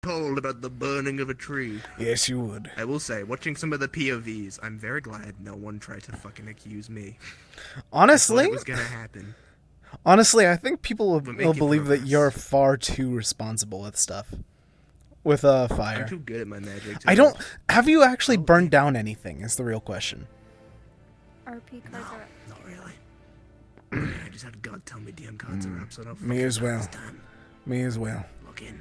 told about the burning of a tree. Yes, you would. I will say, watching some of the POVs, I'm very glad no one tried to fucking accuse me. Honestly, I thought it was gonna happen. I think people will But make it believe that progress. you're far too responsible with stuff. With I'm fire. too good at my magic. I don't. Have you actually burned down anything? Is the real question. RP cards are up. Not really. I just had God tell me DM cards are up, so I don't Me as well. this time. Me as well. Look in.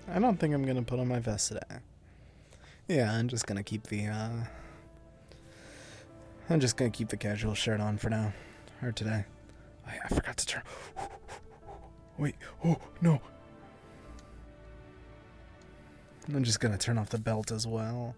I don't think I'm gonna put on my vest today. Yeah, I'm just gonna keep the casual shirt on for now. Or today. I forgot to turn. Wait. Oh, no. I'm just gonna turn off the belt as well.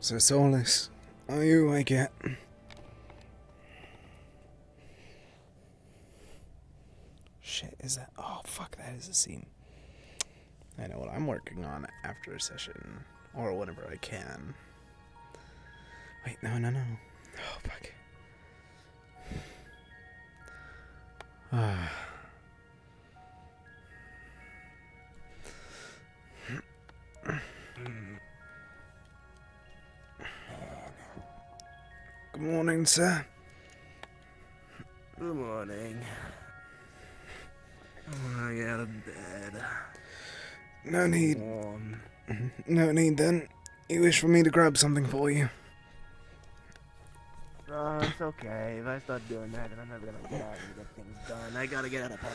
So soulless. Are you, I get? Shit, is that? Oh, fuck, that is a scene. I know what I'm working on after a session. Or whenever I can. Wait, no. Oh, fuck. Good morning, sir. Good morning. I want to get out of bed. No need. Warm. No need then. You wish for me to grab something for you? Oh, it's okay. If I start doing that, then I'm never gonna get out and get things done. I gotta get out of bed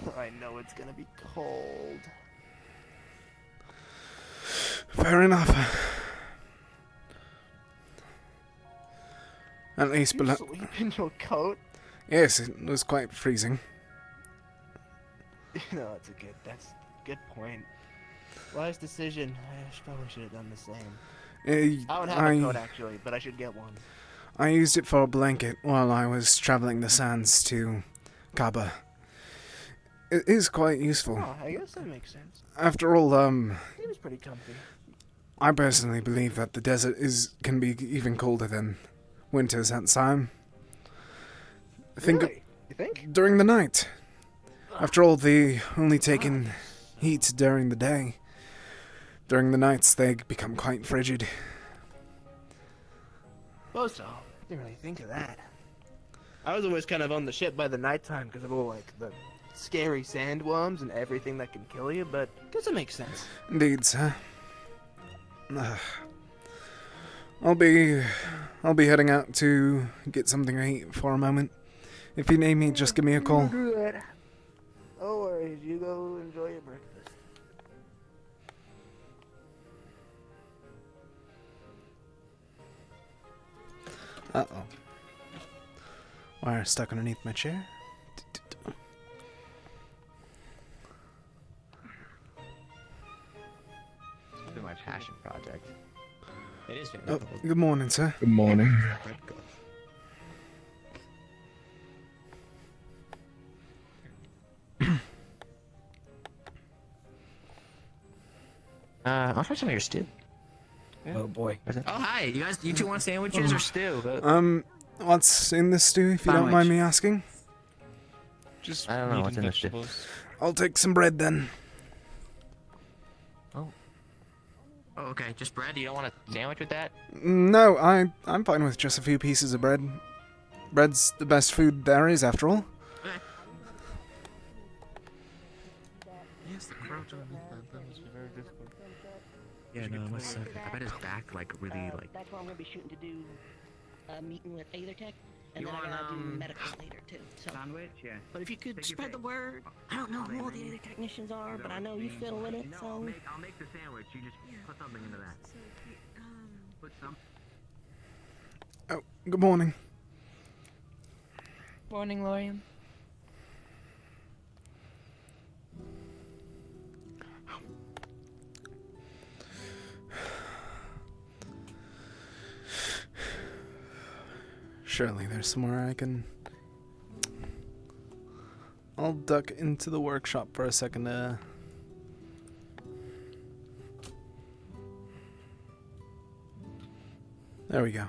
so I know it's gonna be cold. Fair enough. At least You below. sleep in your coat? Yes, it was quite freezing. No, that's a good point. Wise decision. I probably should have done the same. I don't have a coat actually, but I should get one. I used it for a blanket while I was traveling the sands to Kaba. It is quite useful. Oh, I guess that makes sense. After all, It was pretty comfy. I personally believe that the desert can be even colder than winters at time. Really? You think? During the night. After all, they only take in heat during the day. During the nights, they become quite frigid. Suppose so. Didn't really think of that. I was always kind of on the ship by the nighttime because of all like the scary sandworms and everything that can kill you, but I guess it makes sense. Indeed, sir. I'll be heading out to get something to eat for a moment. If you need me, just give me a call. Do that. No worries. You go enjoy your breakfast. Uh-oh. Wire stuck underneath my chair. It's been my passion project. It is Oh, fantastic. good morning, sir. Good morning. I'll try some of your stew. Oh boy. Oh, hi. You two want sandwiches or stew? What's in this stew, if you don't mind me asking? Just I don't know meat what's and in the stew. vegetables. I'll take some bread then. Oh, okay. Just bread? You don't want a sandwich with that? No, I'm fine with just a few pieces of bread. Bread's the best food there is, after all. Okay. Yes, the crouch on that must be very difficult. Yeah, no, it must suck. I bet his back, like, really, like... That's why I'm gonna be shooting to do a meeting with Aethertech, and You then I want, gotta do medical later too. So, Sandwich, yeah. but if you could Take your spread the pick. word, I don't know who all the other technicians are, but I know you fiddle with it. No, So I'll make the sandwich. You just put something into that. Put some. Oh, good morning. Morning, Lorian. Surely there's somewhere I can... I'll duck into the workshop for a second. There we go.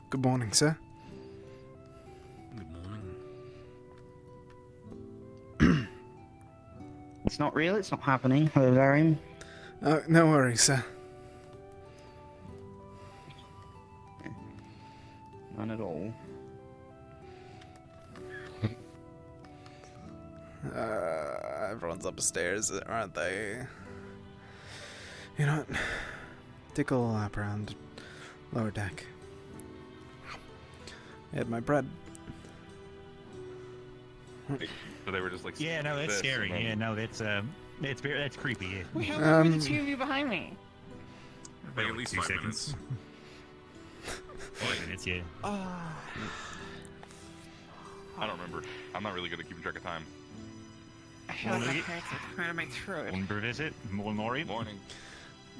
Good morning, sir. Good morning. It's not real. It's not happening. Hello, Larian. No worries, sir. None at all. Everyone's upstairs, aren't they? You know what? Take a little lap around lower deck. I had my bread. So they were just like. Yeah, no, that's this, scary. and then- Yeah, no, that's creepy. Yeah. Well, how long were the two of you behind me? Like at least 5 minutes. 5 minutes, yeah. I don't remember. I'm not really good at keeping track of time. I feel like my parents are clearing my throat. One bird is it? More Maury? Morning.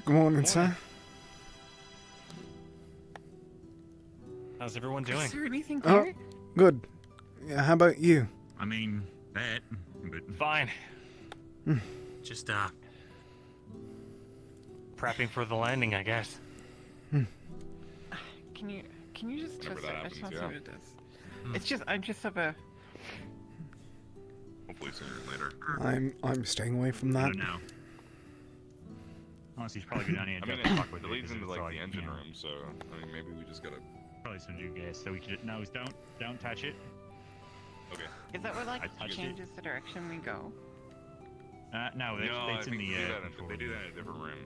Good morning, sir. How's everyone doing? Is there anything Oh. here? Good. Yeah, how about you? I mean, that, but fine. Just prepping for the landing, I guess. Can you just Whenever that I just happens, want to see yeah. what it does. It's just I'm just of a Hopefully sooner than later. I'm staying away from I that. don't know. Honestly, he's probably go down here and I mean, just fuck with it it, leads 'cause into it's like the engine you know, room, so I mean, maybe we just gotta. Probably some new gas, so we should. No, don't touch it. Okay. is that what like I touched it. changes the direction we go? No, No, I it's in think the. they do that in a different room.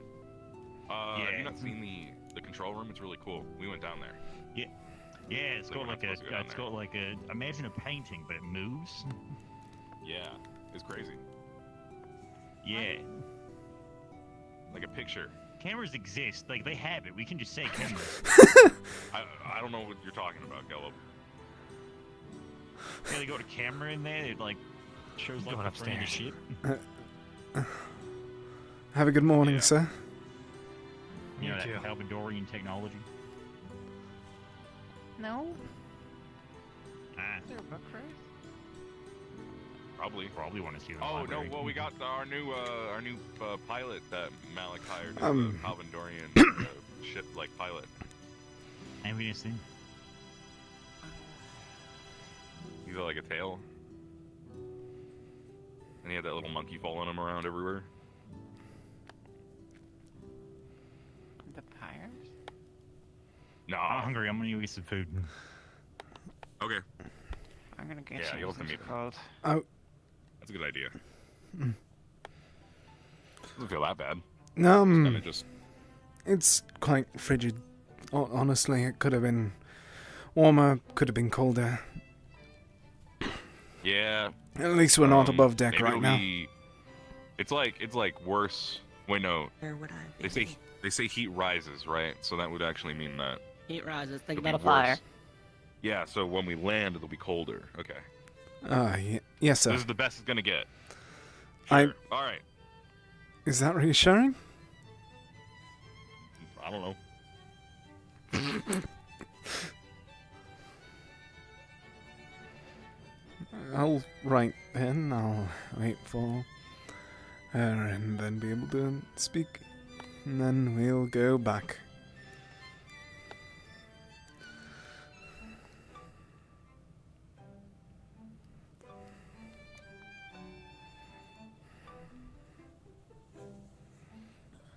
Have Yeah. you not seen the control room? It's really cool. We went down there. Yeah, it's So got we're like not a. supposed to go down It's there. got like a. Imagine a painting, but it moves. Yeah, it's crazy. Yeah. Like a picture. Cameras exist. Like, they have it. We can just say cameras. I don't know what you're talking about, Gallup. Yeah, they got a camera in there. It, like, shows, like, Going the front of the upstairs. ship. Have a good morning, Yeah. sir. You know, Me that Salvadorian technology. No? Ah, Is there a book for us? Probably want to see the Oh no! library. Well, we got our new pilot that Malik hired, Um. the Salvadorian ship like pilot. Haven't you seen? He's got like a tail, and he had that little monkey following him around everywhere. The pyres? No. I'm hungry. I'm gonna go get some food. Okay, I'm gonna get Yeah, you you'll have to some meet them. cold. that's a good idea. Doesn't feel that bad. Um, Kind of just. it's quite frigid. Honestly, it could have been warmer, could have been colder. Yeah. At least we're not above deck maybe right it'll now. be- It's like worse. Wait, no. or what I They say heat rises, right? So that would actually mean that. heat rises. Think it'll about a be fire. worse. Yeah. So when we land, it'll be colder. Okay. Yes, sir. This is the best it's gonna get. I- Sure. All right. Is that reassuring? I don't know. I'll write then. I'll wait for her and then be able to speak. And then we'll go back.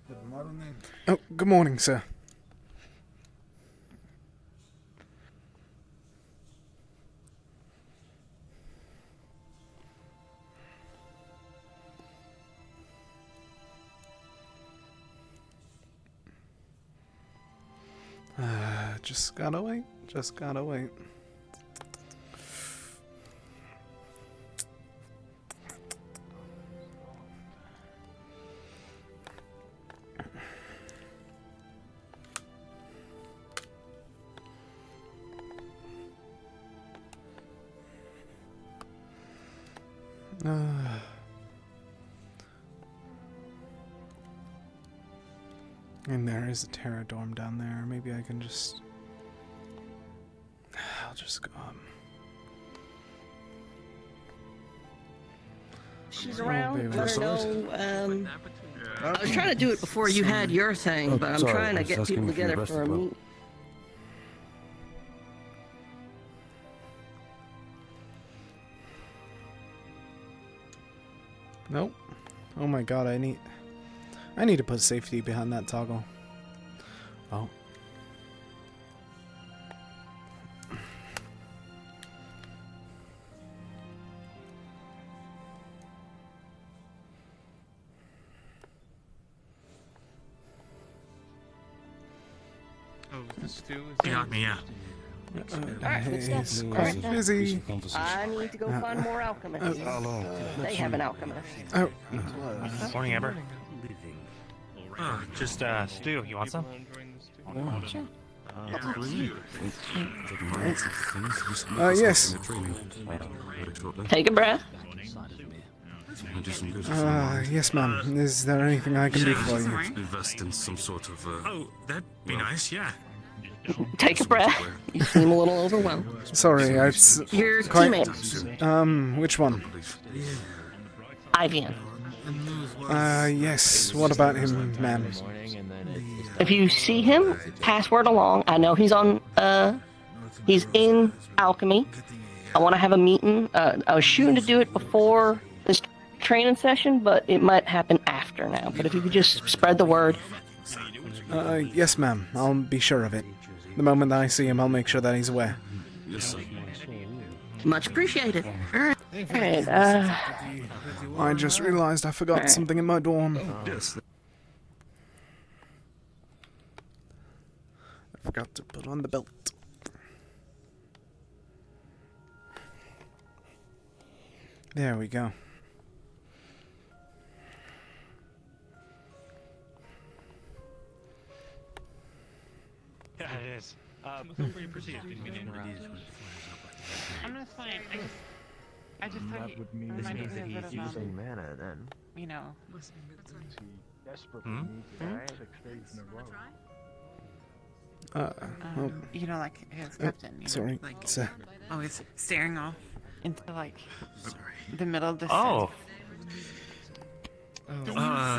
Good morning. Oh, good morning, sir. Just gotta wait. Just gotta wait. And there is a Terra dorm down there. Maybe I can just... I'll just go... She's around. Let her know. I I was trying to do it before you had your thing, but I'm trying to get people together for a meet. Nope. Oh my god, I need to put safety behind that toggle. Oh. Oh, this stew is... Yeah, yeah. Alright, good stuff. He's Alright, quite busy. I need to go find more alchemists. They have an alchemist. Oh. Morning, Amber. Just stew. You want some? Sure. Yes. Take a breath. Yes, ma'am. Is there anything I can do for you? Invest in some sort of. Oh, that'd be nice. Yeah. Take a breath. You seem a little overwhelmed. Sorry, it's Your quite... teammate. Which one? Ivian. Yes. What about him, ma'am? If you see him, pass word along. I know he's on, he's in alchemy. I want to have a meeting. I was shooting to do it before this training session, but it might happen after now. But if you could just spread the word. Yes, ma'am. I'll be sure of it. The moment I see him, I'll make sure that he's aware. Yes, sir. Much appreciated. Alright, I just realized I forgot something in my dorm. Yes. I forgot to put on the belt. There we go. Yeah, it is. Feel free to proceed. I'm just fine. I just thought he reminded me a bit of, mana then. you know. Desperately needs to have 6 days in a row. You know, like his captain. You know, Sorry, like sir. always staring off into like the middle distance. Oh.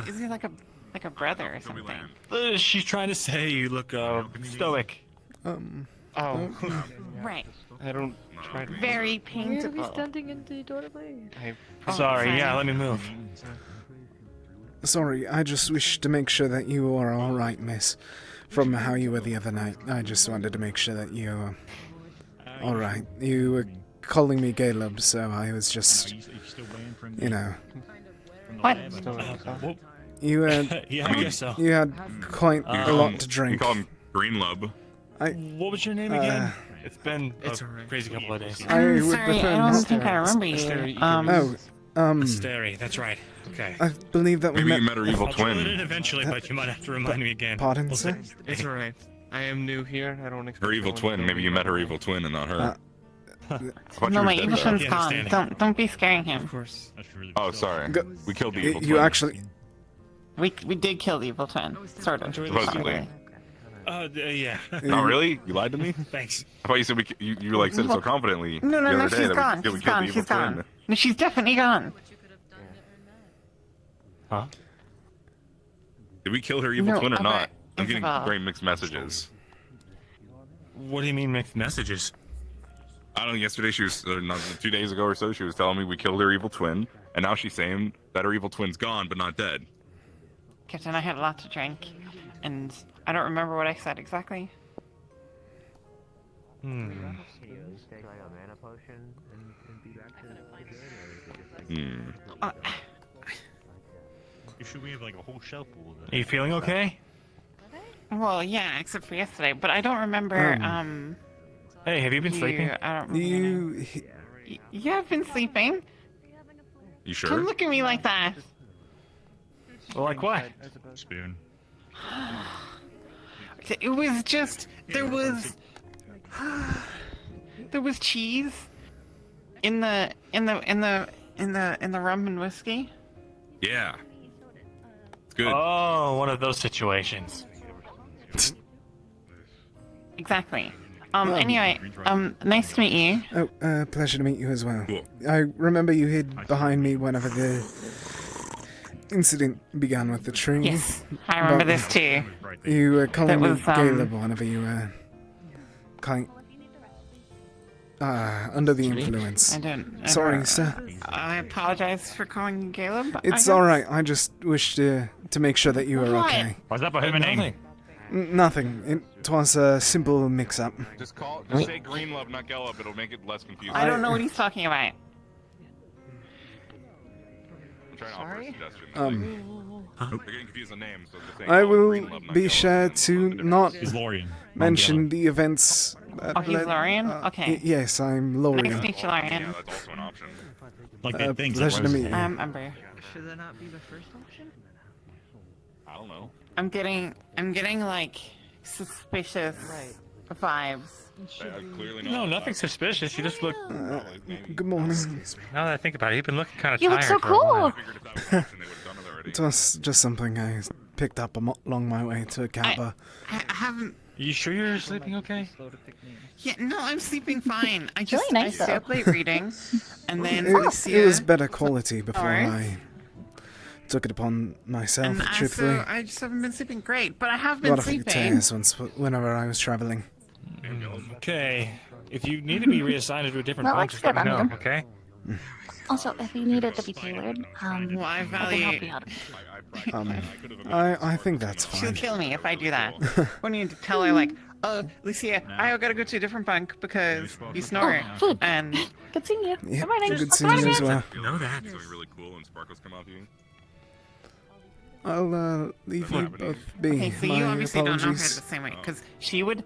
Is he like a brother or something? She's trying to say you look stoic. Oh, Right. I don't try to... Very paintable. standing in the doorway. Sorry. fine. Yeah, let me move. Sorry, I just wished to make sure that you are alright, miss. From how you were the other night, I just wanted to make sure that you were alright. You were calling me Caleb, so I was just, you know... What? You had... Yeah, I guess so. You had quite a lot to You drink. call him Green Lub. What was your name again? It's been a crazy couple of days. I would Sorry, prefer I not don't think to. I remember you. Stary, that's right. Okay. I believe that we Maybe you met... met her evil I'll fill it in twin. eventually, but you might have to remind me again. Pardon, We'll sir? see. It's alright. I am new here. I don't expect... Her evil twin. Maybe you met her evil twin and not her. I thought No, you my were evil dead, twin's though. gone. Don't be scaring him. Of course. Oh, sorry. We killed the evil You twin. actually... We did kill the evil twin, sort of. Supposedly. Yeah. Not really? You lied to me? Thanks. I thought you said you like said it so confidently. No, the no, other no, day she's that gone. we She's killed the gone. evil She's gone. twin. No, she's definitely gone. Huh? Did we kill her evil No, twin or okay. not? I'm getting Isabel. very mixed messages. What do you mean mixed messages? I don't know. Yesterday she was, not 2 days ago or so, she was telling me we killed her evil twin, and now she's saying that her evil twin's gone but not dead. Captain, I had a lot to drink, and I don't remember what I said exactly. Hmm. Take like a mana potion and be back to Should we have like a whole shelf full of Are you feeling okay? Well, yeah, except for yesterday, but I don't remember. Hey, have you been sleeping? I don't remember. Yeah, I've been sleeping. You sure? Don't look at me like that. Well, like what? spoon? It was just there was cheese in the rum and whiskey. Yeah. It's good. Oh, one of those situations. Exactly. Anyway, nice to meet you. Oh, pleasure to meet you as well. Cool. I remember you hid behind me whenever the incident began with the tree. Yes, I remember But this too. You were calling me was, Caleb whenever you were under the influence. I don't. Sorry, sir. I apologize for calling you Caleb. It's alright, I just wished to make sure that you were What? okay. What's up with him and Nothing. Nothing. It was a simple mix-up. Just say green love, not Gellup. It'll make it less confusing. I don't know what he's talking about. I'm trying to offer a suggestion. They're getting confused on names, so just saying I will green love, not be Gellup. sure to not He's Lorian. mention the events. Oh, he's Lorian? Okay. Yes, I'm Nice to Lorian. meet you, Lorian. Yeah, that's also an option. Like that thing. Pleasure to meet you. Amber. Should that not be the first option? I don't know. I'm getting like suspicious vibes. Clearly not. No, nothing suspicious. You just look. Good morning. Now that I think about it, you've been looking kind of You tired. look so for a while. cool. I figured if that was an option, they would have done it already. It was just something I picked up along my way to a Kappa. I haven't. You sure you're sleeping okay? Yeah, no, I'm sleeping fine. I just really nice, I stay though. up late reading, and then It Lucia. was better quality before Alright. I took it upon myself, And truthfully. so I just haven't been sleeping great, but I have A been lot of sleeping. tears whenever I was traveling. Okay. If you need to be reassigned to a different Well, bunk, let's just let me get on know, okay? Also, if you need it to be tailored, Well, I I can help value. you out. I think that's She'll fine. kill me if I do that. When you tell her like, oh, Lucia, I gotta go to a different bunk because you snore, good. and Good seeing you. Yep, Good morning. good I'll seeing you call as well. Know that. Something really cool and sparkles come out of you. I'll leave you both be. okay, so My you obviously don't know her the apologies. same way, because she would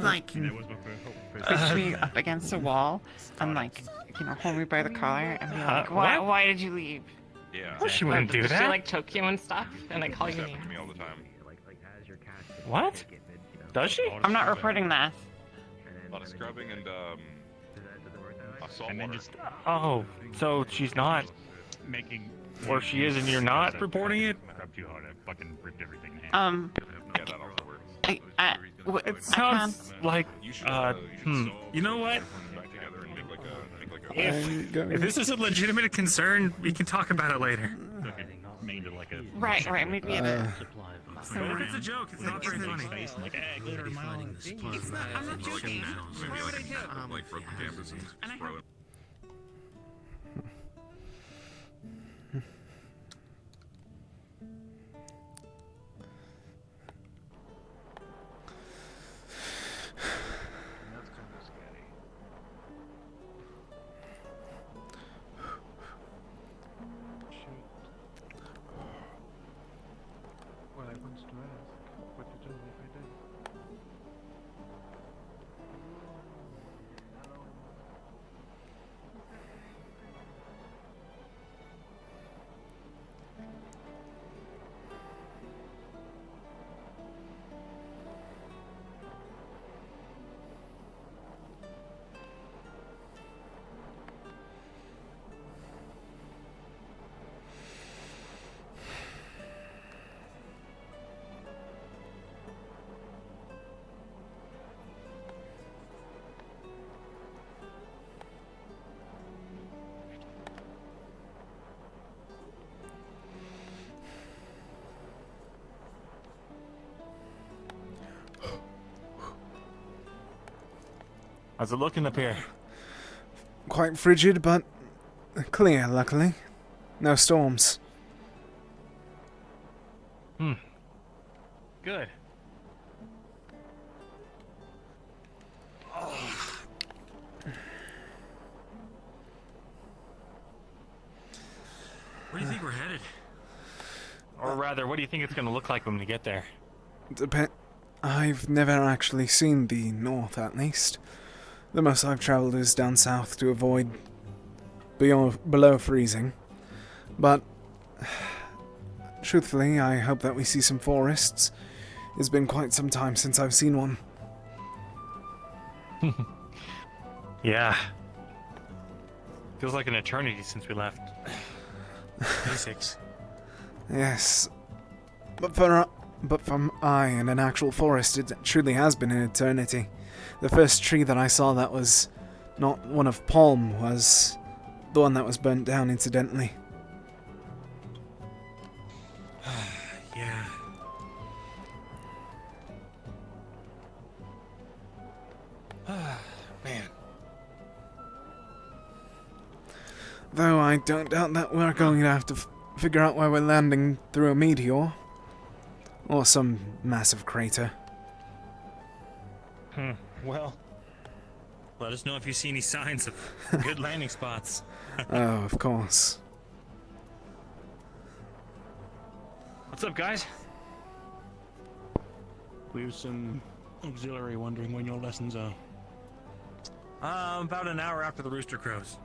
like push me up against a wall and like, hold me by the collar and be like, what? why did you leave? Yeah. Oh, she wouldn't do Does she that. like choke you and stuff and like call you Happens names? to me all the time. What? Does she? I'm not reporting that. A lot of scrubbing and salt And then water. just Oh, so she's not, making. or she is, and you're not reporting it? I grabbed too hard. I fucking ripped everything in half. Yeah, that also works. It sounds like, You should, you know what? back together and make like a. If this is a legitimate concern, we can talk about it later. Made into like a. Right, maybe it is. But if it's a joke, it's not very funny. Face and like, hey, glitter in my own. It's not, I'm not joking. Maybe Why would I like joke? like broken campus and And I throw it. Well, I want to ask what to do if I did. How's it looking up here? Quite frigid, but clear, luckily. No storms. Good. Where do you think we're headed? Or rather, what do you think it's going to look like when we get there? I've never actually seen the north, at least. The most I've travelled is down south to avoid below freezing. But, truthfully, I hope that we see some forests. It's been quite some time since I've seen one. Yeah. Feels like an eternity since we left. 26. Yes. But from I in an actual forest, it truly has been an eternity. The first tree that I saw that was not one of palm was the one that was burnt down incidentally. Yeah. Man. Though I don't doubt that we're going to have to figure out where we're landing through a meteor. Or some massive crater. Well, let us know if you see any signs of good landing spots. Oh, of course. What's up, guys? We have some auxiliary wondering when your lessons are. About an hour after the rooster crows.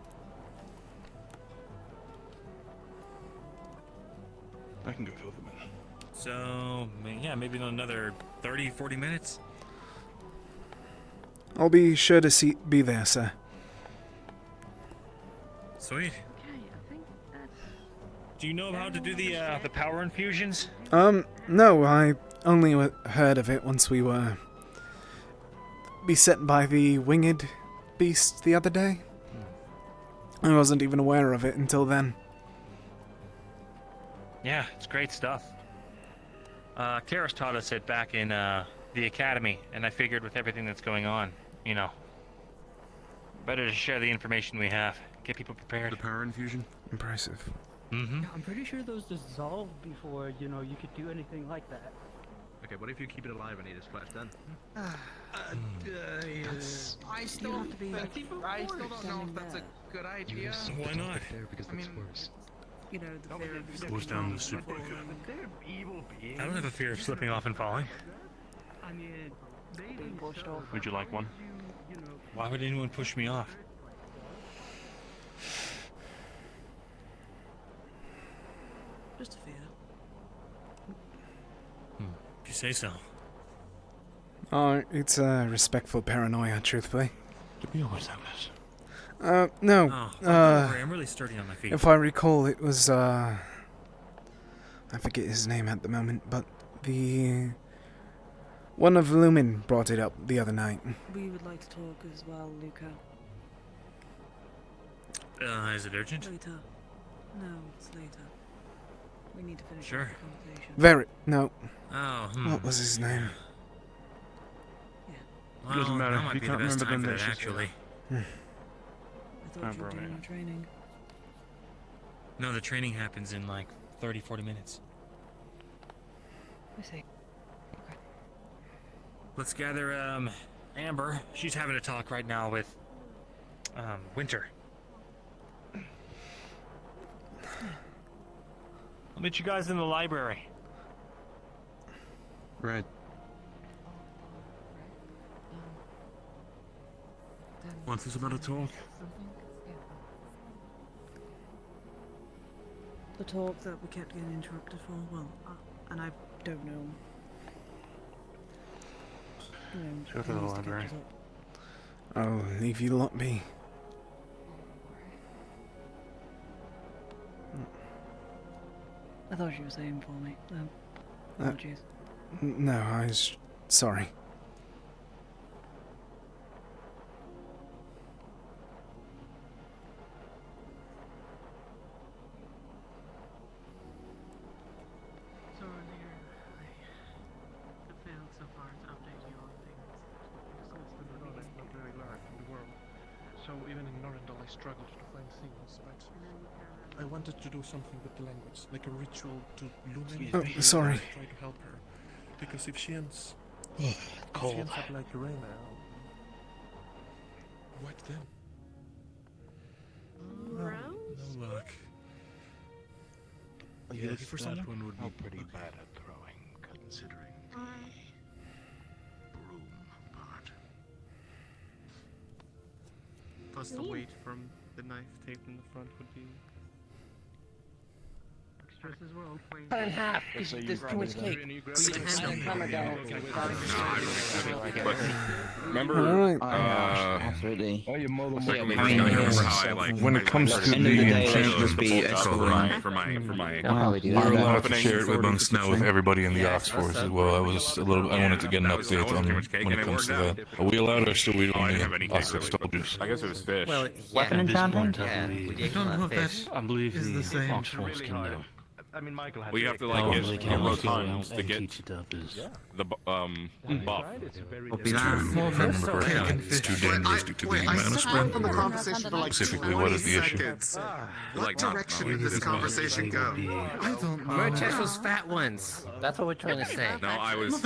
I can go fill them in. So, yeah, maybe in another 30, 40 minutes. I'll be sure to be there, sir. Sweet. Do you know how to do the power infusions? No, I only heard of it once we were beset by the winged beast the other day. I wasn't even aware of it until then. Yeah, it's great stuff. Karis taught us it back in the academy, and I figured with everything that's going on, you know, better to share the information we have, get people prepared. The power infusion? Impressive. Mm-hmm. I'm pretty sure those dissolved before, you know, you could do anything like that. Okay, what if you keep it alive and eat its flesh then? I still don't know if that's a good idea. Why not? Because that's worse. You know, the fear of Goes down the super. I don't have a fear of slipping off and falling. I mean, being pushed off. Would you like one? Why would anyone push me off? Just a fear. If you say so. Oh, it's a respectful paranoia, truthfully. Did we always have this? No. Oh, don't worry, I'm really sturdy on my feet. If I recall, it was, I forget his name at the moment, but one of Lumen brought it up the other night. We would like to talk as well, Luca. Is it urgent? Later. No, it's later. We need to finish Sure. the conversation. No. Oh, What was his name? Well, Doesn't matter. That might You be the can't best remember time for them, that, that's just- actually. I thought you were doing your training. No, the training happens in like 30, 40 minutes. I see. Let's gather, Amber. She's having a talk right now with, Winter. I'll meet you guys in the library. Right. Want us about a talk? The talk that we kept getting interrupted for, well, and I don't know. You know, Go to the things to catch library. us up. I'll leave you lot be. I thought you were saying for me. Apologies. No, I was sorry. So earlier, I failed so far to update you on things discussed in the meeting. struggled to find things, but I wanted to do something with the language, like a ritual to illuminate. Oh, sorry. Try to help her, because if she ends, Cold. if she ends up like Reina, what then? No luck. Are you looking for someone? That one would be pretty bad at throwing, considering the broom part. Plus the weight from the knife taped in the front would be extras as well. Cut in half. There's too much cake. Remember? Absolutely. When it comes to for we're allowed to share it amongst now with everybody in the Ox Force as well. I wanted to get an update on when it comes to that. Are we allowed or still we only Ox Force soldiers? I guess it was fish. Well, Weapon enchanting? I don't know if that I believe is the same. Ox Force can know. I mean, Michael had We have to like get rotons to get the buff. Remember, it's too dangerous due to the amount of spread. Specifically, what is the issue? What direction did this conversation go? I don't know. Merchest's fat ones. That's what we're trying to say. No, I was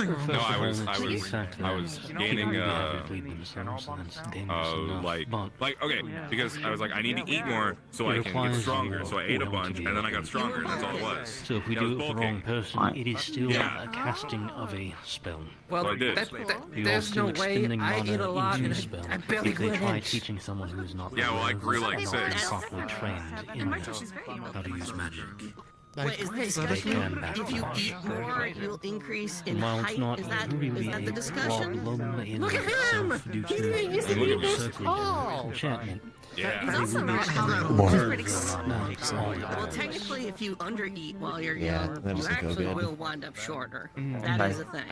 gaining okay, because I was like, I need to eat more so I can get stronger. So I ate a bunch and then I got stronger. And that's all it was. So if we do it for the wrong person, it is still a casting of a spell. Well, So I did. there's no way. I ate a lot and I barely If they grew an try inch. teaching someone who is not Yeah, well, I grew like 6. properly trained in how to use magic. Wait, is They can back If you off. eat more, you'll increase in While it's height. not Is that really the a discussion? problem in Look at him! itself due He's to the a most circuit tall. enchantment. Yeah. He's also not Pretty Well, technically, if you undereat while you're young, that you doesn't feel actually good. will wind up shorter. That is a thing.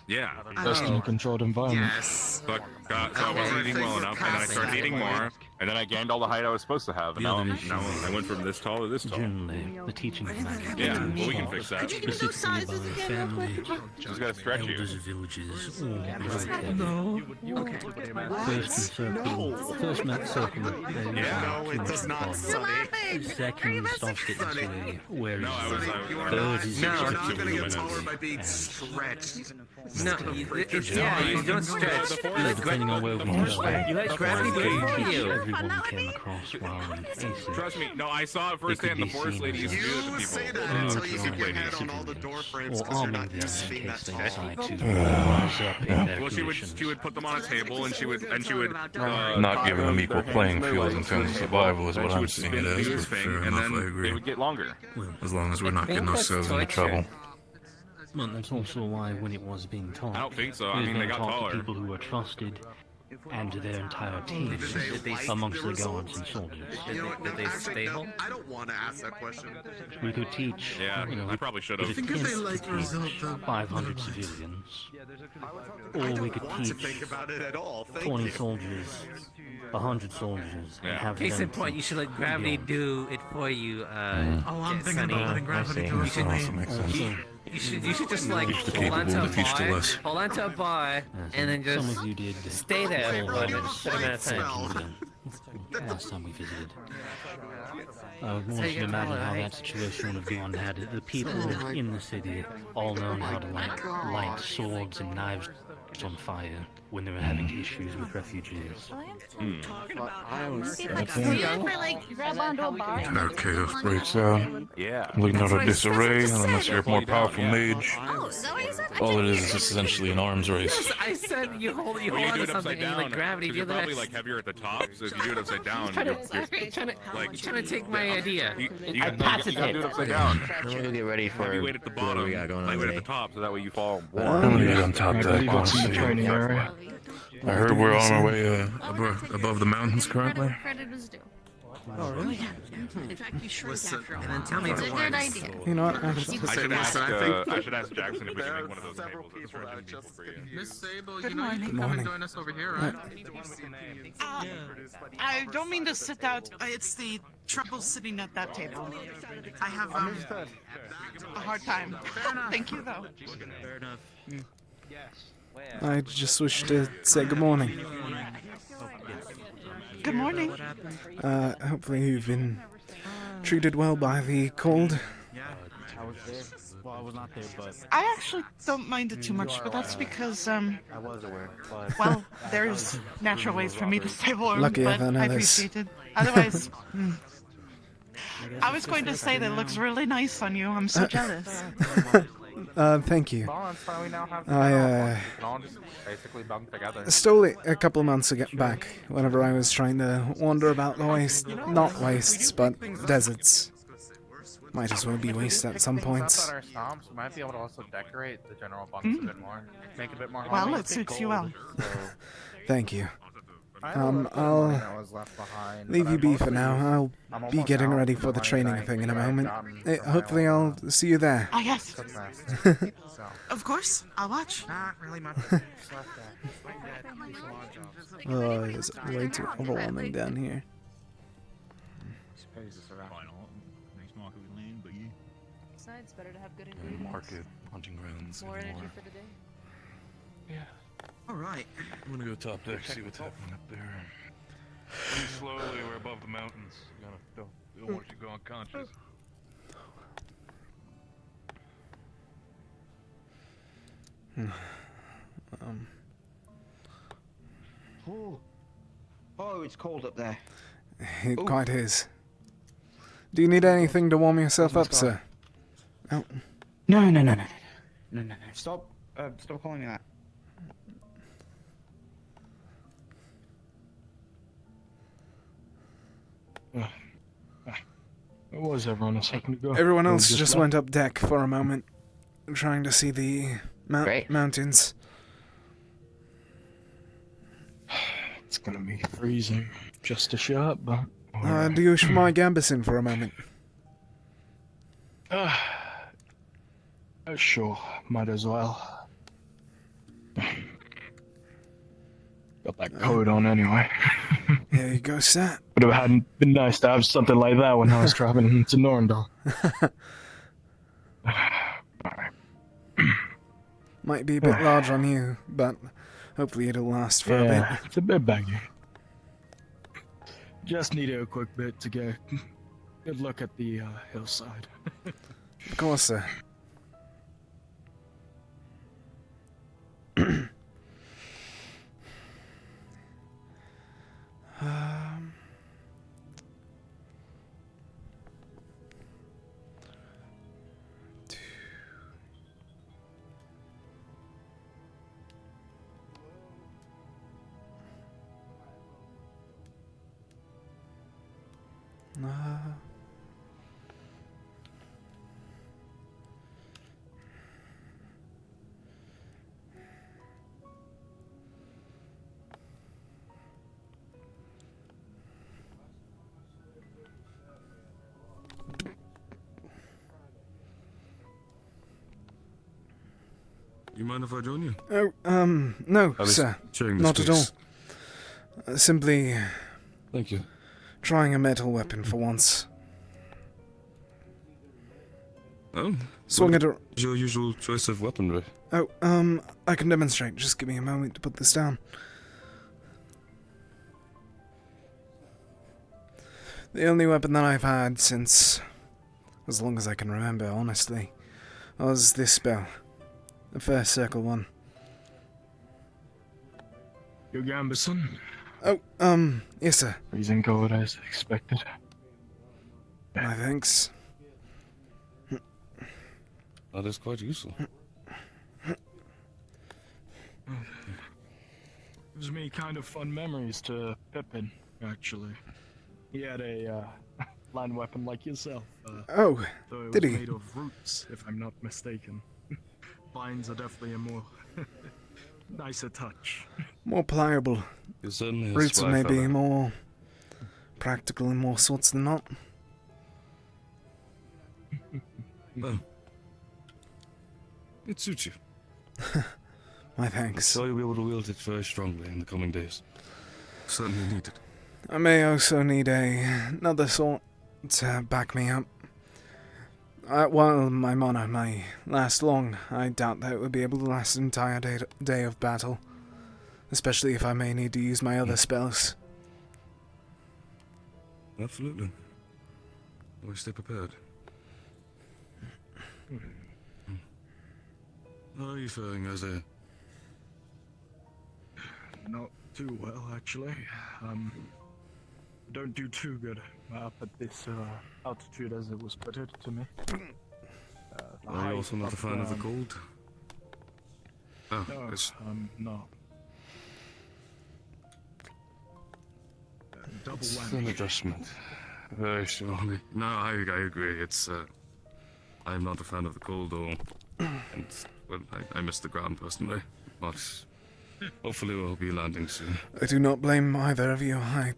Yeah. Best in a controlled environment. Yes. So I wasn't eating well enough, and then I started eating more, and then I gained all the height I was supposed to have, and now I went from this tall to this tall. Generally, the teaching of magic. Yeah, well, we can fix that. Specifically by family, Just gotta stretch you. elders of villages, or right No. Okay. First circle they No, it does not, Sonny. Second starts getting to a where No, I was third is You're not gonna get taller by being stretched. No, you don't stretch. depending on where we go. You let gravity do it for you. Everyone came across while in AC. Trust me, no, I saw it firsthand. The forest lady used to do it to You people. say that until you hit your head on all the door frames Or because you're arming not them used to in being that case they tall. decide to rise up in their Well, she conditions. would put them on a table, and she would not giving them equal playing field in terms of survival is what I'm seeing it as. but fair And enough, I then agree. they would get longer. As long as we're not getting ourselves into trouble. Well, that's also why when it was being taught, I don't think so. it I was mean, they being got taught to taller. people who were trusted and to their entire team amongst the guards and soldiers. You know what? Did they Actually, stable? no, I don't want to ask that question. We could teach, Yeah, I probably should have. if it can't 500 civilians, or we could To teach think about it at all. Thank 20 you. soldiers, 100 soldiers, and have Case them in point, you should let gravity do it for you. Oh, I'm thinking about letting gravity do it for me. You should just like Used to hold on to a capable, used to bar, less. hold on to a bar, and then Some just of you did stay there for a certain amount of smell. time. last time we visited. I want you to imagine how that situation would have gone had the people in the city all known how to light swords and knives on fire when they were having issues with refugees. Now chaos breaks out. Yeah. Looking out of disarray, and unless you're a more powerful mage, all it is just essentially an arms race. I said you hold When you on do to it something upside and you down, let gravity 'cause do you're the probably rest. like heavier at the top. So if you do it upside down, You're you're trying to take my idea. you I gotta patented do it upside down. I'm gonna get ready for Heavy weight at the whatever bottom, we got going light on weight at today. the top, so that way you fall I'm warm. gonna get on top of that, honestly. I heard we're on our way above the mountains currently. Oh, really? In fact, you shrink after a while. And then tell me It's if a it good works. idea. You know what? Actually, I should ask Jackson if we can make one of those tables. It's really people for you. Miss Sable, Good you know you morning. can come and join us over here, right? I don't mean to sit out. It's the trouble sitting at that table. I have a hard time. Thank you, though. Fair enough. I just wish to say good morning. Good morning. Hopefully you've been treated well by the cold. I was there. Well, I was not there, but I actually don't mind it too much, but that's because, I was aware. But well, there's natural ways for me to stay warm, Luckier but than I others. appreciate it. Otherwise, I was going to say that it looks really nice on you. I'm so jealous. Thank you. We now have I, you can all just basically bunk together. stole it a couple months back, whenever I was trying to wander about the not wastes, but deserts. Might as well be wastes at some points. Our stomps, we might be able to also decorate the general bunks a bit more. Make it a bit more Well, homey. it suits you well. Thank you. I have a little bit of money that I'll was left behind, leave but you I'm be for mostly now. just- I'll I'm be almost getting out ready with for the money training that I thing in a had moment. gotten from my Hopefully I'll see you there. Ah, yes. cookness. So, Of course, I'll watch. not really much left there. Oh, it's way too overwhelming down here. Besides, better to have good ingredients. Market, hunting grounds, More energy anymore. for the day. Yeah. Alright. I'm gonna go top deck, see what's happening up there. Pretty slowly, we're above the mountains. Don't want you to go unconscious. Oh, it's cold up there. It quite is. Do you need anything to warm yourself up, sir? Oh. No. No. Stop calling me that. Where was everyone a second ago? Everyone else Just just left? went up deck for a moment, trying to see the mountains. It's gonna be freezing just to show up, but... Do you wish for my Gambison for a moment? Sure, might as well. Got that coat on anyway. Here you go, sir. Would have been nice to have something like that when I was traveling to Norndal. Might be a bit large on you, but hopefully it'll last for a bit. It's a bit baggy. Just needed a quick bit to get a good look at the hillside. Of course, sir. You mind if I join you? Oh, no, I was sir. sharing the Not at all. space. Simply... Thank you. Trying a metal weapon for once. Oh? Swung it what is your usual choice of weaponry? Oh, I can demonstrate. Just give me a moment to put this down. The only weapon that I've had since... as long as I can remember, honestly, was this spell. The first circle one. Your Gambison? Oh, yes, sir. Freezing cold as expected. My thanks. That is quite useful. Gives me kind of fun memories to Pippin, actually. He had a land weapon like yourself. Oh, though it did was he? made of roots, if I'm not mistaken. Vines are definitely a more nicer touch. More pliable. You certainly a Roots spry may be fella. more practical in more sorts than not. Well, it suits you. My thanks. I'm sure you'll be able to wield it very strongly in the coming days. Certainly need it. I may also need another sword to back me up. While my mana may last long, I doubt that it would be able to last an entire day of battle. Especially if I may need to use my other spells. Absolutely. Always stay prepared. How are you faring, Jose? Not too well, actually. Don't do too good up at this altitude, as it was put it to me. Are you also not a fan of the cold? Oh, no, it's... no. Double It's whammy. an adjustment. Very strongly. No, I agree. It's, I'm not a fan of the cold, or... And, well, I miss the ground, personally. But... Hopefully we'll be landing soon. I do not blame either of you. I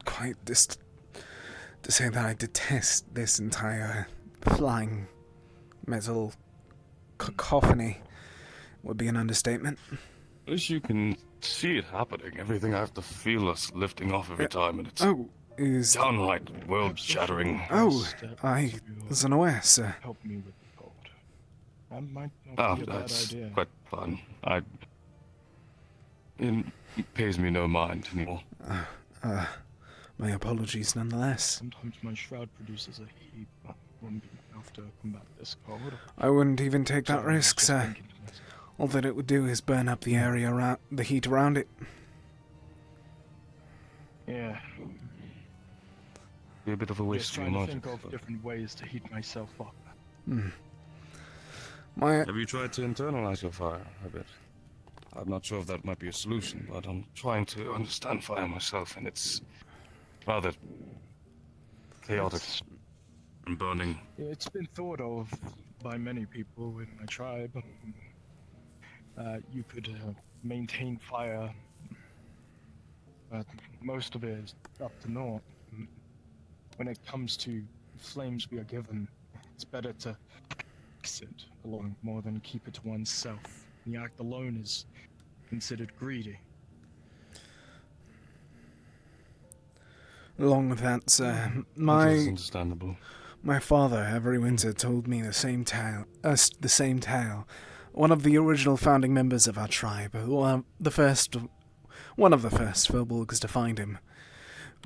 quite to say that I detest this entire flying metal cacophony would be an understatement. At least you can see it happening. Everything I have to feel us lifting off every time, and it's downright world-shattering. Oh, I was unaware, sir. Help me with the cold. That might not be a bad That's idea. quite fun. It pays me no mind anymore. My apologies nonetheless. Sometimes my shroud produces a heat, but wouldn't be enough to combat this cold. I wouldn't even take that Sorry, I was risk, just sir. thinking to myself. All that it would do is burn up the area around the heat around it. Yeah. Be a bit of a waste Just of your trying to logic. think of different ways to heat myself up. Have you tried to internalize your fire a bit? I'm not sure if that might be a solution, but I'm trying to understand fire myself, and it's rather chaotic and burning. It's been thought of by many people in my tribe. You could maintain fire, but most of it is up to naught. When it comes to flames we are given, it's better to fix it along more than keep it to oneself. The act alone is considered greedy. Along with that, sir, That is my understandable. my father every winter told me the same tale. One of the original founding members of our tribe, one of the first Furbolgs to find him.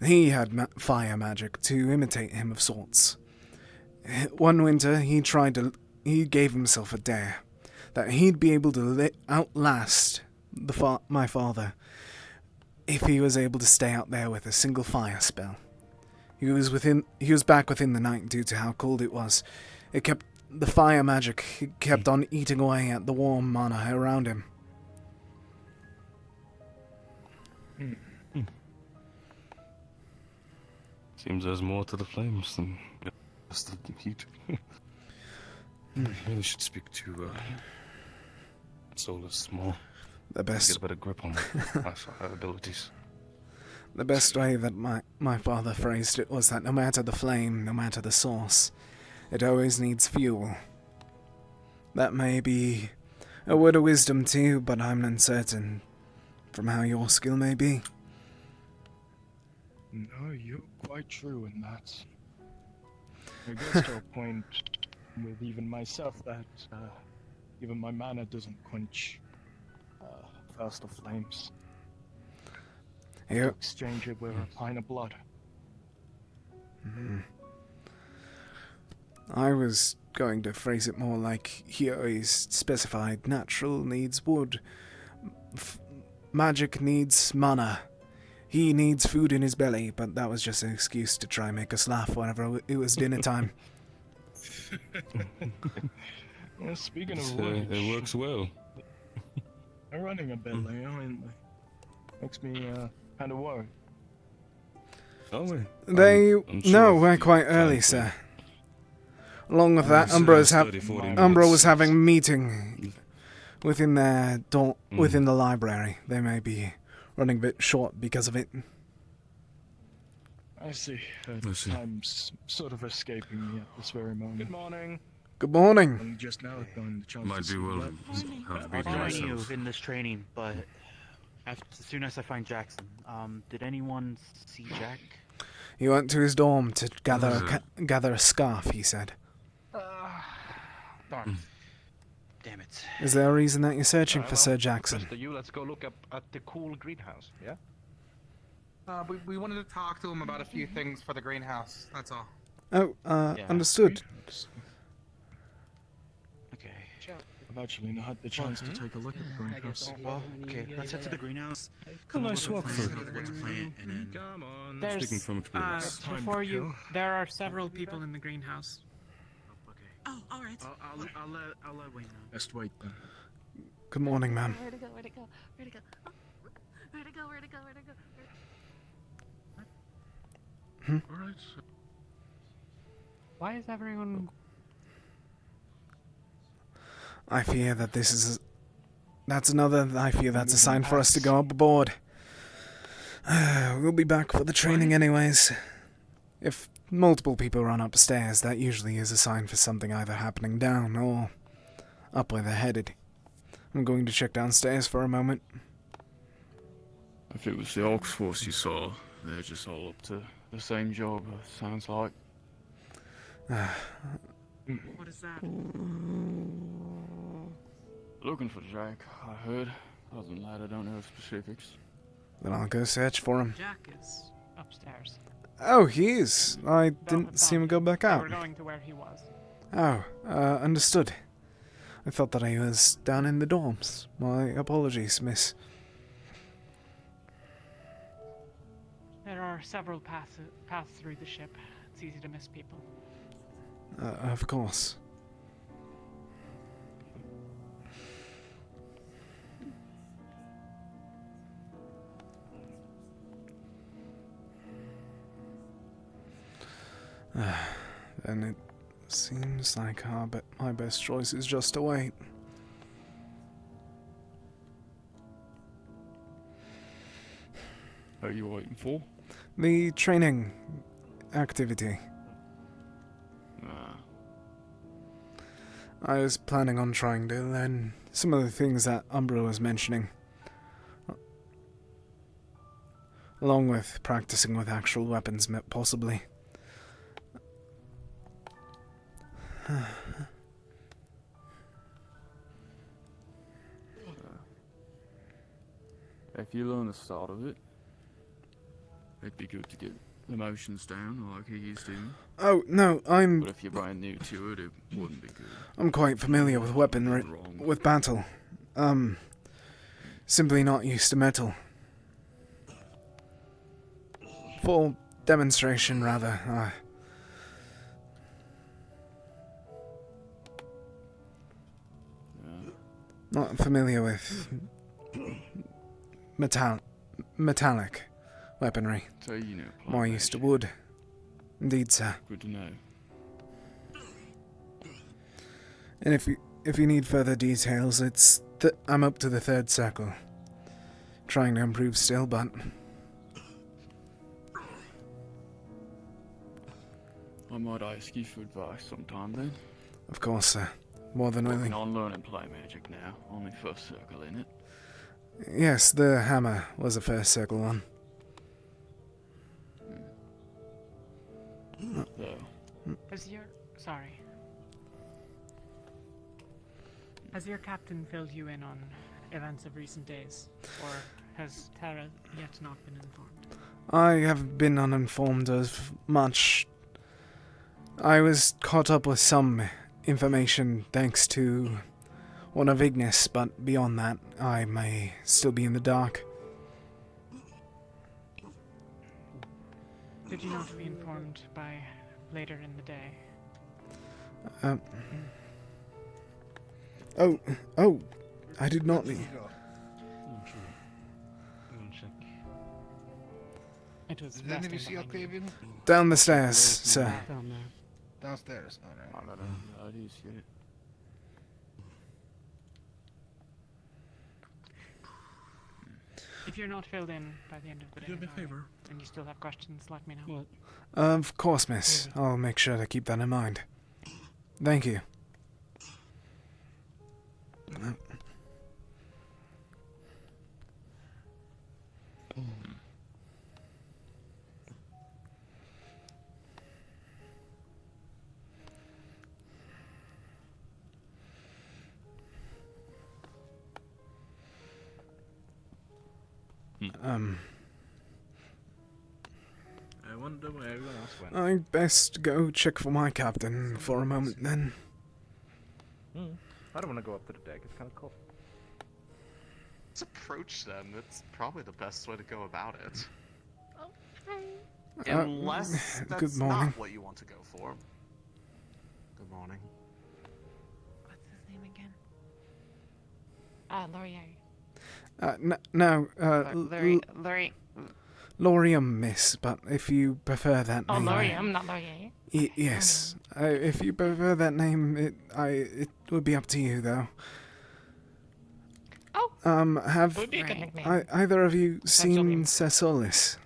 He had fire magic to imitate him of sorts. One winter, he gave himself a dare that he'd be able to outlast my father if he was able to stay out there with a single fire spell. He was back within the night due to how cold it was. The fire magic kept on eating away at the warm mana around him. Seems there's more to the flames than just the heat. Maybe should speak to Solus more. Get a better grip on my fire abilities. The best way that my father phrased it was that no matter the flame, no matter the source, it always needs fuel. That may be a word of wisdom too, but I'm uncertain from how your skill may be. No, you're quite true in that. It gets to a point with even myself that even my mana doesn't quench thirst of flames. Here. Exchange it with a pint of blood. I was going to phrase it more like he always specified natural needs wood. Magic needs mana. He needs food in his belly, but that was just an excuse to try and make us laugh whenever it was dinner time. Well, speaking of It works well. they're running a bit late, aren't they? Makes me kind of worried. Are we? We're quite early, sir. Along with that, Umbra was having a meeting within their within the library. They may be running a bit short because of it. I see. Time's sort of escaping me at this very moment. Good morning. Good morning. I'm just now gotten the chance Might to be see well that. have I'll beaten join you myself. in this training, but as soon as I find Jackson, did anyone see Jack? He went to his dorm to gather a scarf, he said. Darn. Damn it. Is there a reason that you're searching for Sir Jackson? Let's go look up at the cool greenhouse, yeah? We wanted to talk to him about a few things for the greenhouse. That's all. Oh, Yeah. understood. Okay. I've actually not had the chance to take a look at the greenhouse. Well, okay, let's head to the greenhouse. Come nice walk plan through. how we're going to plant, and then... Come on. There's, Speaking from experience. before you, there are several people in the greenhouse. Oh, all right. I'll let Wayne know. Best wait then. Good morning, ma'am. Where'd it go? Where'd it go? Where'd it go? Oh, where'd it go? Where'd it go? Where'd it go? All right. Why is everyone? I fear that this is... I fear that's a sign for us to go aboard. We'll be back for the training anyways. If multiple people run upstairs, that usually is a sign for something either happening down or up where they're headed. I'm going to check downstairs for a moment. If it was the Orcs force you saw, they're just all up to the same job, sounds like. What is that? Looking for Jack, I heard. Other than that, I don't know specifics. Then I'll go search for him. Jack is upstairs. Oh, he is. I didn't see him go back out. We're going to where he was. Oh, understood. I thought that he was down in the dorms. My apologies, miss. There are several paths through the ship. It's easy to miss people. Of course. Then it seems like my best choice is just to wait. What are you waiting for? The training activity. I was planning on trying to learn some of the things that Umbra was mentioning. Along with practicing with actual weapons, possibly. If you learn the start of it, it'd be good to get emotions down like he used to. Oh, no, But if you're brand new to it, it wouldn't be good. I'm quite familiar with weaponry, with battle. Simply not used to metal. For demonstration, rather. Not familiar with metallic weaponry. So you know. More used to wood. Indeed, sir. Good to know. And if you need further details, I'm up to the 3rd circle. Trying to improve still, but I might ask you for advice sometime then. of course, sir. More than willing. Working on learning play magic now. Only 1st circle in it. Yes, the hammer was a 1st circle one. Has your captain filled you in on events of recent days, or has Tara yet not been informed? I have been uninformed of much. I was caught up with some information thanks to one of Ignis, but beyond that, I may still be in the dark. Did you not be informed by later in the day? Oh, I did not leave. It was Did any of you see Octavian? Down the stairs, sir. Down there. Downstairs. Alright. How do you see it? If you're not filled in by the end of the day, Do me a favor. and you still have questions, let me know. Of course, miss. I'll make sure to keep that in mind. Thank you. I wonder where everyone else went. I'd best go check for my captain for a moment then. I don't want to go up to the deck. It's kind of cold. Let's approach them. That's probably the best way to go about it. Unless good that's morning. not what you want to go for. Good morning. What's his name again? Laurier. No, Laurie. Laurium, miss, but if you prefer that Oh, name... Laurier, not Laurier. Yes. If you prefer that name, it would be up to you, though. Oh. Have Would be a good nickname. either of you seen Cecilis?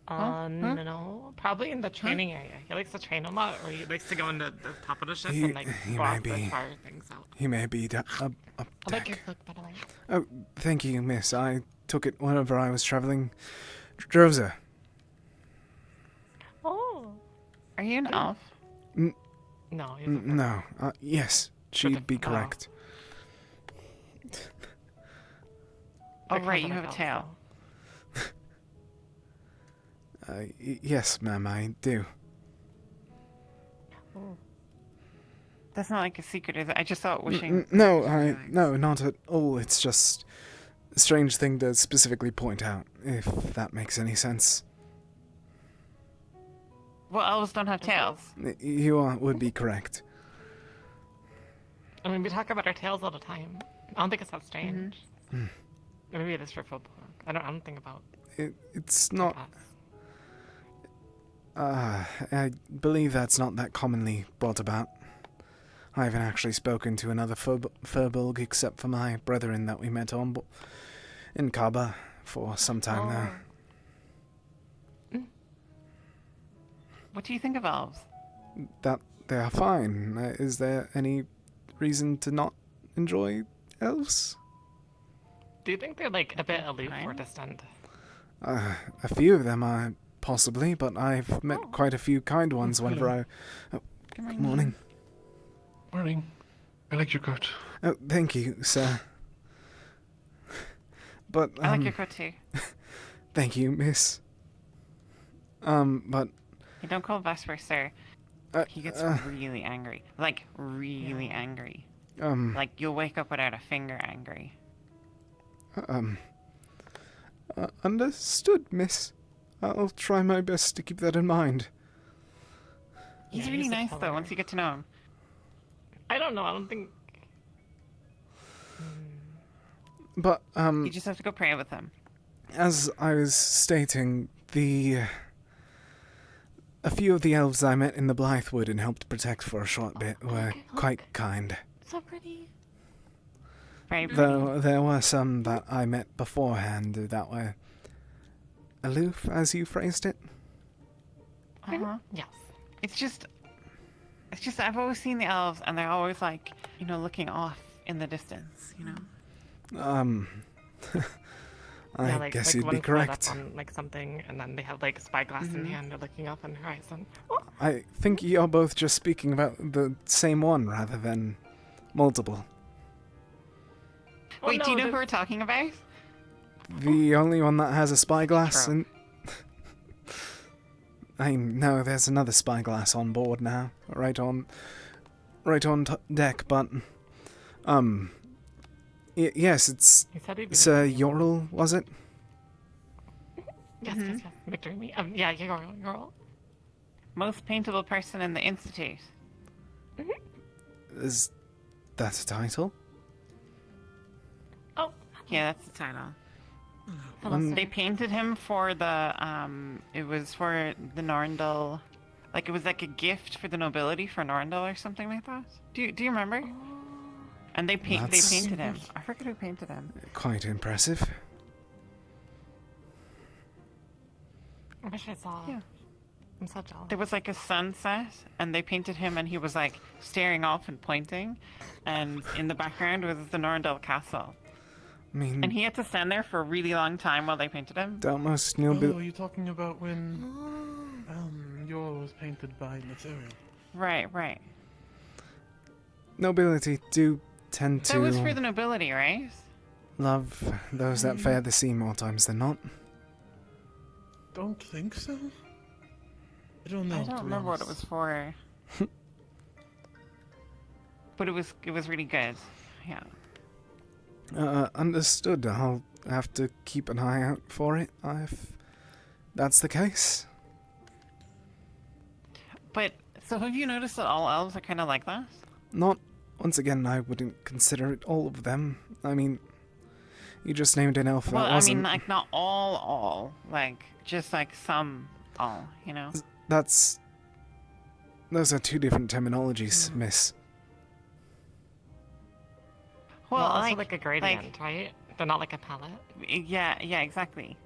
No. Probably in the training area. He likes to train a lot, or he likes to go into the top of the ship He- and like he go may off be- and fire things out. He may be up I like your deck. book, by the way. Oh, thank you, miss. I took it whenever I was traveling. Droza. Oh. Are you an elf? No, he's No. Yes, she'd be correct. Oh, right, you have a tail. Yes, ma'am, I do. That's not like a secret, is it? I just thought wishing. No, not at all. It's just a strange thing to specifically point out, if that makes any sense. Well, elves don't have tails. You would be correct. I mean, we talk about our tails all the time. I don't think it's that strange. Maybe it is for football. I don't think about. It's not. I believe that's not that commonly brought about. I haven't actually spoken to another Furbolg except for my brethren that we met on in Kaba for some time now. What do you think of elves? That they are fine. Is there any reason to not enjoy elves? Do you think they're like a bit aloof or distant? A few of them are possibly, but I've met quite a few kind ones whenever I... Oh, good morning. Morning. I like your coat. Oh, thank you, sir. But, I like your coat too. Thank you, miss. But... You don't call Vesper sir. He gets really angry. Like, really angry. Like, you'll wake up without a finger angry. Understood, miss. I'll try my best to keep that in mind. He's really nice, though, once you get to know him. I don't know. I don't think. But, You just have to go pray with him. as I was stating, a few of the elves I met in the Blythewood and helped protect for a short bit were quite kind. So pretty. Very pretty. Though there were some that I met beforehand that were aloof, as you phrased it. Yes. It's just I've always seen the elves, and they're always like, looking off in the distance, I guess you'd be correct. Up on, like something, and then they have like spyglass in hand. They're looking up on the horizon. I think you're both just speaking about the same one rather than multiple. Wait, do you know who we're talking about? The only one that has a spyglass and... No, there's another spyglass on board now, right on deck, but yes, it's Sir Yorl, was it? Yes, yes. Victory me. Yeah, Yorl. Most paintable person in the Institute. Is that a title? Oh. Yeah, that's the title. They painted him for the, it was for the Norndal, like it was like a gift for the nobility for Norndal or something like that. Do you remember? And they painted him. I forget who painted him. Quite impressive. I wish I saw. Yeah. I'm so jealous. There was like a sunset, and they painted him, and he was like staring off and pointing, and in the background was the Norndal castle. I mean, and he had to stand there for a really long time while they painted him. Don't most Oh, are you talking about when Yor was painted by Material? Right. Nobility do tend to That was for the nobility, right? love those that fare the sea more times than not. don't think so. I don't know. I don't remember what it was for. But it was really good. Yeah. Understood. I'll have to keep an eye out for it if that's the case. But, so have you noticed that all elves are kind of like that? Not, once again, I wouldn't consider it all of them. I mean, you just named an elf Well, that I wasn't... mean, like, not all. Like, just like some all, you know? Those are two different terminologies, miss. Well, also like a gradient, right? They're not like a palette. Yeah, exactly.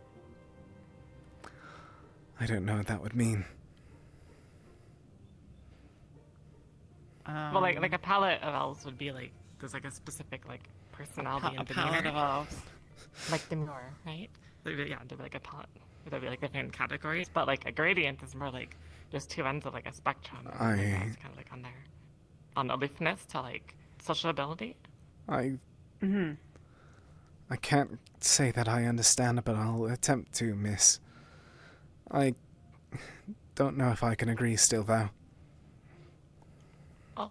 I don't know what that would mean. Well, like a palette of elves would be like there's like a specific like personality and demeanor. Palette of elves. Like demure, right? There'd be like a palette. There'd be like different categories, but like a gradient is more like just two ends of like a spectrum. It's kind of like on there, on aloofness to like social ability. I can't say that I understand, but I'll attempt to, miss. I don't know if I can agree still, though. Oh.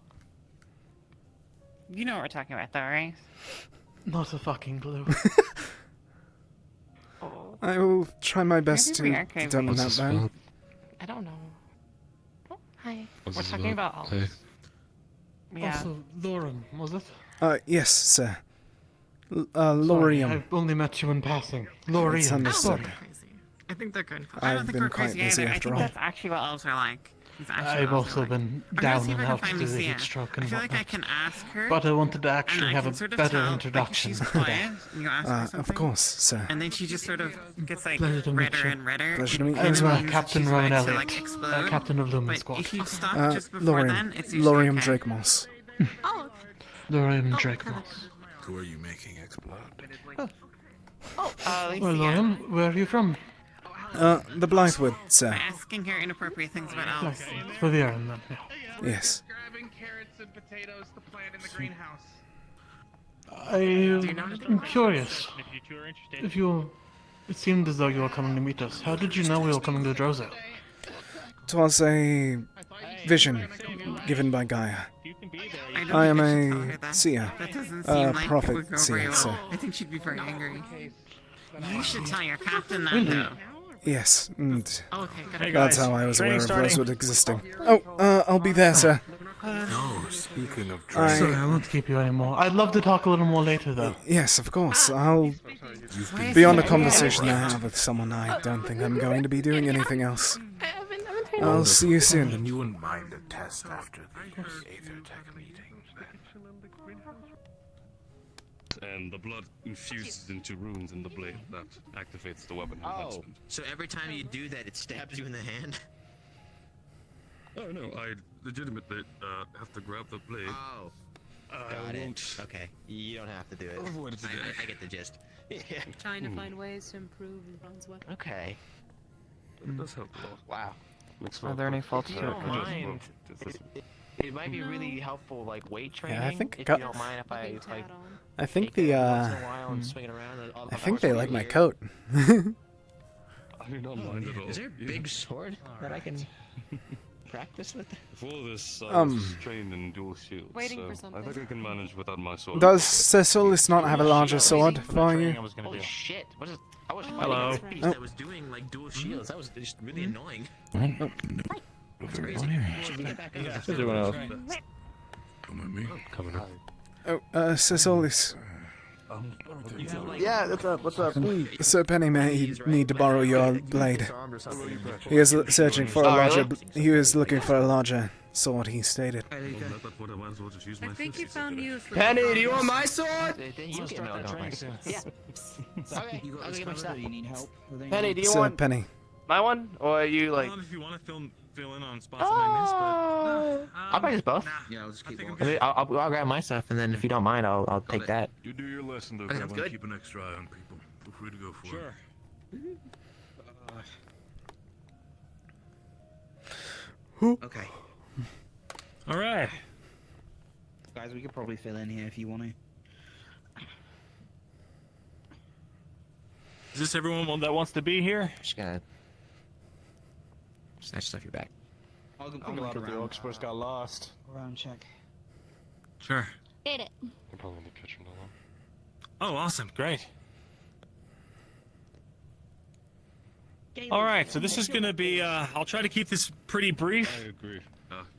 You know what we're talking about, though, right? Not a fucking clue. I will try my best to Maybe we are crazy. determine that, What's though. this I don't know. Oh, hi. What's We're this talking about? about Hey. elves. Yeah. Also, Lauren, was it? Yes, sir. Sorry, Lorium. I've only met you in passing. It's Lorium. understood. Sorry. I think they're good. I don't I've think been we're quite crazy busy either. after I all. think that's actually what elves are like. It's actually what I've elves also are like. been I'm gonna down see if and I can out find to the Lucia. heat stroke I and feel like I whatnot. can ask her. But I wanted to and actually I have can a sort of better tell, like, introduction. if she's quiet, and you ask her something. Of course, sir. And then she just sort of gets like Pleasure to meet redder you. and redder. Pleasure to meet you and as then well. means that Captain she's Rowan about to, Elliott, like, explode. Captain of Lumen But Squad. if you stop just before Lorium. then, it's usually Lorium okay. Drake Moss. Lorium Drake Moss. Who are you making explode? Well, Lorium, where are you from? The Blythewood, sir. Asking her inappropriate things about elves. For the Iron Man, yeah. Yes. Grabbing carrots and potatoes to plant in the greenhouse. I'm curious. If you... It seemed as though you were coming to meet us. How did you know we were coming to Drozo? 'Twas a vision given by Gaia. I am a seer. That doesn't A seem like it would prophet go very seer, well. sir. I think she'd be very angry. You should tell your captain that, though. Yes, and Okay, good. that's how I was aware of Rosewood existing. Oh, I'll be there, sir. No, speaking of Sorry, I won't keep you anymore. I'd love to talk a little more later, though. Yes, of course. I'll... Beyond a conversation I have with someone, I don't think I'm going to be doing anything else. I'll see you soon. And you wouldn't mind a test after the Aethertech meeting. And the blood infuses into runes in the blade that activates the weapon enhancement. So every time you do that, it stabs you in the hand? Oh no, I legitimately have to grab the blade. Oh. Got it. Okay. You don't have to do it. Avoid it today. I get the gist. Yeah. Trying to find ways to improve Ron's weapon. Okay. It does help a lot. Wow. Are there any faults If to you it? don't mind, it might be really helpful, like weight training. Yeah, I think if co- you don't mind if I like. I think take it the, once in a while and swing it around. I think they like my coat. I do not mind at all. Is there a big sword that I can practice with? Before this, I was trained in dual shields, Waiting so for I something. think I can manage without my sword. Does Sir Solis not have a larger sword for you? Holy shit! What is? I was fighting Hello. this beast that was doing like dual shields. That was just really annoying. That's crazy. How's everyone else? Come at me. Coming up. Oh, Sir Solis. Yeah, what's up? Sir Penny may need to borrow your blade. He is searching for a larger... He is looking for a larger sword, he stated. I think you found use. Penny, do you want my sword? Then you get milk on my Yeah. Okay. I'll get my stuff. You need help with anything? Penny, do you Sir want Penny. my one, or are you like? If you want to fill in on spots I missed, but I'll practice both. Yeah, I'll just keep I walking. mean, I'll grab my stuff, and then if you don't mind, I'll take that. you do your lesson though. Okay, I sounds want to good. keep an extra eye on people. Feel free to go for it. Okay. All right. Guys, we could probably fill in here if you want to. Is this everyone that wants to be here? Just gotta snatch stuff your back. I'll I think a lot of the Oxfords got lost. Around check. Sure. Get it. You're probably in the kitchen alone. Oh, awesome. Great. All right, so this is going to be, I'll try to keep this pretty brief. I agree.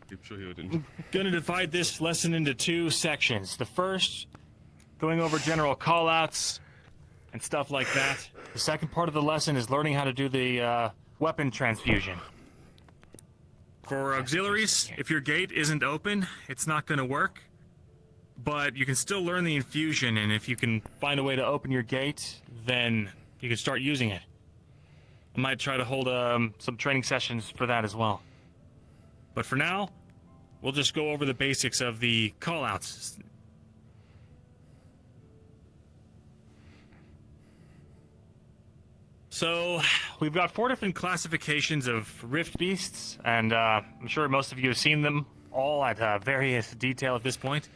Keep sure you didn't. Going to divide this lesson into 2 sections. The first, going over general callouts and stuff like that. The second part of the lesson is learning how to do the weapon transfusion. For auxiliaries, if your gate isn't open, it's not going to work. But you can still learn the infusion, and if you can find a way to open your gate, then you can start using it. I might try to hold some training sessions for that as well. But for now, we'll just go over the basics of the callouts. So, we've got 4 different classifications of rift beasts, and I'm sure most of you have seen them all at various detail at this point.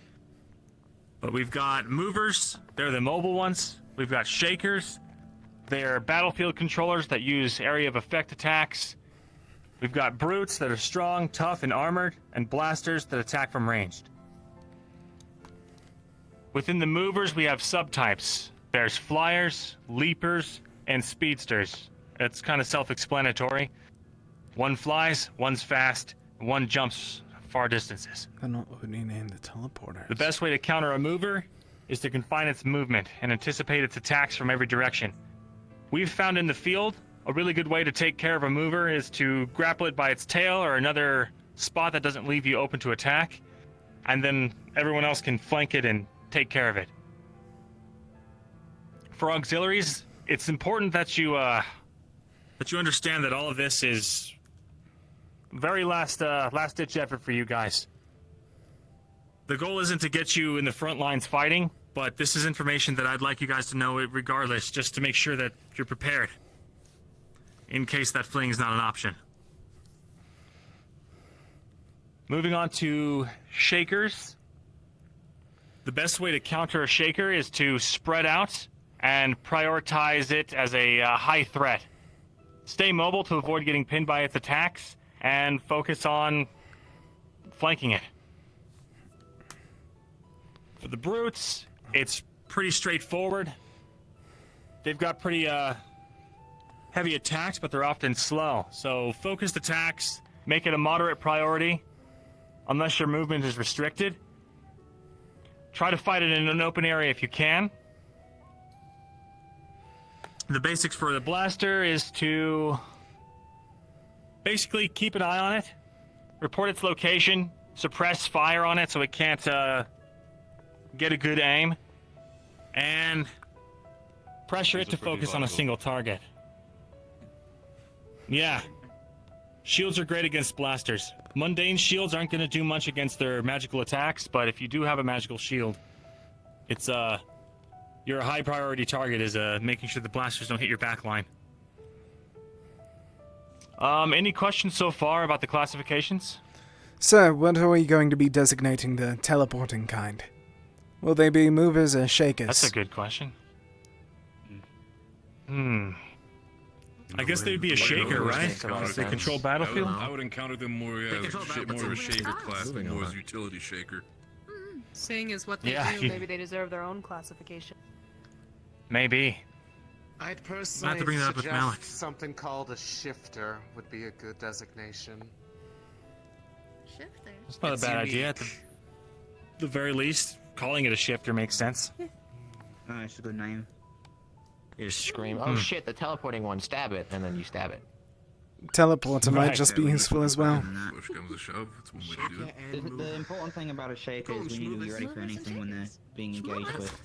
But we've got movers, they're the mobile ones. We've got shakers, they're battlefield controllers that use area of effect attacks. We've got brutes that are strong, tough, and armored, and blasters that attack from ranged. Within the movers, we have subtypes. There's flyers, leapers, and speedsters. It's kind of self-explanatory. One flies, one's fast, and one jumps far distances. They're not opening in the teleporter. The best way to counter a mover is to confine its movement and anticipate its attacks from every direction. We've found in the field a really good way to take care of a mover is to grapple it by its tail or another spot that doesn't leave you open to attack, and then everyone else can flank it and take care of it. For auxiliaries, it's important that you understand that all of this is very last-ditch effort for you guys. The goal isn't to get you in the front lines fighting, but this is information that I'd like you guys to know regardless, just to make sure that you're prepared, in case that fleeing is not an option. Moving on to shakers. The best way to counter a shaker is to spread out and prioritize it as a high threat. Stay mobile to avoid getting pinned by its attacks, and focus on flanking it. For the brutes, it's pretty straightforward. They've got pretty heavy attacks, but they're often slow. So focused attacks, make it a moderate priority, unless your movement is restricted. Try to fight it in an open area if you can. The basics for the blaster is to basically keep an eye on it, report its location, suppress fire on it so it can't get a good aim, and pressure it to focus on a single target. Yeah. Shields are great against blasters. Mundane shields aren't going to do much against their magical attacks, but if you do have a magical shield, it's your high priority target is making sure the blasters don't hit your back line. Any questions so far about the classifications? Sir, what are we going to be designating the teleporting kind? Will they be movers or shakers? That's a good question. I guess they'd be a shaker, right? They control battlefield? I would encounter them more as more of a shaker class, more as utility shaker. Seeing as what they do, maybe they deserve their own classification. Maybe. I'd personally to bring that up with Malik. suggest something called a shifter would be a good designation. Shifter? That's not a bad idea. At the very least, calling it a shifter makes sense. Oh, it's a good name. You just scream, oh shit, the teleporting one, stab it, and then you stab it. Teleporter might just be useful as well. Push comes to shove, that's one way to do it. The important thing about a shaker is we need to be ready for anything when they're being engaged with.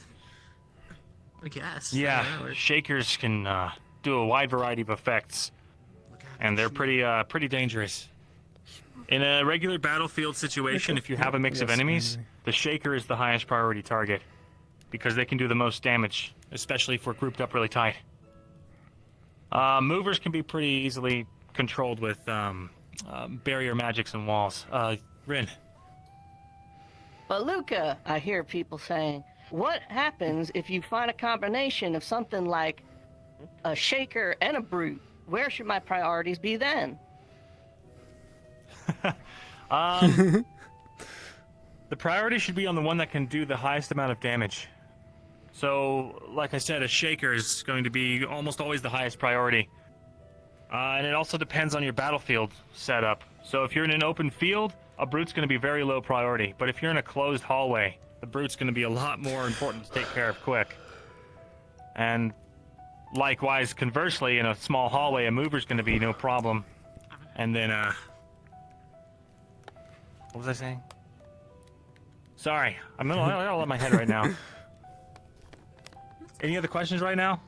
I guess. Yeah, shakers can do a wide variety of effects, and they're pretty dangerous. In a regular battlefield situation, if you have a mix of enemies, the shaker is the highest priority target, because they can do the most damage, especially if we're grouped up really tight. Movers can be pretty easily controlled with barrier magics and walls. Rin. But Luca, I hear people saying, what happens if you find a combination of something like a shaker and a brute? Where should my priorities be then? The priority should be on the one that can do the highest amount of damage. So, like I said, a shaker is going to be almost always the highest priority. And it also depends on your battlefield setup. So if you're in an open field, a brute's going to be very low priority. But if you're in a closed hallway, the brute's going to be a lot more important to take care of quick. And likewise, conversely, in a small hallway, a mover's going to be no problem. And then, what was I saying? Sorry, I'm all in my head right now. Any other questions right now?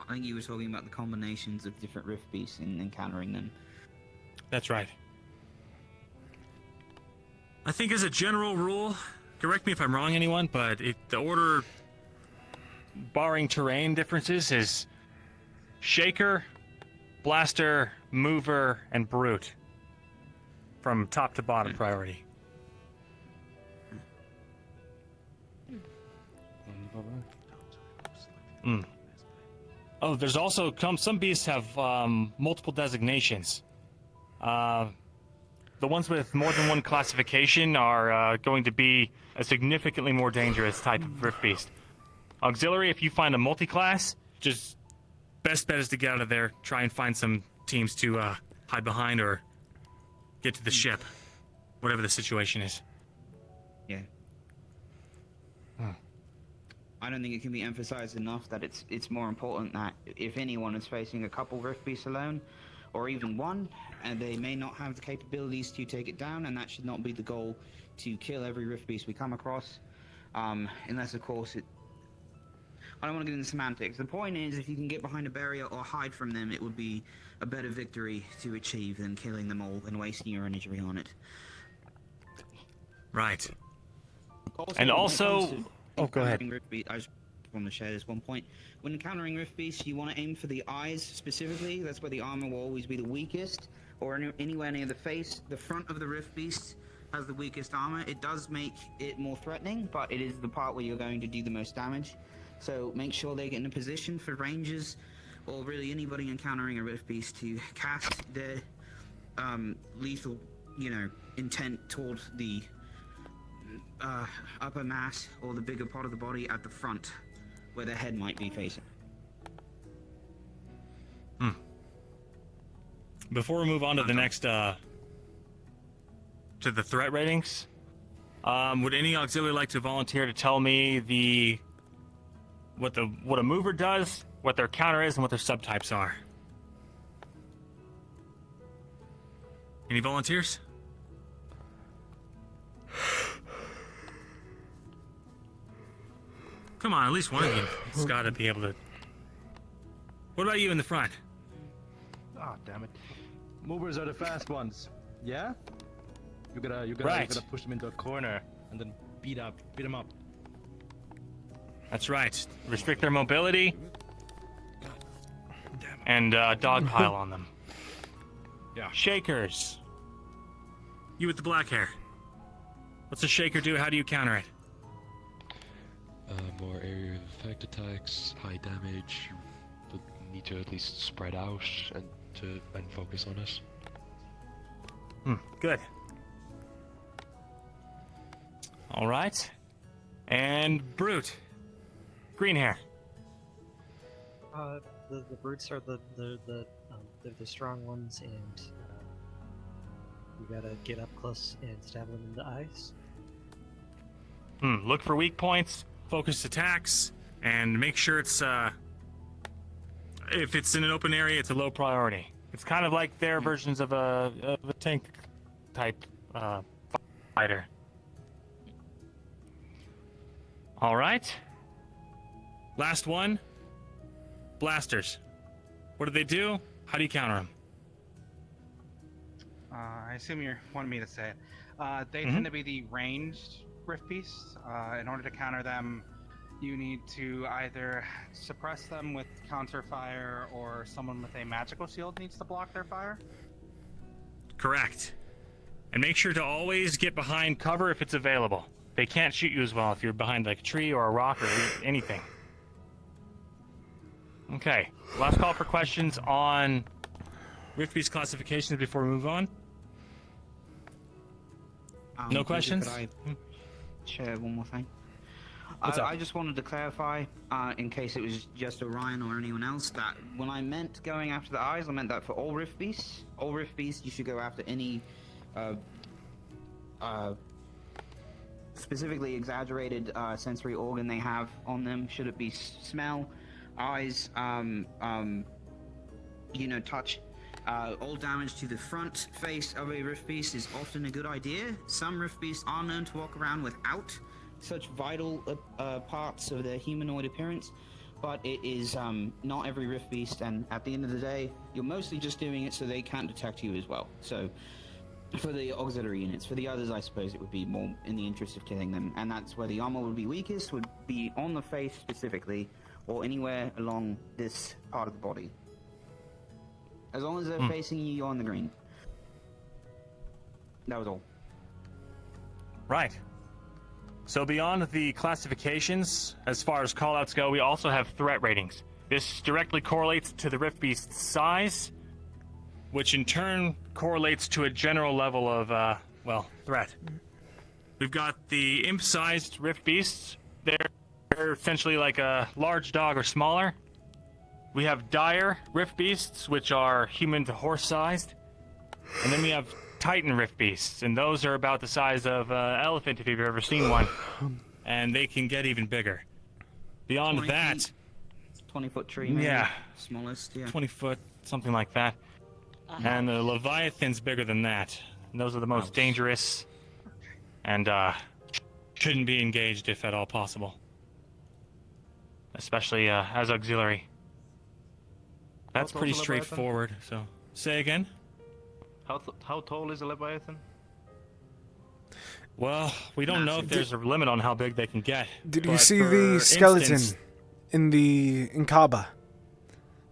I think you were talking about the combinations of different rift beasts and encountering them. That's right. I think as a general rule, correct me if I'm wrong, anyone, but the order, barring terrain differences, is Shaker, Blaster, Mover, and Brute. From top to bottom priority. Oh, there's also some beasts have multiple designations. The ones with more than one classification are going to be a significantly more dangerous type of rift beast. Auxiliary, if you find a multi-class, just best bet is to get out of there, try and find some teams to hide behind or get to the ship, whatever the situation is. Yeah. I don't think it can be emphasized enough that it's more important that if anyone is facing a couple rift beasts alone, or even one, and they may not have the capabilities to take it down, and that should not be the goal to kill every rift beast we come across, unless of course I don't want to get into semantics. The point is, if you can get behind a barrier or hide from them, it would be a better victory to achieve than killing them all and wasting your energy on it. Right. Also, and also... Oh, go ahead. I just want to share this one point. When encountering rift beasts, you want to aim for the eyes specifically. That's where the armor will always be the weakest, or anywhere near the face. The front of the rift beast has the weakest armor. It does make it more threatening, but it is the part where you're going to do the most damage. So make sure they get in a position for rangers, or really anybody encountering a rift beast, to cast their lethal, intent towards the upper mass or the bigger part of the body at the front, where their head might be facing. Before we move on to the next, to the threat ratings, would any auxiliary like to volunteer to tell me what a mover does, what their counter is, and what their subtypes are? Any volunteers? Come on, at least one of you has got to be able to. What about you in the front? Ah, damn it. Movers are the fast ones. Yeah? You gotta push them into a corner and then beat them up. That's right. Restrict their mobility and dogpile on them. Yeah. Shakers. You with the black hair. What's a shaker do? How do you counter it? More area of effect attacks, high damage. You need to at least spread out and focus on it. Good. All right. And Brute. Green hair. The brutes are they're the strong ones, and you gotta get up close and stab them in the eyes. Look for weak points, focused attacks, and make sure it's if it's in an open area, it's a low priority. It's kind of like their versions of a tank type fighter. All right. Last one. Blasters. What do they do? How do you counter them? I assume you wanted me to say it. They tend to be the ranged rift beasts. In order to counter them, you need to either suppress them with counter fire, or someone with a magical shield needs to block their fire. Correct. And make sure to always get behind cover if it's available. They can't shoot you as well if you're behind like a tree or a rock or anything. Okay, last call for questions on Rift Beast classifications before we move on? No questions? Could I share one more thing? What's up? I just wanted to clarify, in case it was just Orion or anyone else, that when I meant going after the eyes, I meant that for all Rift Beasts. All Rift Beasts, you should go after any specifically exaggerated sensory organ they have on them. Should it be smell, eyes, touch. All damage to the front face of a Rift Beast is often a good idea. Some Rift Beasts are known to walk around without such vital parts of their humanoid appearance, but it is not every Rift Beast, and at the end of the day, you're mostly just doing it so they can't detect you as well. So, for the auxiliary units, for the others, I suppose it would be more in the interest of killing them, and that's where the armor would be weakest, would be on the face specifically, or anywhere along this part of the body. As long as they're facing you, you're on the green. That was all. Right. So beyond the classifications, as far as callouts go, we also have threat ratings. This directly correlates to the Rift Beast's size, which in turn correlates to a general level of, threat. We've got the imp-sized Rift Beasts. They're essentially like a large dog or smaller. We have dire Rift Beasts, which are human to horse-sized. And then we have Titan Rift Beasts, and those are about the size of an elephant if you've ever seen one. And they can get even bigger. Beyond 20 that... feet, 20-foot tree, maybe. Yeah. Smallest, yeah. 20 foot, something like that. And the Leviathan's bigger than that. And those are the most dangerous and shouldn't be engaged if at all possible. Especially as auxiliary. That's pretty straightforward, so... Say again? How tall is a Leviathan? Well, we don't know if there's a limit on how big they can get. Did you see the skeleton in Kaaba?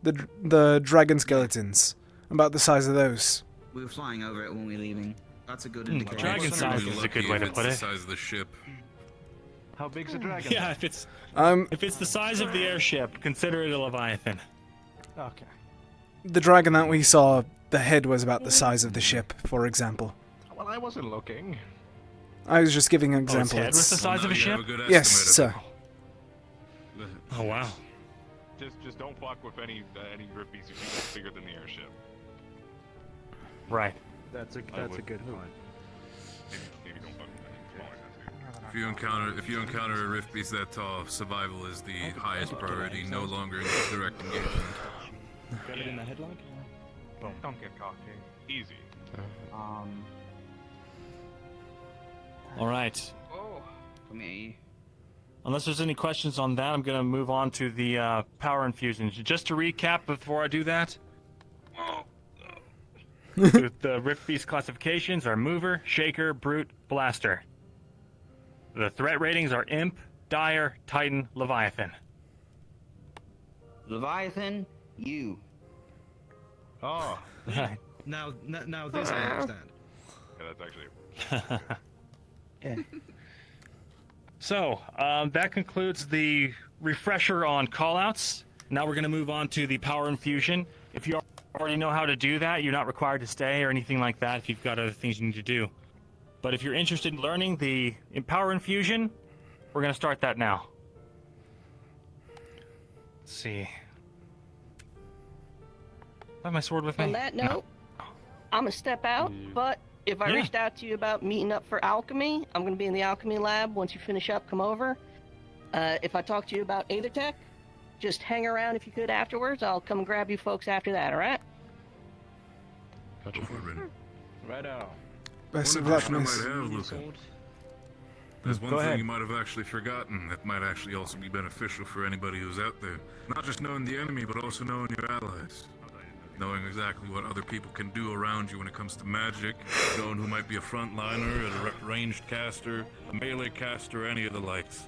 The dragon skeletons. About the size of those. We were flying over it when we were leaving. That's a good indication. Dragon size is a good way to put it. The size of the ship. How big's a dragon? Yeah, if it's the size of the airship, consider it a Leviathan. Okay. The dragon that we saw, the head was about the size of the ship, for example. Well, I wasn't looking. I was just giving an example. Its head was the size of a ship? Yes, sir. Oh wow. Just don't fuck with any Rift Beast you see that's bigger than the airship. Right. That's a good point. Maybe don't fuck with any If you encounter a Rift Beast that tall, survival is the highest priority, no longer in direct engagement. Got it in the headlock? Boom. Don't get cocky. Easy. All right. For me. Unless there's any questions on that, I'm going to move on to the power infusions. Just to recap before I do that, the Rift Beast classifications are Mover, Shaker, Brute, Blaster. The threat ratings are Imp, Dire, Titan, Leviathan. Leviathan, you. Oh. Right. Now this I understand. Yeah, that's actually... Yeah. So, that concludes the refresher on callouts. Now we're going to move on to the power infusion. If you already know how to do that, you're not required to stay or anything like that if you've got other things you need to do. But if you're interested in learning the power infusion, we're going to start that now. Let's see. I have my sword with me. On that note, I'm going to step out, but if I reached out to you about meeting up for alchemy, I'm going to be in the alchemy lab. Once you finish up, come over. If I talk to you about Adatech, just hang around if you could afterwards. I'll come grab you folks after that, all right? Gotcha. Right out. Best of One luck, question I miss. might have, Luca. There's one Go thing ahead. you might have actually forgotten that might actually also be beneficial for anybody who's out there. Not just knowing the enemy, but also knowing your allies. Knowing exactly what other people can do around you when it comes to magic, knowing who might be a frontliner, a ranged caster, a melee caster, any of the likes.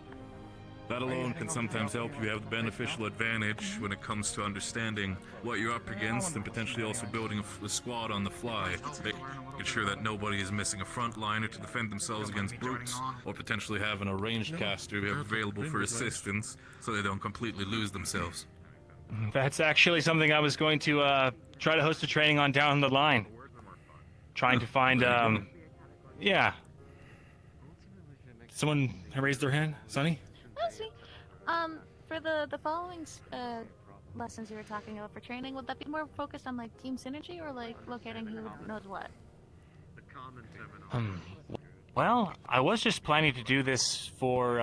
That alone can sometimes help you have the beneficial advantage when it comes to understanding what you're up against and potentially also building a squad on the fly, making sure that nobody is missing a frontliner to defend themselves against brutes, or potentially having a ranged caster available for assistance so they don't completely lose themselves. That's actually something I was going to try to host a training on down the line. Trying to find, yeah. Someone raised their hand? Sonny? That's me. For the following lessons you were talking about for training, would that be more focused on like team synergy or like locating who knows what? Well, I was just planning to do this for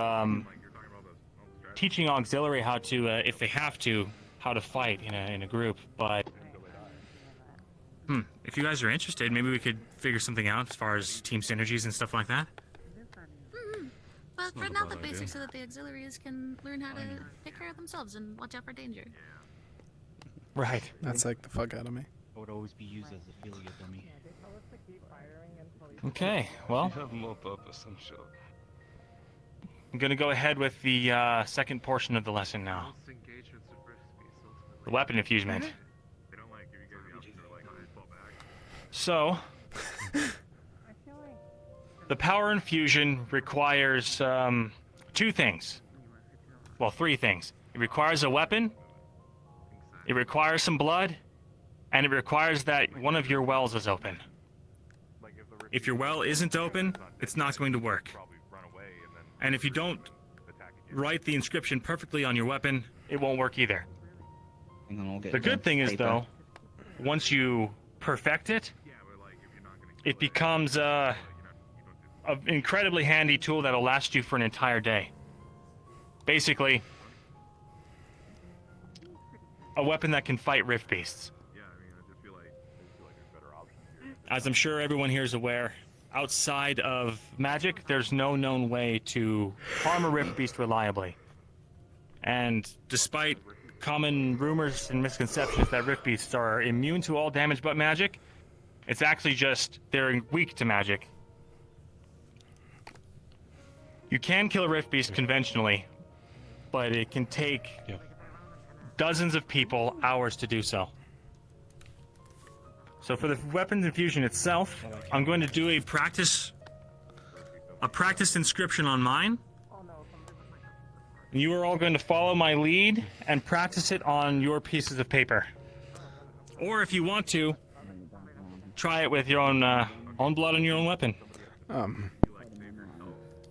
teaching auxiliary how to, if they have to, how to fight in a group. But if you guys are interested, maybe we could figure something out as far as team synergies and stuff like that. But for now, the basics so that the auxiliaries can learn how to take care of themselves and watch out for danger. Right. That's like the fuck out of me. I would always be used as a failure dummy. Okay, well, You have more purpose, I'm sure. I'm gonna go ahead with the second portion of the lesson now. The weapon infusement. So, the power infusion requires two things. Well, three things. It requires a weapon, it requires some blood, and it requires that one of your wells is open. If your well isn't open, it's not going to work. And if you don't write the inscription perfectly on your weapon, it won't work either. The good thing is, though, once you perfect it, it becomes an incredibly handy tool that'll last you for an entire day. Basically, a weapon that can fight rift beasts. As I'm sure everyone here is aware, outside of magic, there's no known way to harm a rift beast reliably. And despite common rumors and misconceptions that rift beasts are immune to all damage but magic, it's actually just they're weak to magic. You can kill a rift beast conventionally, but it can take dozens of people hours to do so. So for the weapons infusion itself, I'm going to do a practice inscription on mine. You are all going to follow my lead and practice it on your pieces of paper. Or if you want to, try it with your own blood on your own weapon.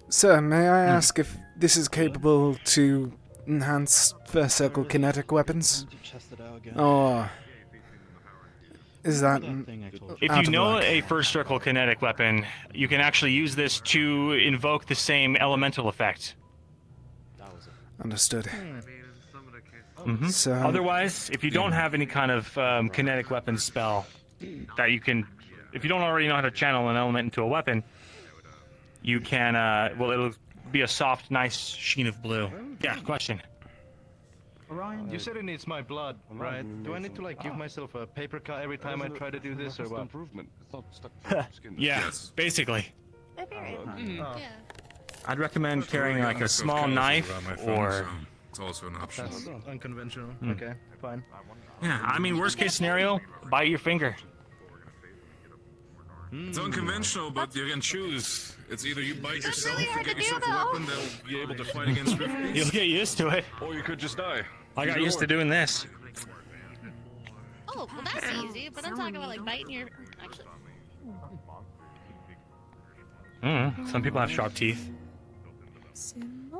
Sir, may I ask if this is capable to enhance first circle kinetic weapons? Or is that If you know a first circle kinetic weapon, you can actually use this to invoke the same elemental effect. Understood. So, otherwise, if you don't have any kind of kinetic weapon spell that you can, if you don't already know how to channel an element into a weapon, you can, well, it'll be a soft, nice sheen of blue. Yeah, question. You said it needs my blood, right? Do I need to like give myself a paper cut every time I try to do this, or what? Improvement. It's not stuck to the skin. Yeah, basically. Yeah. I'd recommend carrying like a small knife or. It's also an option. That's unconventional. Hmm. Okay, fine. Yeah, I mean, worst case scenario, bite your finger. It's unconventional, but you can choose. It's either you bite yourself or get yourself a weapon that'll be able to fight against rift beasts. You'll get used to it. Or you could just die. I got used to doing this. Oh, well that's easy, but I'm talking about like biting your... Actually... Some people have sharp teeth.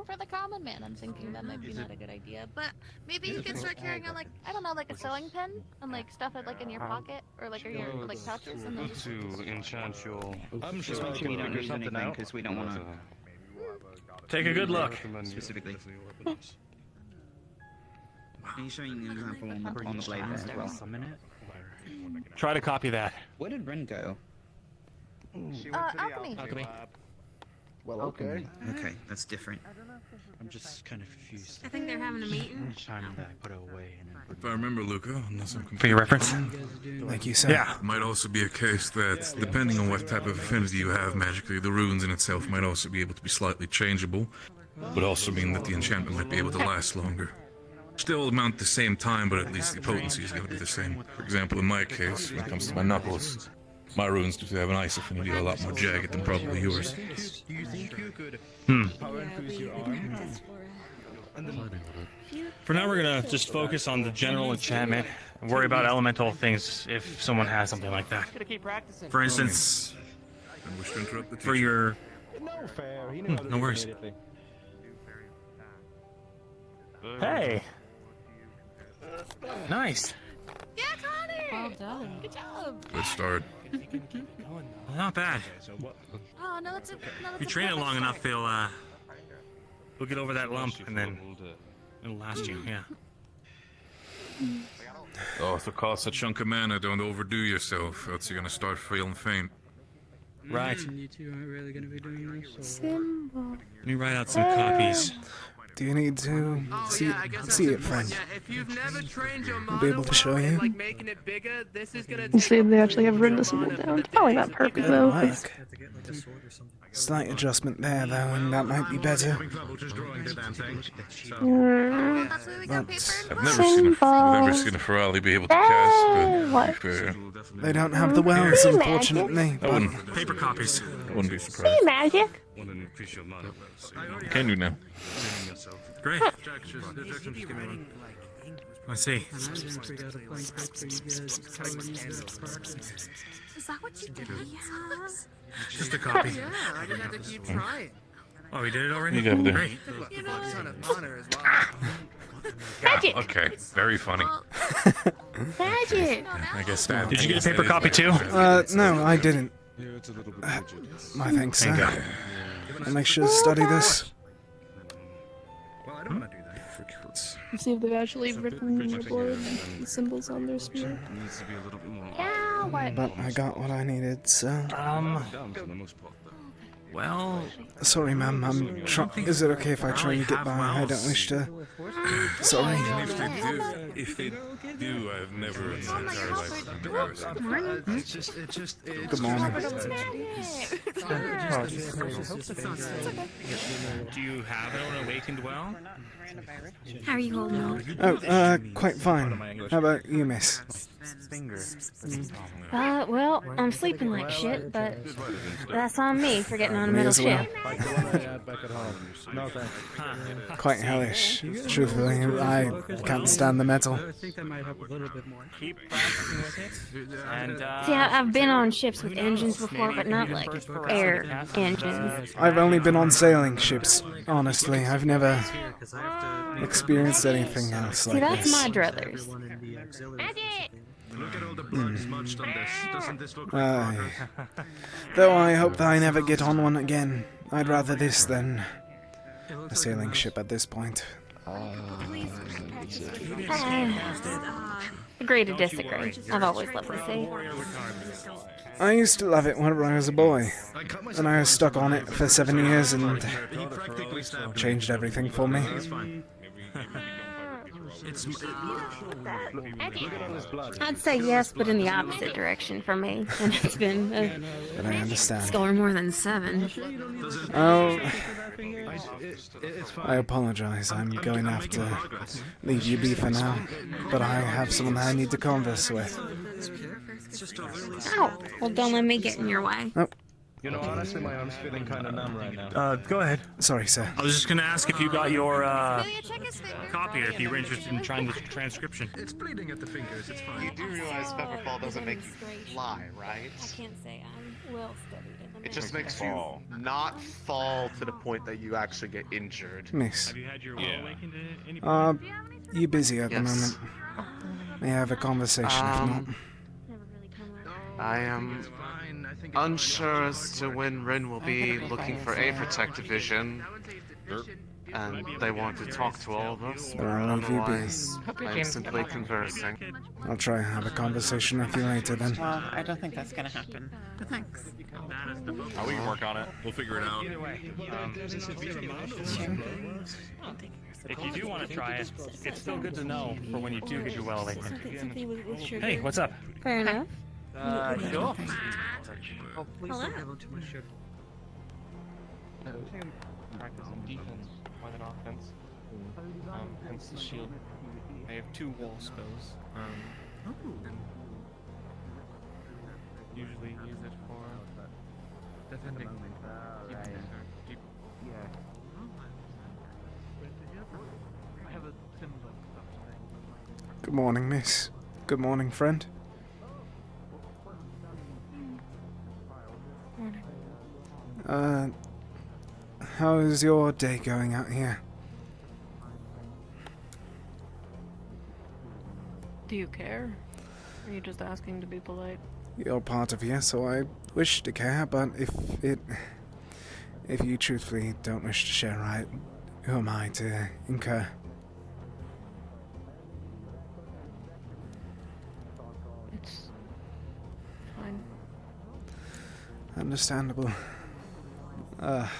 For the common man, I'm thinking that might be not a good idea. But maybe you can start carrying on like, I don't know, like a sewing pen and like stuff it like in your pocket or like in your like pouches and then just... To enchant your... I'm just making we you don't figure use something anything out. because we don't want to... Take a good look. Specifically. Can you show me an example on the blade there as well? Try to copy that. Where did Ren go? Alchemy. Well, okay. Okay, that's different. I'm just kind of confused. I think they're having a meeting. Shine that I put it away and then put If I remember, Luca, unless I'm For your reference? Like you said. Yeah. It might also be a case that, depending on what type of affinity you have magically, the runes in itself might also be able to be slightly changeable, but also mean that the enchantment might be able to last longer. Still amount the same time, but at least the potency is going to be the same. For example, in my case, when it comes to my knuckles, my runes do have an ice affinity a lot more jagged than probably yours. Do you think you could Hmm. power infuse your arm? Planning on it. For now, we're gonna just focus on the general enchantment and worry about elemental things if someone has something like that. Gotta keep practicing. For instance, I wish to interrupt the for teacher. your... No fair. He knew how to no do worries. anything. Hey! Nice! Yeah, Connor! Well done. Good job. Good start. Not bad. Oh, no, that's a, no, that's If you a train it perfect long enough, start. they'll get over that lump, and then it'll last you, yeah. Oh, if it costs a chunk of mana, don't overdo yourself, else you're gonna start feeling faint. Right. You two aren't really going to be doing this. Let me write out some copies. Do you need to see it, friend? Yeah, if you've never trained your I'll be able to show you. like making it bigger, this is gonna You see if they actually have written this one down. It's probably not perfect Good though. work. Slight adjustment there, though, and that might be better. I've never seen a Ferrari be able to cast, but to be fair, They don't have the wells, unfortunately. I wouldn't, Paper copies. I wouldn't be surprised. magic. You can do now. Great. Let's see. Is that what you did? Yeah. Just a copy. Yeah, I just have to keep trying. Oh, we did it already? You got it. Great. You know, son of honor as well. Yeah, okay, very funny. Magic. I guess that. Did you get a paper copy too? No, I didn't. My thanks, Thank sir. God. I'll make sure to study this. See if they've actually written the board the symbols on their spear. Yeah, what? But I got what I needed, so... Well... Sorry, ma'am, is it okay if I try and get by? I don't wish to... Sorry. If they do, I've never in my entire life been embarrassed. Good morning. Do you have an awakened well? How are you holding on? Oh, quite fine. How about you, miss? Well, I'm sleeping like shit, but that's on me for getting on a Me metal as well. ship. Quite hellish. Truthfully, I can't stand the metal. I think that might help a little bit more. Keep practicing with it. And, See, I've been on ships with engines before, but not like air engines. I've only been on sailing ships, honestly. I've never experienced anything else See, like that's this. my druthers. Look at all the blood smudged on this. Doesn't this look Aye. Though I hope that I never get on one again. I'd rather this than a sailing ship at this point. Agree to disagree. I've always loved the sea. I used to love it whenever I was a boy, and I was stuck on it for 7 years and changed everything for me. I'd say yes, but in the opposite direction for me. And it's been But I understand. score more than 7. Oh, I apologize. I'm going to have to leave you be for now, but I have someone that I need to converse with. Oh, well, don't let me get in your way. Oh. You know, honestly, my arm's feeling kind of numb right now. Go ahead. Sorry, sir. I was just gonna ask if you got your, copy, if you were interested in trying the transcription. It's bleeding at the fingers, it's fine. You do realize Pepperfall doesn't make you fly, right? I can't say I'm well studied in the It just makes you not fall to the point that you actually get injured. Miss. Have you had your will awakened at any point? You busy at the moment? May I have a conversation if not? I am unsure as to when Rin will be looking for a protective vision, and they want to talk to all of us. But I'll leave you be. Otherwise, I'm simply conversing. I'll try and have a conversation with you later then. Well, I don't think that's gonna happen. But thanks. Oh, we can work on it. We'll figure it out. If you do want to try it, it's still good to know for when you do get your well awakened. Hey, what's up? Fair enough. Sure. Hello. Practicing defense more than offense. Hence the shield. I have 2 wall spells. And usually use it for defending. Good morning, miss. Good morning, friend. Morning. How is your day going out here? Do you care? Or are you just asking to be polite? You're part of here, so I wish to care, but if you truthfully don't wish to share, right, who am I to incur? It's fine. Understandable. Have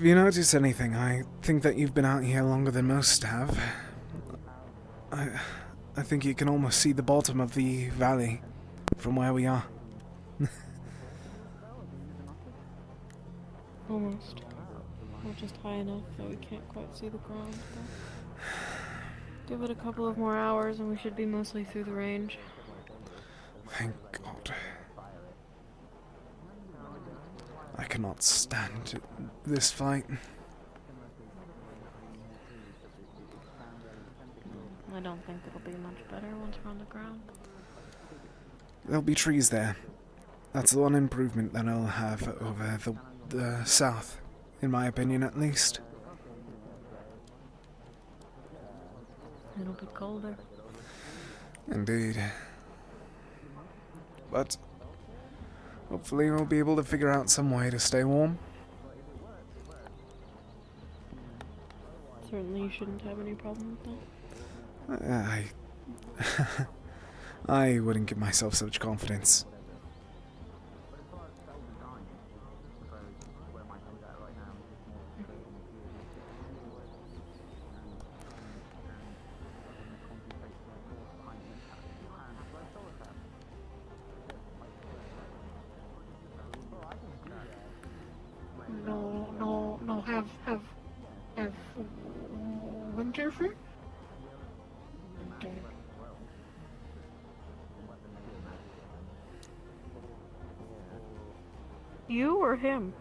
you noticed anything? I think that you've been out here longer than most have. I think you can almost see the bottom of the valley from where we are. Almost. We're just high enough that we can't quite see the ground. But give it a couple of more hours and we should be mostly through the range. Thank God. I cannot stand this fight. I don't think it'll be much better once we're on the ground. There'll be trees there. That's the one improvement that I'll have over the south, in my opinion at least. It'll be colder. Indeed. But hopefully we'll be able to figure out some way to stay warm. Certainly you shouldn't have any problem with that. I wouldn't give myself such confidence. No, have winter fruit? Okay. You or him?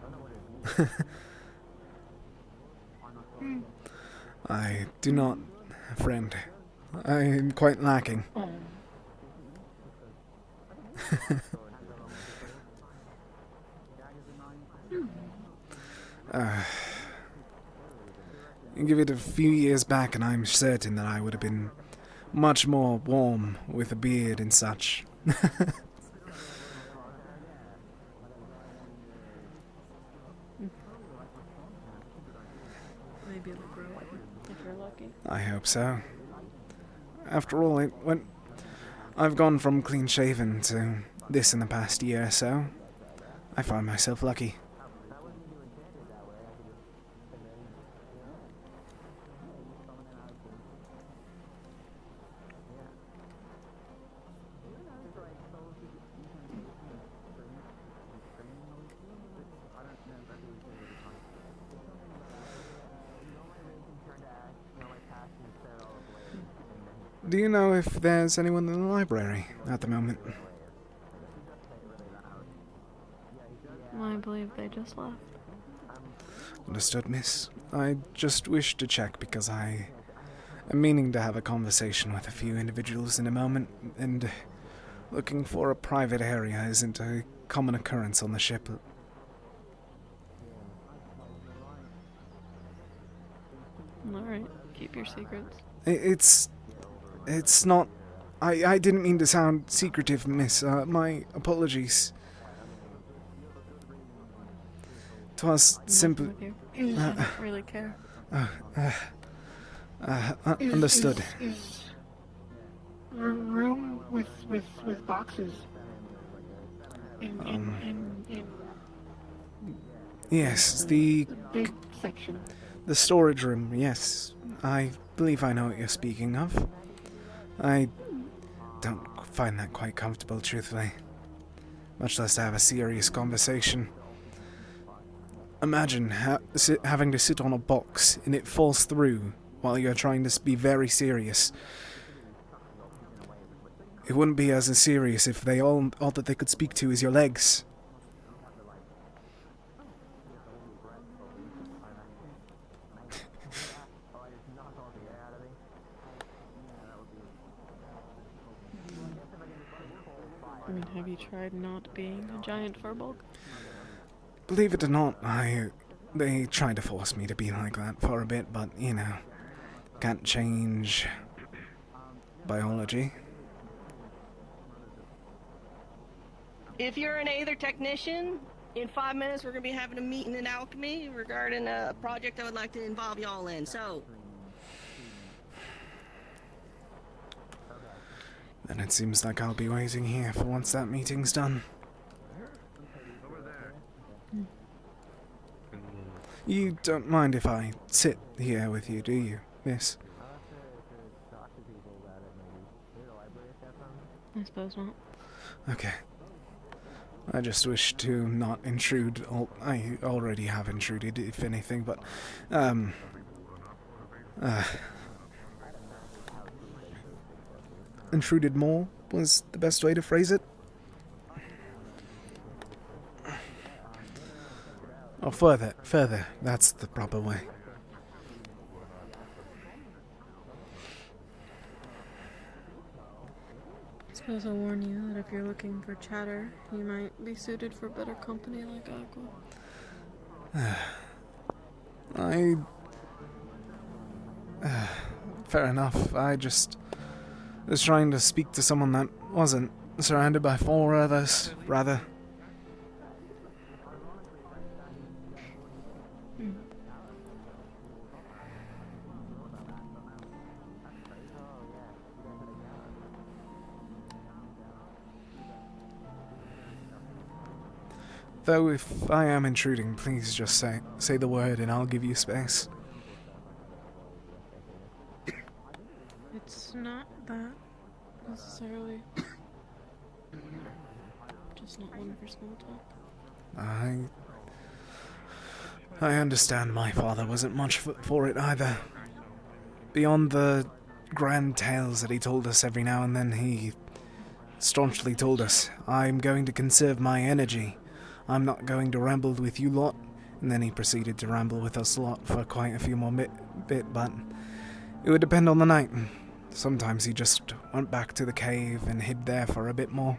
I do not, friend. I am quite lacking. Give it a few years back and I'm certain that I would have been much more warm with a beard and such. Maybe it'll grow if you're lucky. I hope so. After all, I've gone from clean shaven to this in the past year or so. I find myself lucky. Do you know if there's anyone in the library at the moment? I believe they just left. Understood, miss. I just wish to check because I am meaning to have a conversation with a few individuals in a moment, and looking for a private area isn't a common occurrence on the ship. Alright, keep your secrets. It's not... I didn't mean to sound secretive, miss. My apologies. 'Twas simply... I don't really care. Understood. Is room with boxes in Yes, the big section. The storage room, yes. I believe I know what you're speaking of. I don't find that quite comfortable, truthfully. Much less to have a serious conversation. Imagine having to sit on a box and it falls through while you're trying to be very serious. It wouldn't be as serious if all that they could speak to is your legs. I mean, have you tried not being a giant furball? Believe it or not, they tried to force me to be like that for a bit, but, you know, can't change biology. If you're an Aether technician, in 5 minutes we're going to be having a meeting in Alchemy regarding a project I would like to involve y'all in, so... Then it seems like I'll be waiting here for once that meeting's done. You don't mind if I sit here with you, do you, miss? I suppose not. Okay. I just wish to not intrude. I already have intruded, if anything, but, intruded more was the best way to phrase it. Or further, that's the proper way. I suppose I'll warn you that if you're looking for chatter, you might be suited for better company like Aqua. Fair enough. I just was trying to speak to someone that wasn't surrounded by 4 others, rather. Though if I am intruding, please just say the word and I'll give you space. It's not that, necessarily. Just not one for small talk. I understand my father wasn't much for it either. Beyond the grand tales that he told us every now and then, he staunchly told us, I'm going to conserve my energy. I'm not going to ramble with you lot. And then he proceeded to ramble with us lot for quite a few more bit, but it would depend on the night. Sometimes he just went back to the cave and hid there for a bit more.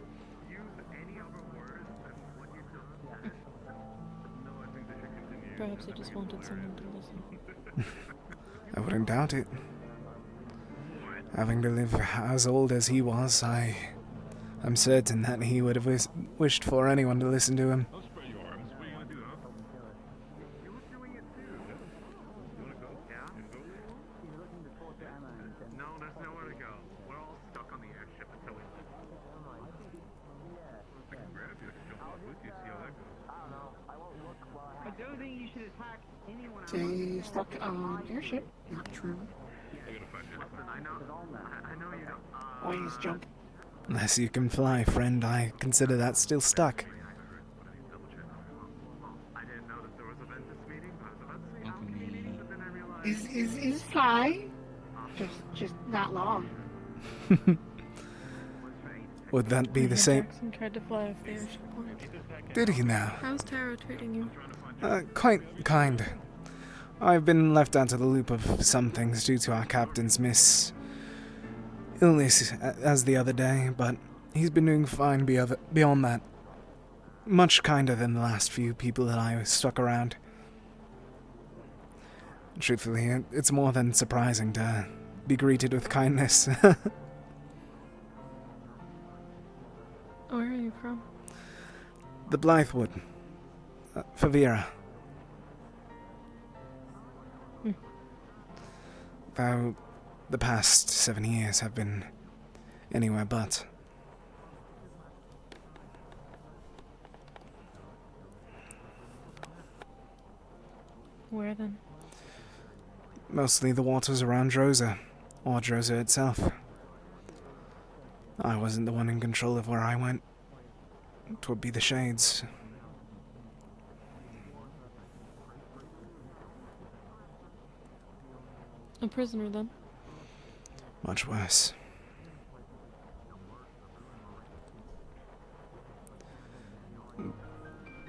Perhaps he just wanted someone to listen. I wouldn't doubt it. Having to live as old as he was, I'm certain that he would have wished for anyone to listen to him. Stay stuck on airship. Not true. Always jump. Unless you can fly, friend, I consider that still stuck. Is fly. Just not long. Would that be the same? Jackson tried to fly off the airship once. Did he now? How's Tara treating you? Quite kind. I've been left out of the loop of some things due to our captain's illness as the other day, but he's been doing fine beyond that. Much kinder than the last few people that I stuck around. Truthfully, it's more than surprising to be greeted with kindness. Where are you from? The Blythewood. Favira. Though the past 7 years have been anywhere but. Where then? Mostly the waters around Drosa, or Drosa itself. I wasn't the one in control of where I went. It would be the Shades. A prisoner, then? Much worse.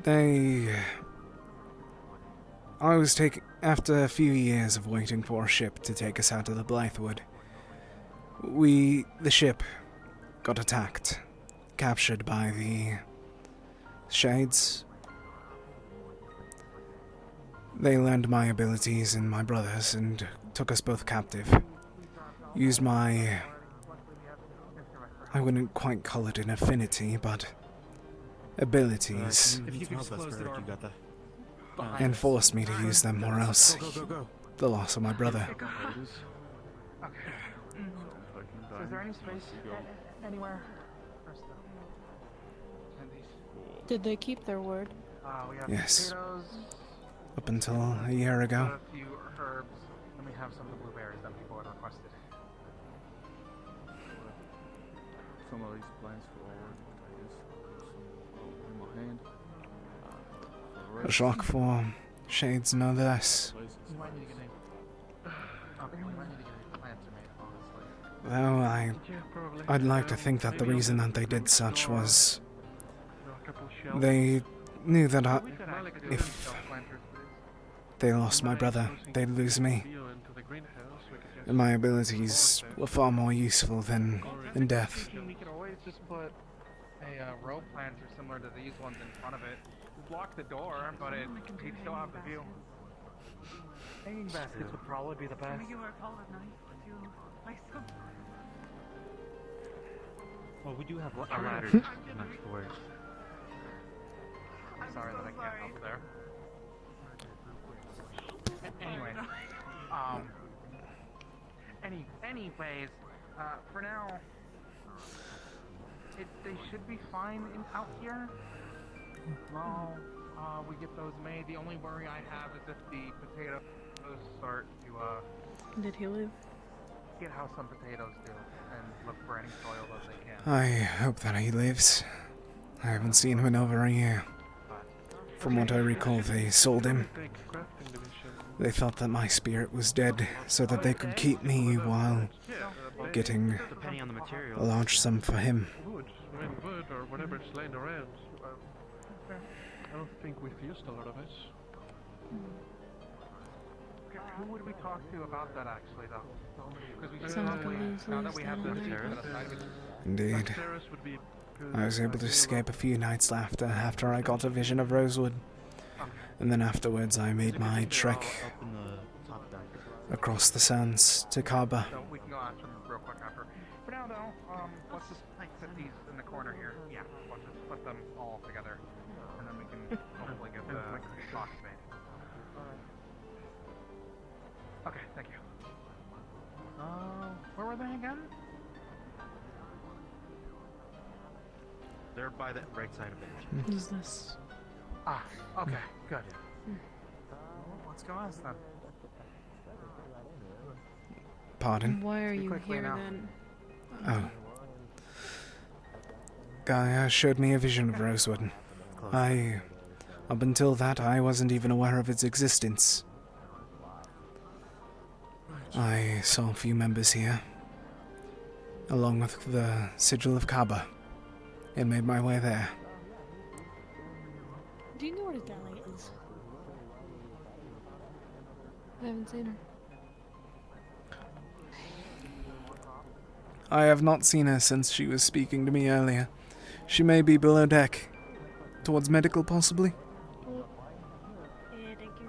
I was taken after a few years of waiting for a ship to take us out of the Blythewood. The ship, got attacked. captured by the Shades. They learned my abilities and my brother's and took us both captive. Used my... I wouldn't quite call it an affinity, but abilities. If you could just close the door. And forced me to use them, or else Go. the loss of my brother. Okay. So is there any space anywhere? Did they keep their word? We have Yes. potatoes. Up until a year ago. A few herbs. Then we have some of the blueberries that people had requested. Some of these plants forward, in my hand. A shock for Shades nonetheless. We might need to get okay, we might need to get plants made, honestly. Though I'd like to think that the reason that they did such was they knew that if they lost my brother, they'd lose me. And my abilities were far more useful than in death. We could always just put a row planter similar to these ones in front of it. Block the door, but you'd still have the view. Hanging baskets would probably be the best. Well, we do have a ladder next to it. I'm sorry that I can't help there. Anyway, anyways, for now, they should be fine out here. Well, we get those made. The only worry I have is if the potatoes start to, Did he live? get how some potatoes do, and look for any soil that they can. I hope that he lives. I haven't seen him in over a year. From what I recall, they sold him. They thought that my spirit was dead, so that they could keep me while getting Depending on the material. a large sum for him. Wood or whatever's laying around. I don't think we've used a lot of it. Okay, who would we talk to about that actually, though? Because we Sounds like a lose-lose now that we have the down there. set aside, we Indeed. I was able to escape a few nights after I got a vision of Rosewood. And then afterwards I made my trek across the sands to Kaba. So we can go after them real quick after. For now, though, let's just set these in the corner here. Yeah, let's just put them all together, and then we can hopefully get the box made. Okay, thank you. Where were they again? They're by the right side of it. What is this? Ah, okay, good. Let's go ask them. Pardon? Why are you quickly here now. then? Oh. Gaia showed me a vision of Rosewood. Up until that, I wasn't even aware of its existence. I saw a few members here, along with the Sigil of Kaba, and made my way there. Do you know what Adele is? I haven't seen her. I have not seen her since she was speaking to me earlier. She may be below deck. Towards medical, possibly? Thank you.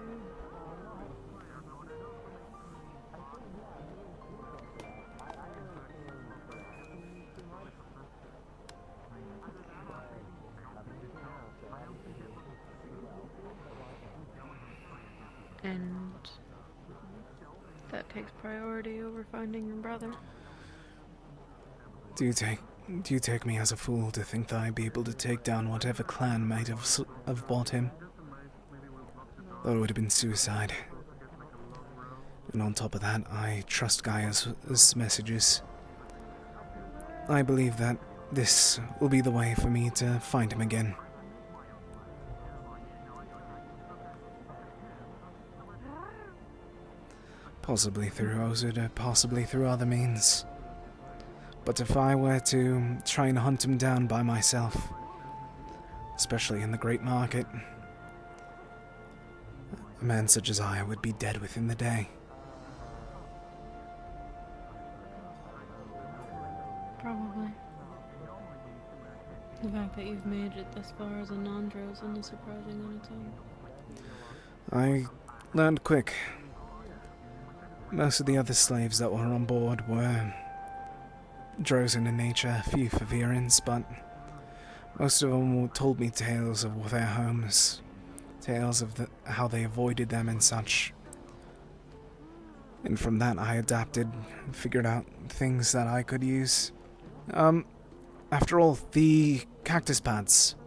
And that takes priority over finding your brother. Do you take me as a fool to think that I'd be able to take down whatever clan might have bought him? That would have been suicide. And on top of that, I trust Gaia's messages. I believe that this will be the way for me to find him again. Possibly through Rosewood, or possibly through other means. But if I were to try and hunt him down by myself, especially in the Great Market, a man such as I would be dead within the day. Probably. The fact that you've made it this far as a non-Drozen is surprising on its own. I learned quick. Most of the other slaves that were on board were Drozen in nature, few Favirians, but most of them told me tales of their homes, tales of how they avoided them and such. And from that I adapted and figured out things that I could use. After all, the cactus pads.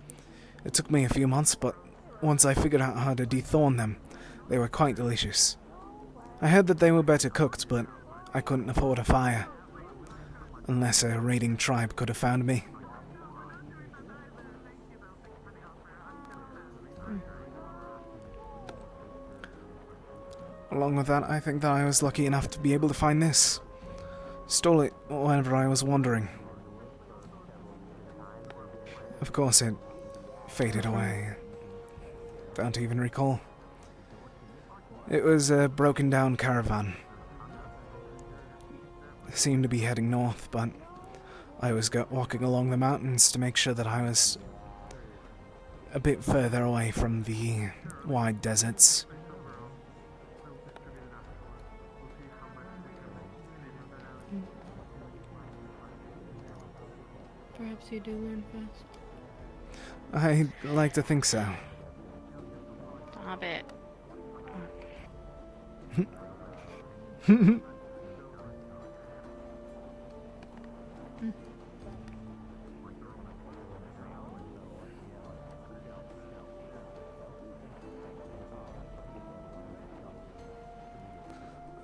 It took me a few months, but once I figured out how to dethorn them, they were quite delicious. I heard that they were better cooked, but I couldn't afford a fire. Unless a raiding tribe could have found me. Along with that, I think that I was lucky enough to be able to find this. Stole it whenever I was wandering. Of course, it faded away. Don't even recall. It was a broken down caravan. It seemed to be heading north, but I was walking along the mountains to make sure that I was a bit further away from the wide deserts. Perhaps you do learn fast. I like to think so. Stop it.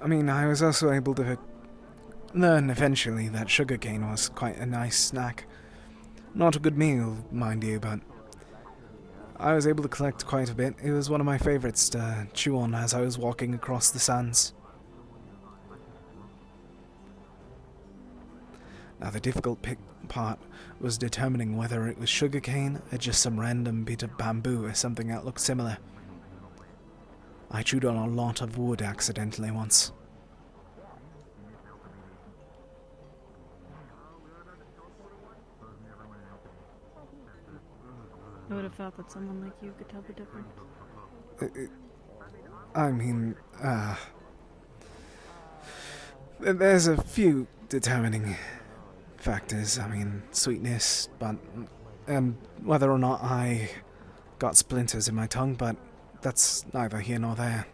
I mean, I was also able to learn eventually that sugarcane was quite a nice snack. Not a good meal, mind you, but I was able to collect quite a bit. It was one of my favorites to chew on as I was walking across the sands. Now, the difficult part was determining whether it was sugarcane or just some random bit of bamboo or something that looked similar. I chewed on a lot of wood accidentally once. I would have thought that someone like you could tell the difference. I mean, there's a few determining factors. I mean, sweetness, but and whether or not I got splinters in my tongue, but that's neither here nor there.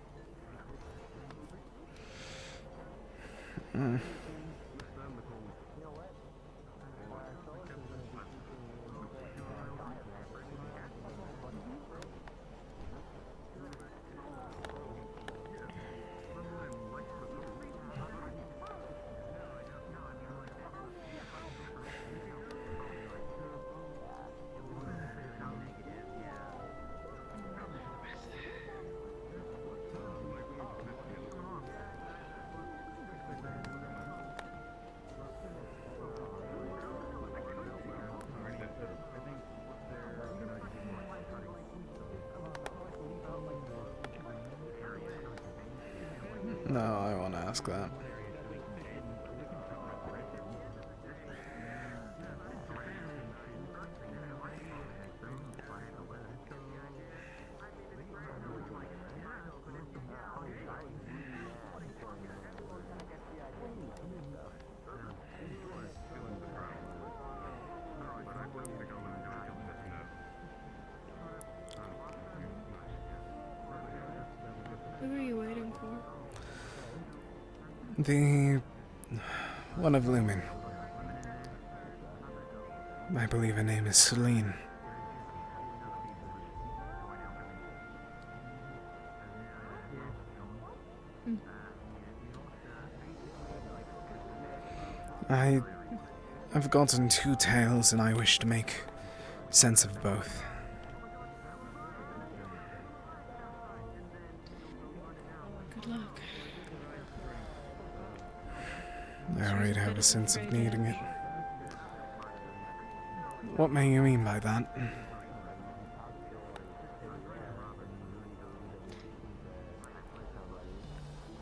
No, I won't ask that. Who are you waiting for? The one of Lumen. I believe her name is Celine. I've gotten two tales and I wish to make sense of both. Good luck. I already have a sense of needing it. What may you mean by that?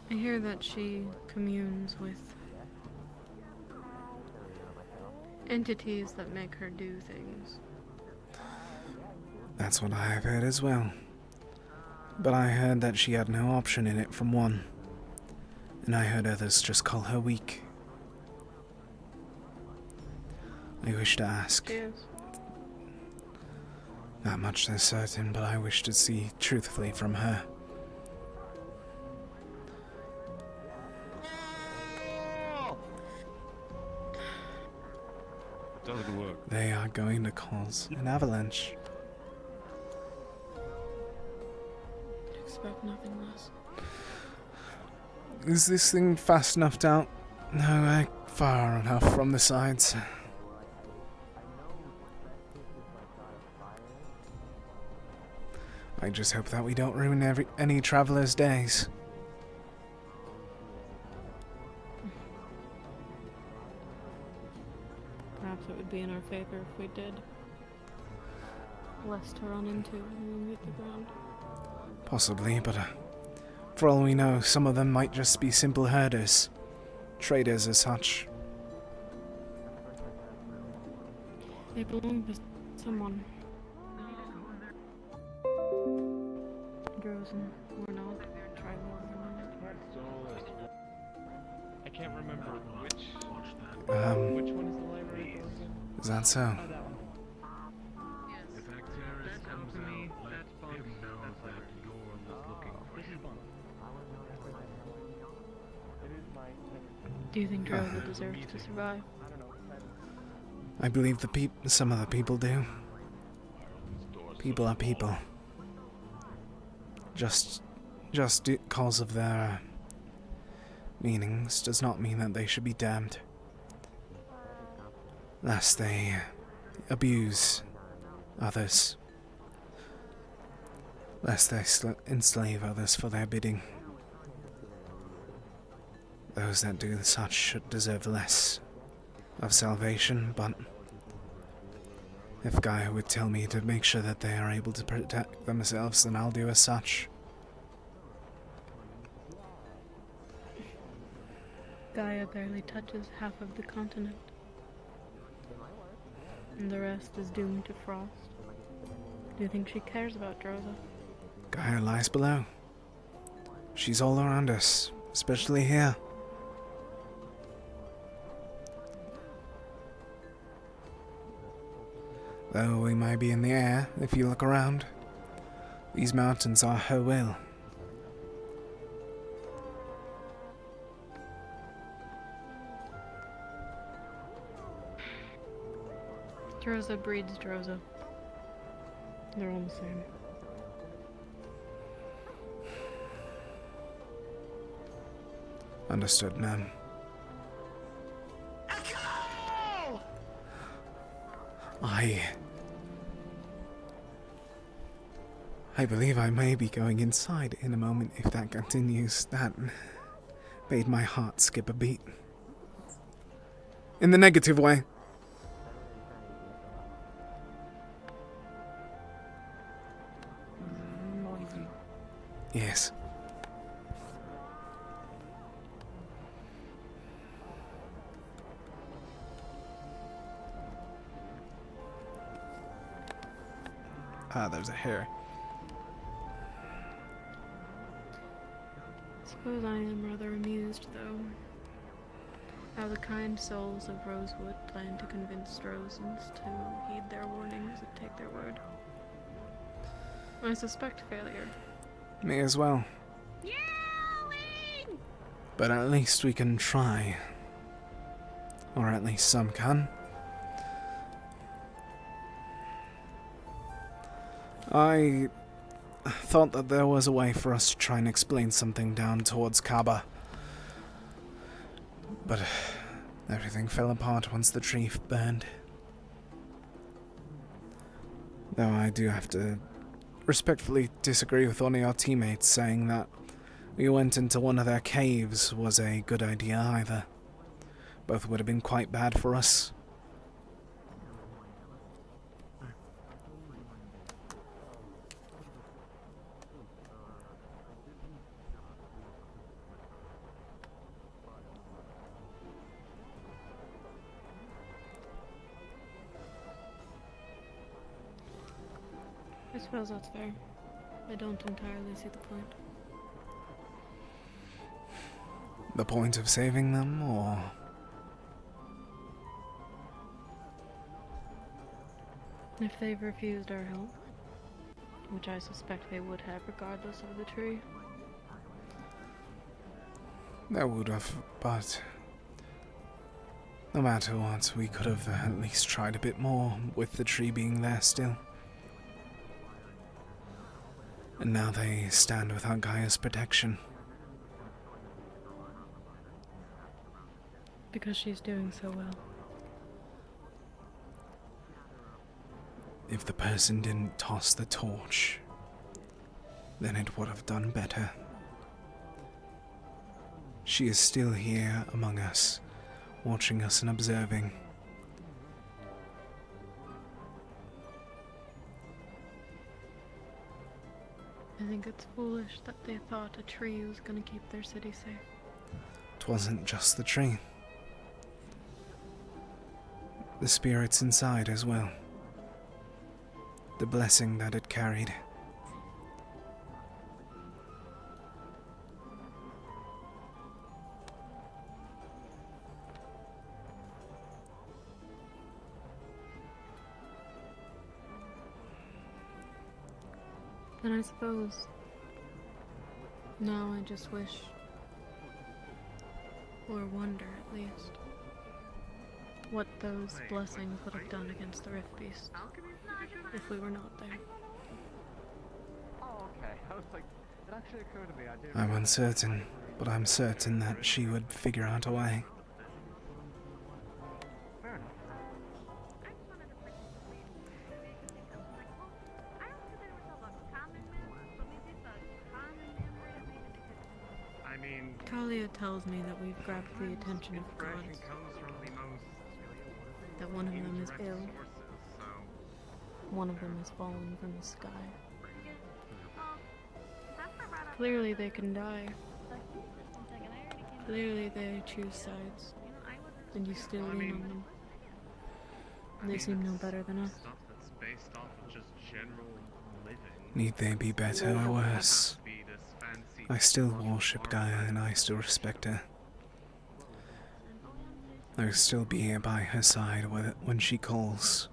I hear that she communes with entities that make her do things. That's what I have heard as well. But I heard that she had no option in it from one. And I heard others just call her weak. I wish to ask. Cheers. Not much is certain, but I wish to see truthfully from her. Doesn't work. They are going to cause an avalanche. Expect nothing less. Is this thing fast enough down? No, far enough from the sides. I just hope that we don't ruin any travelers' days. Perhaps it would be in our favor if we did. Less to run into when we hit the ground. Possibly, but for all we know, some of them might just be simple herders. Traders as such. They belong to someone. Drozen, we're not tribal. I can't remember which Which one is the library? Is that so? If Actaris comes out, let him know that Yorn was looking for him. Do you think Droza deserves to survive? I believe some of the people do. People are people. Just because of their meanings does not mean that they should be damned. Lest they abuse others. Lest they enslave others for their bidding. Those that do such should deserve less of salvation, but if Gaia would tell me to make sure that they are able to protect themselves, then I'll do as such. Gaia barely touches half of the continent. And the rest is doomed to frost. Do you think she cares about Droza? Gaia lies below. She's all around us, especially here. Though we might be in the air, if you look around, these mountains are her will. Droza breeds Droza. They're all the same. Understood, ma'am. I believe I may be going inside in a moment if that continues. That made my heart skip a beat. In the negative way. Yes. Ah, there's a hair. Suppose I am rather amused, though. How the kind souls of Rosewood plan to convince Drozens to heed their warnings and take their word. I suspect failure. Me as well. But at least we can try. Or at least some can. I thought that there was a way for us to try and explain something down towards Kaaba. But everything fell apart once the tree burned. Though I do have to respectfully disagree with one of your teammates saying that we went into one of their caves was a good idea either. Both would have been quite bad for us. I suppose that's fair. I don't entirely see the point. The point of saving them, or... If they've refused our help, which I suspect they would have regardless of the tree. They would have, but... no matter what, we could have at least tried a bit more with the tree being there still. And now they stand without Gaia's protection. Because she's doing so well. If the person didn't toss the torch, then it would have done better. She is still here among us, watching us and observing. I think it's foolish that they thought a tree was going to keep their city safe. It wasn't just the tree. The spirits inside as well. The blessing that it carried. And I suppose now I just wish, or wonder at least, what those blessings would have done against the Rift Beast if we were not there. Oh, okay. I was like, it actually occurred to me. I did. I'm uncertain, but I'm certain that she would figure out a way. Fair enough. I mean, Kalia tells me that we've grabbed the attention of gods. That one of them is ill. One of them has fallen from the sky. Clearly they can die. Clearly they choose sides. And you still lean on them. They seem no better than us. stuff that's based off of just general living. Need they be better or worse? I still worship Gaia and I still respect her. I'll still be here by her side when she calls.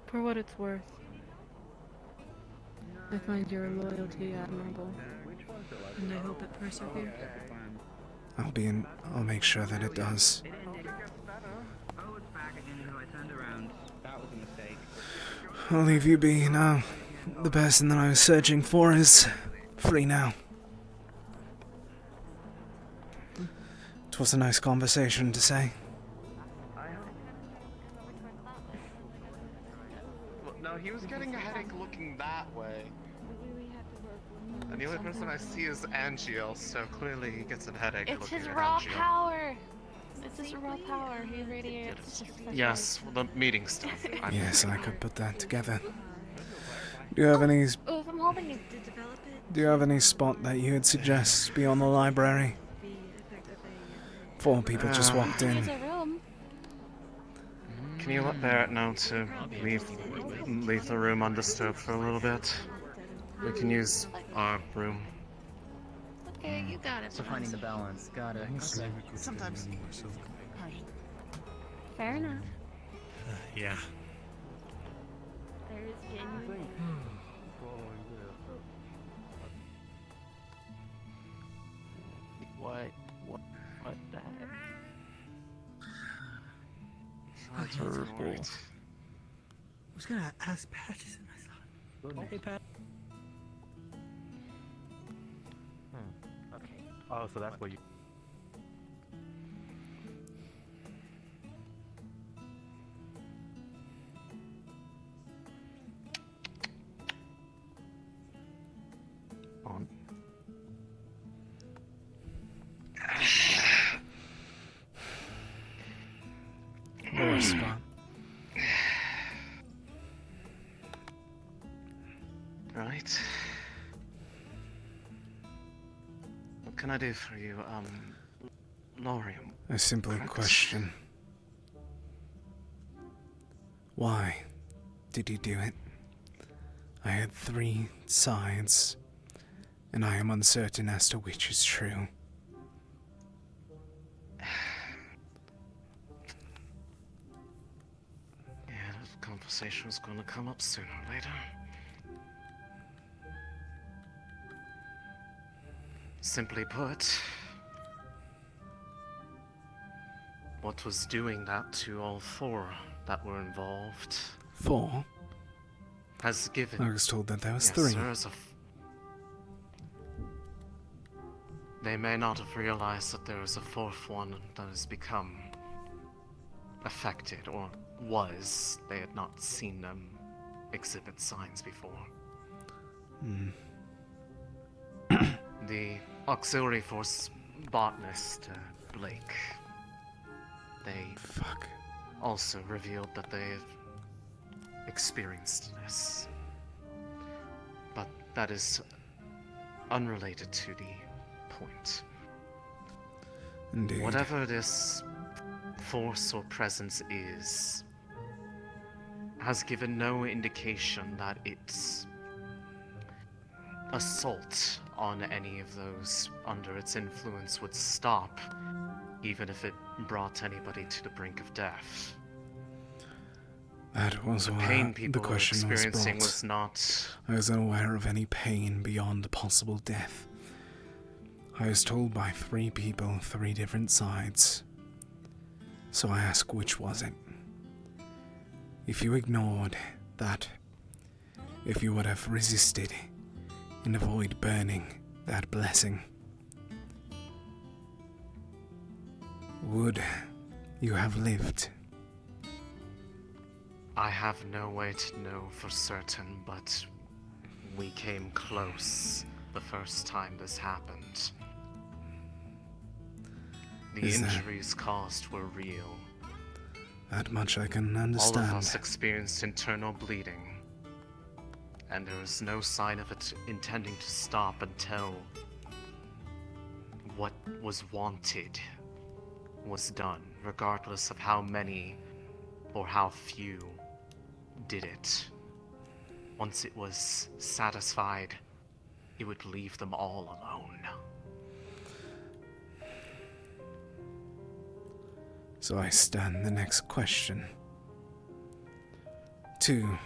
For what it's worth, I find your loyalty admirable, and I hope it perseveres. I'll make sure that it does. I'll leave you be now. The person that I was searching for is free now. It was a nice conversation to say. Well, no, he was getting a headache looking that way. And the only person I see is Angiel, so clearly he gets a headache It's looking his at raw Angiel. power. It's his raw power. He radiates. Yes, well, the meeting stuff. Yes, I could put that together. Do you have any? Oh, I'm holding it. Do you have any spot that you would suggest beyond the library? 4 people just walked There's in. a room. Can you let Barrett know to leave the room undisturbed for a little bit? We can use our room. Okay, you got it. So finding the balance, got it. Okay. Sometimes. Fair enough. Yeah. There is genuine. What the heck? That's Purple. right. I was gonna ask Patches and I thought. Hey, Pat. Okay. Oh, so that's what you. On. Lower spot. Right. What can I do for you, Lorium? A simple question. Why did you do it? I had 3 sides, and I am uncertain as to which is true. Yeah, this conversation was gonna come up sooner or later. Simply put, what was doing that to all 4 that were involved 4? has given... I was told that there was Yes, 3. sir, they may not have realized that there was a 4th one that has become affected, or was. They had not seen them exhibit signs before. The auxiliary force botanist, Blake, they also revealed that they have experienced this. But that is unrelated to the point. Indeed. Whatever this force or presence is, has given no indication that its assault on any of those under its influence would stop, even if it brought anybody to the brink of death. That was The why pain people the were question was experiencing brought. was not... I was unaware of any pain beyond the possible death. I was told by 3 people, 3 different sides. So I ask, which was it? If you ignored that, if you would have resisted and avoid burning that blessing, would you have lived? I have no way to know for certain, but we came close the first time this happened. The Is that- injuries caused were real. That much I can All understand. of us experienced internal bleeding, and there was no sign of it intending to stop until what was wanted was done, regardless of how many or how few did it. Once it was satisfied, it would leave them all alone. So I stand the next question. 2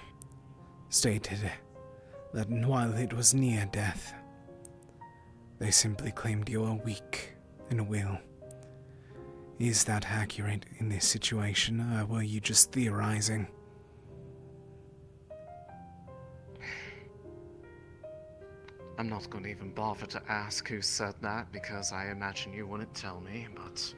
stated that while it was near death, they simply claimed you are weak in will. Is that accurate in this situation, or were you just theorizing? I'm not going to even bother to ask who said that, because I imagine you wouldn't tell me, but...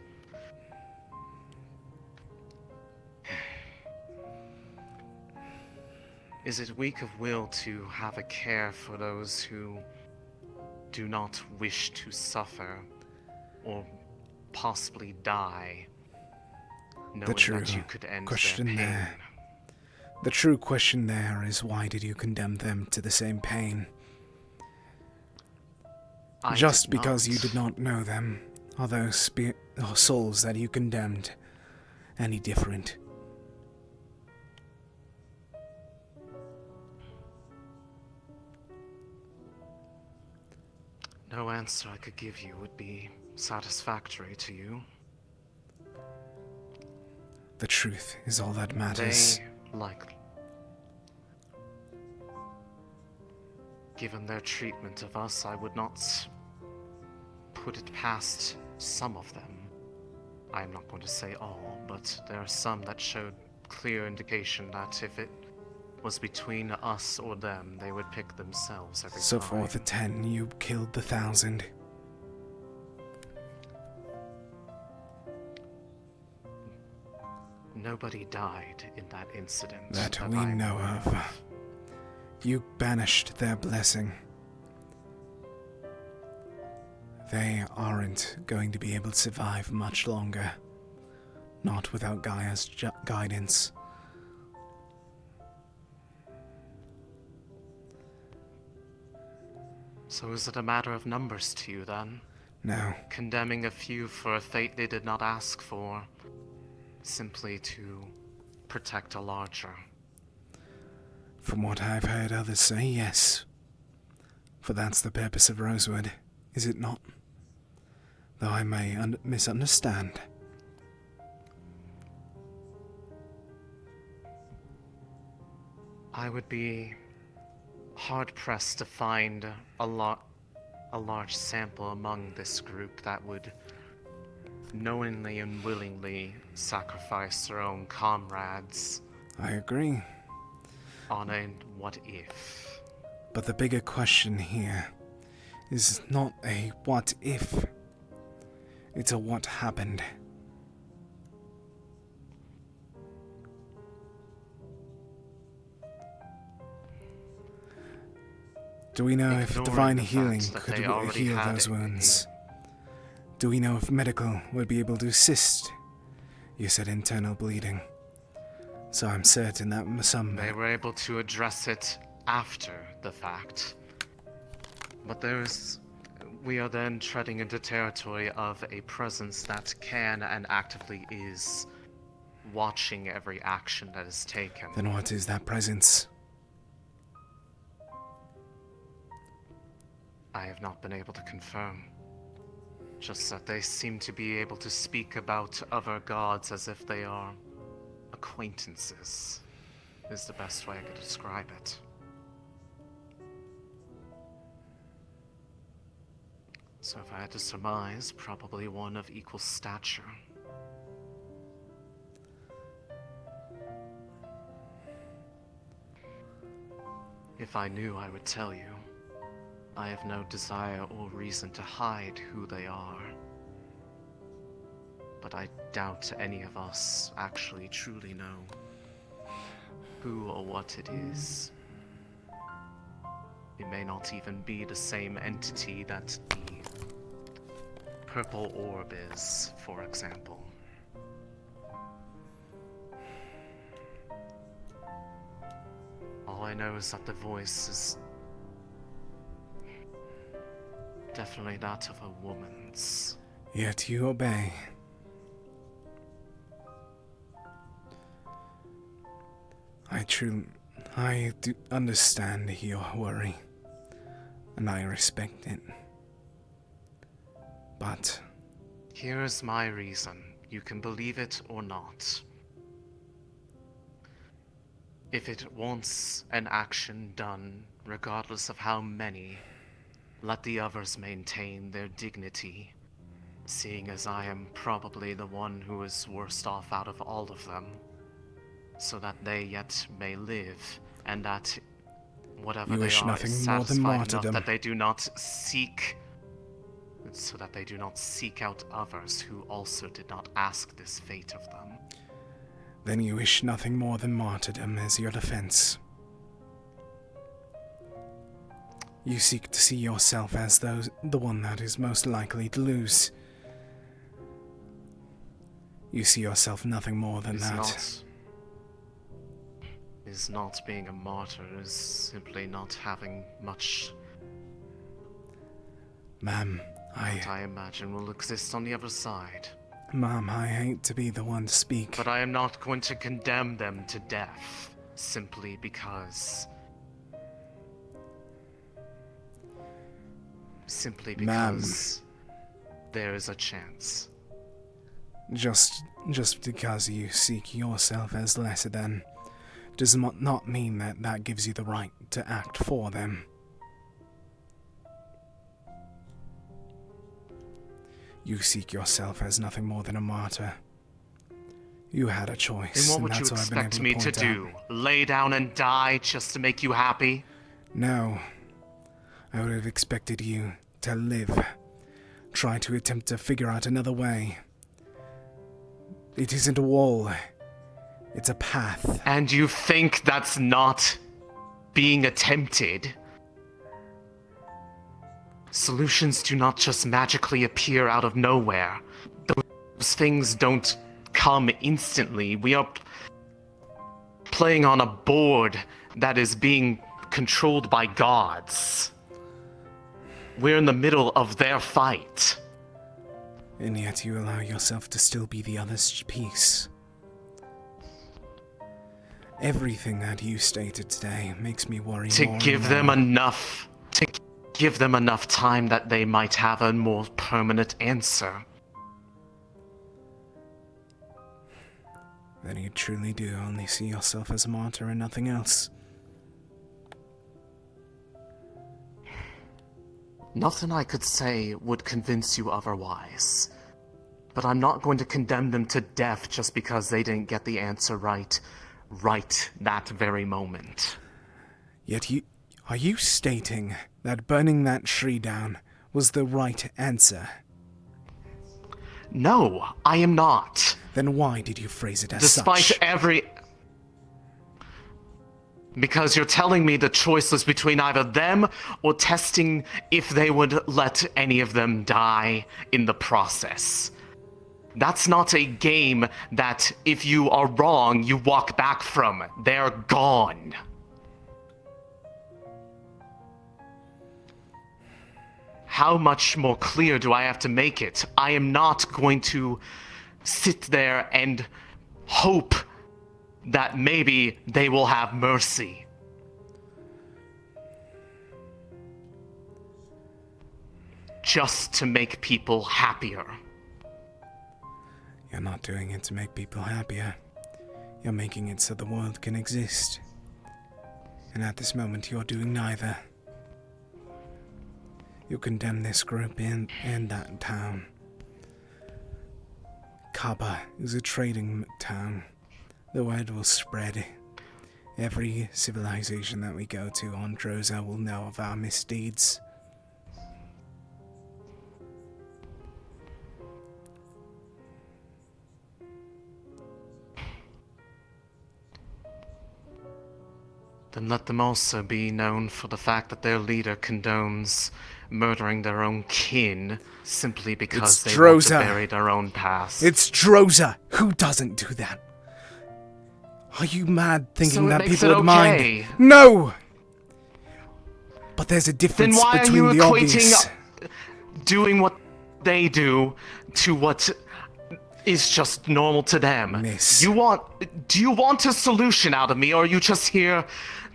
Is it weak of will to have a care for those who do not wish to suffer or possibly die, knowing The true that you could end question their pain? there. The true question there is, why did you condemn them to the same pain? I Just did because not. you did not know them, are those souls that you condemned any different? No answer I could give you would be satisfactory to you. The truth is all that matters. They, like... Given their treatment of us, I would not put it past some of them. I am not going to say all, but there are some that showed clear indication that if it was between us or them, they would pick themselves every So time. for the 10, you killed the 1,000. Nobody died in that incident. That that we I'm know aware of. You banished their blessing. They aren't going to be able to survive much longer. Not without Gaia's guidance. So is it a matter of numbers to you, then? No. Condemning a few for a fate they did not ask for, simply to protect a larger. From what I've heard others say, yes. For that's the purpose of Rosewood, is it not? Though I may misunderstand. I would be hard-pressed to find a large sample among this group that would knowingly and willingly sacrifice their own comrades. I agree. On a what if. But the bigger question here is not a what if. It's a what happened. Do we know if divine healing could heal those wounds? Do we know if medical would be able to assist? You said internal bleeding. So I'm certain that some... They were able to address it after the fact. But we are then treading into territory of a presence that can and actively is watching every action that is taken. Then what is that presence? I have not been able to confirm. Just that they seem to be able to speak about other gods as if they are acquaintances, is the best way I could describe it. So if I had to surmise, probably one of equal stature. If I knew, I would tell you. I have no desire or reason to hide who they are. But I doubt any of us actually truly know who or what it is. It may not even be the same entity that the purple orb is, for example. All I know is that the voice is definitely that of a woman's. Yet you obey. I do understand your worry, and I respect it. But here's my reason. You can believe it or not. If it wants an action done, regardless of how many, let the others maintain their dignity, seeing as I am probably the one who is worst off out of all of them, so that they yet may live, and that whatever they are is satisfied enough that they do not seek, so that they do not seek out others who also did not ask this fate of them. Then you wish nothing more than martyrdom as your defense. You seek to see yourself as the one that is most likely to lose. You see yourself nothing more than that. Is not being a martyr, is simply not having much. Ma'am, I imagine will exist on the other side. Ma'am, I hate to be the one to speak. But I am not going to condemn them to death, simply because... there is a chance. Just because you seek yourself as lesser than, does not mean that that gives you the right to act for them. You seek yourself as nothing more than a martyr. You had a choice. And what would you expect me to do? Lay down and die just to make you happy? No. I would have expected you to live. Try to attempt to figure out another way. It isn't a wall. It's a path. And you think that's not being attempted? Solutions do not just magically appear out of nowhere. Those things don't come instantly. We are playing on a board that is being controlled by gods. We're in the middle of their fight. And yet you allow yourself to still be the other's piece. Everything that you stated today makes me worry To more give and them more. enough time that they might have a more permanent answer. Then you truly do only see yourself as a martyr and nothing else. Nothing I could say would convince you otherwise. But I'm not going to condemn them to death just because they didn't get the answer right that very moment. Yet are you stating that burning that tree down was the right answer? No, I am not. Then why did you phrase it as Despite such? Because you're telling me the choice was between either them or testing if they would let any of them die in the process. That's not a game that if you are wrong, you walk back from. They're gone. How much more clear do I have to make it? I am not going to sit there and hope that maybe they will have mercy. Just to make people happier. You're not doing it to make people happier. You're making it so the world can exist. And at this moment, you're doing neither. You condemn this group and that town. Kaba is a trading town. The word will spread. Every civilization that we go to on Droza will know of our misdeeds. Then let them also be known for the fact that their leader condones murdering their own kin simply because they want to bury their own past. It's Droza! Who doesn't do that? Are you mad thinking So it that makes people it would mind? okay. No! But there's a Then difference why are between you the equating obvious. doing what they do to what is just normal to them? Do you want a solution out of me, or are you just here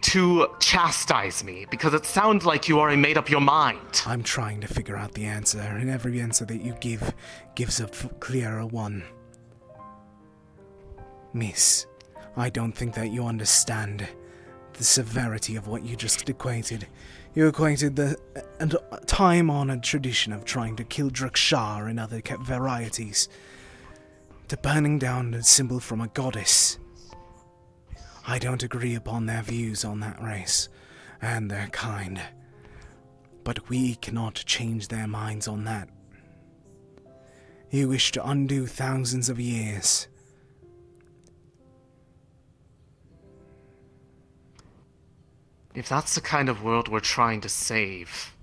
to chastise me? Because it sounds like you already made up your mind. I'm trying to figure out the answer, and every answer that you give gives a clearer one. Miss, I don't think that you understand the severity of what you just equated. You equated the time-honored tradition of trying to kill Drukshar and other varieties to burning down a symbol from a goddess. I don't agree upon their views on that race and their kind, but we cannot change their minds on that. You wish to undo thousands of years. If that's the kind of world we're trying to save,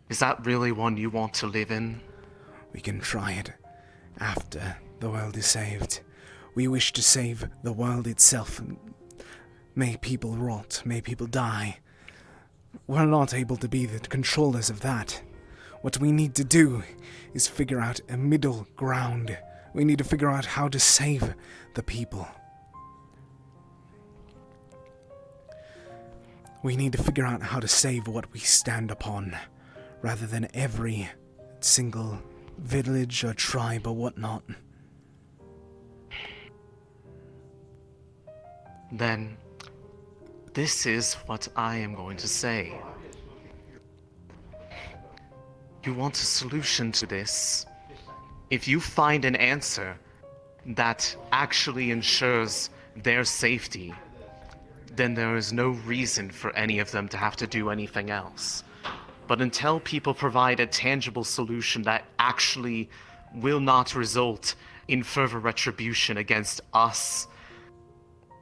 is that really one you want to live in? We can try it after the world is saved. We wish to save the world itself. May people rot, may people die. We're not able to be the controllers of that. What we need to do is figure out a middle ground. We need to figure out how to save the people. We need to figure out how to save what we stand upon, rather than every single village or tribe or whatnot. Then, this is what I am going to say. You want a solution to this? If you find an answer that actually ensures their safety, then there is no reason for any of them to have to do anything else. But until people provide a tangible solution that actually will not result in further retribution against us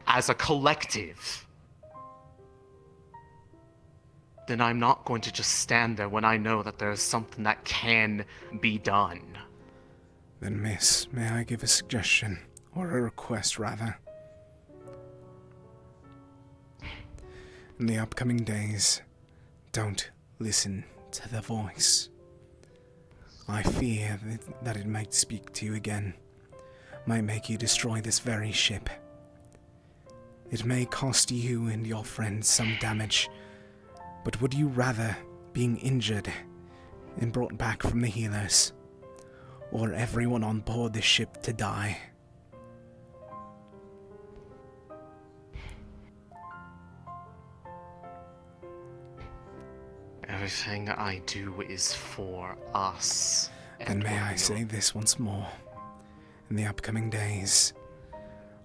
as a collective, then I'm not going to just stand there when I know that there is something that can be done. Then, miss, may I give a suggestion, or a request, rather? In the upcoming days, don't listen to the voice. I fear that it might speak to you again, might make you destroy this very ship. It may cost you and your friends some damage, but would you rather being injured and brought back from the healers, or everyone on board the ship to die? Everything I do is for us. Then may I say this once more. In the upcoming days,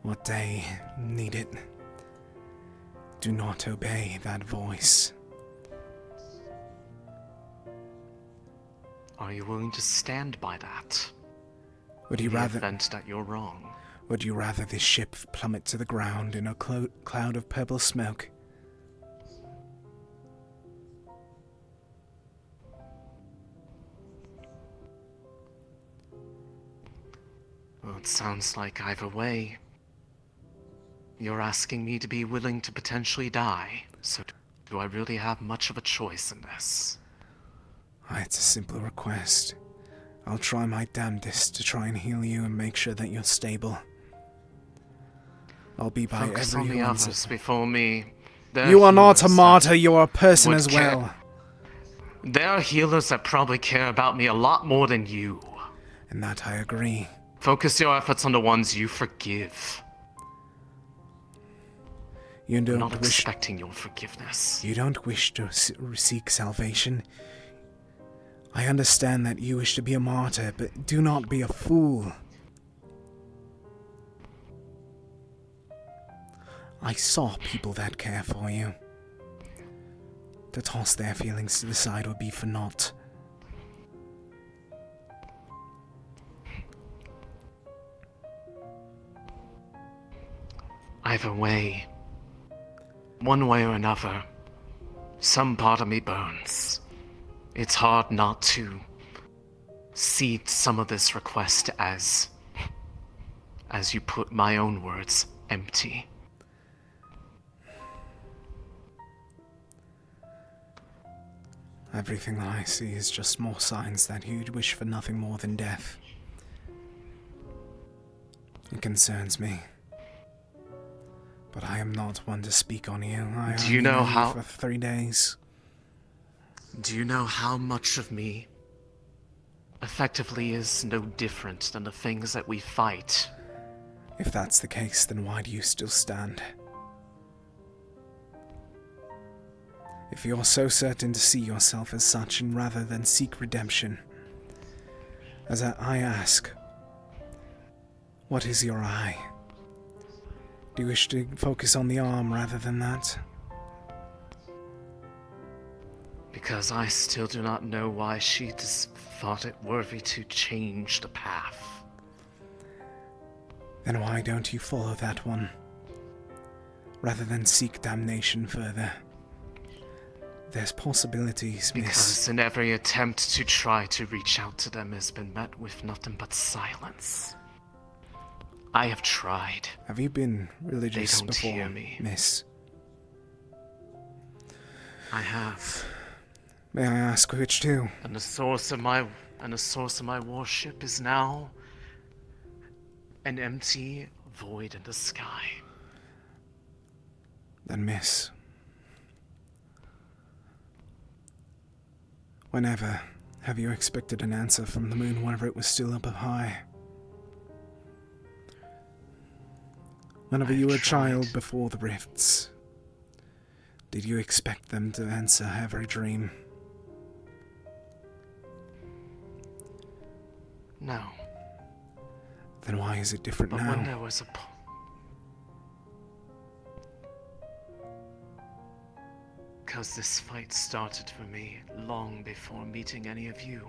what day need it, do not obey that voice. Are you willing to stand by that? Would you in the rather event that you're wrong? Would you rather this ship plummet to the ground in a cloud of purple smoke? Well, it sounds like either way. You're asking me to be willing to potentially die, so do I really have much of a choice in this? It's a simple request. I'll try my damnedest to try and heal you and make sure that you're stable. I'll be by Focus on the everyone's... others before me. You are not a martyr, you're a person as well. There are healers that probably care about me a lot more than you. And that I agree. Focus your efforts on the ones you forgive. You don't I'm not expecting your forgiveness. You don't wish to seek salvation. I understand that you wish to be a martyr, but do not be a fool. I saw people that care for you. To toss their feelings to the side would be for naught. Either way, one way or another, some part of me burns. It's hard not to see some of this request as you put my own words, empty. Everything that I see is just more signs that you'd wish for nothing more than death. It concerns me. But I am not one to speak on you. Do you know how? For 3 days. Do you know how much of me effectively is no different than the things that we fight? If that's the case, then why do you still stand? If you're so certain to see yourself as such and rather than seek redemption, as I ask, what is your eye? Do you wish to focus on the arm rather than that? Because I still do not know why she thought it worthy to change the path. Then why don't you follow that one, rather than seek damnation further? There's possibilities, miss. Because in every attempt to try to reach out to them has been met with nothing but silence. I have tried. Have you been religious They don't before, hear me. miss? I have. May I ask which two? And the source of my worship is now an empty void in the sky. Then, miss, whenever have you expected an answer from the moon whenever it was still up high? Whenever you were a child before the rifts, did you expect them to answer every dream? No. Then why is it different But now? when there was because this fight started for me long before meeting any of you.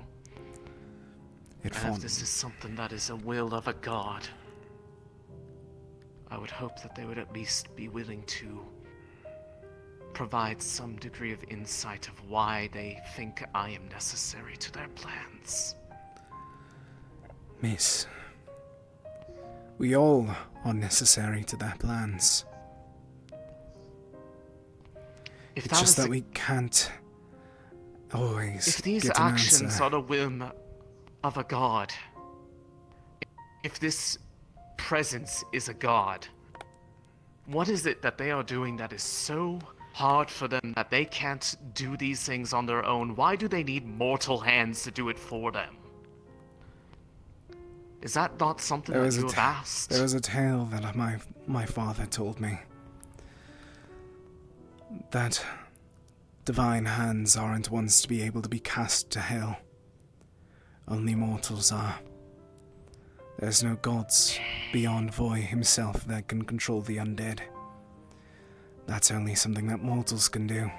And if this is something that is a will of a god, I would hope that they would at least be willing to provide some degree of insight of why they think I am necessary to their plans. Miss, we all are necessary to their plans. If It's just that we can't always If these get an actions answer. are the whim of a god, if this presence is a god, What is it that they are doing that is so hard for them that they can't do these things on their own? Why do they need mortal hands to do it for them? Is that not something that you have asked? There was a tale that my father told me. That divine hands aren't ones to be able to be cast to hell. Only mortals are. There's no gods beyond Voy himself that can control the undead. That's only something that mortals can do.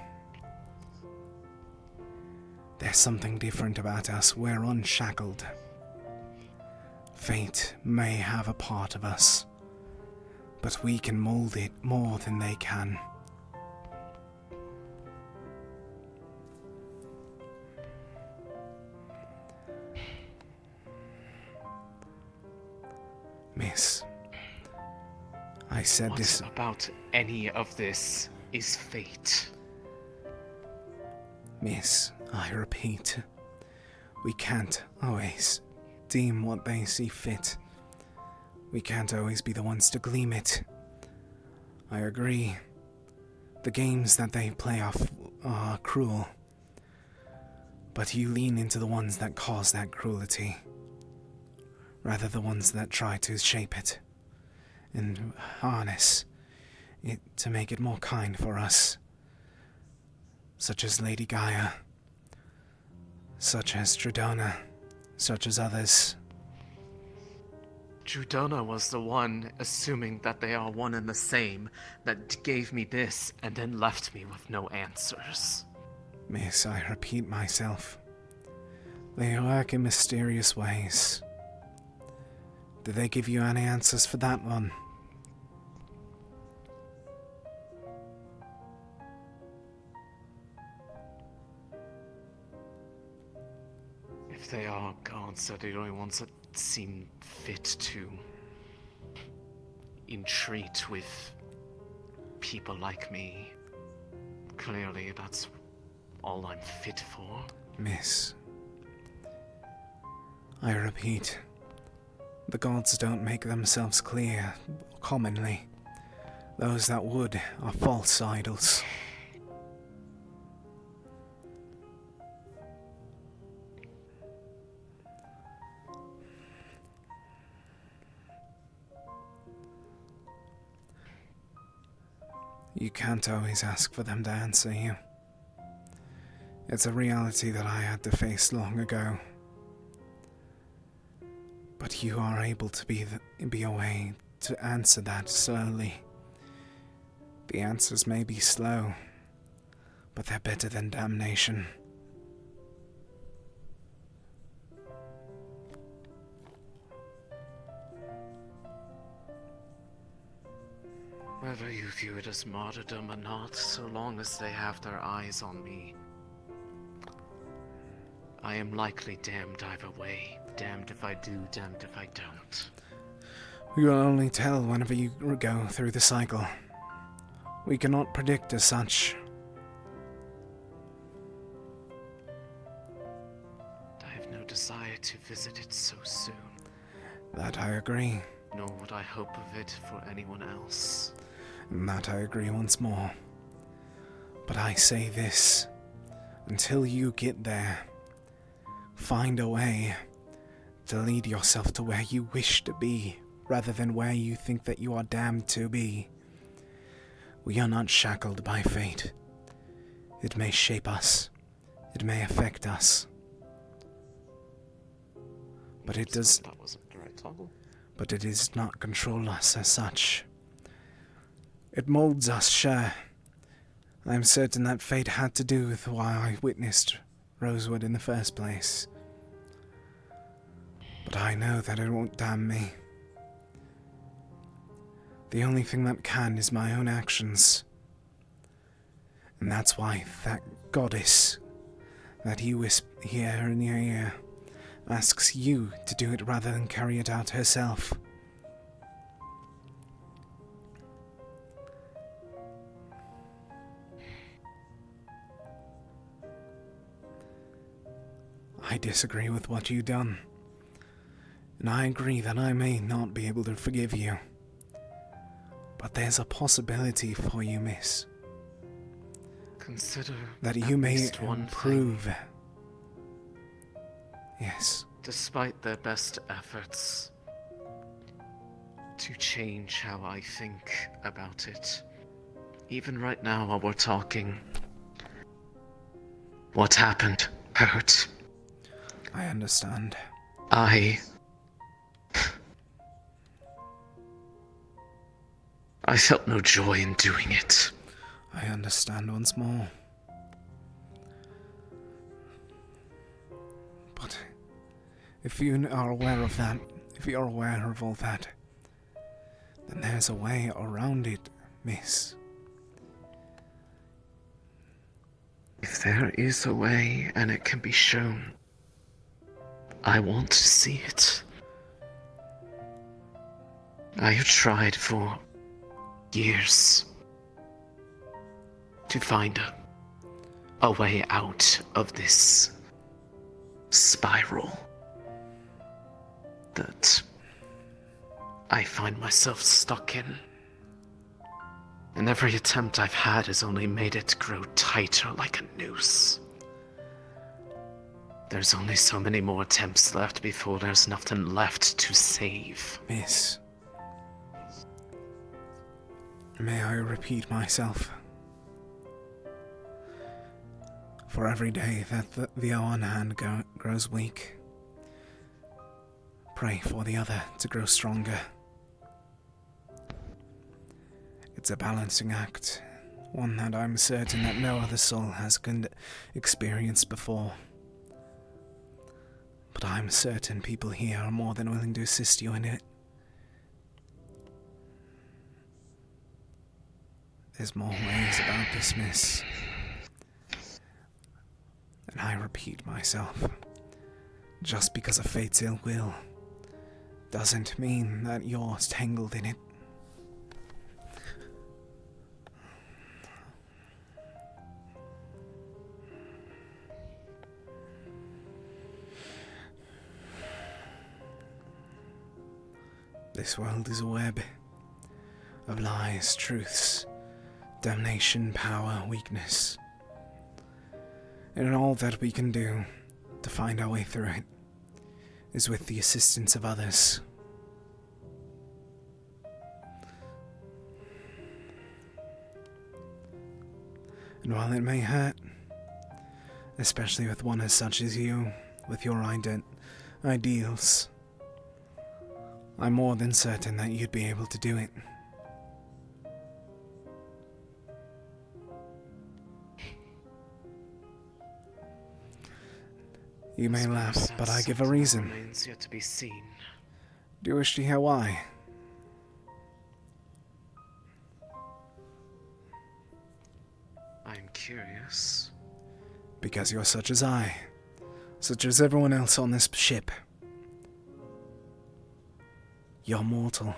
There's something different about us. We're unshackled. Fate may have a part of us, but we can mold it more than they can. Miss, I said what this about any of this is fate? Miss, I repeat, we can't always deem what they see fit. We can't always be the ones to glean it. I agree. The games that they play off are cruel, but you lean into the ones that cause that cruelty, rather the ones that try to shape it and harness it to make it more kind for us, such as Lady Gaia, such as Tridona, such as others. Judona was the one assuming that they are one and the same that gave me this and then left me with no answers. Miss, I repeat myself. They work in mysterious ways. Did they give you any answers for that one? If they are gods, they're the only ones that seem fit to entreat with people like me. Clearly, that's all I'm fit for. Miss, I repeat, the gods don't make themselves clear commonly. Those that would are false idols. You can't always ask for them to answer you. It's a reality that I had to face long ago. But you are able to be a way to answer that slowly. The answers may be slow, but they're better than damnation. Whether you view it as martyrdom or not, so long as they have their eyes on me, I am likely damned either way. Damned if I do, damned if I don't. We will only tell whenever you go through the cycle. We cannot predict as such. I have no desire to visit it so soon. That I agree. Nor would I hope of it for anyone else. And that I agree once more. But I say this, until you get there, find a way to lead yourself to where you wish to be, rather than where you think that you are damned to be. We are not shackled by fate. It may shape us. It may affect us. But it does... That wasn't the right toggle. But it does not control us as such. It molds us, sure. I am certain that fate had to do with why I witnessed Rosewood in the first place. But I know that it won't damn me. The only thing that can is my own actions. And that's why that goddess that you hear in your ear asks you to do it rather than carry it out herself. I disagree with what you've done, and I agree that I may not be able to forgive you. But there's a possibility for you, miss. Consider That at you may least one improve. Yes. Despite their best efforts to change how I think about it. Even right now while we're talking, what happened hurt. I understand. I felt no joy in doing it. I understand once more. But if you are aware of that, if you're aware of all that, then there's a way around it, miss. If there is a way and it can be shown, I want to see it. I have tried for years to find a way out of this spiral that I find myself stuck in. And every attempt I've had has only made it grow tighter like a noose. There's only so many more attempts left before there's nothing left to save. Miss, may I repeat myself? For every day that the one hand grows weak, pray for the other to grow stronger. It's a balancing act, one that I'm certain that no other soul has experienced before. But I'm certain people here are more than willing to assist you in it. There's more ways about this, miss. And I repeat myself, just because of fate's ill will doesn't mean that you're tangled in it. This world is a web of lies, truths, damnation, power, weakness. And all that we can do to find our way through it is with the assistance of others. And while it may hurt, especially with one as such as you, with your ideals, I'm more than certain that you'd be able to do it. You may laugh, but I give a reason. Remains yet to be seen. Do you wish to hear why? I'm curious. Because you're such as I, such as everyone else on this ship. You're mortal.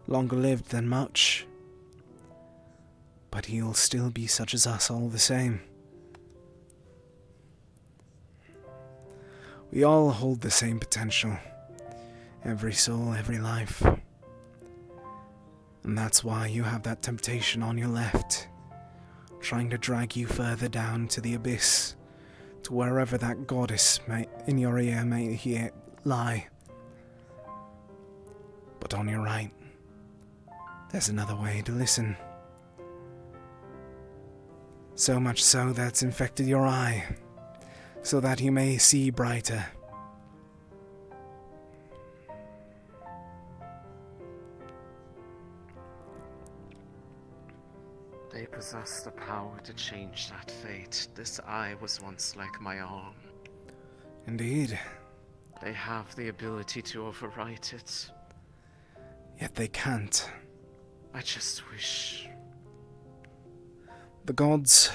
Longer lived than much. But you'll still be such as us all the same. We all hold the same potential. Every soul, every life. And that's why you have that temptation on your left, trying to drag you further down to the abyss, to wherever that goddess in your ear may lie. But on your right, there's another way to listen. So much so that's infected your eye, so that you may see brighter. They possess the power to change that fate. This eye was once like my arm. Indeed. They have the ability to overwrite it. Yet they can't. I just wish... The gods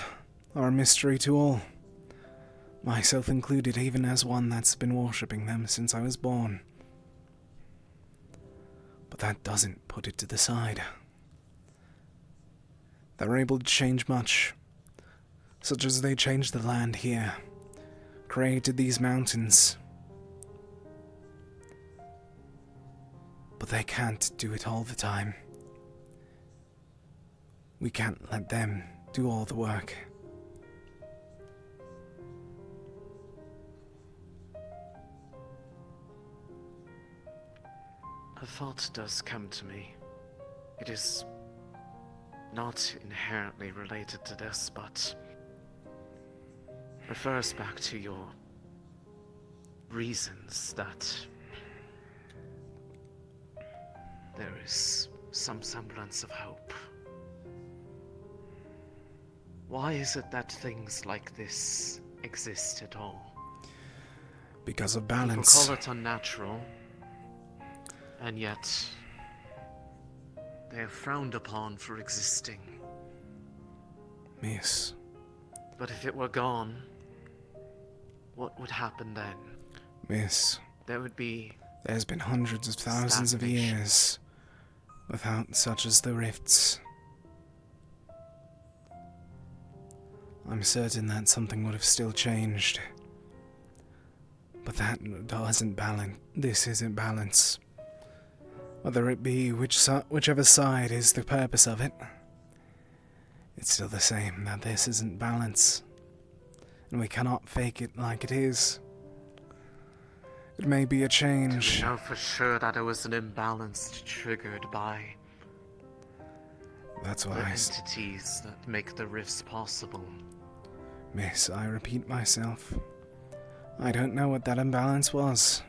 are a mystery to all. Myself included, even as one that's been worshipping them since I was born. But that doesn't put it to the side. They're able to change much, such as they changed the land here, created these mountains. But they can't do it all the time. We can't let them do all the work. A thought does come to me. It is not inherently related to this, but refers back to your reasons that there is some semblance of hope. Why is it that things like this exist at all? Because of People balance. call it unnatural, and yet they are frowned upon for existing. Miss. But if it were gone, what would happen then? Miss. There would be... There's been hundreds of thousands of years without such as the rifts. I'm certain that something would have still changed. But that doesn't balance. This isn't balance. Whether it be whichever side is the purpose of it, it's still the same, that this isn't balance. And we cannot fake it like it is. It may be a change. Do we know for sure that it was an imbalance triggered by That's the why entities that make the rifts possible? Miss, I repeat myself. I don't know what that imbalance was.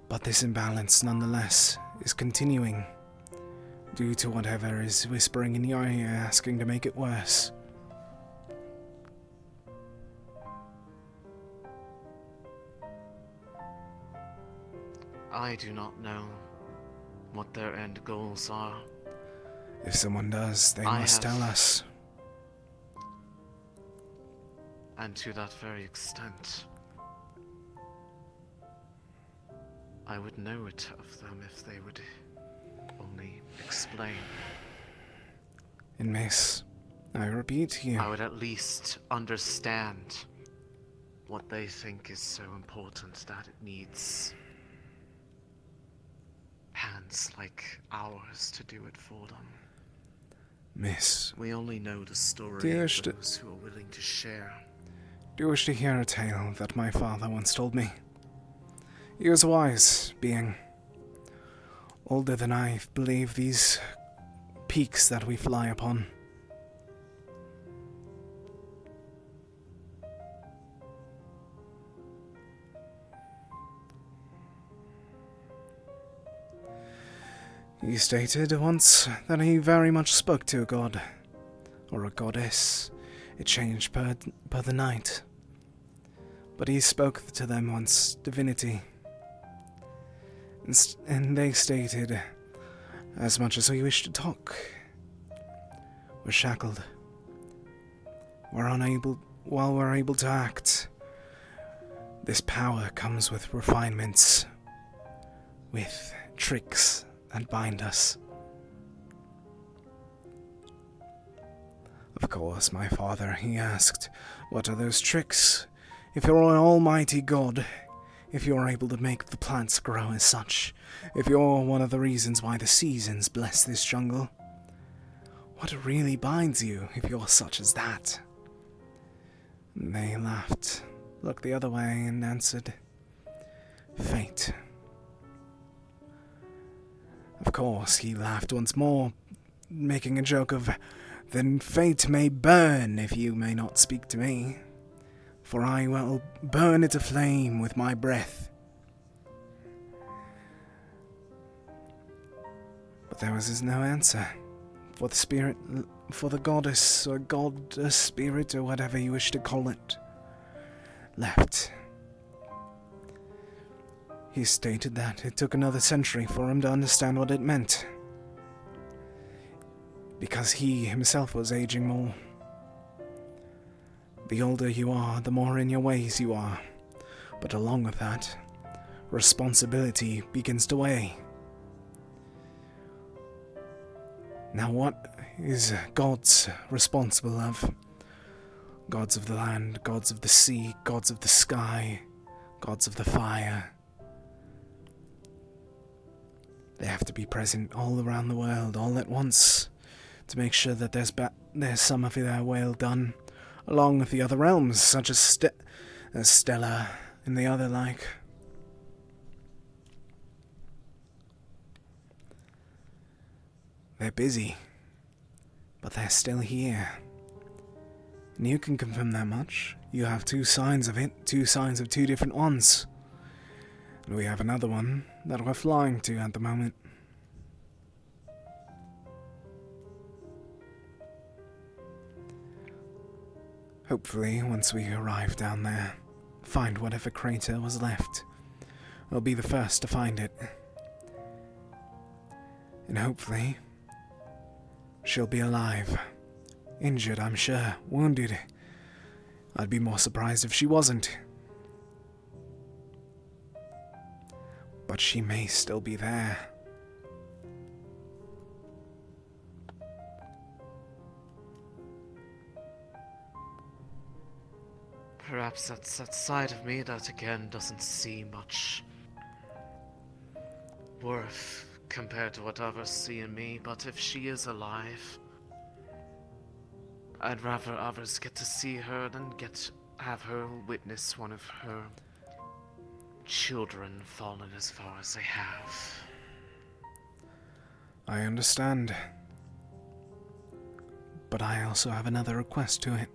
But this imbalance, nonetheless, is continuing, due to whatever is whispering in your ear, asking to make it worse. I do not know what their end goals are. If someone does, they must tell us. And to that very extent, I would know it of them if they would only explain. And Miss, I repeat to you. I would at least understand what they think is so important that it needs hands like ours to do it for them. Miss. We only know the story Do you of wish to- those who are willing to share. Do you wish to hear a tale that my father once told me? He was wise, being older than I believe these peaks that we fly upon. He stated once that he very much spoke to a god, or a goddess. It changed per the night. But he spoke to them once, divinity. And they stated, as much as we wish to talk, we're shackled. We're unable, while we're able to act. This power comes with refinements, with tricks that bind us. Of course, my father, he asked, what are those tricks? If you're an almighty god, if you're able to make the plants grow as such, if you're one of the reasons why the seasons bless this jungle, what really binds you if you're such as that? And they laughed, looked the other way, and answered, fate. Of course, he laughed once more, making a joke of, then fate may burn if you may not speak to me, for I will burn it aflame with my breath. But there was no answer, for the spirit, for the goddess, or god, a spirit, or whatever you wish to call it, left. He stated that it took another century for him to understand what it meant, because he himself was aging more. The older you are, the more in your ways you are, but along with that, responsibility begins to weigh. Now what is gods responsible of? Gods of the land, gods of the sea, gods of the sky, gods of the fire. They have to be present all around the world, all at once, to make sure that there's some of their well done, along with the other realms, such as Stella and the other like. They're busy, but they're still here. And you can confirm that much. You have 2 signs of it, 2 signs of 2 different ones. And we have another one that we're flying to at the moment. Hopefully, once we arrive down there, find whatever crater was left, we'll be the first to find it. And hopefully, she'll be alive. Injured, I'm sure. Wounded. I'd be more surprised if she wasn't. But she may still be there. Perhaps that's that side of me that again doesn't see much worth compared to what others see in me, but if she is alive, I'd rather others get to see her than have her witness one of her children fallen as far as they have. I understand. But I also have another request to it.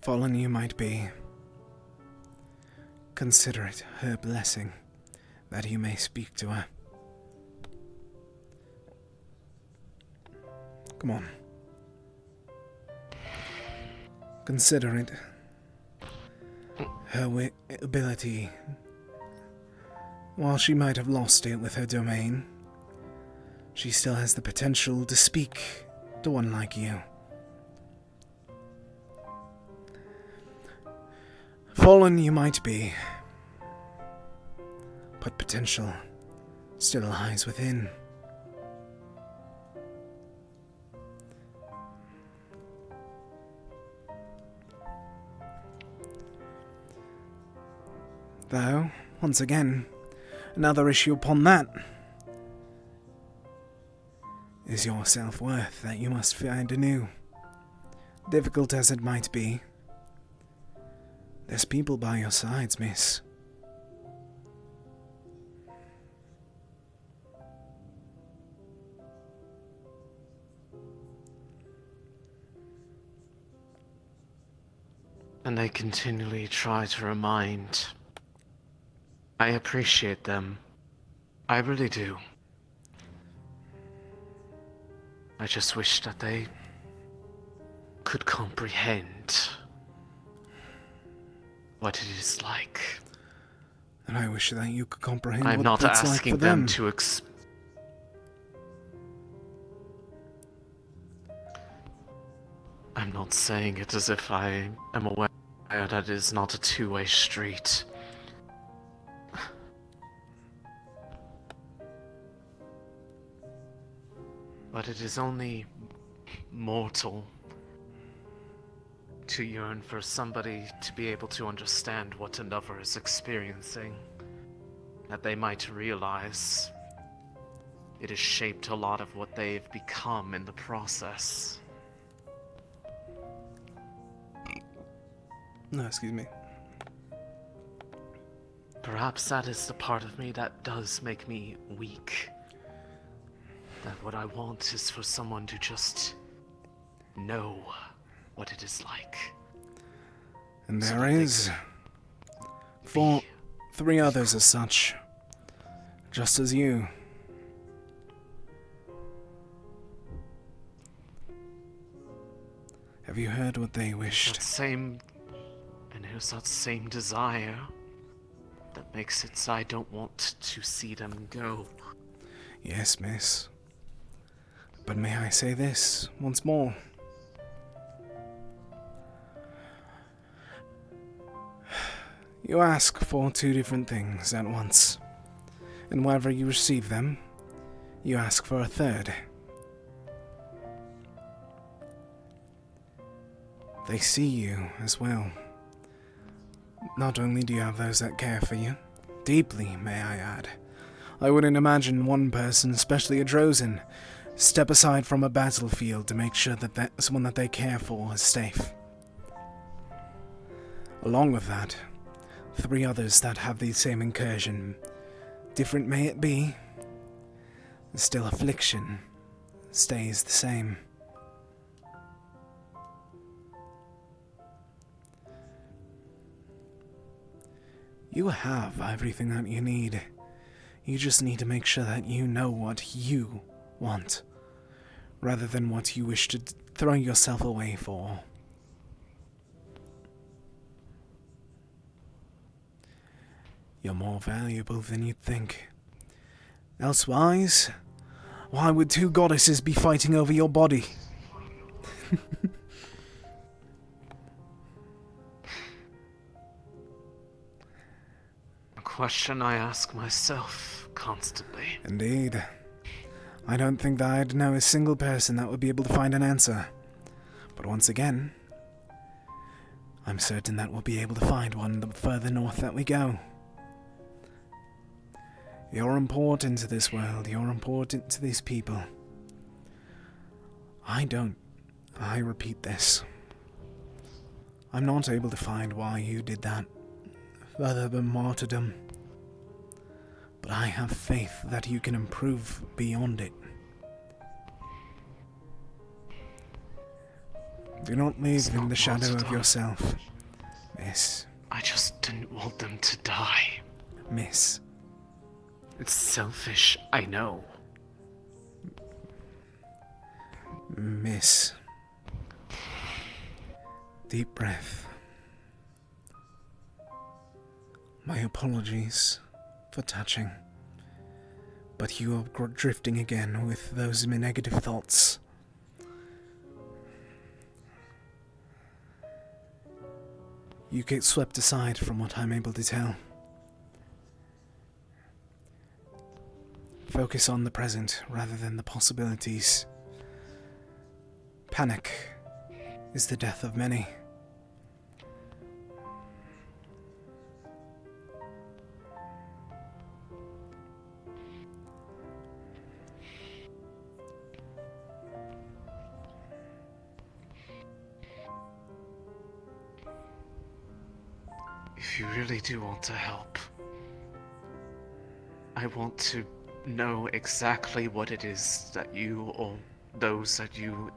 Fallen you might be, consider it her blessing that you may speak to her. Come on. Consider it her ability. While she might have lost it with her domain, she still has the potential to speak to one like you. Fallen you might be, but potential still lies within. Though, once again, another issue upon that is your self-worth that you must find anew. Difficult as it might be, there's people by your sides, miss. And they continually try to remind. I appreciate them. I really do. I just wish that they could comprehend what it is like. And I wish that you could comprehend I'm what not it's like asking for them to I'm not saying it as if I am aware that it is not a two-way street. But it is only mortal to yearn for somebody to be able to understand what another is experiencing. That they might realize it has shaped a lot of what they've become in the process. No, excuse me. Perhaps that is the part of me that does make me weak. That what I want is for someone to just know what it is like. And there is 3 others as such, just as you. Have you heard what they wished? And it was that same desire that makes it so I don't want to see them go. Yes, miss. But may I say this once more? You ask for 2 different things at once, and whenever you receive them, you ask for a 3rd. They see you as well. Not only do you have those that care for you, Deeply, may I add. I wouldn't imagine one person, especially a Drozen, step aside from a battlefield to make sure that someone that they care for is safe. Along with that, 3 others that have the same incursion. Different may it be, still affliction stays the same. You have everything that you need. You just need to make sure that you know what you want, rather than what you wish to throw yourself away for. You're more valuable than you'd think. Elsewise, why would 2 goddesses be fighting over your body? A question I ask myself constantly. Indeed. I don't think that I'd know a single person that would be able to find an answer. But once again, I'm certain that we'll be able to find one the further north that we go. You're important to this world. You're important to these people. I repeat this. I'm not able to find why you did that, other than martyrdom. But I have faith that you can improve beyond it. Do not live in the shadow of yourself, Miss. I just didn't want them to die. Miss. It's selfish, I know. Miss. Deep breath. My apologies for touching, but you are drifting again with those negative thoughts. You get swept aside from what I'm able to tell. Focus on the present rather than the possibilities. Panic is the death of many. If you really do want to help, I want to know exactly what it is that you or those that you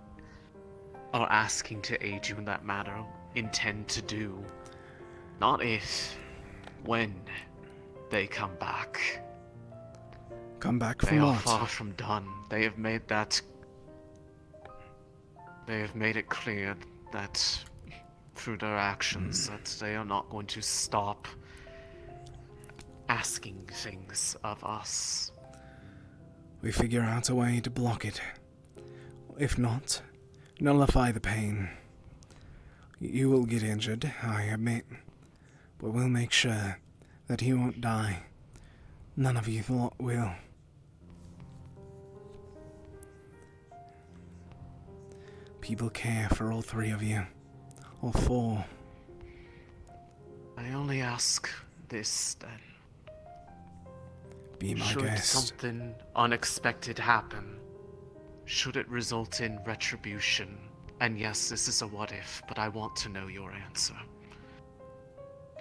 are asking to aid you in that matter intend to do. Not if, when they come back. Come back They from are what? far from done. They have made it clear that through their actions that they are not going to stop asking things of us. We figure out a way to block it. If not, nullify the pain. You will get injured, I admit, but we'll make sure that he won't die. None of you will. People care for all 3 of you. All 4. I only ask this then. Be my Should guest. something unexpected happen, should it result in retribution, and yes, this is a what if, but I want to know your answer.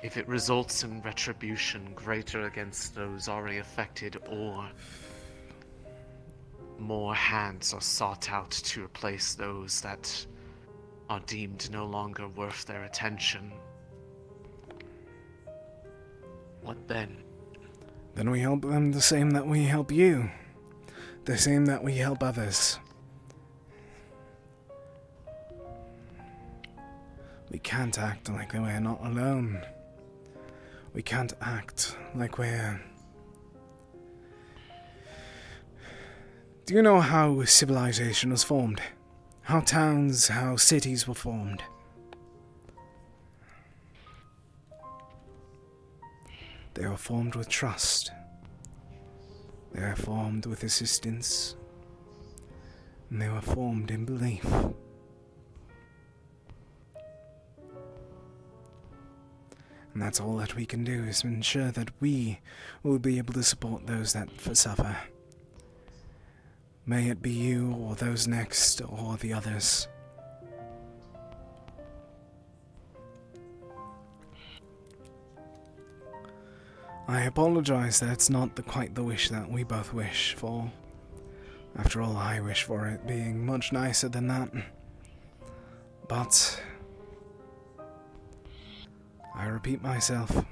If it results in retribution greater against those already affected, or more hands are sought out to replace those that are deemed no longer worth their attention, what then? Then we help them the same that we help you. The same that we help others. We can't act like we're not alone. We can't act like we're... Do you know how civilization was formed? How towns, how cities were formed? They were formed with trust. They were formed with assistance. And they were formed in belief. And that's all that we can do, is ensure that we will be able to support those that suffer. May it be you, or those next, or the others. I apologize that it's not quite the wish that we both wish for. After all, I wish for it being much nicer than that. But I repeat myself,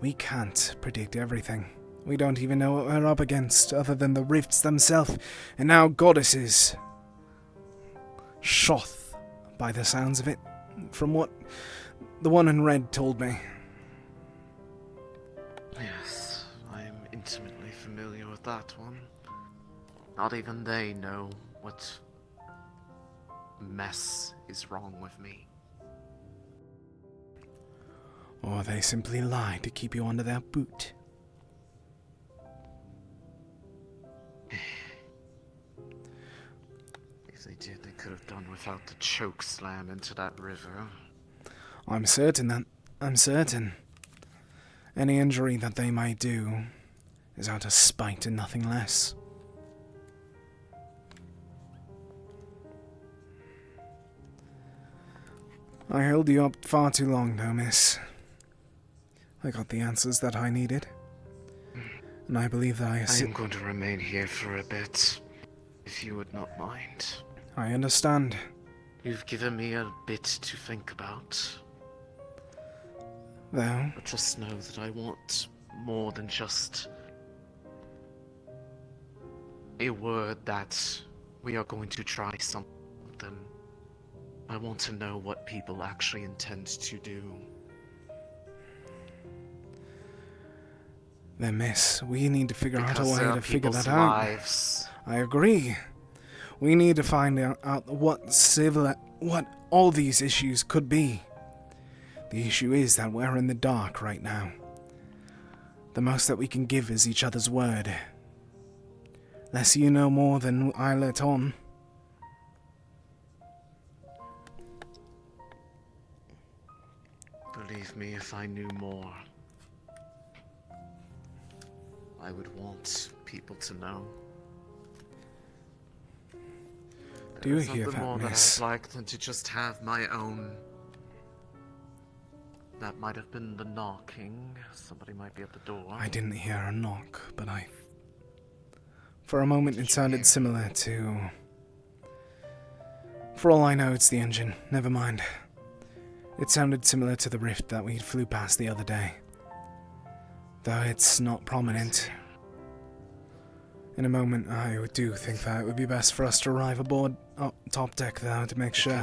we can't predict everything. We don't even know what we're up against, other than the rifts themselves, and now goddesses. Shoth, by the sounds of it, from what the one in red told me. Yes, I am intimately familiar with that one. Not even they know what mess is wrong with me. Or they simply lie to keep you under their boot. If they did, they could have done without the choke slam into that river. I'm certain. Any injury that they might do is out of spite and nothing less. I held you up far too long, though, miss. I got the answers that I needed. And I believe that I am going to remain here for a bit, if you would not mind. I understand. You've given me a bit to think about. Though, but just know that I want more than just a word that we are going to try something. I want to know what people actually intend to do. Then, miss, we need to figure out a way to figure that out. Lives. I agree. We need to find out what all these issues could be. The issue is that we're in the dark right now. The most that we can give is each other's word. Less you know more than I let on. Believe me, if I knew more, I would want people to know. Do you hear that, more miss? That I'd like than to just have my own. That might have been the knocking. Somebody might be at the door. I didn't hear a knock, but for a moment it sounded similar to... For all I know, it's the engine. Never mind. It sounded similar to the rift that we flew past the other day. Though it's not prominent. In a moment, I do think that it would be best for us to arrive aboard top deck, though, to make sure.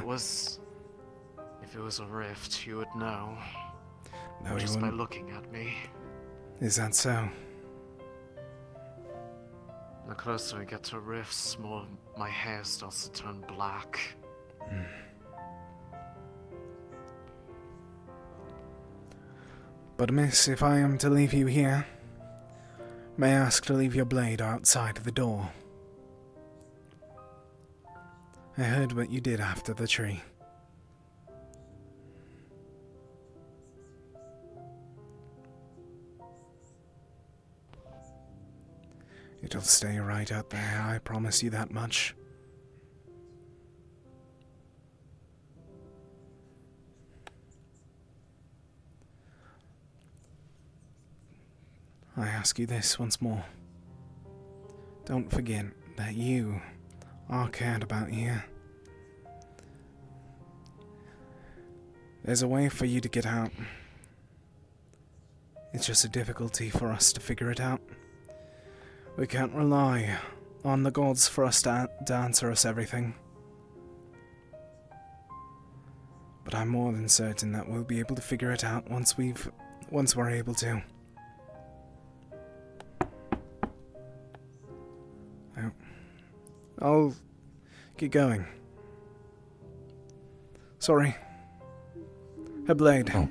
If it was a rift, you would know. No, just by looking at me. Is that so? The closer I get to rifts, more my hair starts to turn black. But miss, if I am to leave you here, may I ask to leave your blade outside the door? I heard what you did after the tree. It'll stay right out there, I promise you that much. I ask you this once more. Don't forget that you are cared about here. There's a way for you to get out. It's just a difficulty for us to figure it out. We can't rely on the gods for us to answer us everything. But I'm more than certain that we'll be able to figure it out once we're able to. I'll get going. Sorry. Her blade. Lorian!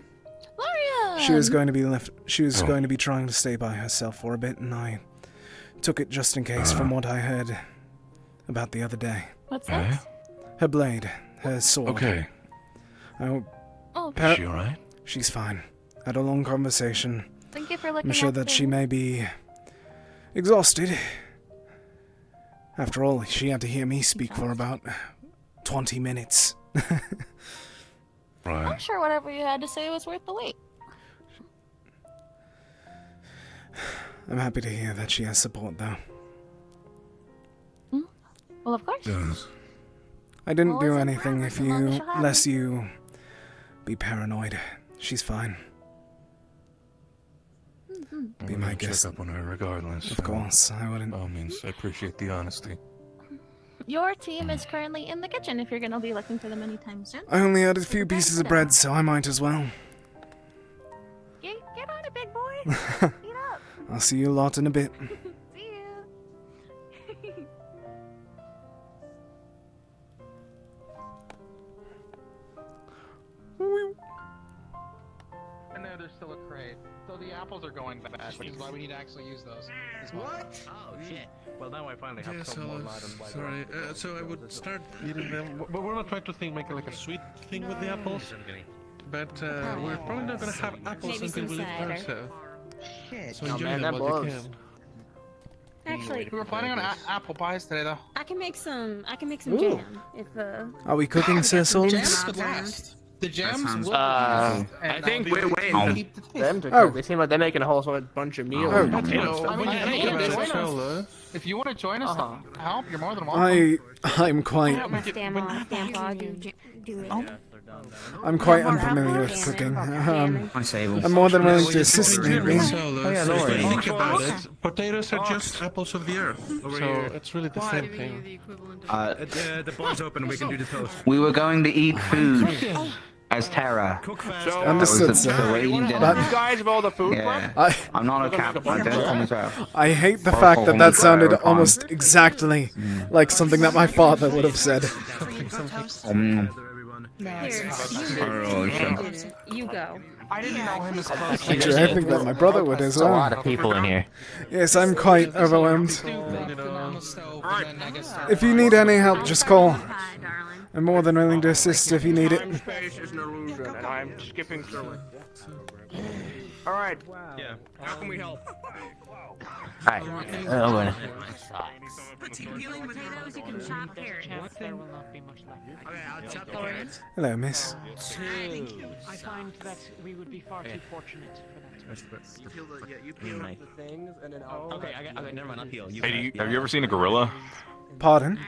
She was going to be left. She was going to be trying to stay by herself for a bit, and I took it just in case from what I heard about the other day. What's that? Her blade, her sword. Okay. Oh, is she alright? She's fine. had a long conversation. Thank you for looking I'm sure after that she me. may be exhausted. After all, she had to hear me speak for about 20 minutes. I'm sure whatever you had to say was worth the wait. I'm happy to hear that she has support, though. Well, of course. Yes. I didn't Always do in anything forever, if so long as you, you're happy. lest you be paranoid. She's fine. Be my guest. Check up on her regardless. Of course, I wouldn't. By all means, I appreciate the honesty. Your team is currently in the kitchen if you're gonna be looking for them anytime soon. I only had a few pieces of bread, so I might as well. Get on it, big boy. Eat up. I'll see you lot in a bit. See you. And there, there's still a crate. So the apples are going bad, which is why we need to actually use those. What? Oh shit. Well, now I finally have Yes, some more items. sorry. So I would start eating them. But we're not trying to think, make like a sweet thing with the apples. But we're probably not gonna have apples until we leave Ursa. Shit. So Oh, enjoy man, them that while you blows. can. Actually, We were planning on apple pies today, though. I can make some Ooh. jam if Are we cooking, Sir Souls? Jams could last. The jams will I last. think we're waiting for them to Oh. cook. They seem like they're making a whole bunch of meals. Oh. and You know, stuff. when you I think mean, about join it, us. Shola, If you want to join us Uh-huh. to help, you're more than welcome. I'm quite I'm quite unfamiliar with cooking. I'm more than willing to assist maybe. Think about it. Potatoes are just apples of the earth. So it's really the same thing. The bar's open. We can do the toast. We were going to eat food as Terra. So, Understood, That was sir. the waiting dinner. But you guys have all the food Yeah. prep? I'm not a captain. I don't call myself. I hate the fact that that sounded almost exactly like something that my father would have said. You go. I didn't know him as close. Actually, I think that my brother would as There's a well. lot of people in here. Yes, I'm quite overwhelmed. If you need any help, just call. I'm more than willing to assist if you need it. Time space is an illusion, and I'm skipping through it. All right. Yeah. How can we help? Alright. Oh, well. Peeling potatoes, you can chop carrots. There will not be much left. Okay, I'll chop the carrots. Hello, miss. I find that we would be far too fortunate for that. You peel the things, and then I'll... Okay, never mind. I'll peel. Hey, have you ever seen a gorilla? Pardon?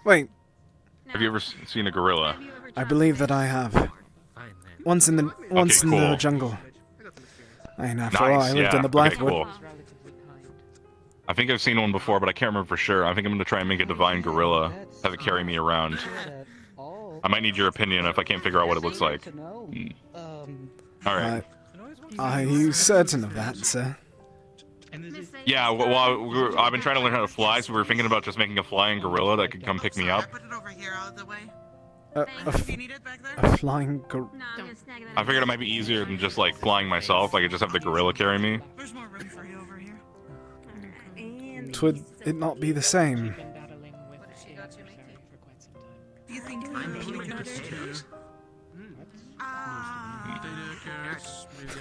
Wait, Have you ever seen a gorilla? I believe that I have. Once in the cool. jungle. And after all, I lived in the Okay, Blackwood. cool. I think I've seen one before, but I can't remember for sure. I think I'm going to try and make a divine gorilla, have it carry me around. I might need your opinion if I can't figure out what it looks like. Alright. Are you certain of that, sir? Yeah, well, I've been trying to learn how to fly, so we were thinking about just making a flying gorilla that could come pick me up. A flying gorilla. I figured it might be easier than just like flying myself. I could just have the gorilla carry me. Would it not be the same?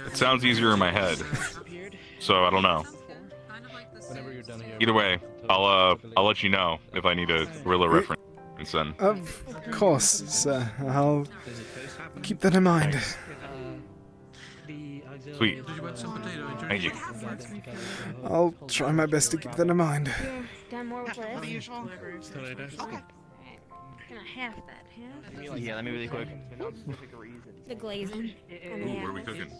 It sounds easier in my head, so I don't know. Either way, I'll let you know if I need a gorilla reference then. Of course, sir. I'll keep that in mind. Sweet. Thank you. I'll try my best to keep that in mind. Done more with this? Okay. Can I half that? Half? Yeah, let me really quick. The glazing. Ooh, what are we cooking?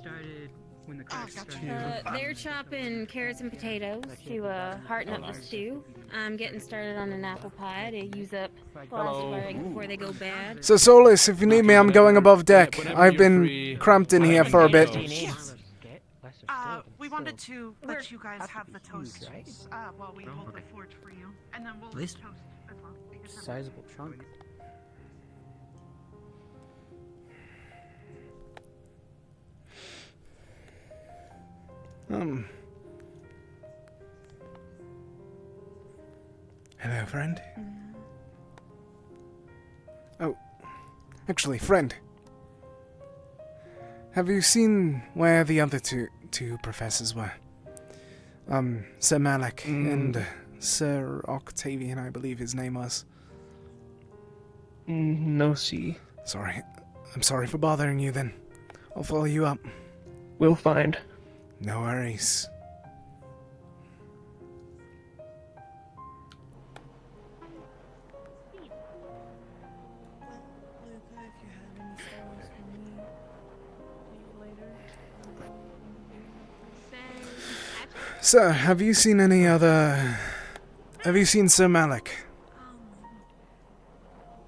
They're chopping carrots and potatoes to hearten up the stew. I'm getting started on an apple pie to use up the last firing before they go bad. So, Solus, if you need me, I'm going above deck. I've been cramped in here for a bit. We wanted to let you guys have the toast while we hold the fort for you, and then we'll toast as well. Sizable chunk. Hello, friend. Oh, actually, friend. Have you seen where the other two professors were? Sir Malik and Sir Octavian, I believe his name was. No, see. Sorry. I'm sorry for bothering you then. I'll follow you up. We'll find. No worries. Sir, have you seen any other... Have you seen Sir Malik?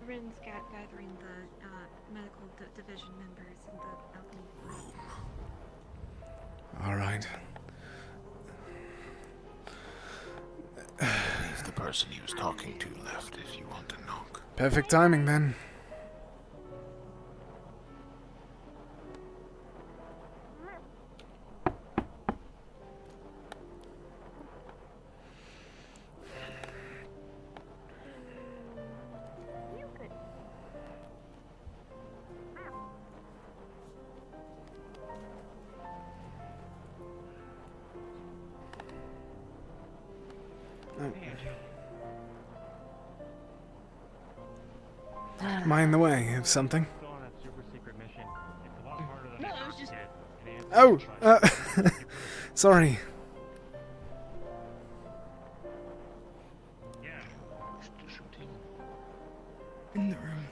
Rin's gathering the medical division members in the alchemy room. Alright. He's the person he was talking to left if you want to knock. Perfect timing then. Am I in the way of something? Oh! Sorry. In the room.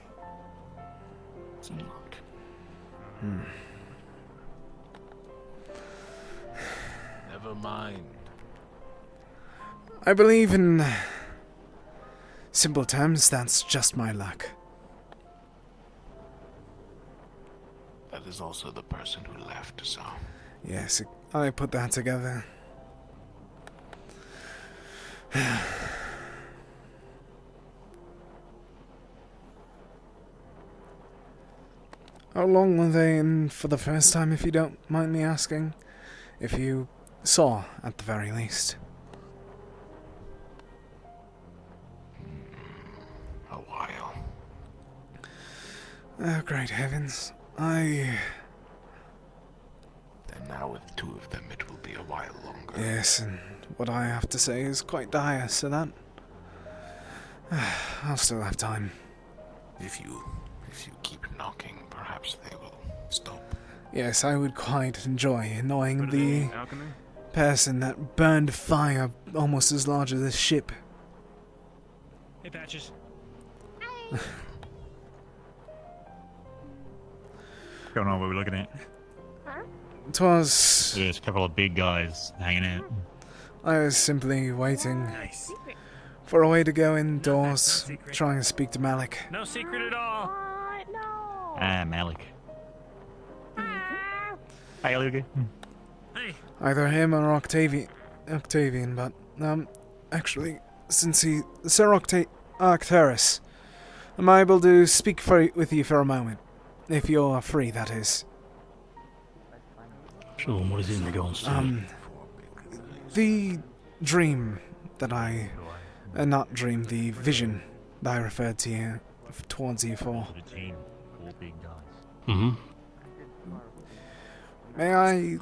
It's unlocked. Never mind. I believe in simple terms, that's just my luck. That is also the person who left, so... Yes, I put that together. How long were they in for the first time, if you don't mind me asking? If you saw, at the very least. A while. Oh, great heavens. Then now with two of them it will be a while longer. Yes, and what I have to say is quite dire, so that... I'll still have time. If you keep knocking, perhaps they will stop. Yes, I would quite enjoy annoying the person that burned fire almost as large as this ship. Hey, Patches. What's going on? What are we looking at? Twas... There's a couple of big guys hanging out. I was simply waiting for a way to go indoors, trying to speak to Malik. No secret at all. Ah, Malik. Hi, Luga. Hey. Either him or Octavian, but, actually, since Sir Arcturus, am I able to speak with you for a moment? If you're free, that is. Sure, what is it in regards to? The dream that I... not dream, the vision that I referred to you, towards you for. Mm-hmm. May I...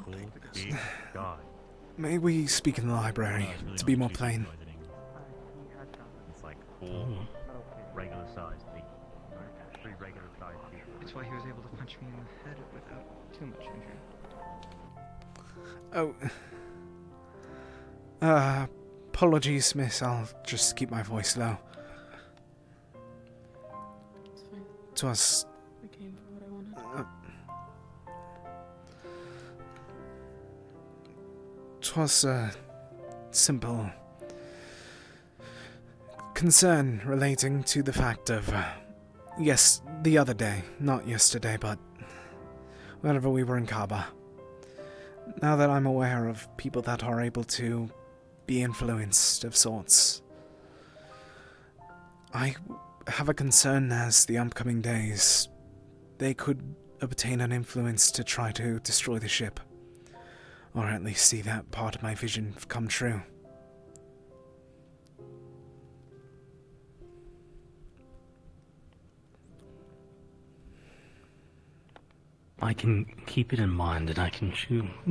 May we speak in the library, to be more plain? It's like 4 regular sized people. 3 regular sized people. That's why he was able to punch me in the head without too much injury. Oh. Apologies, miss. I'll just keep my voice low. It's fine. 'Twas... I came for what I wanted. 'Twas a simple concern relating to the fact of, yes, the other day, not yesterday, but whenever we were in Kaaba. Now that I'm aware of people that are able to be influenced of sorts, I have a concern as the upcoming days, they could obtain an influence to try to destroy the ship. Or at least see that part of my vision come true. I can keep it in mind that I can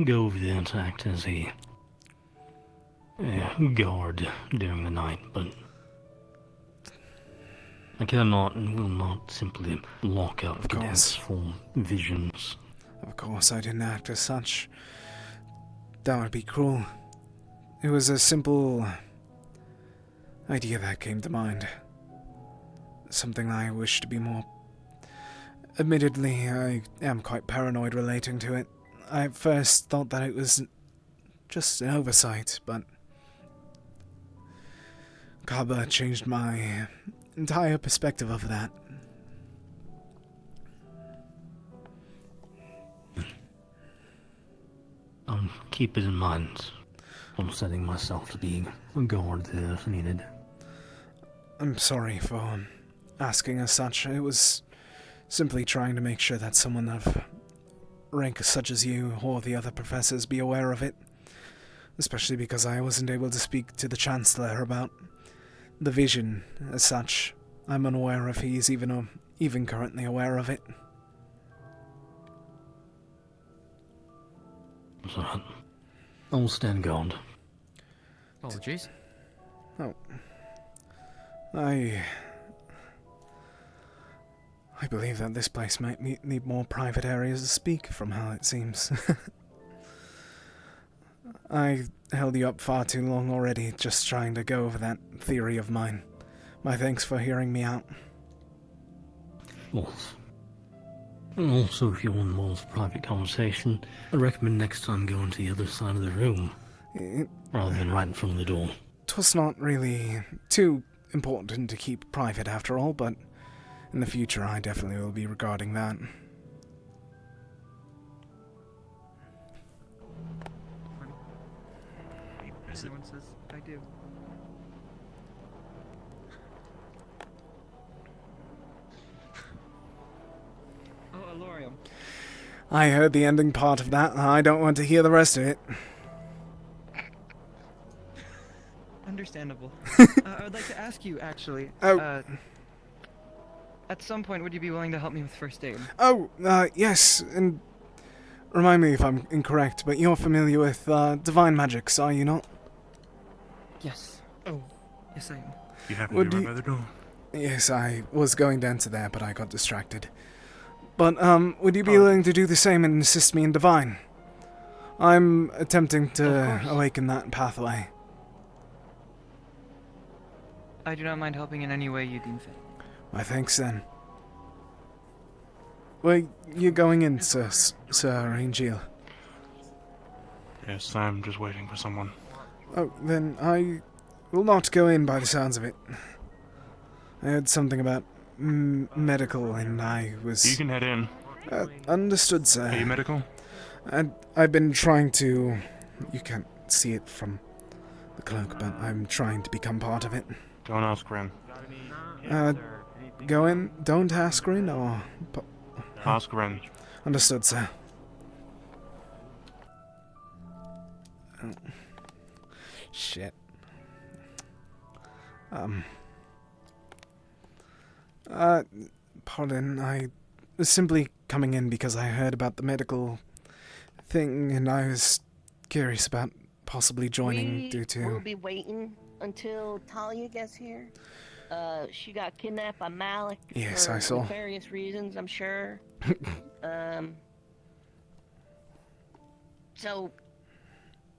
go over there to act as a guard during the night, but I cannot and will not simply lock up cadets for visions. Of course, I didn't act as such. That would be cruel. It was a simple idea that came to mind. Something I wish to be more. Admittedly, I am quite paranoid relating to it. I at first thought that it was just an oversight, but Kaba changed my entire perspective of that. I'll keep it in mind. I'm setting myself to be a guard there if needed. I'm sorry for asking as such. It was simply trying to make sure that someone of rank such as you or the other professors be aware of it. Especially because I wasn't able to speak to the Chancellor about the vision as such. I'm unaware if he's even currently aware of it. I'll stand guard. Apologies. Oh. I believe that this place might need more private areas to speak, from how it seems. I held you up far too long already, just trying to go over that theory of mine. My thanks for hearing me out. Well, also, if you want more private conversation, I recommend next time going to the other side of the room, rather than right in front of the door. 'Twas not really too important to keep private after all, but in the future I definitely will be regarding that. Everyone says I do. Oh, Alorium. I heard the ending part of that. I don't want to hear the rest of it. Understandable. I would like to ask you, actually. Oh. At some point, would you be willing to help me with first aid? Oh, yes, and remind me if I'm incorrect, but you're familiar with divine magics, are you not? Yes. Oh, yes I am. You happen to be right by the door. Yes, I was going to enter there, but I got distracted. But, would you be willing to do the same and assist me in divine? I'm attempting to awaken that pathway. I do not mind helping in any way you deem fit. Why, thanks then. Where you going in, Sir Angel? Yes, I'm just waiting for someone. Oh, then I will not go in by the sounds of it. I heard something about medical and I was... You can head in. Understood, sir. Are you medical? I've been trying to... You can't see it from the cloak, but I'm trying to become part of it. Don't ask Ren. Go in, don't ask Ren, or... Ask Ren. Understood, sir. Oh. Shit. Pardon, I was simply coming in because I heard about the medical thing, and I was curious about possibly joining due to... We'll be waiting until Talia gets here. She got kidnapped by Malik Yes, for I saw. various reasons, I'm sure. So,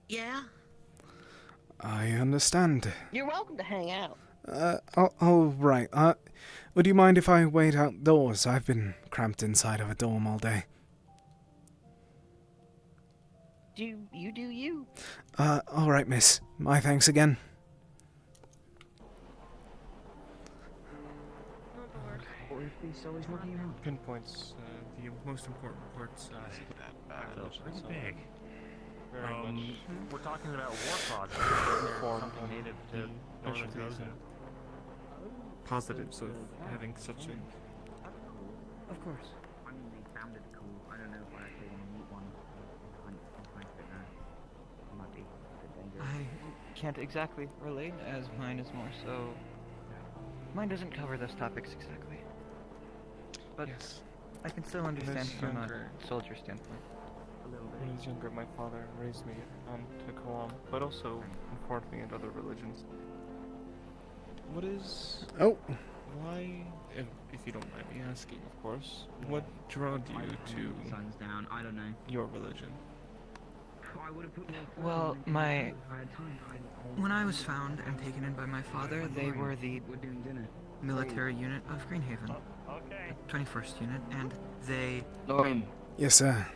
yeah. I understand. You're welcome to hang out. All right. Would you mind if I wait outdoors? I've been cramped inside of a dorm all day. You do you. All right, miss. My thanks again. Pinpoints the most important parts. Pretty big. Very much. We're talking about war causes. Something native to Northern Rosewood. Positives of having such a... Of course. I mean, they sounded cool. I don't know if I actually want to meet one. Might be a bit dangerous. I can't exactly relate, as mine is more so... Mine doesn't cover those topics exactly. But yes. I can still understand from a soldier standpoint. When I was younger, my father raised me to Kalam, but also informed me in other religions. What is... Oh. Why, if you don't mind me asking, of course, what drove you to I don't know. your religion? Well, when I was found and taken in by my father, they were the military unit of Greenhaven, the 21st unit, and they Yes, sir.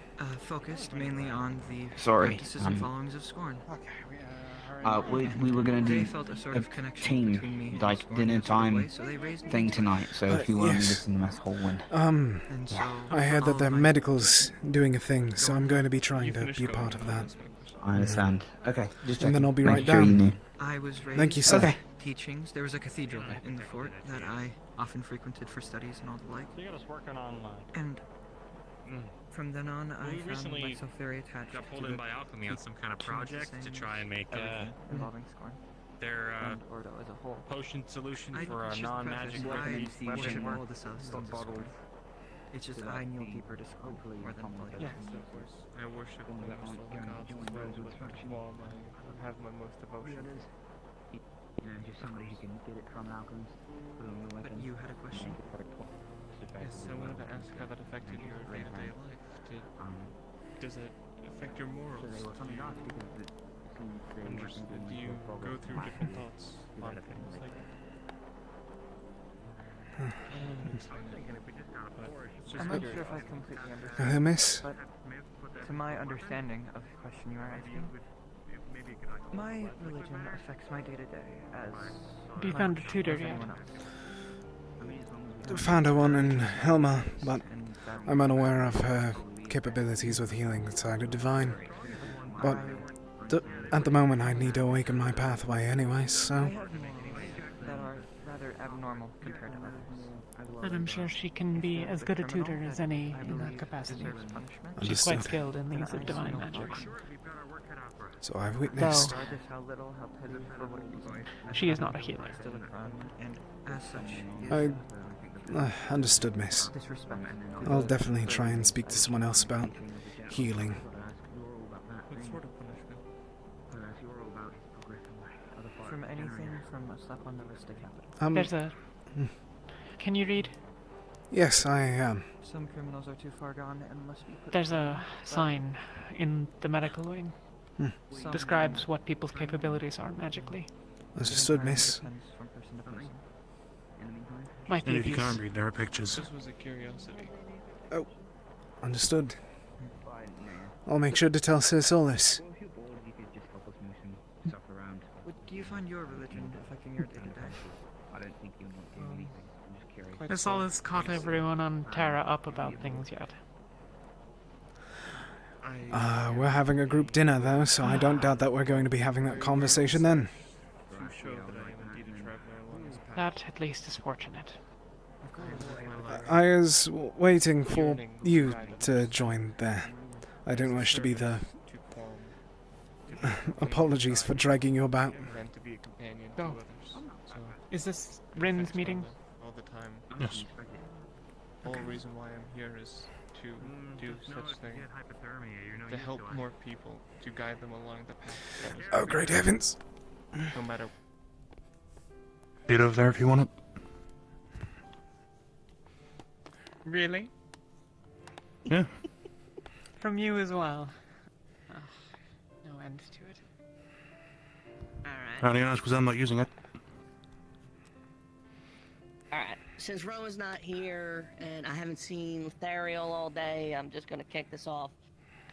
focused mainly on the practices and Sorry. followings of Scorn. We were gonna They do felt a sort a of connection between me team, and like, Scorn dinner in a sort of way, time so they raised me thing into it. tonight, so if you want to yes. listen to the mess hall when... And so I heard that all the of my- medical's doing a thing, so I'm going to be trying to be a part of that. I understand. Okay, just And then checking. I'll be Make right sure you down. knew. I was raised Thank you, by sir. teachings. There was a cathedral in the fort that I often frequented for studies and all the like. So you got us working on And from then on, I we found recently myself very attached got pulled to in the by alchemy on some kind of project to try and make everything involving Scorn. their and Ordo as a whole. potion solution I for a should non-magic preface, I remedy. worship all the celestials of Scorn. It's just I kneel deeper to Scorn more than all the Yes, others. of course. I worship most of the gods as well, but Quam I have my most devotion. Just somebody who can get it from an alchemist. But you had a question? Yes, I wanted to ask how that affected your day-to-day life. Does it affect your morals? Do you go through different thoughts on things like that? I'm not sure if I completely understand. Miss? But to my understanding of the question you are asking, my religion affects my day-to-day as Have you much found a tutor as yet? anyone else. Found her one in Helma, but I'm unaware of her capabilities with healing the side of divine. But at the moment, I need to awaken my pathway anyway, I so... have morals that are rather abnormal compared to others. And I'm sure she can be as good a tutor as any in that capacity. She's quite Understood. skilled in these divine magics. So I've witnessed. Regardless how little, how petty, for what it is, She is not a healer. still a crime, and as such, I understood, miss. disrespectful. I'll definitely try and speak to someone else about healing. What sort of punishment? From anything from a slap on the wrist to capital. There's a... Can you read? Yes, I am. Some criminals are too far gone and must be put There's a sign in the medical wing. Some Describes what people's capabilities are magically. Understood, miss. depends from person to person. Might be And if you use. can't read, there are pictures. This was a curiosity. Oh, understood. I'll make sure to tell Sir Solis. Do you find your religion affecting your day-to-day? Has Solis caught everyone on Terra up about things yet? We're having a group dinner though, so I don't doubt that we're going to be having that conversation then. To show that I am indeed a traveler along this path. That, at least, is fortunate. I was waiting for you to join there. I don't wish to be the... Apologies for dragging you about. Meant to be a companion No. to others. So Is this Rin's meeting? all the time. Yes. The whole reason why I'm here is to do such things. To help more people, to guide them along the path. that was Oh, great heavens. No matter. Get over there if you want it. Really? Yeah. From you as well. Oh, no end to it. Alright. Only ask because I'm not using it. Alright. Since Rowan's not here and I haven't seen Thariel all day, I'm just gonna kick this off.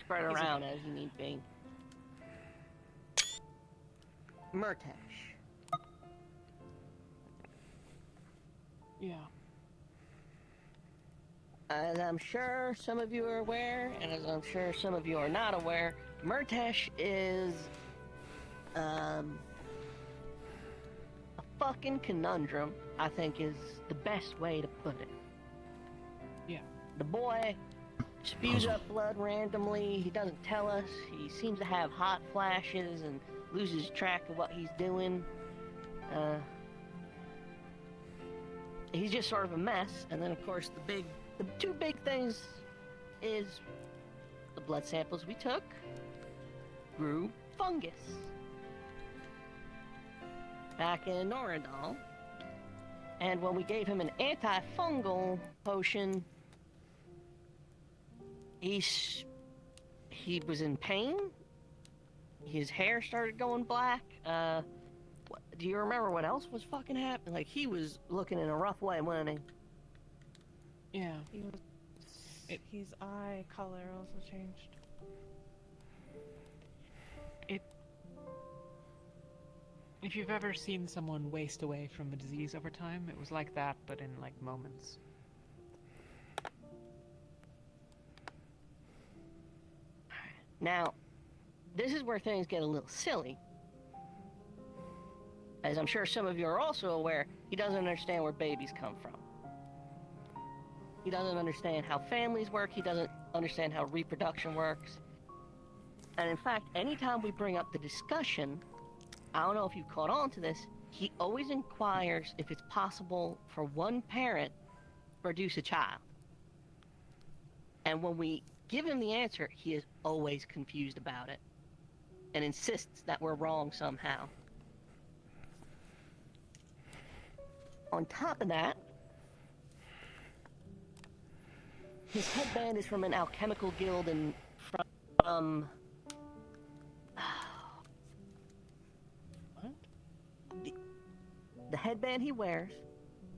Spread around as you need be. Murtash. Yeah. As I'm sure some of you are aware, and as I'm sure some of you are not aware, Murtash is a fucking conundrum, I think is the best way to put it. Yeah. The boy spews up blood randomly, he doesn't tell us, he seems to have hot flashes and loses track of what he's doing. He's just sort of a mess, and then of course the big the two big things is the blood samples we took grew fungus. Back in Norandal. And when we gave him an antifungal potion, he was in pain. His hair started going black. Do you remember what else was fucking happening? Like, he was looking in a rough way, wasn't he? Yeah. His eye color also changed. If you've ever seen someone waste away from a disease over time, it was like that, but in like moments. Now, this is where things get a little silly. As I'm sure some of you are also aware, he doesn't understand where babies come from. He doesn't understand how families work. He doesn't understand how reproduction works. And in fact, anytime we bring up the discussion, I don't know if you caught on to this, he always inquires if it's possible for one parent to produce a child. And when we give him the answer, he is always confused about it and insists that we're wrong somehow. On top of that, his headband is from an alchemical guild and from the headband he wears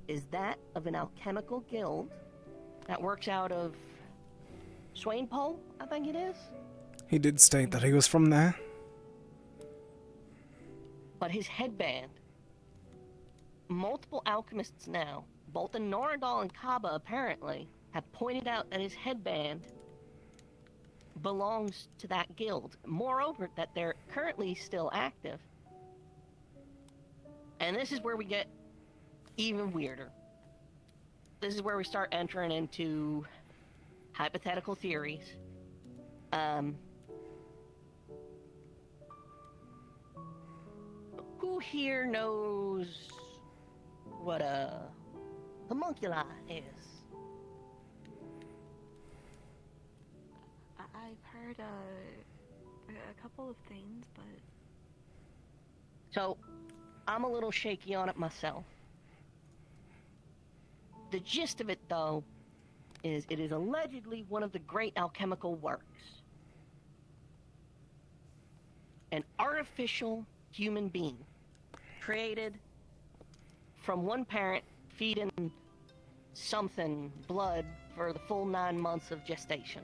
is that of an alchemical guild that works out of Swainpole, I think it is. He did state that he was from there. But his headband, multiple alchemists now, both in Norandal and Kaba apparently, have pointed out that his headband belongs to that guild. Moreover, that they're currently still active. And this is where we get even weirder. This is where we start entering into hypothetical theories. Who here knows what a homunculi is? I've heard a couple of things, but... So, I'm a little shaky on it myself. The gist of it, though, is it is allegedly one of the great alchemical works. An artificial human being created from one parent feeding something blood for the full 9 months of gestation.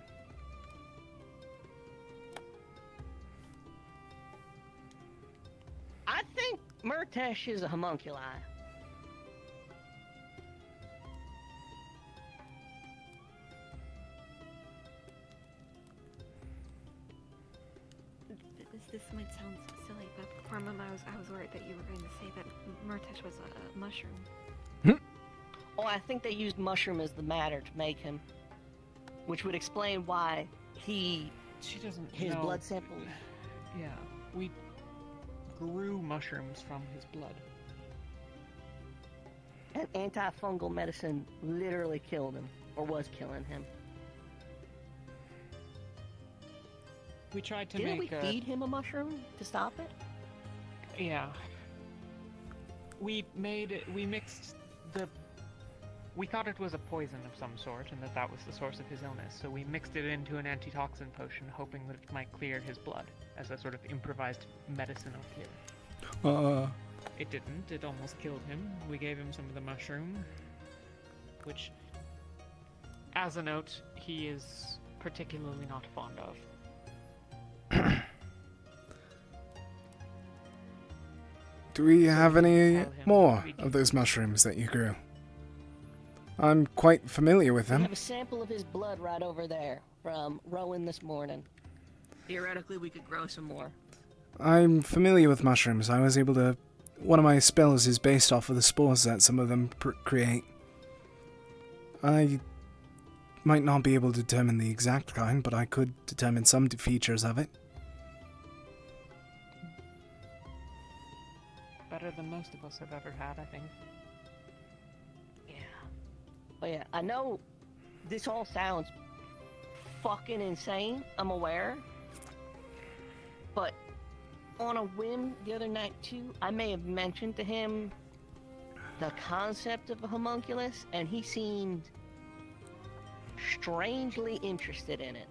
I think Murtesh is a homunculi. This might sound silly, but for a moment I was worried that you were going to say that Murtesh was a mushroom. Oh, I think they used mushroom as the matter to make him, which would explain why his know. blood samples. Yeah, we grew mushrooms from his blood. And antifungal medicine literally killed him, or was killing him. We tried to Didn't make we feed him a mushroom to stop it? Yeah. We mixed the... We thought it was a poison of some sort, and that was the source of his illness, so we mixed it into an antitoxin potion, hoping that it might clear his blood, as a sort of improvised medicinal cure. It didn't. It almost killed him. We gave him some of the mushroom, which, as a note, he is particularly not fond of. Do we have any more of those mushrooms that you grew? I'm quite familiar with We them. have a sample of his blood right over there from Rowan this morning. Theoretically, we could grow some more. I'm familiar with mushrooms. I was able to... One of my spells is based off of the spores that some of them create. I might not be able to determine the exact kind, but I could determine some features of it. Better than most of us have ever had, I think. Yeah. But yeah, I know this all sounds fucking insane, I'm aware. But on a whim the other night too, I may have mentioned to him the concept of a homunculus, and he seemed strangely interested in it.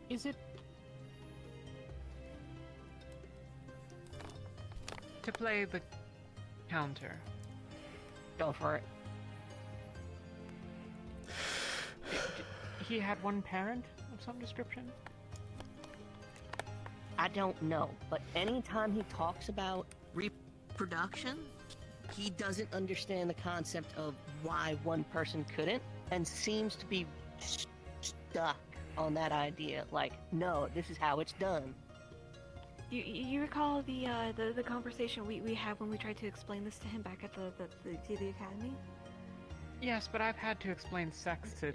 Is it... To play the counter. Go for it. He had one parent of some description? I don't know, but anytime he talks about reproduction, he doesn't understand the concept of why one person couldn't, and seems to be stuck on that idea. Like, no, this is how it's done. You recall the conversation we had when we tried to explain this to him back at the academy? Yes, but I've had to explain sex to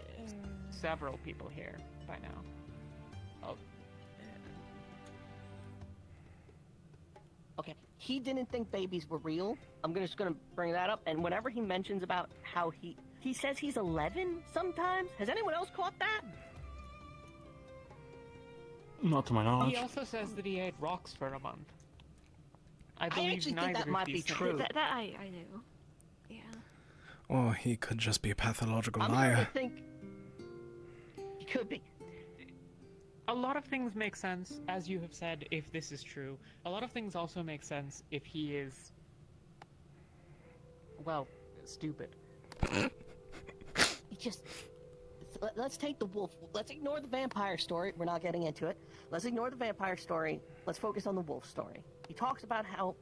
several people here by now. Oh. Okay, he didn't think babies were real. I'm just gonna bring that up. And whenever he mentions about how he says he's 11 sometimes. Has anyone else caught that? Not to my knowledge. He also says that he ate rocks for a month. I actually think that might be true. That I knew. Yeah. Or he could just be a pathological I'm liar. starting to think he could be. A lot of things make sense, as you have said, if this is true. A lot of things also make sense if he is, well, stupid. He just... Let's take the wolf. Let's ignore the vampire story. We're not getting into it. Let's ignore the vampire story. Let's focus on the wolf story. He talks about how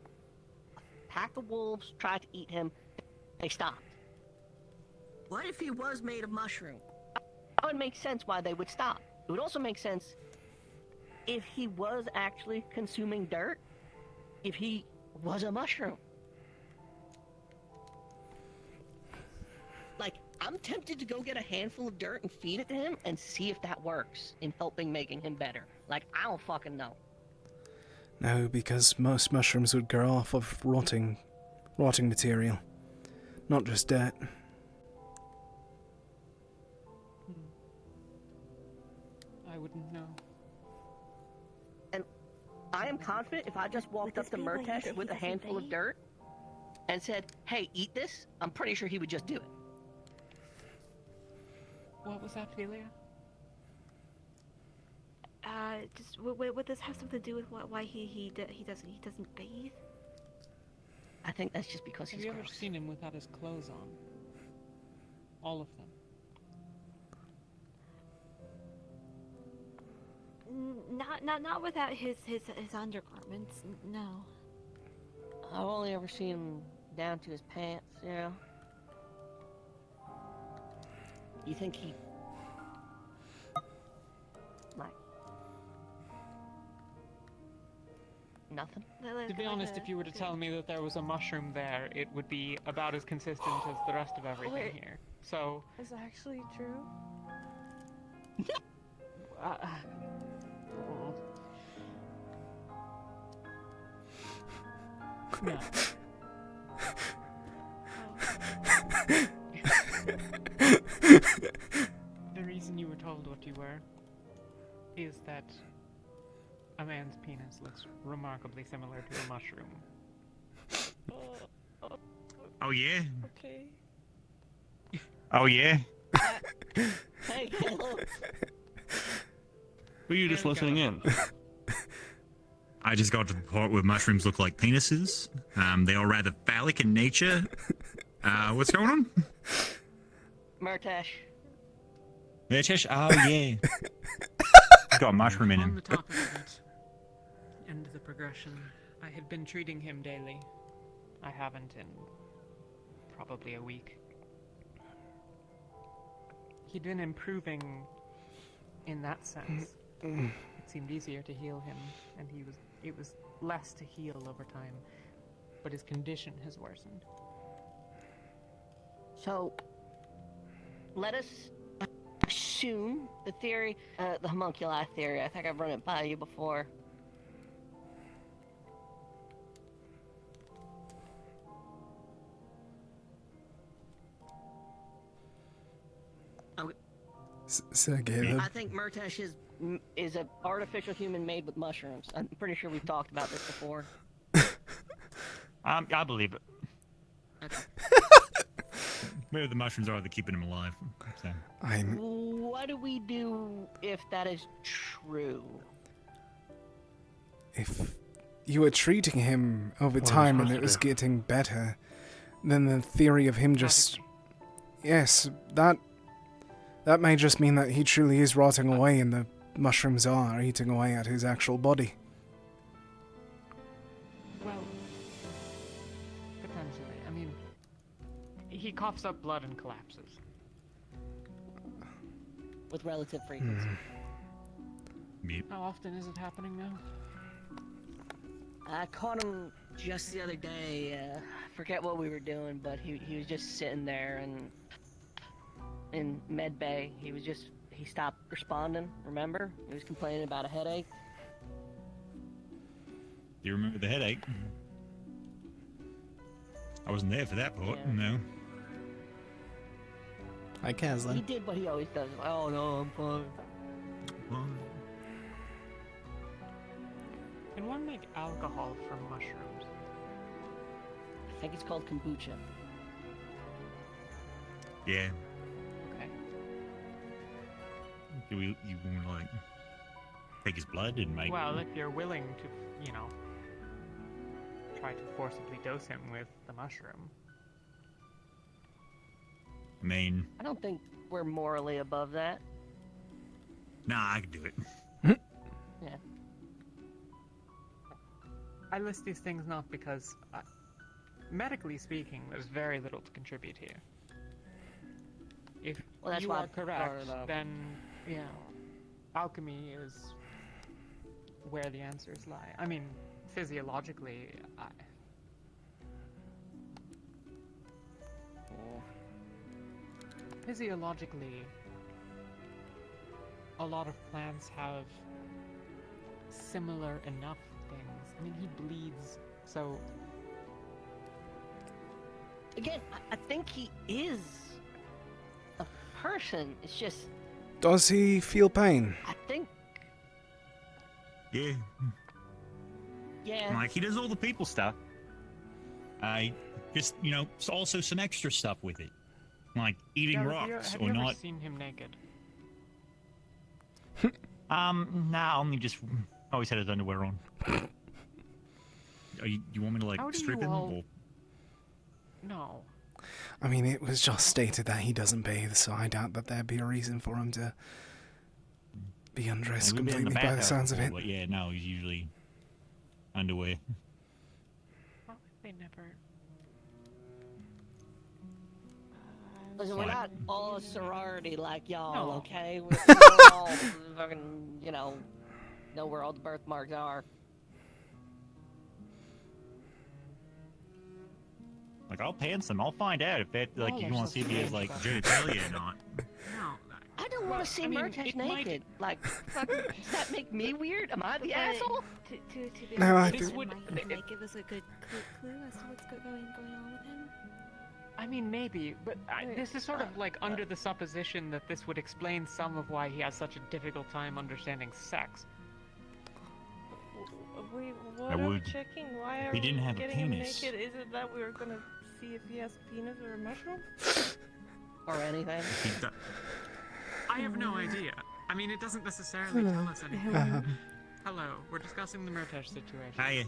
a pack of wolves tried to eat him. They stopped. What if he was made of mushroom? That would make sense why they would stop. It would also make sense if he was actually consuming dirt, if he was a mushroom. Like, I'm tempted to go get a handful of dirt and feed it to him and see if that works in helping making him better. Like, I don't fucking know. No, because most mushrooms would grow off of rotting material, not just dirt. I wouldn't know. And I am confident if I just walked up to Murtesh with a handful of dirt and said, hey, eat this, I'm pretty sure he would just do it. What was that, Philia? Would this have something to do with why he doesn't bathe? I think that's just because Have he's you ever gross. seen him without his clothes on? All of them. Not without his undergarments. No. I've only ever seen him down to his pants, you know? You think he... like... nothing? To be honest, if you were to tell me that there was a mushroom there, it would be about as consistent as the rest of everything Wait. here. So... Is that actually true? No. The reason you were told what you were is that a man's penis looks remarkably similar to a mushroom. Oh yeah? Okay. Oh yeah? Hey, hello. Were you just listening in? I just got to the part where mushrooms look like penises. They are rather phallic in nature. What's going on? Murtesh. British? Oh yeah. He's got a mushroom in On him. the topic of it, and the progression, I had been treating him daily. I haven't in probably a week. He'd been improving in that sense. It seemed easier to heal him, and it was less to heal over time, but his condition has worsened. So, let us assume the theory, the homunculi theory. I think I've run it by you before. Sir Caleb. I think Murtash Is an artificial human made with mushrooms. I'm pretty sure we've talked about this before. I believe it. Maybe the mushrooms are the keeping him alive. So. What do we do if that is true? If you were treating him over time and it was getting better, then the theory of him just... Yes, that may just mean that he truly is rotting away and the mushrooms are eating away at his actual body. Well, potentially. I mean, he coughs up blood and collapses. With relative frequency. How often is it happening now? I caught him just the other day. I forget what we were doing, but he was just sitting there and in med bay. He stopped responding. Remember? He was complaining about a headache. Do you remember the headache? I wasn't there for that part. Yeah. No. Hi, He Caslin. did what he always does. Oh no, I'm fine. Can one make alcohol from mushrooms? I think it's called kombucha. Yeah. Okay. Do you want to like take his blood and make? Well, if you're willing to, you know, try to forcibly dose him with the mushroom. I mean, I don't think we're morally above that. nah, I could do it. Yeah. I list these things not because, medically speaking, there's very little to contribute here. If Well, that's you why I are brought correct, it up. then, you know, alchemy is where the answers lie. I mean, physiologically, Physiologically, a lot of plants have similar enough things. I mean, he bleeds, so... Again, I think he is a person. It's just, Does he feel pain? I think, Yeah. yeah. Like he does all the people stuff. I just also some extra stuff with it, like eating rocks have or you ever not. seen him naked? Nah, only just always had his underwear on. You want me to like How do strip you him? all- Or... No. I mean, it was just stated that he doesn't bathe, so I doubt that there'd be a reason for him to be undressed We've been in completely by the bathhouse sounds of before, it. But yeah, no, he's usually underwear. Why would they never... Listen, we're What? not all a sorority like y'all, No. okay? We're all fucking, know where all the birthmarks are. Like I'll pants him. I'll find out if that like Oh, you that's want to so see if he has strange, like though. genitalia or not. No. I don't want to see I mean, Murtash it might- naked. Like, fuck, does that make me weird? Am I the asshole? To be No, I honest, think- it might give us a good clue as to what's going on with him. I mean, maybe, but this is sort of like under the supposition that this would explain some of why he has such a difficult time understanding sex. Wait, I what are we would. checking? Why are He didn't we have a getting him penis. naked? Is it that we were gonna see if he has a penis or a mushroom? Or anything? I have no idea. I mean, it doesn't necessarily tell us anything. Hello, we're discussing the Murtash situation. Hiya.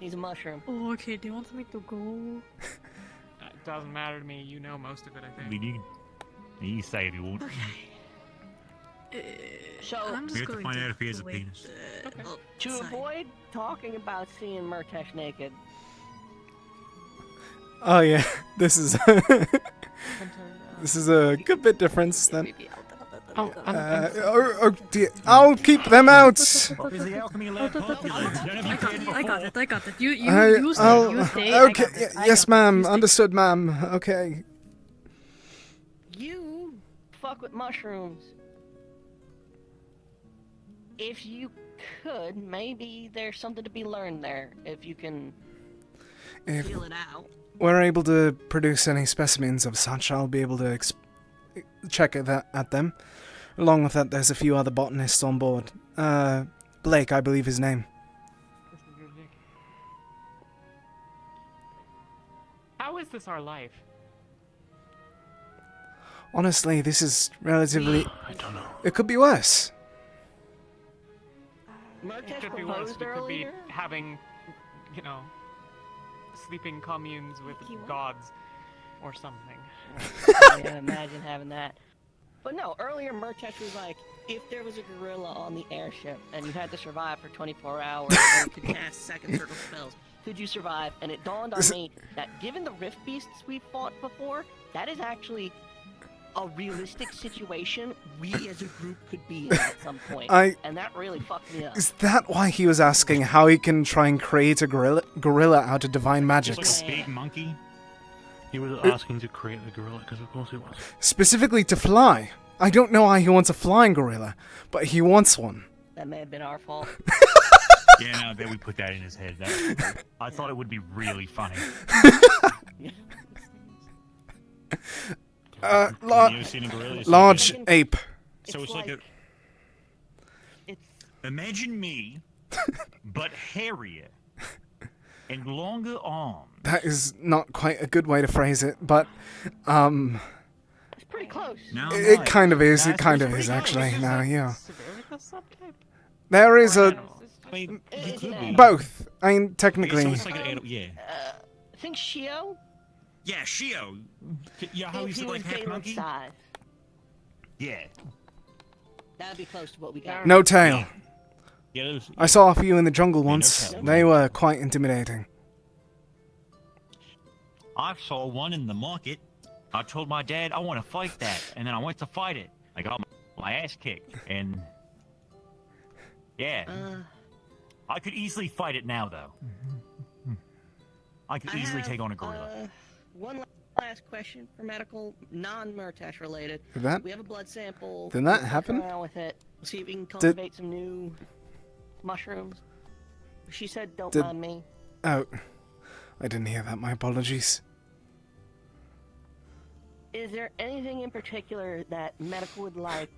He's a mushroom. Oh, okay. Do you want me to go? It doesn't matter to me. You know most of it, I think. We need. You say if you want. So, I'm We just have to going find to out if he has a wait, penis. to avoid talking about seeing Murtash naked, Oh yeah, this is this is a good bit difference then. Oh dear, I'll keep them out. Is the alchemy lab popular? I got it. You I'll- stay. okay, yes, ma'am. Understood, ma'am. Okay. you fuck with mushrooms. If you could, maybe there's something to be learned there. If you can If feel it out. we're able to produce any specimens of such, I'll be able to check at them. Along with that, there's a few other botanists on board. Blake, I believe his name. How is this our life? Honestly, this is relatively... I don't know. It could be worse. It could be worse. We could be having, you know, sleeping communes with gods or something. Yeah, imagine having that. But no, earlier Murtesh was like, if there was a gorilla on the airship and you had to survive for 24 hours and you could cast second circle spells, could you survive? And it dawned on me that given the rift beasts we've fought before, that is actually a realistic situation we as a group could be in at some point. And that really fucked me up. Is that why he was asking how he can try and create a gorilla out of divine magics? Like a big monkey. He was asking to create the gorilla, because of course he was. Specifically to fly. I don't know why he wants a flying gorilla, but he wants one. That may have been our fault. Yeah, no, I bet we put that in his head. I thought it would be really funny. Large ape. So it's like a... Imagine me, but hairier and longer arms. That is not quite a good way to phrase it, but, It's pretty close. No, it kind of is. It kind of is, actually. No, yeah. There is a... Both. I mean, technically... So it's like an animal, yeah. I think Shio? Yeah, Shio. Yeah, how If he's he like was half Balin's monkey? size. Yeah. That'd be close to what we got. No tail. Yeah, I saw a few in the jungle once. They were quite intimidating. I saw one in the market. I told my dad I want to fight that, and then I went to fight it. I got my ass kicked, and yeah, I could easily fight it now, though. I could easily take on a gorilla. One last question for medical, non-Murtash related. Did that- We have a blood sample. Did that We'll happen? play around with it. We'll see if we can cultivate some new mushrooms. She said, "Don't Did- mind me." Oh. I didn't hear that. My apologies. Is there anything in particular that medical would like?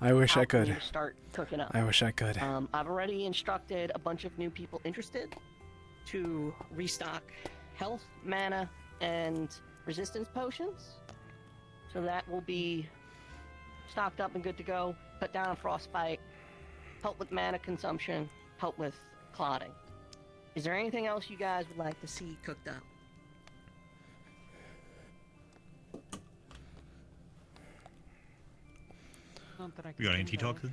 I wish I alchemy could. to start cooking up. I wish I could. I've already instructed a bunch of new people interested to restock health, mana, and resistance potions. So that will be stocked up and good to go. Cut down on frostbite, help with mana consumption, help with clotting. Is there anything else you guys would like to see cooked up? Not that I You got can any think talk of. to?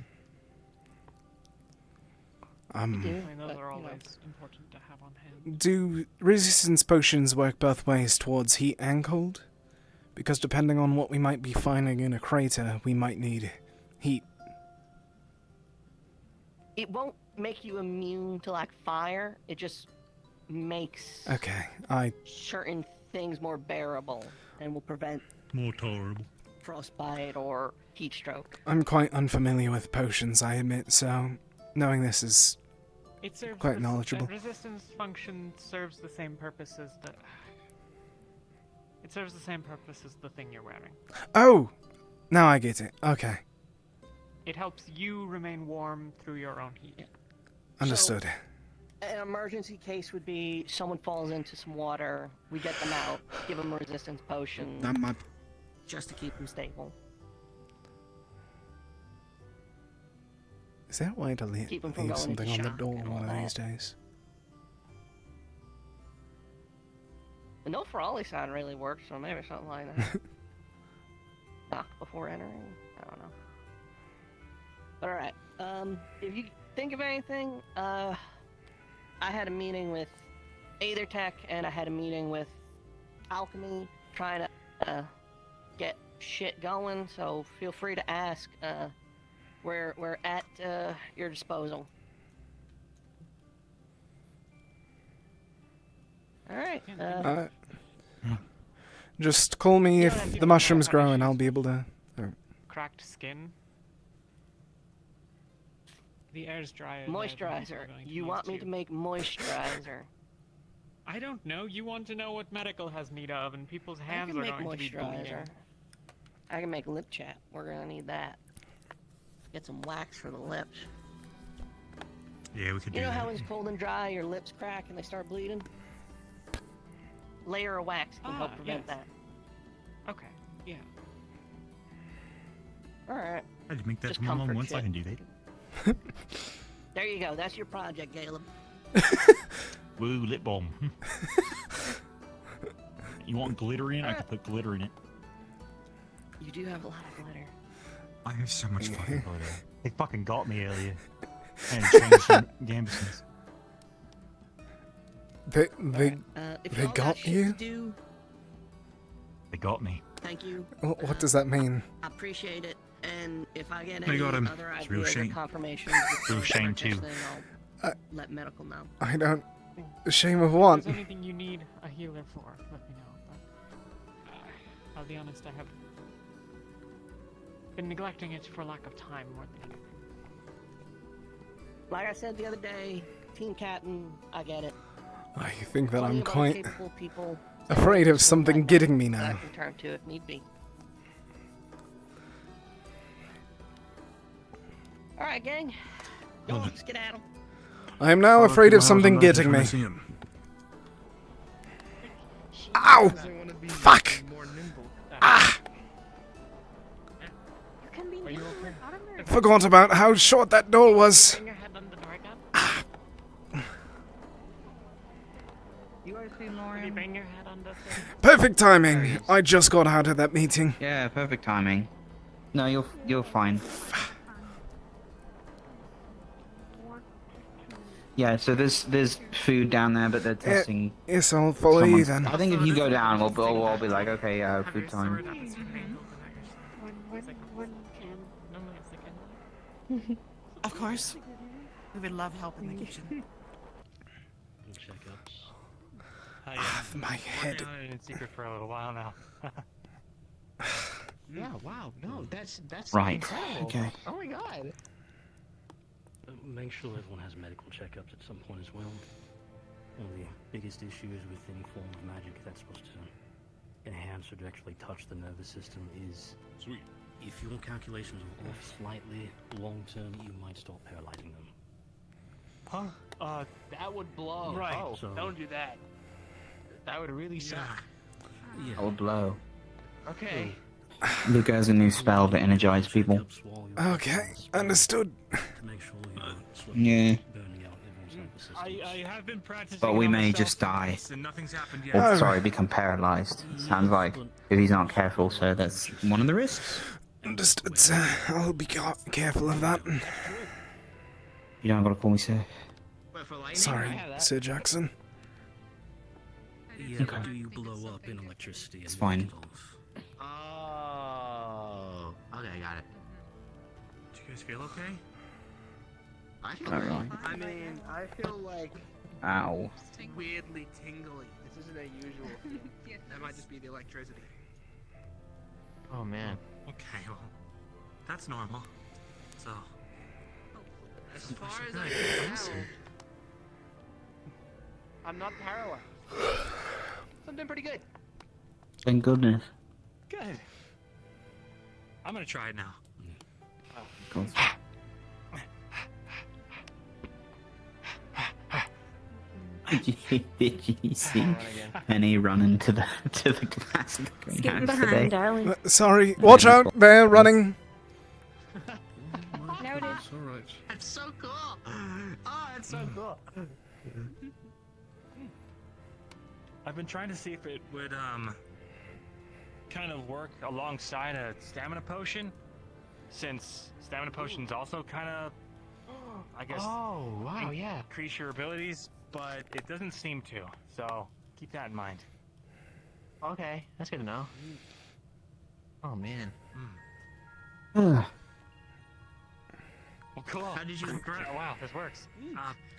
I mean, those are always important to have on hand. Do resistance potions work both ways towards heat and cold? Because depending on what we might be finding in a crater, we might need heat. It won't make you immune to like fire. It just makes Okay, certain things more bearable and will prevent More tolerable. frostbite or heat stroke. I'm quite unfamiliar with potions, I admit, so knowing this is It serves quite the knowledgeable. resistance function serves the same purpose as the. It serves the same purpose as the thing you're wearing. Oh! Now I get it. Okay. It helps you remain warm through your own heat. Understood. An emergency case would be someone falls into some water, we get them out, give them a resistance potion, just to keep them stable. Is there a way to Keep 'em from leave going something into on the shock door and one all of these that. days? The no for Ollie sign really works, so maybe something like that. Knock before entering? I don't know. But alright, if you think of anything, I had a meeting with Aethertech and I had a meeting with Alchemy trying to get shit going, so feel free to ask. We're at your disposal. Alright. Just call me if the mushrooms grow and I'll be able to... Oh. Cracked skin. The air's dry. Moisturizer. You want me to make moisturizer? I don't know. You want to know what medical has need of, and people's hands can are make going to be bleeding. moisturizer. I can make lip chat. We're gonna need that. Get some wax for the lips. Yeah, we could do You know that. how when it's cold and dry, your lips crack and they start bleeding? Layer of wax can help prevent yes. that. Okay, yeah. Alright. I just make that Just to my mom comfort once. I shit. can do that. There you go. That's your project, Caleb. Woo, lip balm. You want glitter in it? I can put glitter in it. You do have a lot of glitter. I have so much fucking glitter. They fucking got me earlier. And changed some Gambesons. They If they y'all got shit you? to do, They got me. thank you. What does that mean? I appreciate it. And if I get I any got him. other It's real ideas or shame. confirmations, Real shame, too. I'll let medical know. I don't. Shame of what? If there's anything you need a healer for, let me know. But I'll be honest, I have been neglecting it for lack of time more than anything. Like I said the other day, Team Captain, I get it. I think that Plenty I'm of other quite capable people afraid of something getting me that I now. can turn to if need be. Alright, gang. Go on, skedaddle. I am now afraid of something getting me. Ow! Fuck! Ah! Are you okay? Forgot about how short that door was. You guys seen Lauren? You bang your head on the thing? Perfect timing. I just got out of that meeting. Yeah, perfect timing. No, you're fine. Yeah, so there's food down there, but they're testing. Yes, I'll follow you then. I think if you go down, we'll all be like, okay, food time. Of course. We would love help in the kitchen. Checkups. My head. Working on it in secret for a little while now. Yeah, wow, no, that's Right, incredible. okay. Oh my god. Make sure everyone has medical checkups at some point as well. One of the biggest issues with any form of magic that's supposed to enhance or directly touch the nervous system is... Sweet. If your calculations are off slightly, long term, you might start paralyzing them. Huh? That would blow. Right. Oh, So- don't do that. That would really suck. Yeah. I'll blow. Okay. Luca has a new spell to energize people. Okay, understood. Yeah. I have been practicing. But we on may myself just die. and nothing's happened yet. Or, sorry, become paralyzed. Sounds like if he's not careful, so that's one of the risks. Understood, sir. I'll be careful of that. You don't gotta call me sir. Sorry, Sir Jackson. Yeah, but do you blow up in electricity? It's fine. Oh. Okay, I got it. Do you guys feel okay? I feel Not really. I mean, I feel like Ow. weirdly tingly. This isn't a usual thing. That might just be the electricity. Oh man. Okay, well, that's normal. So. As far as I can tell, I'm not paralyzed. So I'm doing pretty good. Thank goodness. Good. I'm gonna try it now. God. Did you see Penny run into the glass of the greenhouse behind, today? darling. Sorry, watch out, they're running. Noted. It's alright. That's so cool. Oh, that's so cool. I've been trying to see if it would kind of work alongside a stamina potion, since stamina potions also kind of, I guess. Oh, wow, yeah. Increase your abilities, but it doesn't seem to. So keep that in mind. Okay, that's good to know. Oh man. Well, cool. How did you? Oh, wow, this works.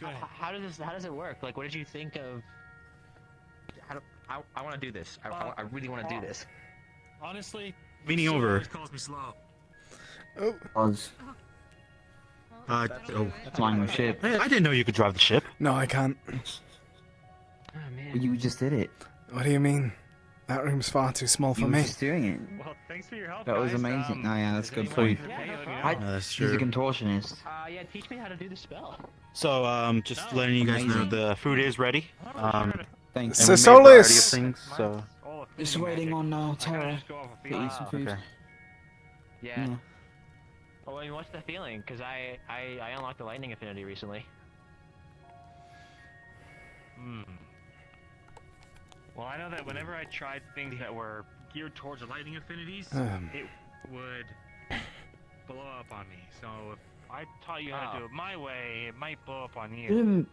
Go ahead. How does it work? Like, what did you think of? I want to do this. I really want to do this. Honestly, Leaning Sue over. always calls me slow. Oh. Oz. Flying the ship. Hey, I didn't know you could drive the ship. No, I can't. Oh man. You just did it. What do you mean? That room's far too small for You were me. just doing it. Well, thanks for your help, That was guys. amazing. Oh yeah, that's a good point. That's He's a contortionist. Yeah, teach me how to do the spell. So, just letting you guys know Amazing. the food is ready. Thanks. And we made a variety of Solis! things, so. Just waiting on Tara. Get you some food. Okay. Yeah. Oh, I mean, what's the feeling? Because I unlocked the lightning affinity recently. Well, I know that whenever I tried things that were geared towards the lightning affinities, it would blow up on me. So if I taught you how to do it my way, it might blow up on you.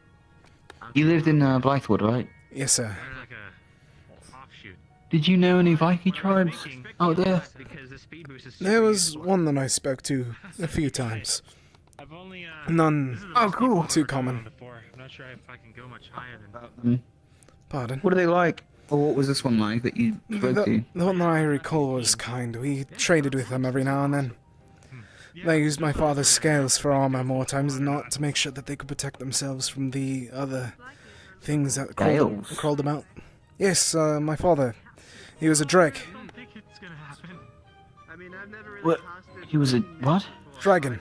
You lived in Blythewood, right? Yes, sir. There's like a offshoot. Did you know any Viking tribes out there? There was one that I spoke to a few times. I've only, None cool. too common. before. I'm not sure if I can go much higher than Pardon? What are they like? Or what was this one like that you spoke to? The one that I recall was kind. We traded with them every now and then. They used my father's scales for armor more times than not to make sure that they could protect themselves from the other things that crawled about. Yes, my father. He was a drake. What? He was a what? Dragon.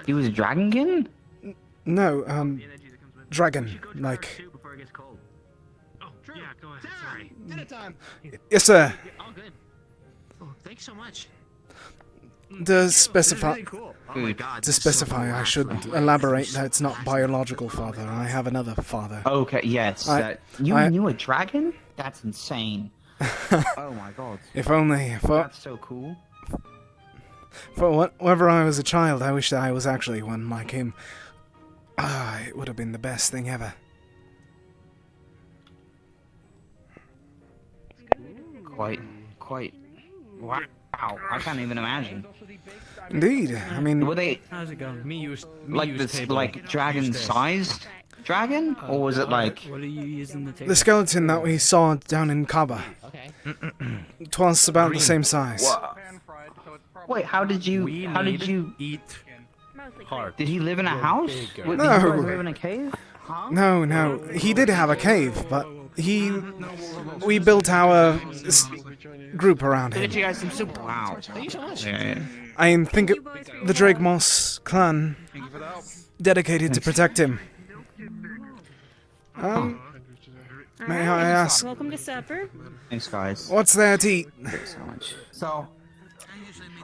He was a dragonkin? No, dragon, like... Yeah, go ahead. Sorry. Dinner time. Yes, sir. Oh, good. Oh, thanks so much. To specify, Oh my God. to specify, I should elaborate that it's not biological father. I have another father. Okay, yes. You knew a dragon? That's insane. Oh my god. If only. That's so cool. For whenever I was a child, I wish that I was actually one like him. It would have been the best thing ever. Quite. Wow. I can't even imagine. Indeed. I mean, were they How's it going? like this, like dragon-sized dragon, or was it like What are you using the table? the skeleton that we saw down in Kaba. Okay. Twas about the same size. Wait, how did you eat heart? Did he live in a house? Did you No. guys live in a cave? No. He did have a cave, but we built our group around him. you guys some soup? Wow. Thank you so much. Yeah. I think the Drake Moss clan dedicated to protect him. May I ask, Welcome to supper. Thanks, guys. what's there to eat? Thanks so much. So,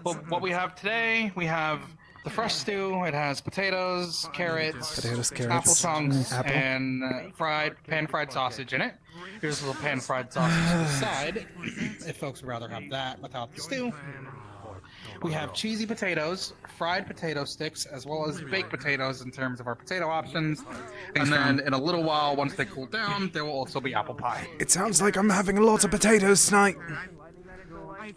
well, what we have today, we have the fresh stew. It has potatoes, carrots, apple chunks, apple. and pan-fried sausage in it. Here's a little pan-fried sausage to the side, if folks would rather have that without the stew. We have cheesy potatoes, fried potato sticks, as well as baked potatoes in terms of our potato options. And then in a little while, once they cool down, there will also be apple pie. It sounds like I'm having a lot of potatoes tonight.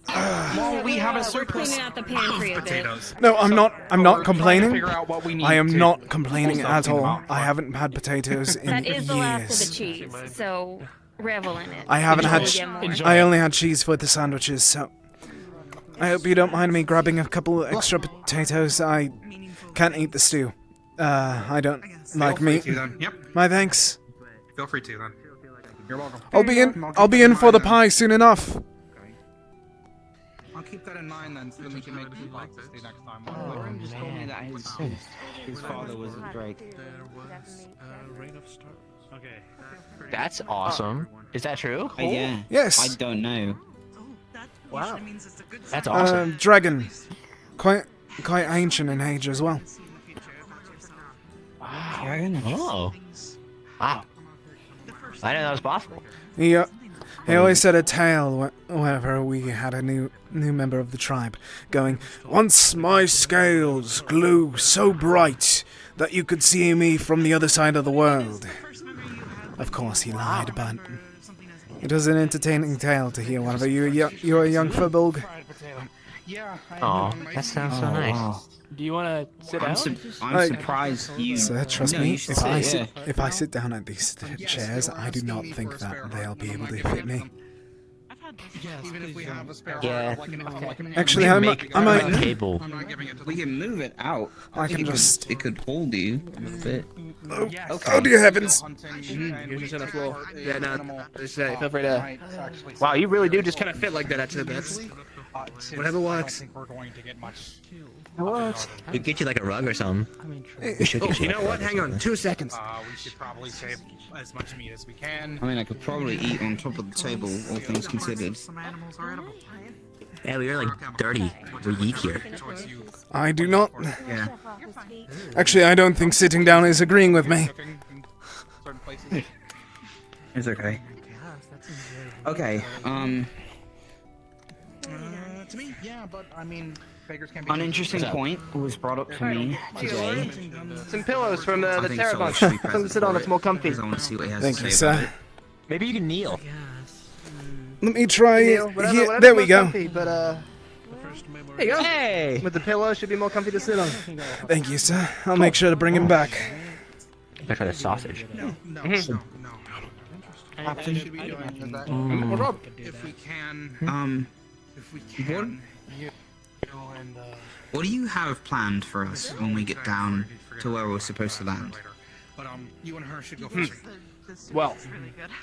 Well, we have a surplus Cleaning out the pantry a bit. No, I'm not. I'm not we're trying to complaining. figure out what we need I am to not complaining pull at something all. out. I haven't had potatoes in That is the last of years. the cheese, so revel in it. I haven't had. Until we get more. I only had cheese for the sandwiches, so I hope you don't mind me grabbing a couple extra potatoes. I can't eat the stew. I don't like free meat. to then. Yep. My thanks. Feel free to then. You're welcome. I'll be in for the pie soon enough. I'll keep that in mind then, so then we can make two pies to stay next time. Lauren just told me that his father was a drake. Okay. That's awesome. Is that true? Yeah. Yes. I don't know. Wow. That's awesome. Dragon, quite ancient in age as well. Dragon? Oh. Wow. I didn't know that was possible. He always said a tale whenever we had a new member of the tribe, going, "Once my scales grew so bright that you could see me from the other side of the world." Of course, he lied, but it was an entertaining tale to hear whenever you're a young Furbolg. Oh, that sounds so nice. Wow. Do you want to sit down? I'm surprised you. Sir, trust No, me, you should if I sit down at these chairs, I do not think that they'll be able to fit me. Yes, even if we have a spare Yeah. like an Actually, I might. Table. We can move it out. I can just. It could hold you a little bit. Oh, okay. oh dear heavens! You're just on the floor. Yeah, no. Just feel free to. Wow, you really do just kind of fit like that actually. That's whatever works. We're going to get much. It works. We'll get you like a rug or something. We should Oh, get you like know a what? rug or Hang on, something. 2 seconds. We should probably save as much meat as we can. I mean, I could probably eat on top of the table, all things considered. Yeah, we are like dirty. We're weak here. I do not. Yeah. Actually, I don't think sitting down is agreeing with me. It's okay. Okay, To me, yeah, but I mean, beggars can't be An interesting point was brought up to me today. Some pillows from I the think Terra Sol bunch. should be Something to present sit on for that's more it, comfy. because I want to see what he has Thank to you, say about sir. it. Maybe you can kneel. Let me try. Neil, whatever, Here, whatever there we most go. Comfy, but there you go. Hey! With the pillow, should be more comfy to sit on. Thank you, sir. I'll make sure to bring him back. Better try the sausage. If we can, if we can, What do you have planned for us when we get down to where we're supposed to land? but you and her should go first. Well,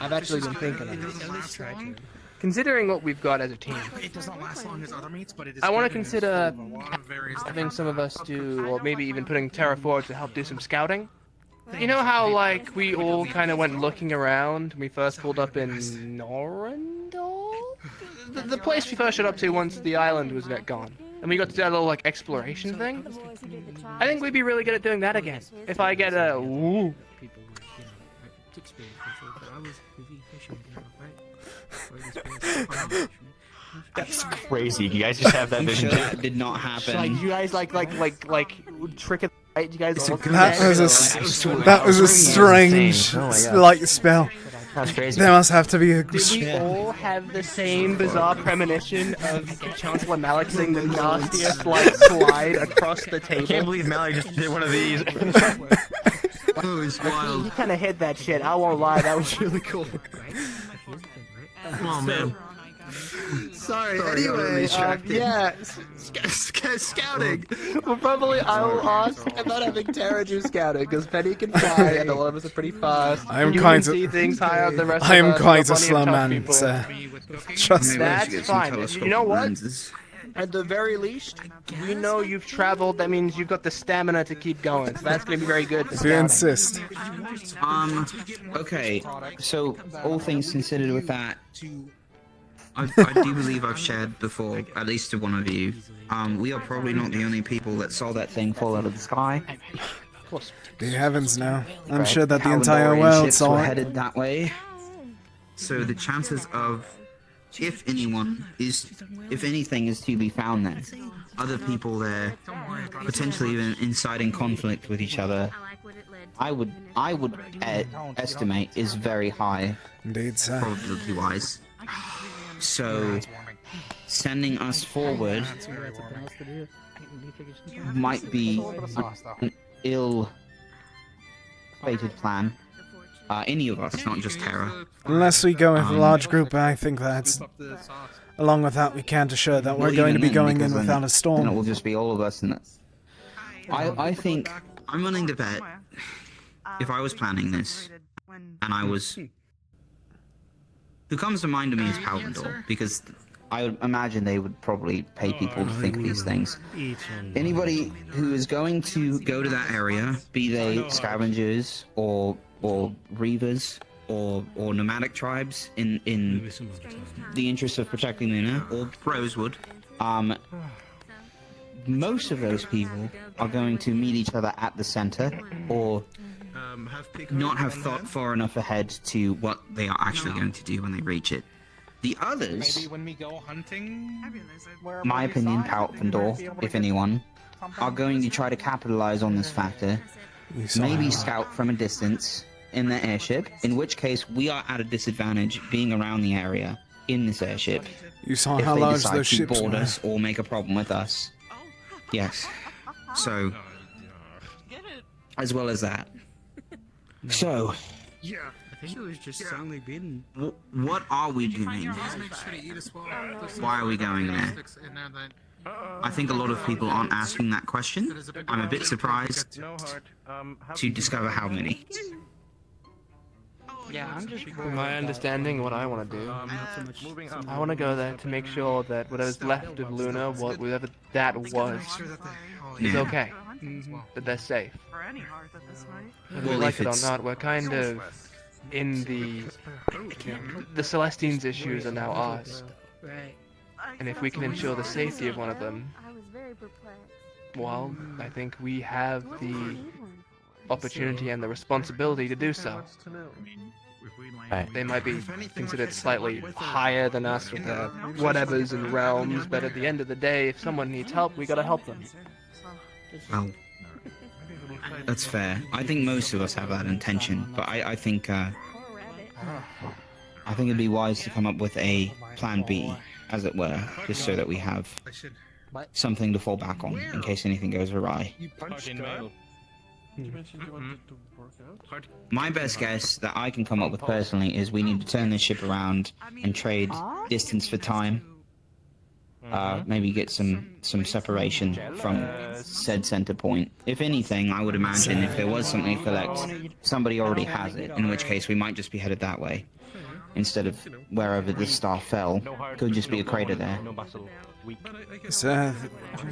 I've actually been thinking of this. Considering what we've got as a team, It does not last long as other meats, but it is. I want to good. consider There's a lot of various having some of us do, or maybe even putting Terra forward to help do some scouting. You know how, like, we all kind of went looking around when we first pulled up in Norrendal? The place we first showed up to once the island was gone. And we got to do that little, like, exploration thing. I think we'd be really good at doing that again. If I get a... Ooh. That's crazy. You guys just have that vision. That did not happen. Like, you guys, like, trick it, right? You guys all That was a strange, like, spell. That's crazy. There must have to be a. Did we all have the same bizarre premonition of Chancellor Malik doing the nastiest, like, slide across the table? I can't believe Mally just did one of these. Oh, it's wild. He kind of hit that shit. I won't lie, that was really cool. Oh man. Sorry, got anyway, distracted. yeah, scouting. Well, probably I will ask about having Terra do scouting, because Penny can fly, and a lot of us are pretty fast. I am You quite can see things higher than the rest I of am us, quite and a plenty of slow tough man, people. sir. Trust me. That's fine. You know what? At the very least, we know you've traveled. That means you've got the stamina to keep going. So that's going to be very good. For If you scouting. insist. Okay, so all things considered with that, I do believe I've shared before, at least to one of you. We are probably not the only people that saw that thing fall out of the sky. Of course. Dear heavens, no. I'm Right. sure that the entire Calendorian world ships saw were it. headed that way. So the chances of, if anything is to be found there, other people there, potentially even inciting conflict with each other, I would estimate is very high. Indeed, sir. Probability-wise. So, sending us forward might be an ill-fated plan. Any of us, not just Terra. Unless we go with a large group, I think that's. Along with that, we can't assure that we're Well, going to be even going then, in because without a then storm. it will just be all of us, and I think I'm willing to bet if I was planning this, and I was, who comes to mind to me is Palvendor, because I would imagine they would probably pay people to think of these things. Anybody who is going to go to that area, be they scavengers or reavers or nomadic tribes in the interest of protecting the inner, or Rosewood, most of those people are going to meet each other at the center, or not have thought far enough ahead to what they are actually going to do when they reach it. The others, Maybe when we go hunting, my opinion, Palvendor, if anyone, are going to try to capitalize on this factor. Maybe scout from a distance in the airship, in which case we are at a disadvantage being around the area in this airship. You saw if how they large decide those to ships board were. us or make a problem with us. Yes. So, as well as that. So, potato is just soundly beaten. What are we doing? Why are we going there? I think a lot of people aren't asking that question. I'm a bit surprised to discover how many. Yeah, I'm just From my understanding, what I want to do, I want to go there to make sure that whatever's left of Luna, whatever that was, is Yeah. okay. That they're safe. Whether we Well, like if it or it's- not, we're kind of in the Celestines' issues are now ours. Right. And if we can ensure the safety of one of them, I was very perplexed. well, I think we have the opportunity and the responsibility to do so. They might be considered slightly higher than us with their whatevers and realms, but at the end of the day, if someone needs help, we gotta help them. Well, that's fair. I think most of us have that intention, but I think it'd be wise to come up with a plan B, as it were, just so that we have something to fall back on in case anything goes awry. My best guess that I can come up with personally is we need to turn this ship around and trade distance for time. Maybe get some separation from said center point. If anything, I would imagine if there was something to collect, somebody already has it, in which case we might just be headed that way. Instead of wherever the star fell, could just be a crater there. So,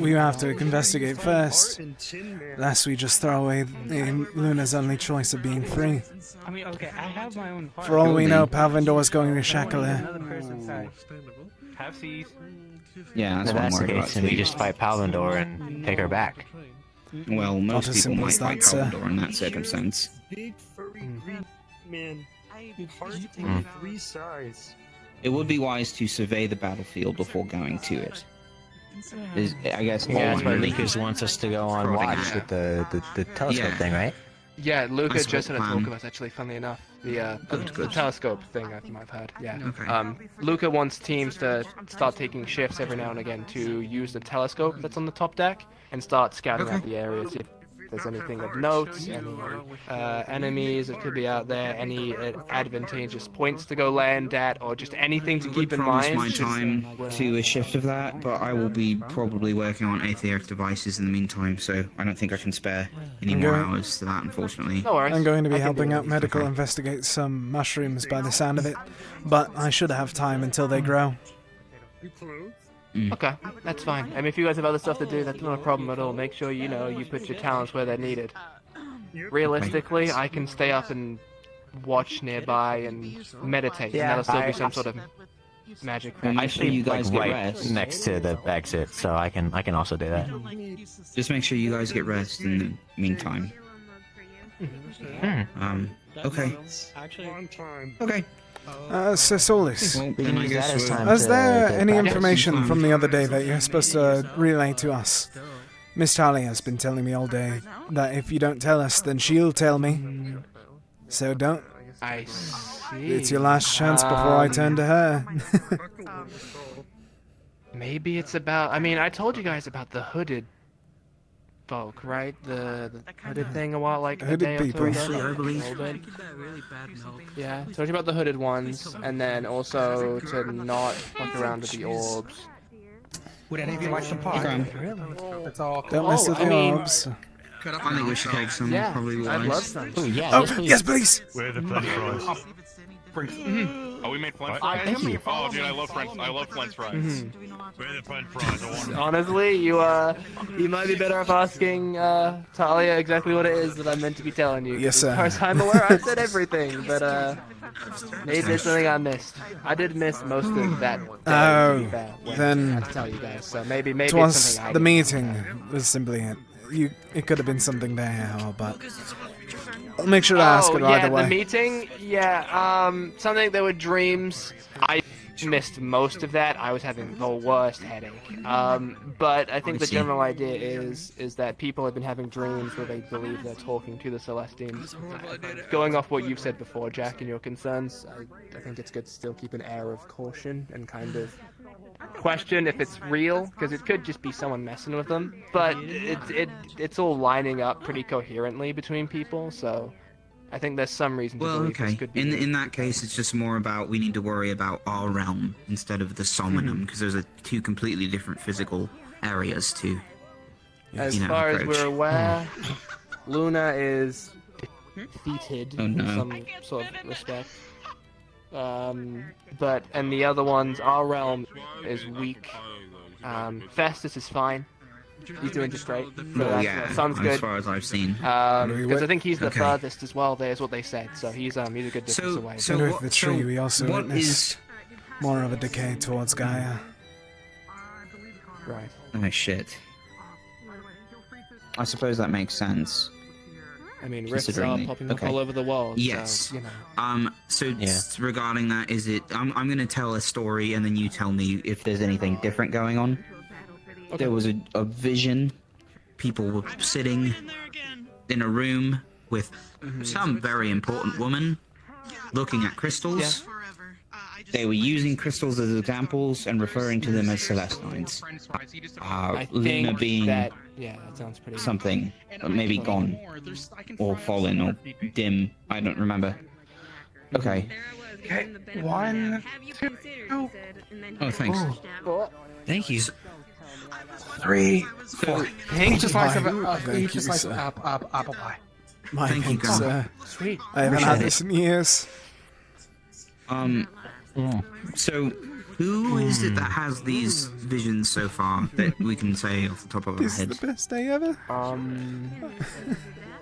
we have to investigate first, lest we just throw away Luna's only choice of being free. I mean, okay, I have my own heart. For all we know, Palvindor's going to shackle her. Another person side. Have seas. Yeah, that's If what I'm that's the worried about. case, then we just fight Palvindor and take her back. Well, Not most as people simple might as fight that, sir. Palvindor in that circumstance. Big furry green man. Hard to take 3 sides. It would be wise to survey the battlefield before going to it. I guess. Yeah, that's why really- Lucas wants us to go on watch with the telescope Yeah. thing, right? Yeah, Luca That's just had a what talk plan. of us, actually, funnily enough. The Good. telescope thing you might have heard, yeah. Okay. Luca wants teams to start taking shifts every now and again to use the telescope that's on the top deck and start scouting out the area, see if there's anything of note, any enemies that could be out there, any advantageous points to go land at, or just anything to keep in promise mind. my time to a shift of that, but I will be probably working on aetheric devices in the meantime, so I don't think I can spare any more hours to that, unfortunately. No worries. I'm going to be I can helping do it. out medical investigate some mushrooms by the sound of it, but I should have time until they grow. Okay, that's fine. I mean, if you guys have other stuff to do, that's not a problem at all. Make sure you put your talents where they're needed. Realistically, I can stay up and watch nearby and meditate, and that'll still be some sort of magic thing. I sleep you guys like get right rest. next to the exit, so I can also do that. Just make sure you guys get rest in the meantime. Okay. Actually, on time. Okay. Sir Solis, Well, then I guess we'll... is there any information from the other day that you're supposed to relay to us? Miss Talia has been telling me all day that if you don't tell us, then she'll tell me. So don't. I see. It's your last chance before I turn to her. Maybe it's about. I mean, I told you guys about the hooded folk, right? The hooded thing a while, like a Hooded day or two people. ago. Briefly, I believe. A little bit. Really bad milk. Yeah, told you about the hooded ones, and then also to not fuck around with the orbs. Would any of you like some pie? That's all. Don't mess with I the mean- orbs. I think we should take some. Yeah, Probably I'd wise. love some. Ooh, yeah, Oh, yes, please! Where are the French fries? Oh, we made French What? fries? Thank you. Oh, dude, I love French fries. Where are the French fries? I want them. Honestly, you might be better off asking Talia exactly what it is that I meant to be telling you. Yes, sir. As far as I'm aware, I've said everything, but maybe there's something I missed. I did miss most of that. Oh, when then I had to tell you guys. So maybe it's Twas something I the did. meeting was simply it. It could have been something there, but I'll make sure to ask it either way. The meeting. Yeah, something that were dreams. I missed most of that. I was having the worst headache. But I think the general idea is that people have been having dreams where they believe they're talking to the Celestines. Going off what you've said before, Jack, and your concerns, I think it's good to still keep an air of caution and kind of question if it's real, because it could just be someone messing with them. But it's all lining up pretty coherently between people, so I think there's some reason to Well, believe this okay. could be. In that case, it's just more about we need to worry about our realm instead of the Somnum, because those are two completely different physical areas to. As far as approach. we're aware, Luna is defeated Oh, no. in some sort of respect. But and the other ones, our realm is weak. Festus is fine. He's doing just great. So Well, that yeah, sounds as good. far as I've seen. Because I think he's the Okay. furthest as well. There's what they said. So he's a good distance away. And with the tree, we also what witnessed more of a decay towards Gaia. Right. Oh shit. I suppose that makes sense. I mean, rifts are Considering popping okay. up all over the world. Yes. So, you know. So regarding that, is it? I'm gonna tell a story, and then you tell me if there's anything different going on. Okay. There was a vision. People were sitting in a room with some very important woman, looking at crystals. They were using crystals as examples and referring to them as Celestines. I Luna think being that sounds pretty. something, maybe gone, or fallen, or dim. I don't remember. Okay. Okay, 1, 2. Oh, thanks. Thank you. 3, 4. Thank Each you, slice of Thank each you, slice sir. of apple pie. My Thank you, thanks, Grandma. Sweet. I haven't had Appreciate this in years. So, who is it that has these visions so far that we can say off the top of our This is heads? the best day ever.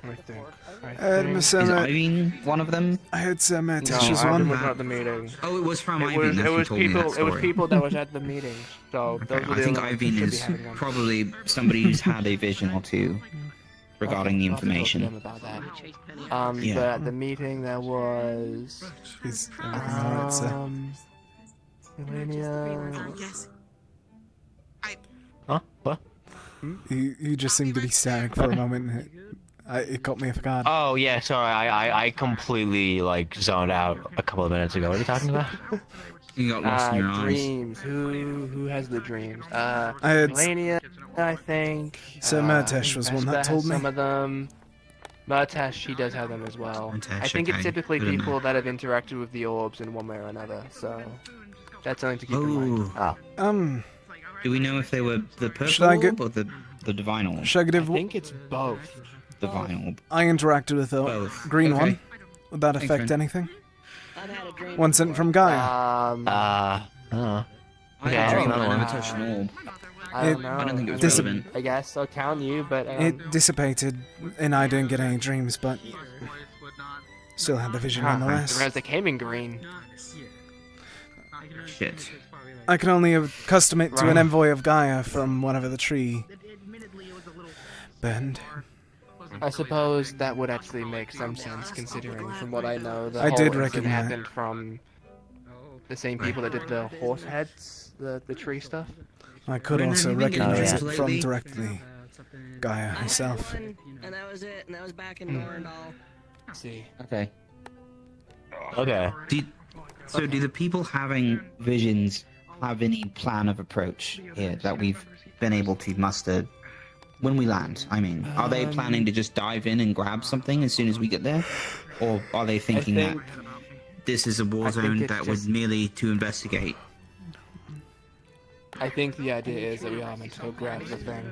I think. Is Irene one of them? I heard Sir No, Matish's Ivan one. was not at the meeting. Oh, it was from It Irene. was, that it she was told me people. that It was story. people that was at the meeting. So those were I the think only ones who Irene should be is having one. probably somebody who's had a vision or two regarding the I'll have to talk to information. them about that. Yeah. But at the meeting there was. Is everything alright, sir? Elenia. Huh? What? You just seemed to be staring for a moment. It caught me off guard. Oh yeah, sorry. I completely like zoned out a couple of minutes ago. What are you talking about? You got lost in your eyes. Dreams. Who has the dreams? I had Elenia, I think. Sir Murtesh was one that Vespa told has me. Some of them. Murtesh, he does have them as well. Murtesh, I think it's okay. typically Good people enough. that have interacted with the orbs in one way or another. So that's something to keep in mind. Oh. Do we know if they were the Should purple I orb or the divine orb? Should I give I think it's both. Divine orb. I interacted with the Both. green Okay. one. Would that Thanks, affect man. anything? One sent from Gaia. I Yeah, never another touched an orb. I don't know. I don't think it was Dis- relevant. I guess I'll count you, but It dissipated, and I didn't get any dreams, but still had the vision nonetheless. whereas they came in green. Shit. I can only accustom it to Right. an envoy of Gaia from whatever the tree burned. I suppose that would actually make some sense, considering from what I know, the I whole did incident recognize- happened from the same people that did the horse heads, the tree stuff. I could Have also you been getting recognize dreams it from lately? directly Gaia herself. And that was it. And that was back in Norendal. See. Okay. Okay. So do the people having visions have any plan of approach here that we've been able to muster when we land? I mean, are they planning to just dive in and grab something as soon as we get there? Or are they thinking that this is a war I think zone it's that was just- merely to investigate? I think the idea is that we are meant to go grab the thing.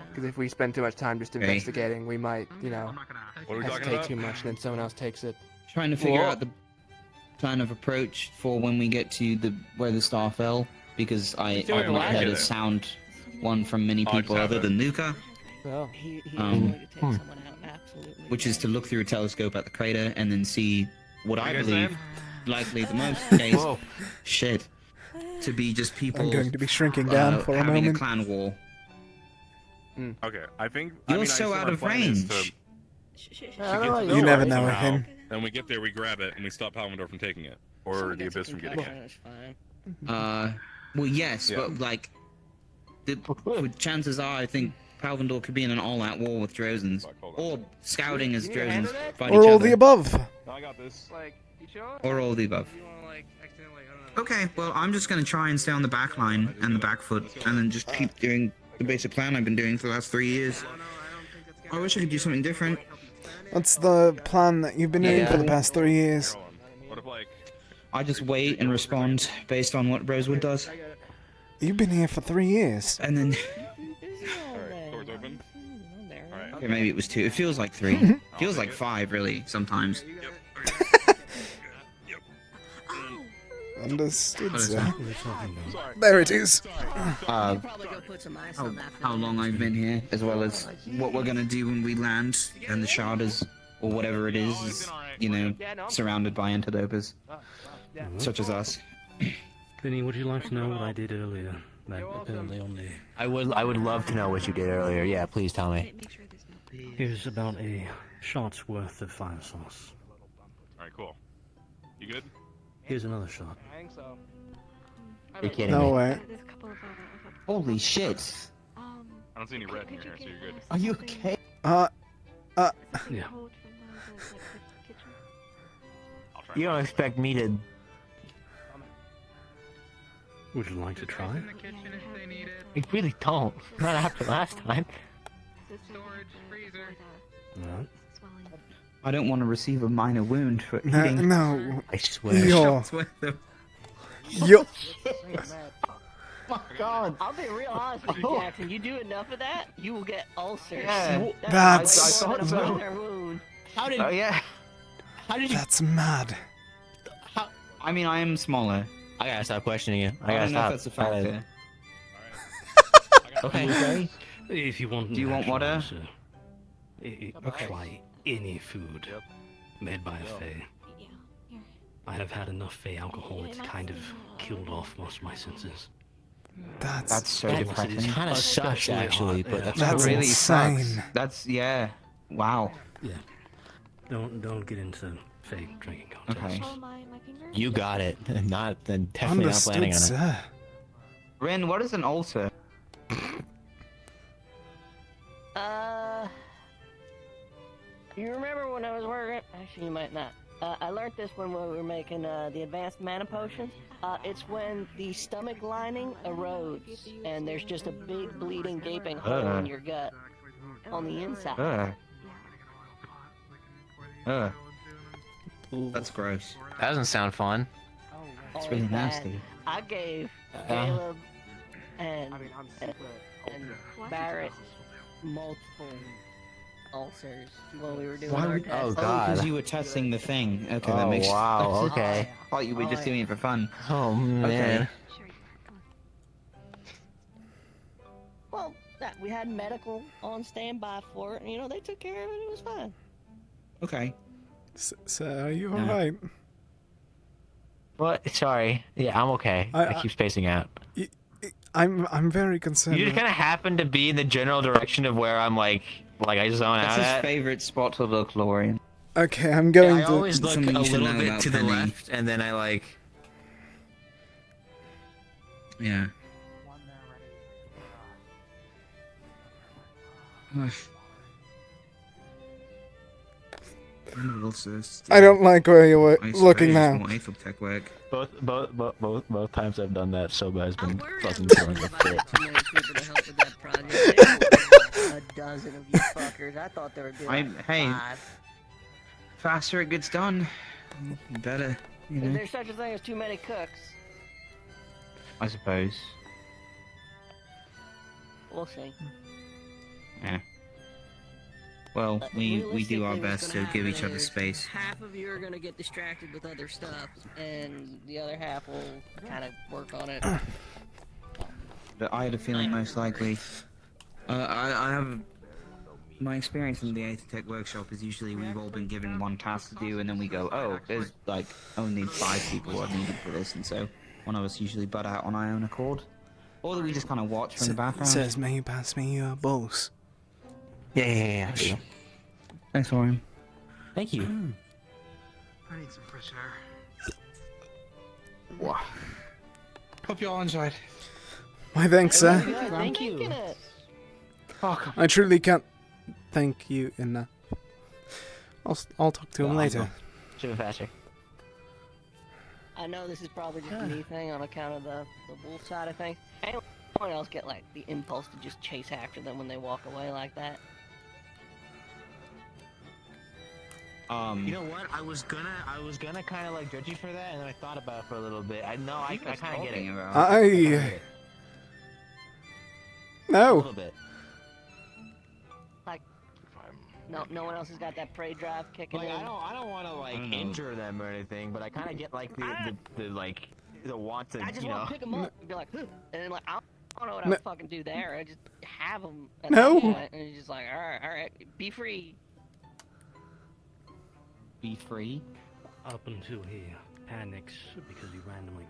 Because if we spend too much time just investigating, we might, What are we talking hesitate about? too much, and then someone else takes it. Trying to figure Well- out the plan of approach for when we get to the where the star fell, because I've doing not it heard right. a sound one from many Oh, people other than Nuka, Oh. He Um, wanted to take someone out, absolutely. which is to look through a telescope at the crater and then see what I you guys believe saying? likely the most case Whoa. shit to be just people I'm going to be shrinking down for a having moment. a clan war. Okay, I think. You're I mean, so I out our of plan is range. You never know with him. Then we get there, we grab it, and we stop Palmendor from taking it, or the Abyss from getting it. Well, yes, Yeah. but like, chances are, I think Palvendor could be in an all-out war with Drozens, or scouting as Drozens fight Or each all other, the above. No, I got this. or all the above. Okay, well, I'm just gonna try and stay on the back line and the back foot, and then just keep doing the basic plan I've been doing for the last 3 years. I wish I could do something different. What's the plan that you've been doing for the past 3 years? What if, like... I just wait and respond based on what Rosewood does. You've been here for 3 years. And then... Alright, doors open. Alright. Okay, maybe it was 2. It feels like 3. Feels like 5, really, sometimes. Understood, sir. There it is. How long I've been here, as well as what we're gonna do when we land, and the Sharders, or whatever it is, you know, surrounded by interlopers, such as us. Vinny, would you like to know what I did earlier? That apparently on the... I would love to know what you did earlier. Yeah, please tell me. Here's about a shot's worth of fire sauce. Alright, cool. You good? Here's another shot. I think so. You're kidding No me. way. Holy shit. I don't see any red in your hair, so you're good. Are you okay? Yeah. You don't expect me to... Would you like to try? I really don't. Not after last time. No. I don't want to receive a minor wound for eating. No. I swear. Yo. Oh my God. I'll be real honest with you, Jackson. You do enough of that, you will get ulcers. Yeah. That's... I thought so. How did? Oh yeah. How did you? That's mad. I mean, I am smaller. I gotta stop questioning you. I I don't gotta know stop. if that's a factor. Okay. If you want... Do you want water? Answer, try any food made by a Fae. I have had enough Fae alcohol, it's kind of killed off most of my senses. That's so Unless it depressing. is Kind of sucks, especially actually, hot, but yeah. that's That's really insane. sucks. That's, yeah. Wow. Yeah. Don't get into Fae drinking contests. Okay. You got it. Not then. Definitely not planning Understood, on it. sir. Ren, what is an ulcer? You remember when I was working? Actually, you might not. I learned this when we were making the advanced mana potions. It's when the stomach lining erodes and there's just a big bleeding, gaping hole in your gut on the inside. That's gross. That doesn't sound fun. It's really nasty. I gave Caleb and Barrett multiple ulcers when we were doing our tests. Oh God. Because you were testing the thing. Okay, that Oh makes wow. Okay. I thought you were just doing it for fun. Oh man. Well, we had medical on standby for it, and you know they took care of it. It was fine. Okay. Sir, are you alright? What? Sorry. Yeah, I'm okay. I keep spacing out. I'm very concerned. You just kind of happen to be in the general direction of where I'm like I zone That's out his at. favorite spot to look, Lorian. Okay, I'm going I to... always look a Something you should little know bit about to the Penny. left, and then I like... Yeah. I don't like where you're looking now. Tech work. Both times I've done that, Soba has been fucking killing the fit. A dozen of you fuckers. I thought there would be like Hey, 5. faster it gets done, better, you Is know. there such a thing as too many cooks? I suppose. We'll see. Yeah. Well, we do our best to give each other space. Half of you are gonna get distracted with other stuff, and the other half will kind of work on it. But I had a feeling most likely. I have my experience in the Aether workshop is usually we've all been given one task to do, and then we go, oh, there's like only 5 people are needed for this, and so one of us usually butt out on our own accord, or that we just kind of watch from the background. Says, may you pass me your bowls? Yeah. Thanks, Orion. Thank you. I need some fresh air. Wow. Hope you all enjoyed. Why, thanks, sir. Thank you. I truly can't thank you enough. I'll talk to him later. Super faster. I know this is probably just a me thing on account of the wolf side of things. Anyone else get like the impulse to just chase after them when they walk away like that? You know what? I was gonna kind of like judge you for that, and then I thought about it for a little bit. I kind of get it. A No. little bit. Like, no one else has got that prey drive kicking Like in. I don't want to like injure them or anything, but I kind of get like the want to, I just you know. want to pick them up and be like, "Huh," and then like I don't know what No. I'll fucking do there. I just have them. No. And you're just like, all right, be free. Be free. Up until he panics because you randomly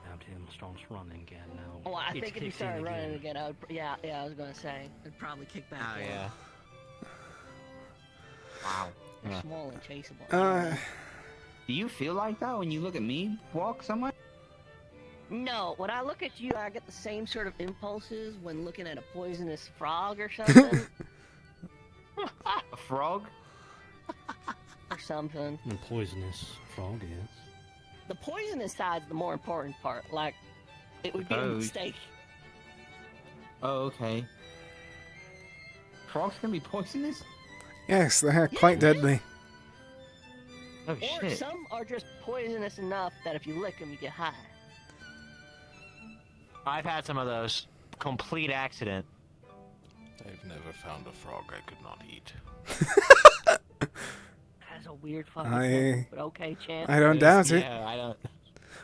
grabbed him, starts running again. Now. Oh, I it's think if he kicked in started running again. again, I would, yeah, I was gonna say, It'd probably kick back. Oh in. yeah. Wow. they're Yeah. small and chaseable. Do you feel like that when you look at me walk somewhere? No, when I look at you, I get the same sort of impulses when looking at a poisonous frog or something. A frog? Or something. A poisonous frog, yes. The poisonous side's the more important part. Like, it would be a Oh. mistake. Oh, okay. Frogs can be poisonous? Yes, they're quite deadly. Oh, Or shit. some are just poisonous enough that if you lick them, you get high. I've had some of those. Complete accident. I've never found a frog I could not eat. That's a weird fucking I- thing, but okay, champ. I don't doubt it. Yeah, I don't.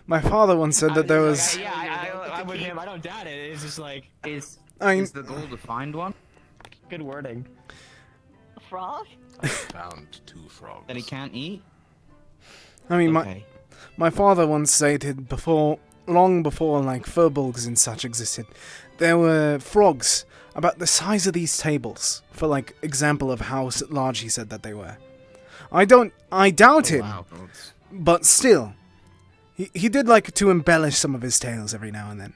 My father once said that there was. I'm with him. I don't doubt it. It's just like Is I- the goal to find one? good wording. A frog? I found 2 frogs. That he can't eat? I mean, Okay. my father once stated long before like furbolgs and such existed, there were frogs about the size of these tables. For like example of how large he said that they were. I doubt him, Wow. but still, he did like to embellish some of his tales every now and then.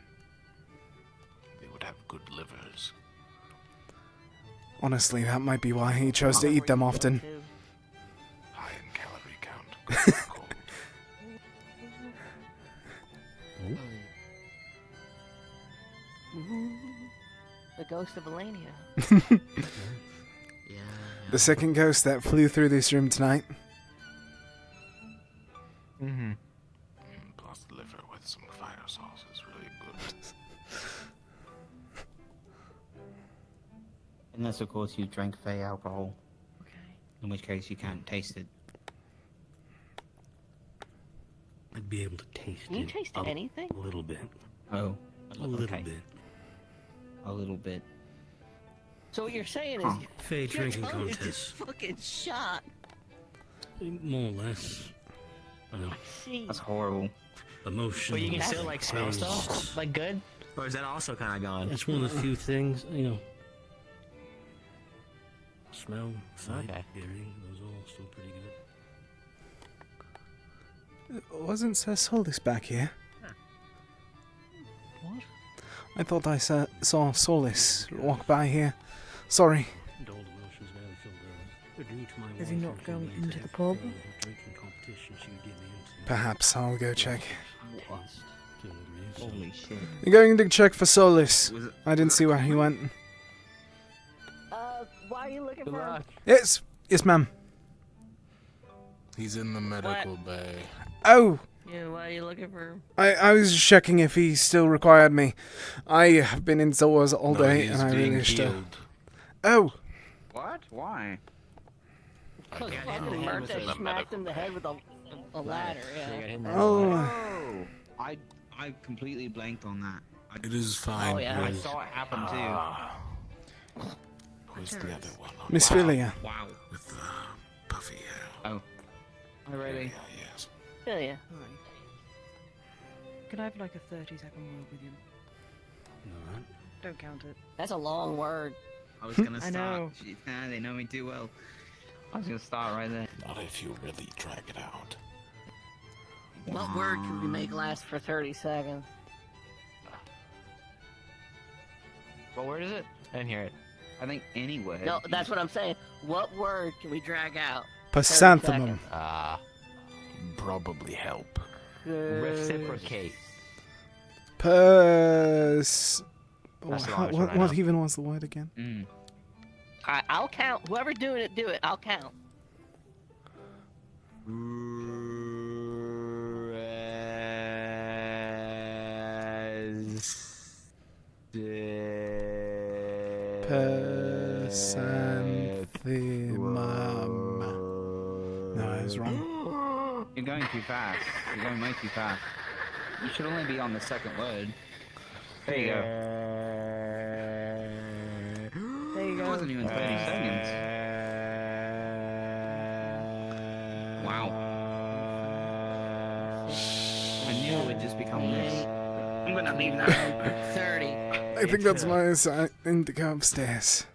They would have good livers. Honestly, that might be why he chose to eat them often. High in calorie count. Cold. The ghost of Elenia. The second ghost that flew through this room tonight. Mm-hmm. Plus liver with some fire sauce is really good. Unless, of course, you drank fey alcohol. Okay. In which case, you can't taste it. I'd be able to taste Can you it. taste a anything? little bit. Oh. A little okay. bit. A little bit. So what you're saying Huh. is Fey your drinking tongue is contest. just fucking shot. More or less. I know. See. That's horrible. Emotion. But you can still like smell stuff, like good, or is that also kind of gone? That's one of the few things, you know. Smell, sight, Okay. hearing, those are all still pretty good. Wasn't Sir Solis back here? What? I thought I saw Solis walk by here. Sorry. Old emotions nearly filled over. Due to my Is he wife not going refusing into to the pub? have a drinking competition she would get me into. Perhaps I'll go check. What? To a degree, so- Holy shit. You're going to check for Solis. I didn't see where he went. Why are you looking for him? Yes, ma'am. He's in the medical bay. Oh, Yeah, why are you looking for him? I was just checking if he still required me. I have been indoors all No, day, he's and I being really wish to. healed. Oh, What? Why? Because Yeah, fucking he was in Murta the smacked him in the head with a ladder, yeah. oh. I completely blanked on that. It is fine. Oh, yeah. I saw it happen too. Who's the other one? Miss Philia. Wow. With puffy hair. Oh. Hi, Riley. Yeah, yes. Yeah. Can I have like a 30-second word with you? Alright. Don't count it. That's a long word. I was gonna I start. know. They know me too well. I was gonna start right there. Not if you really drag it out. What word can we make last for 30 seconds? What word is it? I didn't hear it. I think anyway. No, that's what I'm saying. What word can we drag out? Pasanthemum. Probably help. Reciprocate. Pers. That's the longest one I What know. even was the word again? Mm. Alright, I'll count. Whoever's doing it, do it. I'll count. Persanthemum. No, I was wrong. You're going too fast. You're going way too fast. You should only be on the second word. There you go. There you It go. wasn't even 30 seconds. Wow. I knew it would just become this. I'm gonna leave now. 30. I think that's my sign to go upstairs.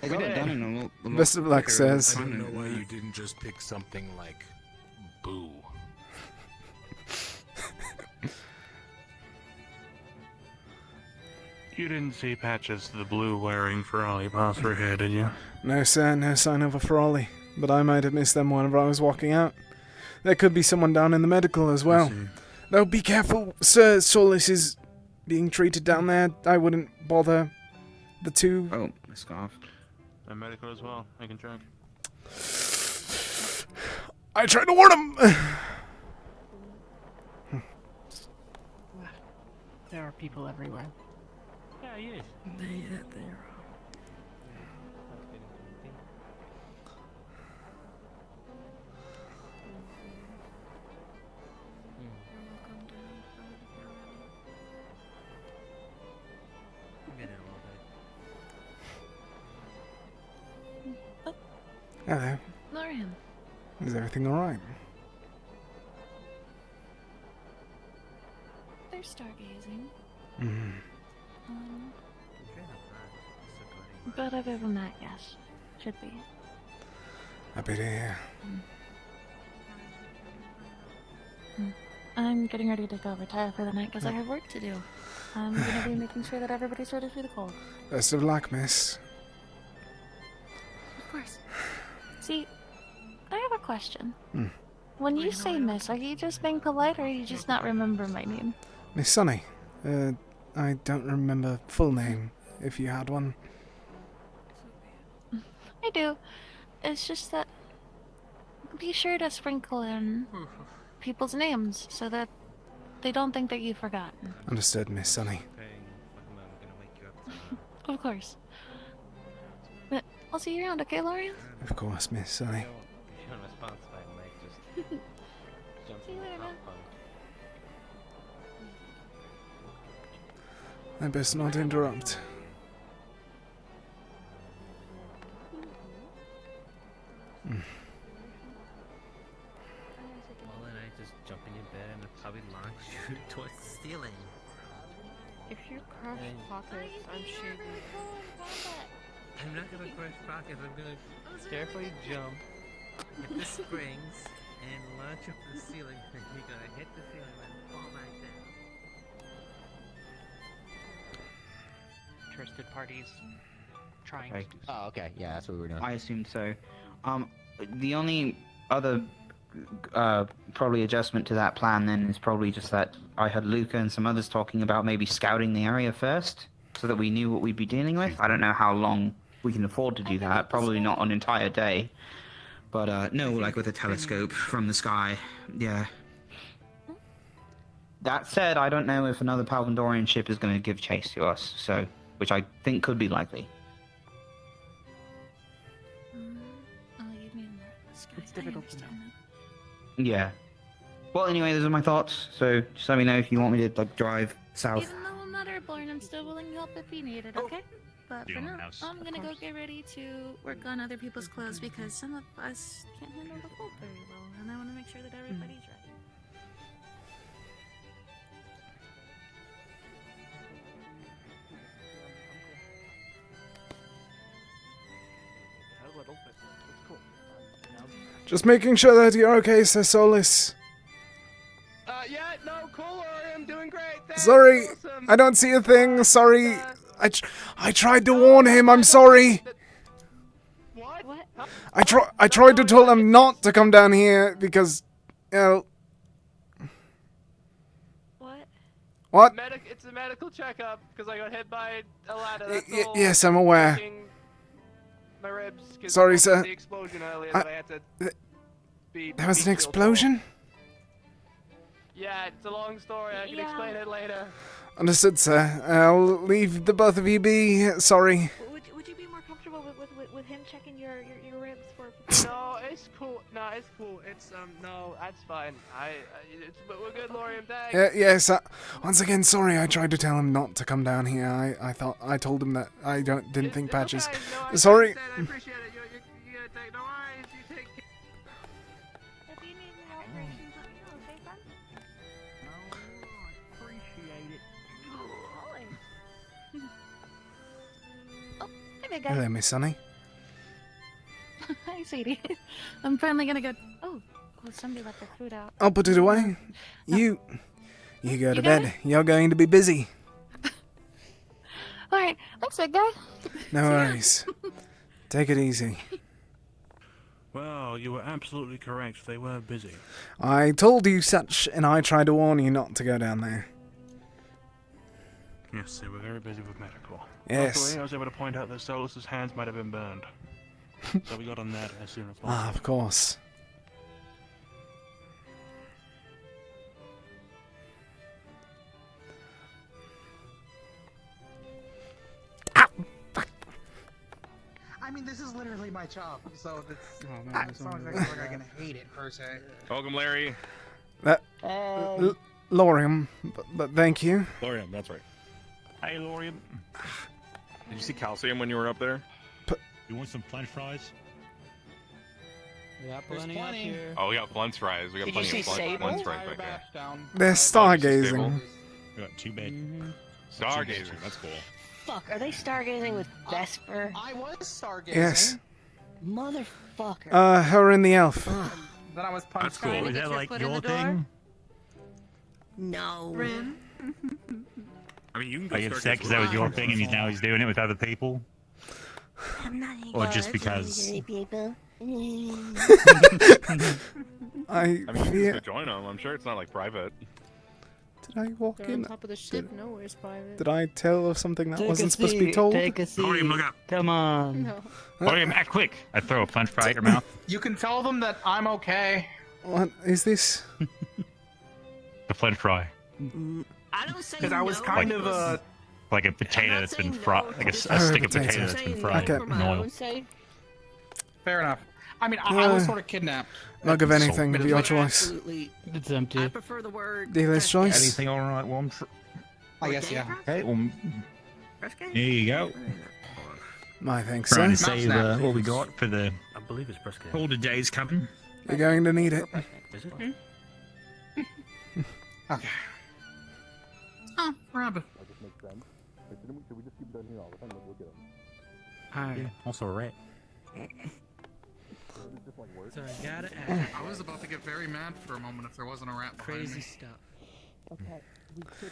They got it done in a lot. Best of luck, says. I don't know why you didn't just pick something like Boo. You didn't see Patches the blue wearing Ferrari pass her hair, did you? No, sir, no sign of a Ferrari. But I might have missed them whenever I was walking out. There could be someone down in the medical as well. No, be careful, sir. Solis is being treated down there. I wouldn't bother the two. Oh, my scarf. And medical as well. I can check. I tried to warn him. There are people everywhere. Yeah, he is. There. Hello. Lorian. Is everything alright? They're stargazing. Mm. But other than that, yes. Should be. Happy to hear. I'm getting ready to go retire for the night because I have work to do. I'm gonna be making sure that everybody's ready for the cold. Best of luck, miss. Of course. See, I have a question. Hmm. When you say miss, are you just being polite or you just not remember my name? Miss Sunny. I don't remember full name, if you had one. I do. It's just that be sure to sprinkle in people's names so that they don't think that you've forgotten. Understood, Miss Sunny. Of course. But I'll see you around, okay, Lorian? Of course, Miss Sunny. See you later, man. I best not interrupt. Well, then I just jump in your bed and probably launch you towards the ceiling. If you crush pockets, I'm sure I'm not gonna crush pockets, I'm gonna carefully jump, hit the springs, and launch up the ceiling. You're gonna hit the ceiling and fall back down. Interested parties trying Okay. to do Oh, okay. Yeah, that's what we were doing. I assumed so. The only other probably adjustment to that plan then is probably just that I had Luca and some others talking about maybe scouting the area first so that we knew what we'd be dealing with. I don't know how long we can afford to do that. Probably not an entire day. But no, like with a telescope from the sky. Yeah. That said, I don't know if another Palvandorian ship is going to give chase to us, so which I think could be likely. It's difficult to know. Yeah. Well, anyway, those are my thoughts. So just let me know if you want me to like drive south. Even though I'm not airborne, I'm still willing to help if you need it, okay? But for now, I'm gonna go get ready to work on other people's clothes because some of us can't handle the cold very well, and I want to make sure that everybody's ready. Just making sure that you're okay, Sir Solis. Yeah, no, cool, Ori, I'm doing great. Thanks, Sorry, awesome. I don't see a thing. Sorry. I tried to warn him. I'm sorry. What? I tried to tell him not to come down here because, you know. What? It's a medical checkup because I got hit by a ladder. That's all. Yes, I'm aware. My ribs. 'Cause Sorry, of sir. The explosion earlier that I had to. be. There was be an chill. explosion? Yeah, it's a long story. I can explain it later. Understood, sir. I'll leave the both of you be. Sorry. Would you be more comfortable with him checking your ribs for? No, it's cool. No, it's cool. It's no, that's fine. But we're good, Lorian. Thanks. Yes. Once again, sorry. I tried to tell him not to come down here. I told him that I didn't think patches. Okay. No, Sorry. I appreciate it. You gotta take no worries. You take care. If you need more operations, let me know. Okay, bud? Appreciate it. Oh, hey, big guy. Hello, Miss Sunny. Hi, sweetie. I'm finally gonna go. Oh, well, somebody left their food out. I'll put it away. You go to You got bed. it? You're going to be busy. All right, thanks, big guy. No worries. Take it easy. Well, you were absolutely correct. They were busy. I told you such, and I tried to warn you not to go down there. Yes, they were very busy with medical. Yes. Luckily, I was able to point out that Solus's hands might have been burned. So we got on that as soon as possible. Ah, of course. I mean, this is literally my job, so it's not exactly like I'm gonna hate it per se. Welcome, Larry. Lorium, but thank you. Lorium, that's right. Hey, Lorium. Did you see Calcium when you were up there? You want some French fries? We got There's plenty up plenty. here. Oh, we got Flint's fries. We got Did you plenty see of Sable? Flint's fries back there. They're stargazing. We got two bed. Stargazer, that's cool. Fuck, are they stargazing with Vesper? I was stargazing. Yes. Motherfucker. Her and the elf. Then I was punched. That's cool. Is that like your thing? No. Rin. I mean, you can go Are you upset because that was your thing and now he's doing it with other people? I'm not Or just because? people. I I mean, you can fear. just go join them. I'm sure it's not like private. Did I walk They're on in? top of the ship. Nowhere's private. Did I tell of something that Take a wasn't supposed to be seat, told? Take a seat. Lorium, look up. Come on. No. Lorium, act quick. I throw a French fry at your mouth. You can tell them that I'm okay. What is this? The French fry. I don't say Because I was kind of Like a potato that's been fried. Like a Oh, stick of potato. potato that's been fried Okay. in oil. fair enough. I mean, I was sort of kidnapped. Mug of anything of your choice. Absolutely. It's empty. I prefer the word. Dealer's choice. Anything all right? Well, I guess, yeah. okay. Well, here you go. My thanks, Trying sir. to save what we got for the I believe it's brisket. older days coming. You're going to need it. Is it? Okay. Oh, Rob. Hi. Also a rat. So I gotta ask. I was about to get very mad for a moment if there wasn't a rat behind Crazy me. stuff.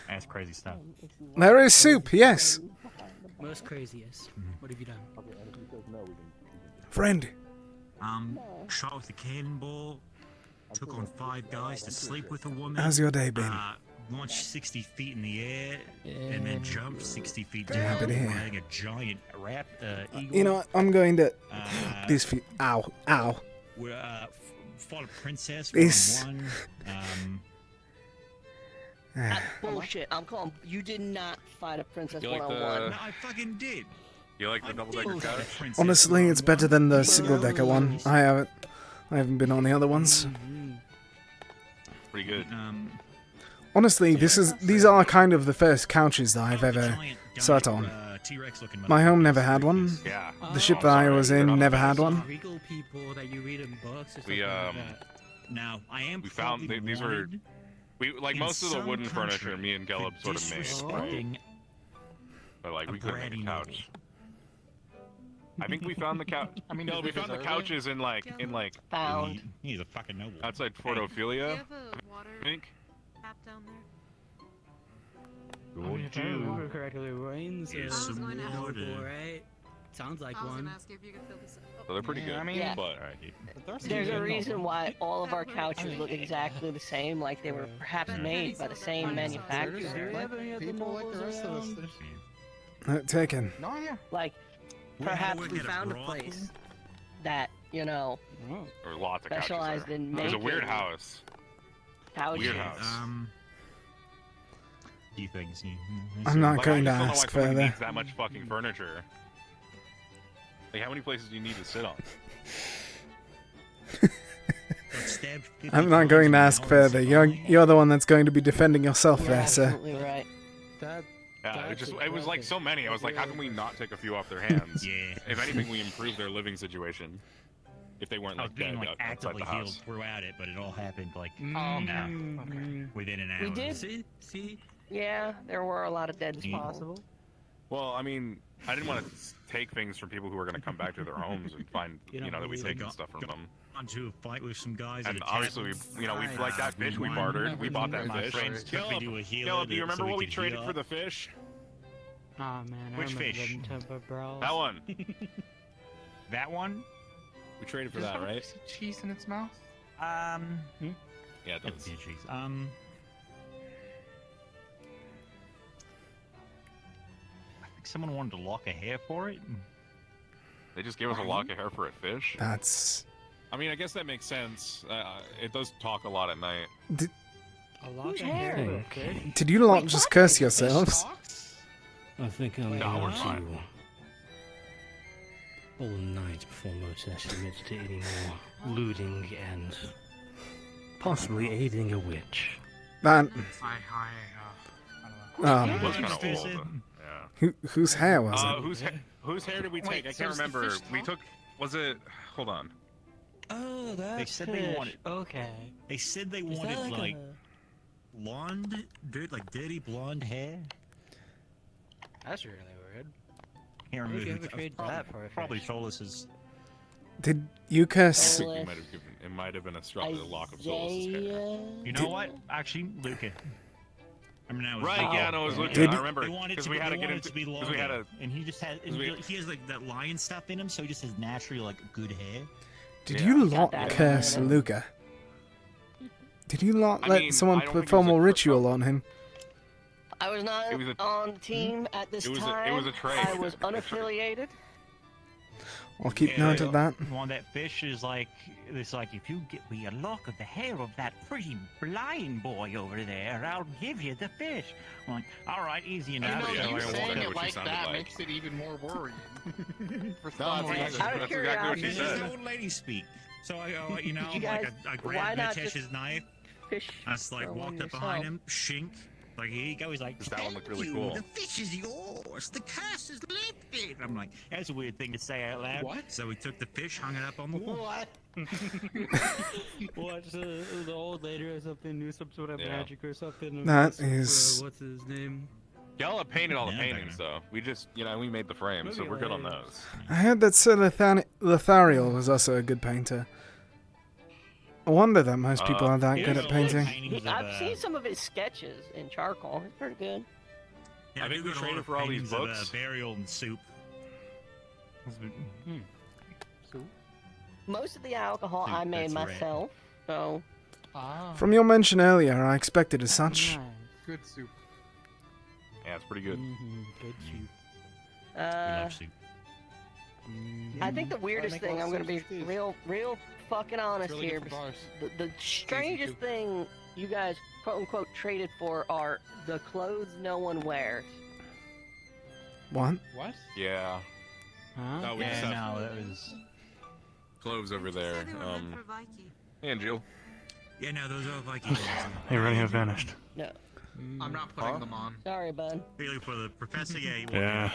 That's crazy stuff. There is soup, yes. Most craziest. What have you done? Friend. Shot with a cannonball. Took on 5 guys to sleep with a woman. How's your day been? Launched 60 feet in the air and then jumped 60 feet Very down, happy to hear. riding a giant rat eagle. You know what? I'm going to. Uh, These feet. Ow. Ow. We fought a princess This- one. Bullshit. I'm calling. You did not fight a princess You like one-on-one. the- I fucking did. You like the double-decker couch? Honestly, it's better than the single decker one. I haven't been on the other ones. Pretty good. Honestly, these are kind of the first couches that I've ever sat on. My home never had one. Yeah. The ship that I was in never had one. Regal people that you read in books or something We like that. Now I am. We found these were. We like in most of the some wooden furniture. country Me and Gelb for sort of made, disrespecting but like we a couldn't make a bratty couch. I think we found the couch. I mean, no, we found the couches in like Found. He's a fucking noble. outside Fort Ophelia. have a water I think. tap down there? I mean, if I remember correctly, Rain's Is I was some going to ask. water. right? Sounds like I was one. gonna ask you if you could fill this up. So they're pretty good. I mean, Yeah. But There's a reason why all of our couches look exactly the same, like they were perhaps made by the same manufacturer. people like the rest of us. Taken. No, yeah. Like, Well, perhaps we'll we get a found a brothel. place that you know, There were lots of couches specialized there. in It was a making weird house. couches. Weird house. Few things. I'm not Like, going to I just don't know why ask somebody further. needs that much fucking furniture. Like, how many places do you need to sit on? I'm not going to ask further. You're the one that's going to be defending yourself You're there, sir. absolutely right. Yeah, it was like so many. I was like, how can we not take a few off their hands? Yeah. If anything, we improve their living situation. If they weren't I like was being dead like outside actively the healed house. throughout it, but it all happened like Okay. within an hour. We did. See? Yeah, there were a lot of dead Possible. Well, I mean, I didn't want to take things from people who were going to come back to their homes and find, you know, that we taken stuff from them. Onto a fight with some guys. And at a obviously, we, you know, we like that fish we bartered. We bought that My fish. friends took me to a healer Caleb, do you remember so what we could traded heal for up. the fish? Oh man, Which I remember fish? them temper brawls. That one. That one? We traded for Does that, it have right? cheese in its mouth? Yeah, it does. I think someone wanted to lock a hair for it. They just gave us a lock of hair for a fish? That's... I mean, I guess that makes sense. It does talk a lot at night. A lot of hair. Did you lot just curse yourselves? I think I'm No, we're going fine. to all night before most estimates to any more looting and possibly aiding a witch. That... It was kind of old. Yeah. Whose hair was it? Whose hair did we take? I can't remember. We took. Was it? Hold on. Oh, that's They said they wanted. Okay. They said they Is that wanted like like a- blonde, dirty blonde hair. That's really weird. Can't Why would you remember. ever trade that for a Probably fish? Solus's. Did you curse... It might have been a lock of Solus's hair. You know what? Actually, Luca. I mean, that was Right, yeah, no, it was Luca. Did- I remember They wanted because to, we had to they get wanted into to be because we had longer, a. and he just has he has like that lion stuff in him, so he just has naturally like good hair. Did Yeah. you lot that curse in. Luca? Did you lot I let mean, someone I don't think it perform was a ritual on him? I was not It was a- on the team at this It was a- time. it was a trade. I was unaffiliated. I'll keep note of that. One that fish is like it's like if you get me a lock of the hair of that pretty blind boy over there, I'll give you the fish. I'm like, all right, easy enough. You know, So you I saying walked it up- like that makes it even more worrying. For No, some that's reason. exactly what she This is said. old lady speak. So I, you know, Did you like guys- I why grabbed not Mitch's just knife. Fish I just like for one walked up behind yourself? him, shink. Like here you go. He's like, That one looked really "Thank cool. you, the fish is yours. The curse is lifted. I'm like, that's a weird thing to say out loud. What? So we took the fish, hung it up on the wall. What? What? The old lady or something knew some sort of Yeah. magic or something. That is... What's his name? Y'all have painted all the Yeah, paintings, though. We just, you know, we made the frame, so we're good on those. I heard that Sir Lothariel was also a good painter. I wonder that most people are that good at painting. I've seen some of his sketches in charcoal. It's pretty good. Yeah, I think we got a lot traded of for all these paintings of, books. burial and soup. Most of the alcohol Think I made that's right. myself. So From your mention earlier, I expected as such. Good soup. Yeah, it's pretty good. Good soup. We love soup. I think the weirdest thing, I'm gonna be real fucking honest really here. good for bars. The strangest thing you guys quote unquote traded for are the clothes no one wears. What? What? Yeah. Huh? Oh, we Yeah, just have no, that was. cloves over there. Hey, and Jill. Yeah, no, those are Viking. They already have vanished. No. I'm not putting them on. Sorry, bud. Really for the professor, yeah. Yeah.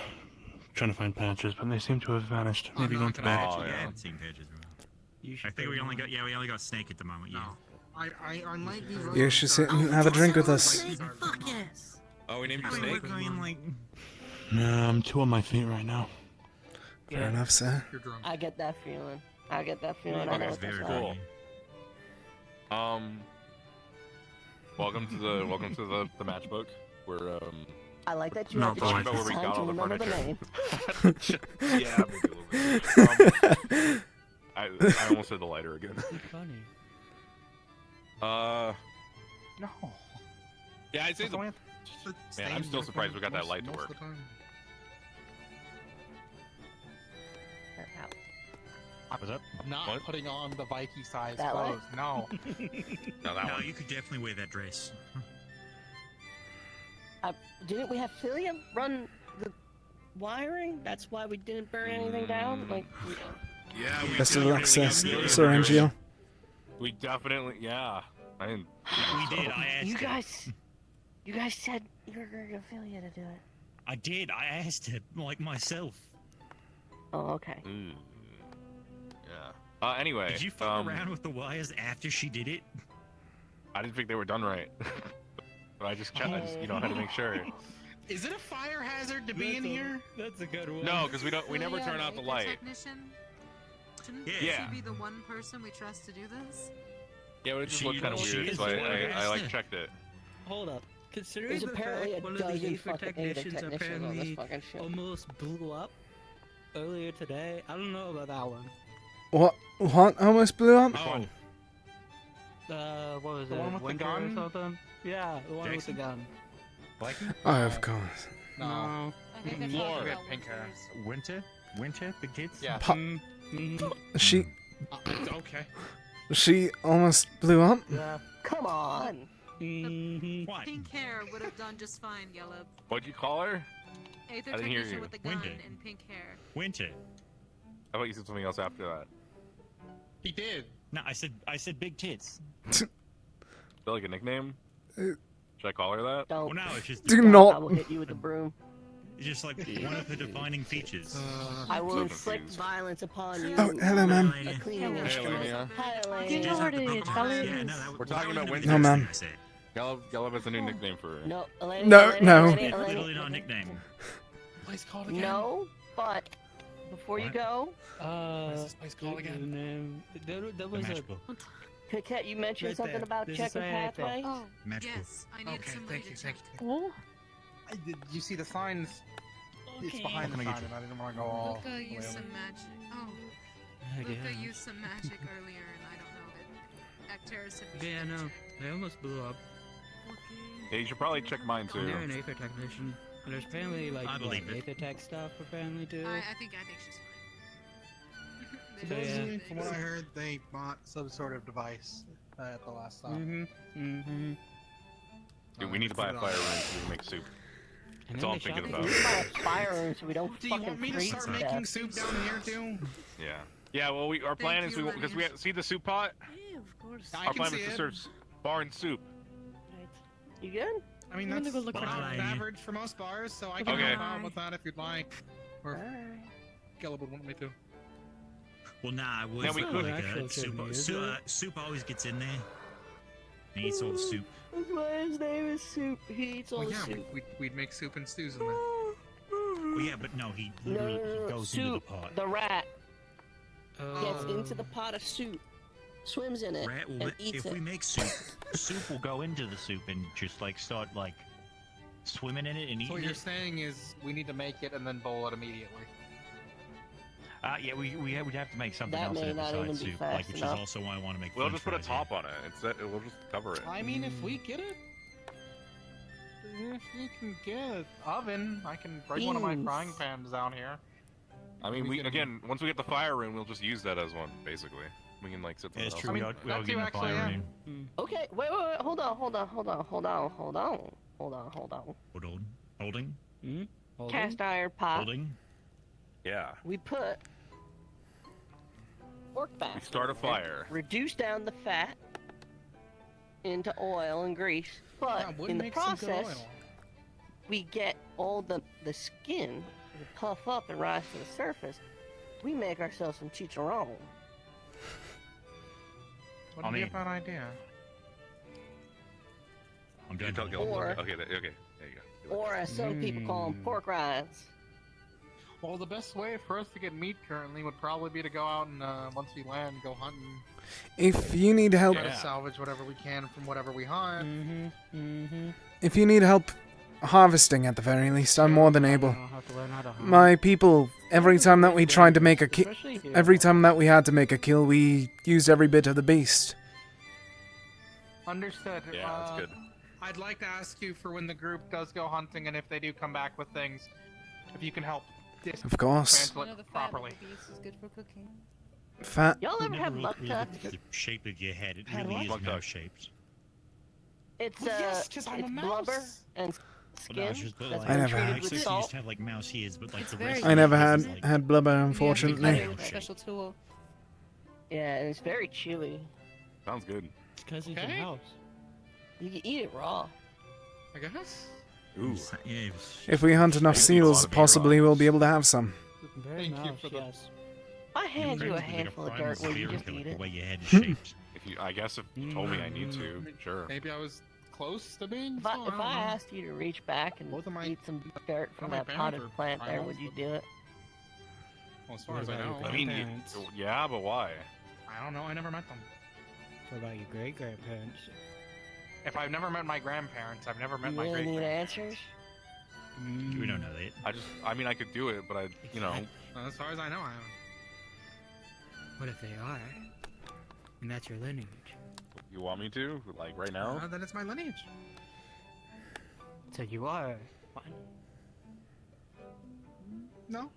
Trying to find patches, but they seem to have vanished. Maybe not going to gonna bed. patch Oh, Yeah, I yeah. haven't seen pages. You I should think put we them only on. got we only got Snake at the moment. Yeah. I might be right. You should sit and have a drink with us. Fuck yes. Oh, we named I you mean, we're Snake? going like. No, I'm two on my feet right now. Fair enough, sir. You're drunk. I get that feeling. I get that feeling. I know Okay, what that's very like. cool. Welcome to the matchbook. We're I like that you No, have to talking check about where the we sign got to all the remember the name. yeah, maybe a little bit. I almost said the lighter again. Funny. No. Yeah, I'd say the. Man, I'm still surprised we got that light to work. What's up? Not What? putting on the Viking size That way? clothes. No. No, that one. you could definitely wear that dress. Didn't we have Philia run the wiring? That's why we didn't burn anything down? Like, Yeah, we Best of did. luck, Sir Angio. We definitely, yeah. I didn't. We did. I asked. You guys said you were going to get Philia to do it. I did. I asked him, like myself. Oh, okay. Ooh. Yeah. Anyway. Did you fuck around with the wires after she did it? I didn't think they were done right. But I just checked. I just, had to make sure. Is it a fire hazard to be in here? That's a good one. No, because we never turn out the light. Shouldn't Yeah. she be the one person we trust to do this? Yeah, but it just She- looked kind of she weird, is so the one who I like asked checked it. Hold up. Considering There's the apparently fact a one of the dozen Ep5 fucking technicians technicians on this apparently fucking ship. almost blew up earlier today, I don't know about that one. What almost blew up? Oh. What was The it? one with the Winter gun? or something? Yeah, the one with the gun. Viking? Oh, of course. No. I think they're talking Lord. about Pink hair. winters. Winter? Big tits? Yeah. She Okay. she almost blew up. Yeah. Come on. What? Pink hair would have done just fine, Yellow. What'd you call her? Aether I didn't hear technician you. with the gun Winter. and pink hair. Winter. I thought you said something else after that. He did. No, I said big tits. Is that like a nickname? Should I call her that? Well, Don't. no, it's just Do I not. will hit you with the broom. it's just like one of her defining features. I will so inflict confused. violence upon you. Oh, hello, ma'am. A cleaning Hey, instrument. Olivia. Hi, Do you Elaine. know where to tell it Yeah, is? no, that, We're talking about that was Winter. No, the ma'am. first thing Gallup is a new nickname for her. No, Elaine. No, Elaine, no. Elaine, It's Elaine, literally not a Elaine. nickname. Place called again. No, but before you What? go, What's this place called again? There The was match a. book. Piquette, you mentioned Right something there. about There's a checking sign right there. pathways. Oh, Match book. yes. I need Okay, somebody thank you, to check. Oh, Did you see the signs? It's Okay. behind the What can I sign, get and I didn't want to go all. Luca the way used over. some magic. Oh, Luca used some magic earlier, and I don't know that Acteris said we should Yeah, get no. checked. They almost blew up. Yeah, you should probably check mine too. They're an Aether technician. And there's apparently like I believe it. Aether tech stuff apparently too. I think she's fine. Supposedly, Yeah. from what I heard, they bought some sort of device at the last stop. Dude, we need to buy a fire room so we can make soup. And That's then all I'm they thinking shot about. We buy a fire room so we don't Do you fucking want me to freeze start to making death. soup down here too? Yeah. Yeah, well, our plan is you, because we Lenny. see the soup pot. yeah, of course. I Our can plan see is to it. serve barn soup. Right. You good? I mean, I'm gonna that's go look for about Bye. average for most bars, so I can Okay. help out with that if you'd like. Or Alright. if Caleb would want me to. Well, nah, it was Yeah, we could. like Actual soup. kidney, is it? Soup always gets in there. He eats all the soup. That's why his name is Soup. He eats all Well, the yeah, soup. we'd make soup and stews in there. Well, yeah, but no, he No, literally no, no, no. goes into the Soup. pot. The rat gets Oh. into the pot of soup, swims in it, Rat will, and eats if it. we make soup, soup will go into the soup and just like start like swimming in it and So eating what you're it. saying is we need to make it and then bowl it immediately. Yeah, we'd have to make something That else may in it not even besides be soup, fast like which enough. is also why I want to make. We'll French just put a fries top on it. We'll just cover it. I mean, if we get it, if you can get an oven, I can bring one of my Beans. frying pans down here. I mean, We can- once we get the fire room, we'll just use that as one, basically. We can like sit Yeah, it's somewhere true. else. We all that get in too, the fire actually, room. Okay, wait, hold on. Hold on. Holding. Cast iron pot. Holding. Yeah. We put pork back. We start a fire. Reduce down the fat into oil and grease, but That would in the make some good process, oil. we get all the skin to puff up and rise to the surface. We make ourselves some chicharron. Wouldn't be a bad idea. I'm You done. tell Gil. Or- Okay, there you go. Or as some people call them, pork rinds. Well, the best way for us to get meat currently would probably be to go out and once we land, go hunting. If you need help, Try to salvage whatever we can from whatever we hunt. if you need help harvesting at the very least, I'm more than able. I'll have to learn how to hunt. My people, every time that we tried to make a kill, Especially here. every time that we had to make a kill, we used every bit of the beast. Understood. Yeah, that's good. I'd like to ask you for when the group does go hunting and if they do come back with things, if you can help Of course. translate You know, the fat of properly. the beast is good for cooking. Fat. Y'all ever have Never really mukta? looked at the shape of your head. It Had really what? is mouse shaped. It's Well, yes, 'cause I'm a it's mouse. blubber and But no, skin it's just but that's like, I been never treated had. with Except you salt. used to have like mouse ears, but like It's the very rest. I of never it had is, like, had blubber, You have to unfortunately. cut it with a special tool. Yeah, and it's very chewy. Sounds good. Because he's Okay. a mouse. You can eat it raw. I guess. Ooh. Yeah, it was- If we hunt enough I eat a lot seals, of possibly meat we'll be able to have some. Very Thank you mouse, for the- yes. I hand you a practically like handful of primal dirt. Will you severe just killer, eat the it? way your head is shaped. If you, I guess if you told me I need to, sure. Maybe I was close to being. If I, so if don't I know. asked you to reach back and Both of my- eat some dirt from my that parents potted are plant there, primals, would you but- do it? Well, as far as I What know. about I mean, grandparents? yeah, but why? I don't know. I never met them. What about your great grandparents? If I've never met my grandparents, I've never met You my really great. need answers? We don't know that. I mean, I could do it, but I, you know. As far as I know, I haven't. What if they are? And that's your lineage. You want me to? Like, right now? Then it's my lineage. So you are. No.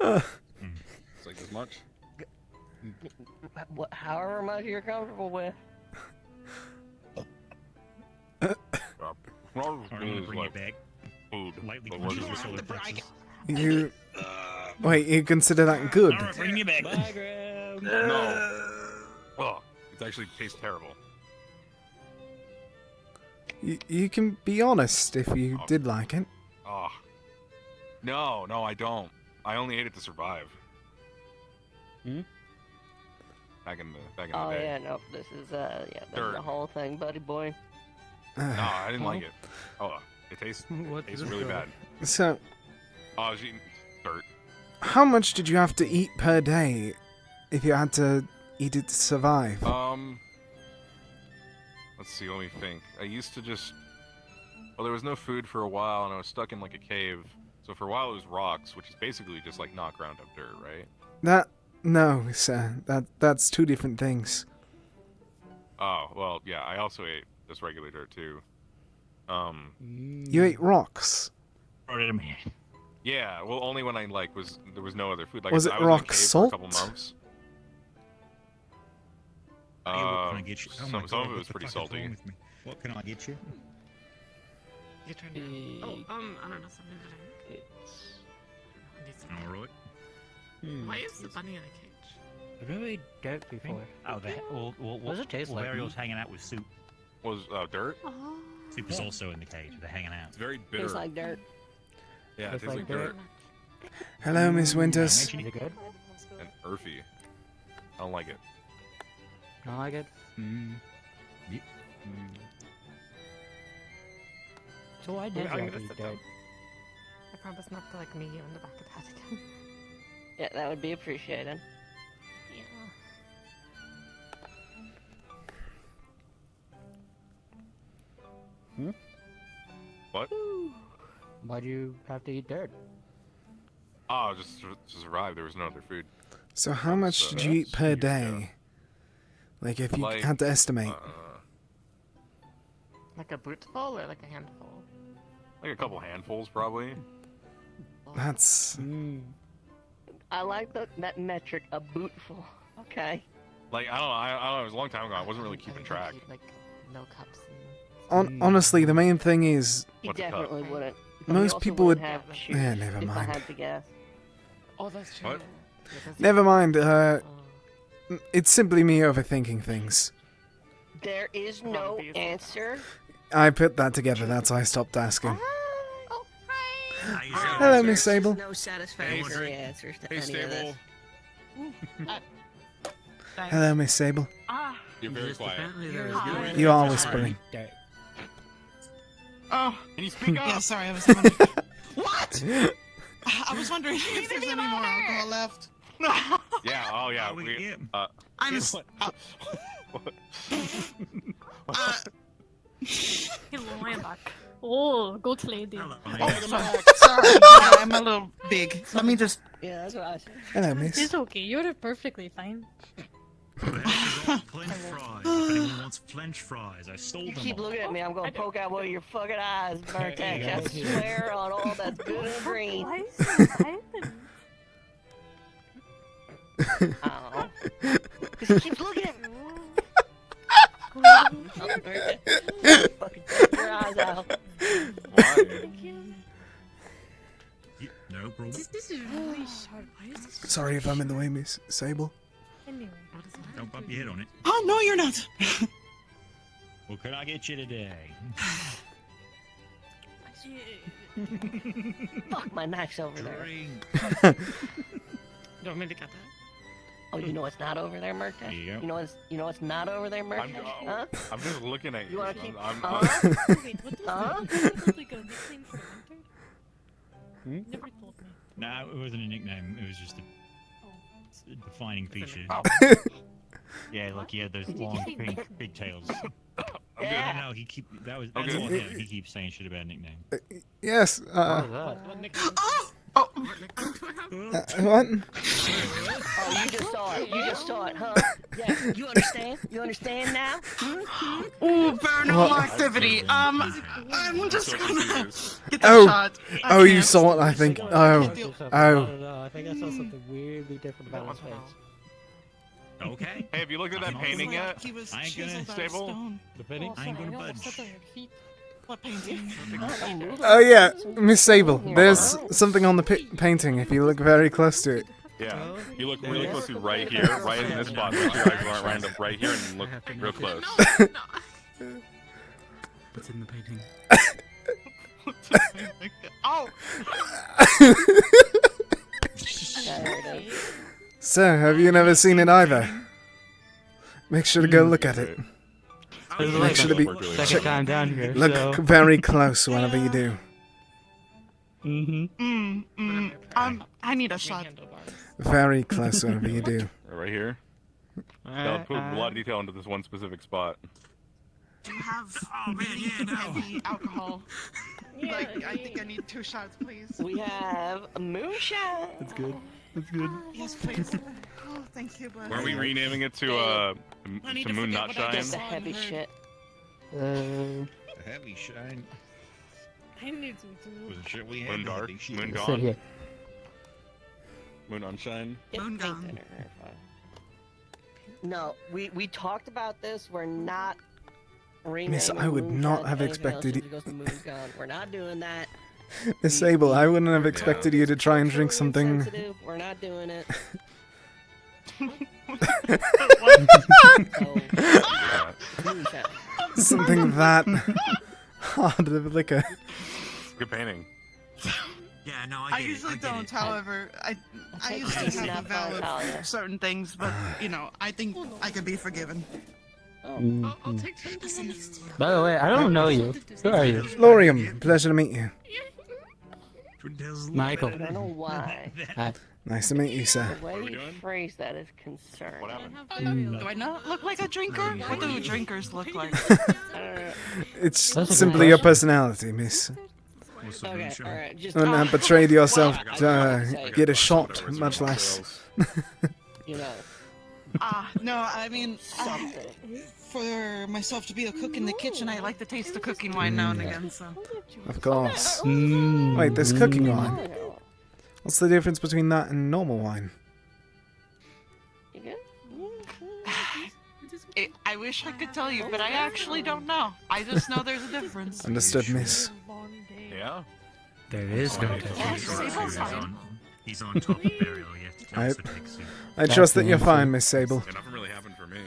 It's like this much? However much you're comfortable with. Well, I'm gonna bring like it back. food. Lightly But what is conditioned it? solar plexus. You. Wait, you consider that good? Alright, bring it back. Bye, Graham. No. Oh, it actually tastes terrible. You can be honest if you did like it. Oh. No, I don't. I only ate it to survive. Hmm? Back in the Oh day. yeah, no, this is yeah, that's Dirt. the whole thing, buddy boy. No, I didn't like it. Oh, it tastes really bad. So, Oh, I was eating dirt. how much did you have to eat per day if you had to eat it to survive? Let's see, let me think. I used to just... Well, there was no food for a while, and I was stuck in, like, a cave. So for a while it was rocks, which is basically just, like, not ground up dirt, right? No, sir. That's two different things. Oh, well, yeah, I also ate just regular dirt, too. You ate rocks. Yeah, well, only when I, like, there was no other food. Like, Was I it was rock in a cave salt? for a couple months. Hey, what can I get you? Oh my Some God, of it what was the pretty fuck is salty. wrong with me? What can I get you? You're trying to. Oh, I don't know, something to drink. I need something. Alright. Why is the bunny in a cage? I've never ate dirt before. Oh, what does it taste like? Varial's hanging out with Soup. Was dirt? Oh. Soup is also in the cage. They're hanging out. It's very bitter. Tastes like dirt. Yeah, it Tastes tastes like like dirt. Hello, Miss Winters. Is it good? And earthy. I don't like it. I like it. So I did I'm like gonna eat sit dirt. down. I promise not to like knee you in the back of the head again. Yeah, that would be appreciated. What? Why do you have to eat dirt? Oh, just to survive. There was no other food. So how much did you eat per day? Like, if you Like, had to estimate. Like a bootful or like a handful? Like a couple handfuls, probably. That's... I like that metric, a bootful. Okay. Like, I don't know. It was a long time ago. I wasn't really keeping track. Like, no cups Honestly, the main thing is... He What's a cup? definitely wouldn't. Most also people would... wouldn't have shoes, Yeah, never if I mind. had to guess. Oh, that's true. What? Never mind, it's simply me overthinking things. There is no answer. I put that together, that's why I stopped asking. Oh, Hello, Miss Sable. No satisfactory answers to Hey, any of this. Stable. Hello, Miss Sable. You're very quiet. You are whispering. Oh, can you speak up? Yeah, sorry, I was wondering. What? I was wondering if there's any more alcohol left. Yeah. Oh, yeah. We. I'm. Hello, I'm back. Oh, goat lady. Sorry, I'm a little big. Let me just. Yeah, that's what I said. Hello, Miss. It's okay. You're perfectly fine. French fries. If anyone wants French fries, I stole You them. keep all. looking at me, I'm gonna poke out one of your fucking eyes, Vertex. I swear on all that's good and green. Oh. Because he keeps looking at me. Fucking poke your eyes out. No problem. This is really sharp. Sorry if I'm in the way, Miss Sable. Anyway. Don't bump your head on it. Oh, no, you're not. What can I get you today? Fuck, my knife's over there. You want me to cut that? Oh, you know it's not over there, Murta? There you go. You know it's not over there, Murta? Huh? I'm just looking at you. You wanna keep? I'm Wait, what does that like a nickname for hunter? Never told me. No, it wasn't a nickname. It was just a defining feature. Yeah, look, he had those long pink pigtails. Yeah. No, that's all him. He keeps saying shit about nickname. Yes. What nickname? What? Oh, you just saw it. You just saw it, huh? Yeah. You understand? You understand now? Ooh, paranormal What? activity. I'm just gonna get the Oh. shot. Oh, you saw it, I think. Oh. No, I think I saw something weirdly different about his face. Okay. Hey, have you looked at that painting yet? He was I ain't chiseled gonna out of Stable? stone. The painting? I ain't gonna budge. What painting? Oh yeah, Miss Sable. There's something on the painting. If you look very close to it. Yeah. You look really close to right here, right in this spot. Make sure your eyes aren't lined up right here and look real close. What's in the painting? Oh! So, have you never seen it either? Make sure to go look at it. Make sure to be second time down here. look very close whenever you do. I need a shot. Very close whenever you do. Right here. That'll put a lot of detail into this one specific spot. Do you have heavy alcohol? Like, I think I need 2 shots, please. We have a moonshine. That's good. That's good. Yes, please. Oh, thank you, bud. Weren't we renaming it to Moon Not Shine? Get the heavy shit. Heavy shine. I need some too. Was it shit we had? Moon Dark? Heavy shit. Moon Sit Gone? here. Moon Unshine? Moon gone. No, we talked about this. We're not renaming Miss, I would not Moonshine have to anything else expected just because the moon's gone. We're not doing that. Miss Sable, I wouldn't have expected you to try and drink something. Sensitive. We're not doing it. Moonshine. Something that hard of liquor. Good painting. Yeah, no, I usually don't, however, I usually have a valid certain things, but, you know, I think I could be forgiven. I'll take 10. By the way, I don't know you. Who are you? Laurium, pleasure to meet you. Michael. I don't know why. Hi. Nice to meet you, sir. The way you phrase that is concerning. Do I not look like a drinker? What do drinkers look like? It's That's a simply good your question. personality, miss. Okay, alright, just And have betrayed yourself to get a shot, much less. you know. No, I mean, for myself to be a cook in the kitchen, I like to taste the cooking wine now and again, so. Of course. Wait, there's cooking wine. What's the difference between that and normal wine? I wish I could tell you, but I actually don't know. I just know there's a difference. Understood, miss. Yeah? There is no He's on top of burial. You have to tell us to take soup. I trust that you're fine, Miss Sable. Yeah, nothing really happened for me.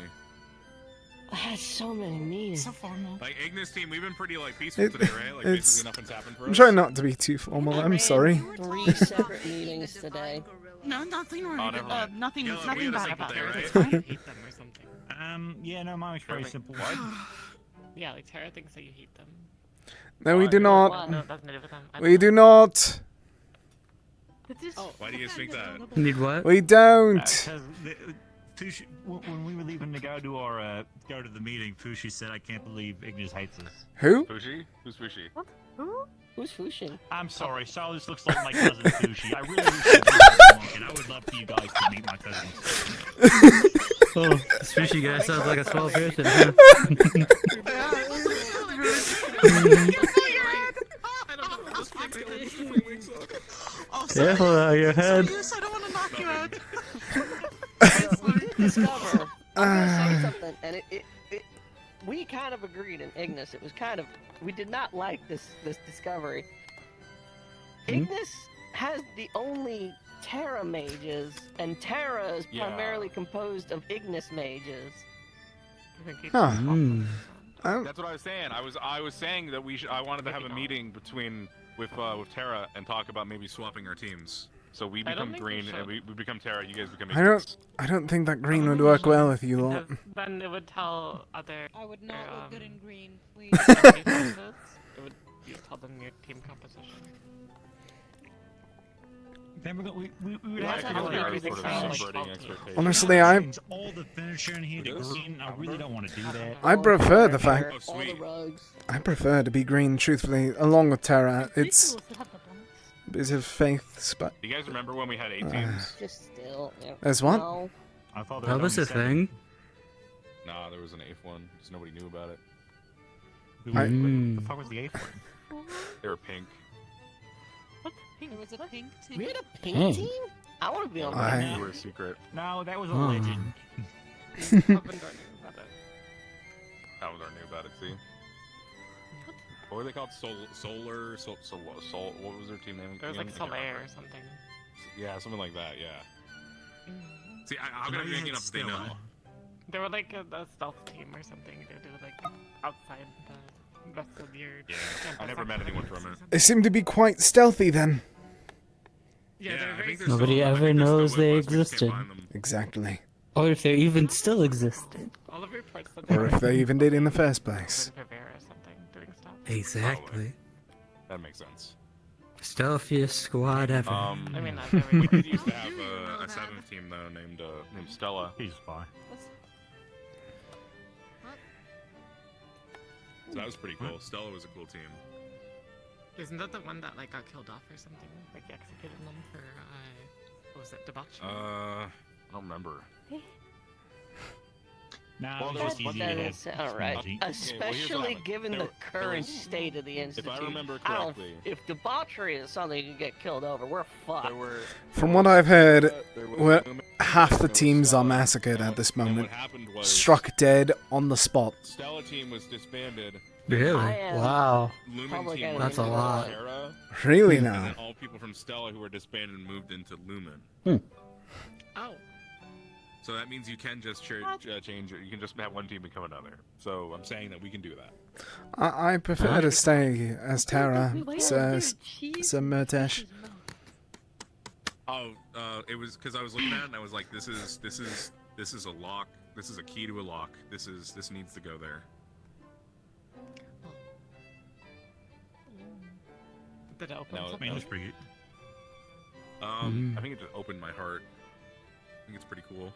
I had so many meetings. So formal. Like, Ignis team, we've been pretty, like, peaceful today, right? Like, It's. basically nothing's happened for us. I'm trying not to be too formal. I'm sorry. 3 separate meetings today. No, nothing Oh, wrong. never mind. Nothing, Yeah, we nothing had a bad simple about day, it. right? It's fine. Hate them or something. Yeah, no, mine was very simple. What? Yeah, like Tara thinks that you hate them. No, we do No, not. nothing to do with them. We do not. Why do you think that? Need what? We don't. When we were leaving to go to our go to the meeting, Fushi said, "I can't believe Ignis hates us." Who? Fushi? Who's Fushi? Who's Fushi? I'm sorry, Silas looks like my cousin Fushi. I really wish you were and I would love for you guys to meet my cousins. Oh, this fishy guy sounds like a small person. Huh? Careful now, your head. I don't want to knock you out. We did discover. I'm gonna say something, and we kind of agreed in Ignis. It was kind of we did not like this discovery. Ignis has the only Terra mages, and Terra is primarily composed of Ignis mages. Huh. That's what I was saying. I was saying that I wanted to have a meeting with Terra and talk about maybe swapping our teams. So we become green and we become Terra. You guys become Ignis. I don't think that green would work well with you lot. Then it would tell other. I would not look good in green, please. It would tell them your team composition. Then we would have to do everything Honestly, change all the furniture in here to green. I really don't want to do that. I prefer the fact. All the rugs. I prefer to be green, truthfully, along with Terra. It's a bit of faith, but. Do you guys remember when we had 8 teams? Just still. Yeah. There's one? No. I thought That was a thing. Nah, there was an 8th one. Just nobody knew about it. What the fuck was the 8th one? They were pink. There was a pink team. We had a pink Hey. team? I want to be on I- that. You were a secret. No, that was a legend. That was our new about it, see? What were they called? Solar? What was their team name? There was like Solaire or something. Yeah, something like that, yeah. See, how can I be making up they know? They were like a stealth team or something. They were like outside the rest of your. Yeah, I never met anyone from it. They seem to be quite stealthy then. Yeah, they're very. Nobody ever knows they existed. Exactly. Or if they even still existed. All of your parts that Or if they even did in the first place. Exactly. That makes sense. Stealthiest squad ever. I mean, we did used to have a 7th team though named Stella. He's fine. So that was pretty cool. Stella was a cool team. Isn't that the one that like got killed off or something? Like you executed them for what was it, debauchery? I don't remember. Nah, Well, it there was was just one easy That to doesn't have. sound right. Okay, well, here's what Especially happened. given There the was- current state of the institute. If I remember I don't- correctly. if debauchery is something you can get killed over, we're fucked. From what I've heard, there was we're, Lumen, half the there was teams are Stella, massacred at this and what moment. happened was Struck dead on the spot. Stella team was disbanded. Really? Wow. Lumen Public team enemy. That's a lot. Terra, Really and now? then all people from Stella who were disbanded moved into Lumen. Oh. So that means you can just change it. You can just have one team become another. So I'm saying that we can do that. I prefer to stay as Terra, Sir Murtesh. Oh, it was because I was looking at it and I was like, this is a lock. This is a key to a lock. This needs to go there. Did it open No, something? that was pretty good. I think it just opened my heart. I think it's pretty cool.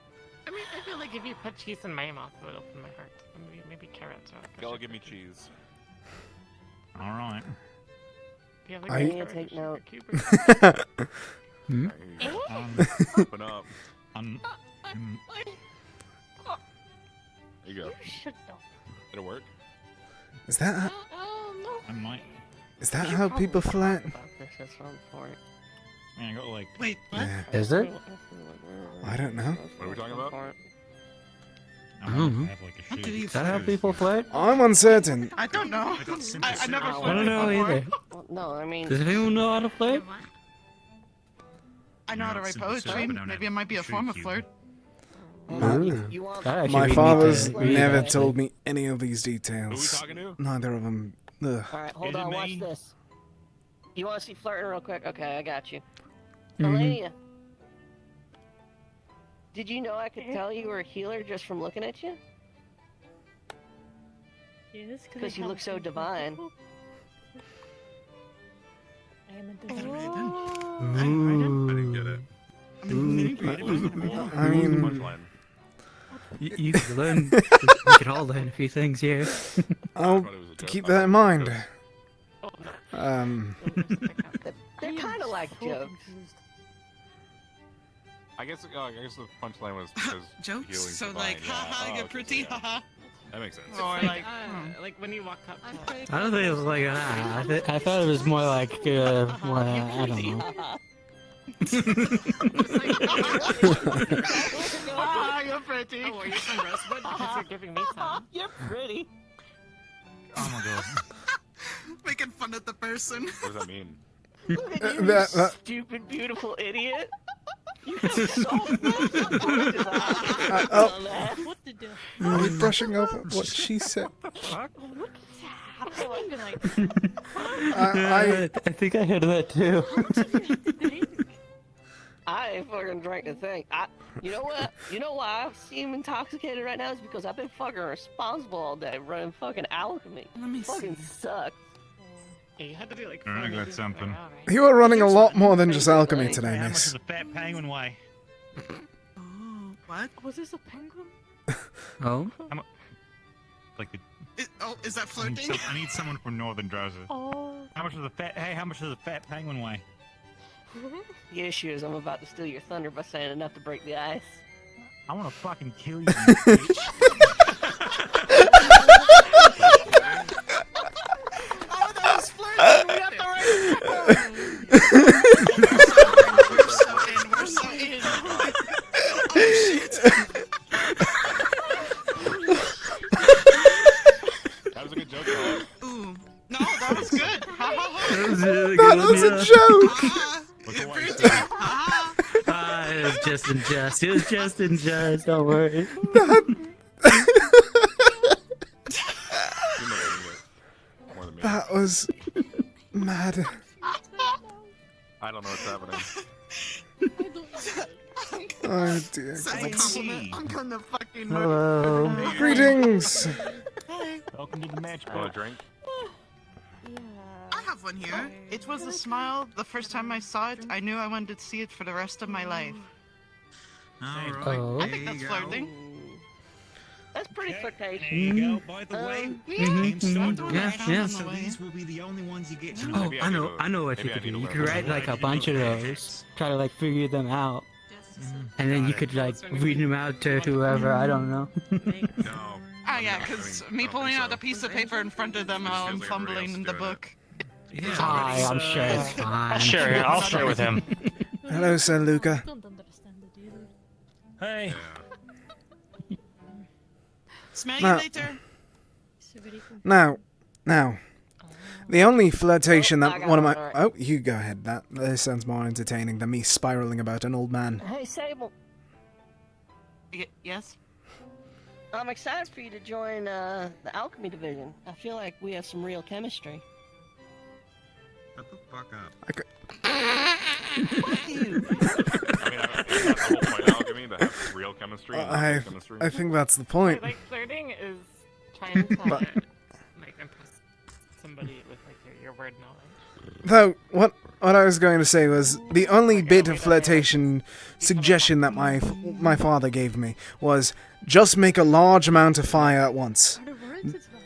I mean, I feel like if you put cheese in my mouth, it would open my heart. Maybe carrots. Y'all give me cheese. All right. Do you have I- like Yeah, take note. Hmm? Open up. There you go. Did it work? Is that I might. is that how people flirt? This is some point. Man, I got like. Wait, what? Yeah. Is it? I don't know. What are we talking about? I don't know. have like a What shoe. did he Is that how people flirt? I'm uncertain. I don't know. I never I flirted don't know before. either. Well, no, I mean. Does anyone know how to flirt? I know how to write poetry. Maybe it might be a form of flirt. Ooh. You want That actually My made me father's to read, never actually. told me any of these Who are we details. talking to? Neither of them. Ugh. Alright, hold Is it on, watch me? this. You want to see flirting real quick? Okay, I got you. Mhm. Elenia. Did you know I could tell you were a healer just from looking at you? Yes, Because you look so divine. I am a I didn't get it. I mean, Punchline. You can learn. We can all learn a few things here. I'll thought it was a joke. keep I that in thought it was mind. They're kind of like jokes. I guess the punchline was because Jokes. healing's So divine, like, yeah. haha, Oh, you're okay, pretty, yeah. haha. That makes sense. Or like when you walk up. I don't think it was like that. I thought it was more like, more, I don't know. Ah, you're pretty. Oh, are you from Rosewood? Because you're giving me some. You're pretty. Oh my god. Making fun of the person. What does that mean? Look at you, you stupid, beautiful idiot. You have so What the do? Are we brushing over what she said? I think I heard that too. I ain't fucking drank a thing. You know what? You know why I seem intoxicated right now is because I've been fucking responsible all day running fucking alchemy. Let me fucking sucks. Yeah, you had to do like. I got something. You were running a lot more than just alchemy today, How much miss. does a fat penguin weigh? Oh, what? Was this a penguin? Oh? Like the. Is that flirting? I need someone from Northern Jersey. Oh. How much does a fat penguin weigh? The issue is I'm about to steal your thunder by saying enough to break the ice. I want to fucking kill you, you bitch. Oh, that was flirting. We got the right. We're so in. Oh shit. That was a good joke, though. Ooh. No, that was good. Ha ha ha. That was really That good. was a joke! It was just in jest. It was just in jest. Don't worry. That was mad. I don't know what's happening. Oh dear. I'm gonna fucking. Hello. Greetings. Welcome to the match. Want a drink? I have one here. It was a smile. The first time I saw it, I knew I wanted to see it for the rest of my life. Oh. I think that's flirting. That's pretty flirtatious. There you go. By the way, Yeah. so these will be the only ones you get. Oh, I know what you could do. You could write like a bunch of those, try to like figure them out, and then you could like read them out to whoever. I don't know. Ah, yeah, because me pulling out a piece of paper in front of them while I'm fumbling in the book. Hi, I'm sure it's fine. Sure, I'll share with him. Hello, Sir Luca. Hey. Smell you Now- later. Now. The only flirtation I that got one of one, my... alright. Oh, you go ahead. This sounds more entertaining than me spiraling about an old man. Hey, Sable. Yes? I'm excited for you to join the alchemy division. I feel like we have some real chemistry. Shut the fuck up. Fuck you. I mean, isn't that the whole point of alchemy, to have real chemistry and I chemistry? think that's the point. Like flirting is trying to But- like impress somebody with like your word knowledge. Though, what I was going to say was, the only bit of flirtation suggestion that my father gave me was, just make a large amount of fire at once.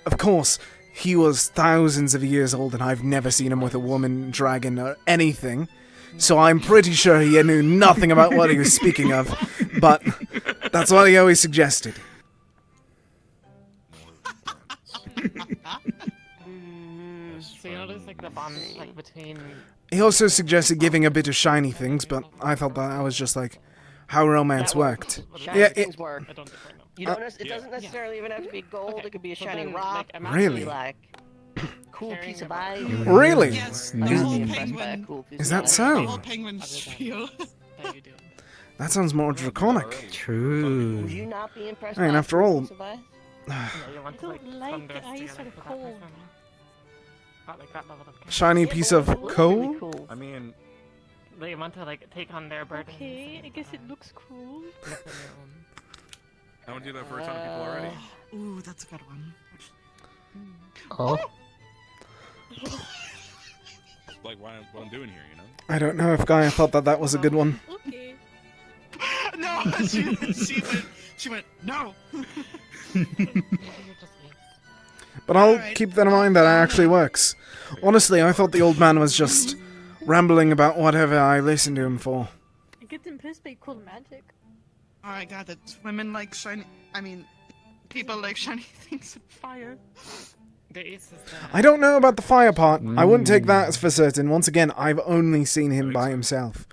Of course, he was thousands of years old and I've never seen him with a woman, dragon, or anything, so I'm pretty sure he knew nothing about what he was speaking of, but that's what he always suggested. So you notice like the bond like between. He also suggested giving a bit of shiny things, but I thought that was just like how romance worked. Shiny things work. You don't. It doesn't necessarily even have to be gold. It could be a shiny rock. Like, Really? Like cool piece of ice. Really? Yes, the I'd whole be impressed by a penguin. cool piece Is of that ice. so? The whole penguin spiel. That sounds more draconic. True. Would you not be impressed I mean, by after a cool all- piece of ice? I don't like the ice or cold. Not like that level of Shiny piece of coal? Cool. I mean, they want to like take on their burden. Okay, I guess it looks cool. I want to do that for a ton of people already. Ooh, that's a good one. Oh. Like what I'm doing here, you know? I don't know if Gaia thought that was a good one. Okay. No, she went no. But I'll keep that in mind that it actually works. Honestly, I thought the old man was just rambling about whatever I listened to him for. I get impressed by cool magic. Oh, I got it. Women like shiny. I mean, people like shiny things of fire. I don't know about the fire part. I wouldn't take that as for certain. Once again, I've only seen him by himself.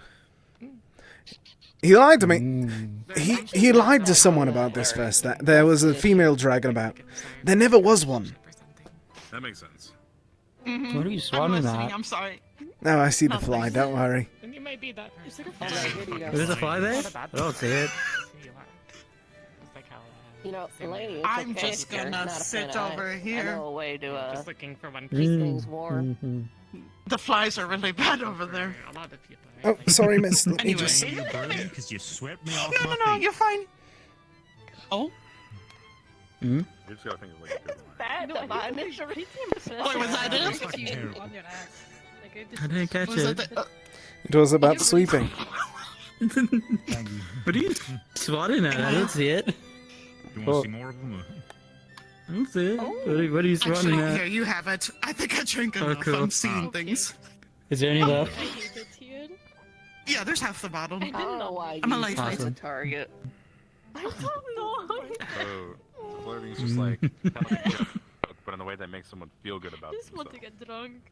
He lied to me. He lied to someone about this first. That there was a female dragon about. There never was one. That makes sense. What are you swatting at? I'm sorry. No, I see the fly. Don't worry. And you may be that person. There's a fly there? I don't see it. You know, lady, it's I'm okay just if you're gonna not a sit fan. over I here. know a way to Just looking for one keep things warm. The flies are really bad over there. A lot of people. Oh, sorry, miss. Let me Anyway. just... Because you swept me off No, my no, no, feet. you're fine. Oh? You just gotta think of like a good one. That my initial Wait, was that it? I didn't catch Was it. that the- It was about sweeping. What are you swatting at? I don't see it. You want to see more of them? I don't see it. What are you swatting Actually, at? here, you have it. I think I drank enough. cool. I'm seeing things. Is there any left? Yeah, there's half the bottle. I don't know why I'm a you lightweight. a target. I don't know. So flirting's just like kind of like a joke, but in a way that makes someone feel good about I just want themselves. to get drunk.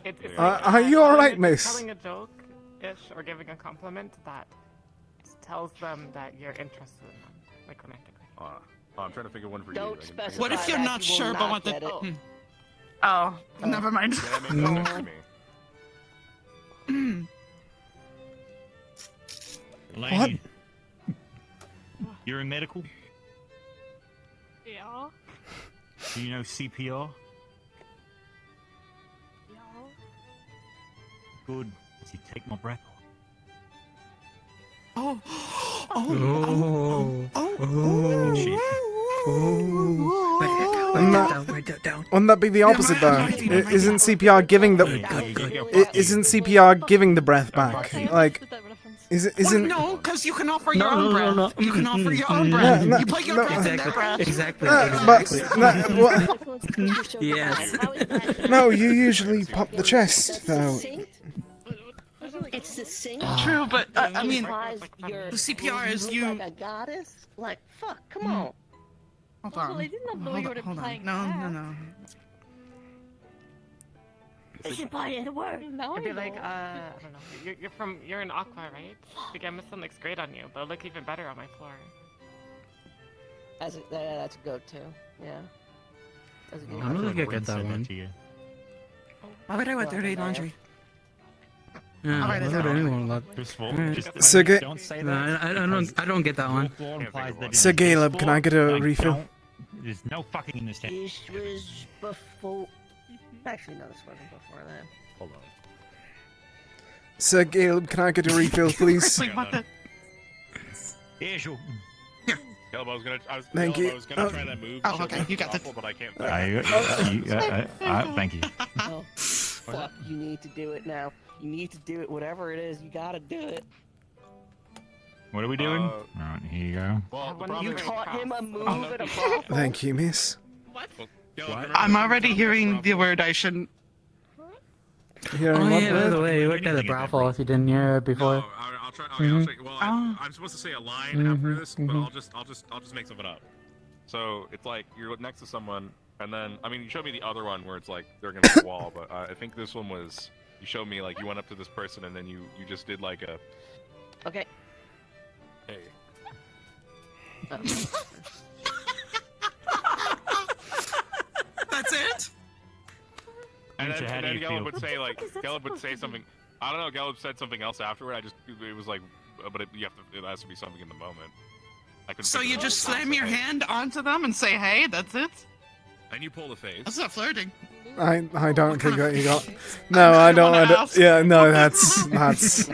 It's Are you alright, miss? Telling a joke-ish or giving a compliment that tells them that you're interested in them, like romantically. I'm trying to think of one for Don't you. specify. What if you're that, not you will sure about not what the... get it. Oh, never mind. Yeah, that makes sense to me. Lady, you're in medical? Yeah. Do you know CPR? Yeah. Good. You take my breath Oh. Wouldn't that be the opposite though? Isn't CPR giving the breath back? Like, isn't No, because you can offer your own breath. no. You can offer your own breath. No, You put your breath in their breath. Exactly. Yes. No, you usually pop the chest though. It's the same. True, but I mean, the CPR is you. Like a goddess. Like fuck. Come on. Hold Well, on. I did not know you were Hold on. implying No, that. no. It's implying the word. No, It'd be like, I don't know. You're in Aqua, right? The Gamma looks great on you, but it'll look even better on my floor. That's a go-to. Yeah. That's a good I don't think I get that one. Why would I wear dirty laundry? Yeah, I'll write it why would down. anyone love? Sergey, Don't say No, that. I don't get that one. Sir Caleb, can I get a refill? There's no fucking in this town. This was before. Actually, no, this wasn't before that. Hold on. Sir Caleb, can I get a refill, please? Yeah, sure. Caleb, I was gonna Thank you. try that move. Oh, okay, you got awful, but I can't. Thank you. Oh, fuck, you need to do it now. You need to do it, whatever it is, you gotta do it. What are we doing? Alright, here you go. Well, the You problem is, taught him a move at a brothel? Thank you, miss. I'm already hearing the word I shouldn't. Hearing Oh what yeah, by word? the way, you worked at a brothel if you didn't hear it before. No, I'll try. Okay, I'll try. Well, I'm supposed to say a line after this, but I'll just make something up. So it's like you're next to someone, and then I mean, you showed me the other one where it's like they're gonna be a wall, but I think this one was you showed me like you went up to this person and then you just did like a. Okay. Hey. That's it? And Misha, how do then you Gallup feel? would say like Gallup would say something. I don't know. Gallup said something else afterward. It was like, but it has to be something in the moment. I couldn't So think you of just it. slam your hand onto them and say, "Hey, that's it." And you pull the face. That's not flirting. I don't think that you got. No, I don't. Yeah, no, that's. No, it's.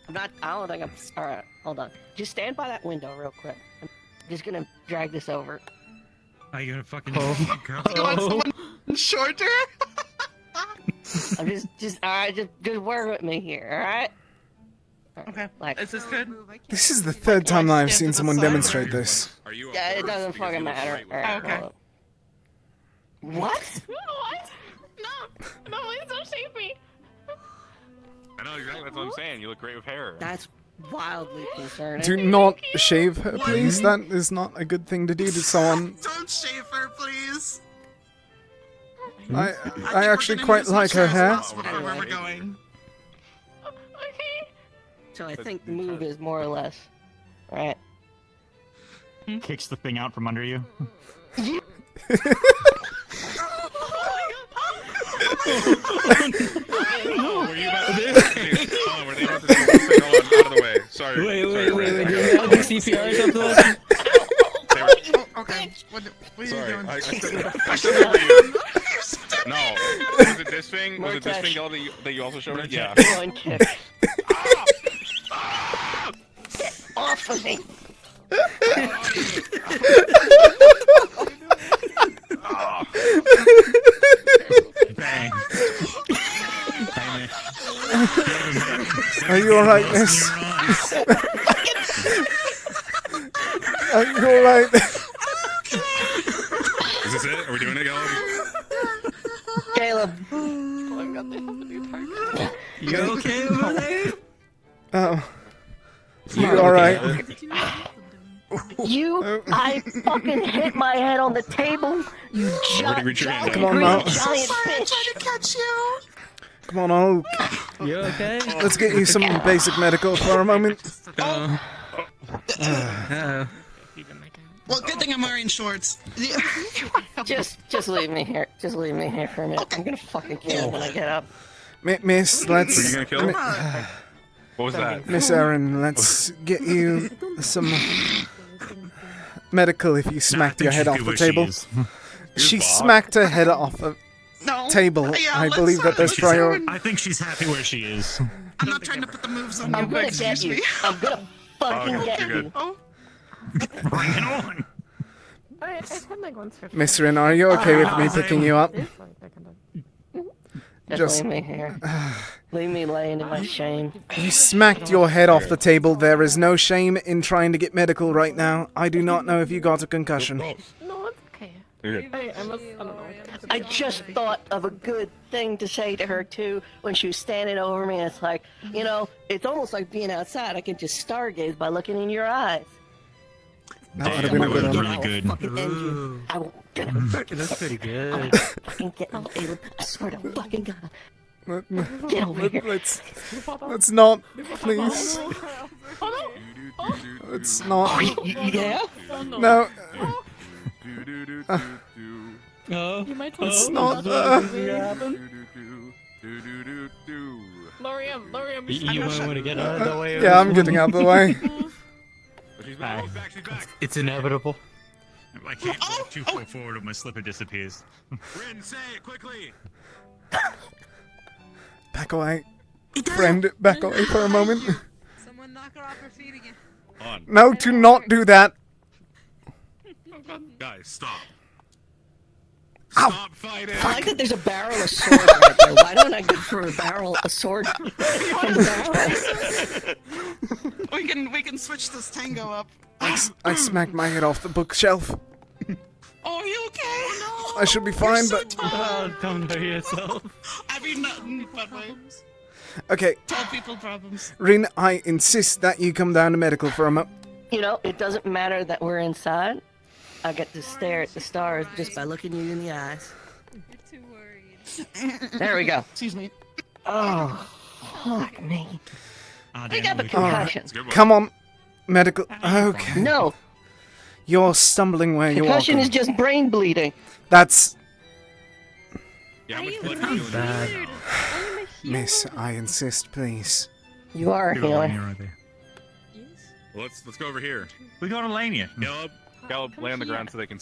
I'm not. I don't think I'm. All right, hold on. Just stand by that window real quick. I'm just gonna drag this over. Are you gonna fucking You want someone shorter? I'm just. All right, just work with me here. All right. Okay. Like. Is this good? This is the third time that I've seen someone demonstrate this. Yeah, it doesn't fucking matter. All right. Okay. What? What? No. No, please don't shave me. I know exactly. That's what I'm saying. You look great with hair. That's wildly concerning. Do not shave her, please. That is not a good thing to do to someone. Don't shave her, please. I actually quite like her hair. Where we're going. So I think the move is more or less, right? Kicks the thing out from under you. Oh, were you about to do this? Oh, were they about to do this thing? Hold on, out of the way. Sorry. Wait, sorry. do you have the CPR or something? Okay. What are you Sorry, doing? I stepped over you. No. Was it this thing? Was it this thing that you also showed me? Yeah. One kick. Get off of me! Bang. Are you alright, miss? Are you alright? Is this it? Are we doing it, Caleb. You okay over there? Oh. You alright? I fucking hit my head on the table. You giant Come on now. giant bitch. Trying to catch you. Come on, Oak. You okay? Let's get you some basic medical for a moment. Well, good thing I'm wearing shorts. Just leave me here. Just leave me here for a minute. I'm gonna fucking kill him when I get up. Miss, let's... Are you gonna kill him? What was that? Miss Erin, let's get you some medical if you smacked your head off the table. She smacked her head off the table. I believe that there's prior... I think she's happy where she is. I'm not trying to put the moves on you, I'm but gonna get excuse you. me. I'm gonna fucking get you. Oh. Bring it on. I've had like once for Miss Erin, are you okay with me picking you up? Just leave me here. Leave me laying in my shame. You smacked your head off the table. There is no shame in trying to get medical right now. I do not know if you got a concussion. No, it's okay. I don't know. I just thought of a good thing to say to her too when she was standing over me. It's like, you know, it's almost like being outside. I can just stargaze by looking in your eyes. That would have been a good one. Really good. Fucking end you. I will get That's pretty good. fucking get you, Caleb. I swear to fucking God. Get over here. Let's not, please. Let's not. Yeah? No. Let's not. Lorium, You might want to get out of the way. Yeah, I'm getting out of the way. It's inevitable. I can't walk too far forward or my slipper disappears. Rin, say it quickly. Back away. Friend, back away for a moment. Someone knock her off her feet again. On. No, do not do that. Guys, stop. Ow. Stop fighting. I like that there's a barrel of sword right there. Why don't I go for a sword from the barrel? We can switch this tango up. I smacked my head off the bookshelf. Oh, are you okay? No. I should be fine, so but... Don't hurt yourself. I mean, nothing but problems. Okay. Tell people problems. Rin, I insist that you come down to medical for a moment. You know, it doesn't matter that we're inside. I get to stare at the stars just by looking you in the eyes. You're too worried. There we go. Excuse me. Oh, fuck me. Oh, I got a All concussion. right. Come on. Medical. Okay. No, You're stumbling where you're concussion walking. is just brain bleeding. That's... Yeah, how much Are blood you are you doing? weird? Miss, I insist, please. You are a healer. Right there. Well, let's go over here. We go to Lania. Caleb, lay on the ground so they can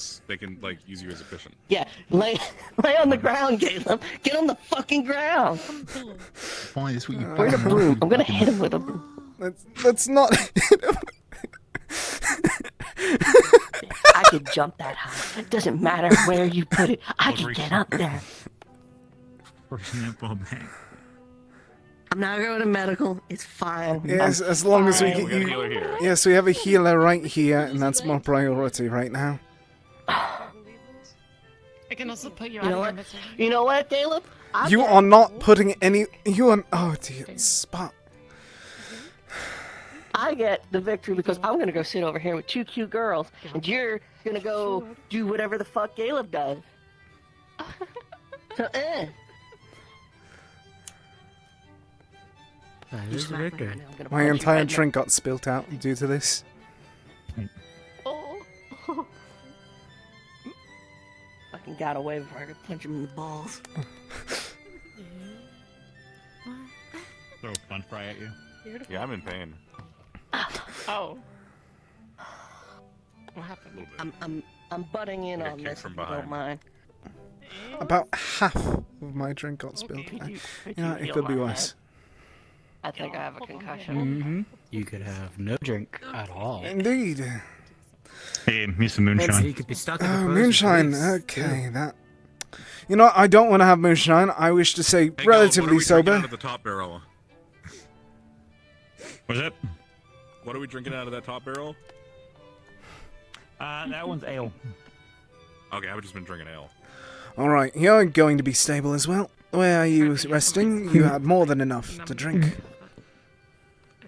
like use you as a cushion. Yeah, lay on the ground, Caleb. Get on the fucking ground. Where's a broom? I'm gonna hit him with a broom. Let's not hit him. I could jump that high. It doesn't matter where you put it. I can get up there. I'm not going to medical. It's fine. Yes, as long as we We get got a you... healer here. Yes, we have a healer right here, and that's my priority right now. I can also put you You out know of what? your misery. You know what, Caleb? You are not putting any. You are. Oh dear, Spot. I get the victory because I'm gonna go sit over here with two cute girls, and you're gonna go do whatever the fuck Caleb does. So, This is victory. My entire drink got spilt out due to this. Oh. Fucking got away before I could punch him in the balls. Throw a fun fry at you. Yeah, I'm in pain. Oh. What happened? I'm butting in Like a on kick this if from you don't behind. mind. About half of my drink got spilled. Yeah, it could be worse. I think I have a concussion. Mm-hmm. You could have no drink at all. Indeed. Hey, me some moonshine. You could be stuck in the Oh, frozen moonshine. freeze. Okay, that. You know, I don't want to have moonshine. I wish to say Hey, relatively What are we drinking sober. out of the top barrel? What's that? What are we drinking out of that top barrel? That one's ale. Okay, I've just been drinking ale. All right, you're going to be stable as well. Where are you resting? You had more than enough to drink.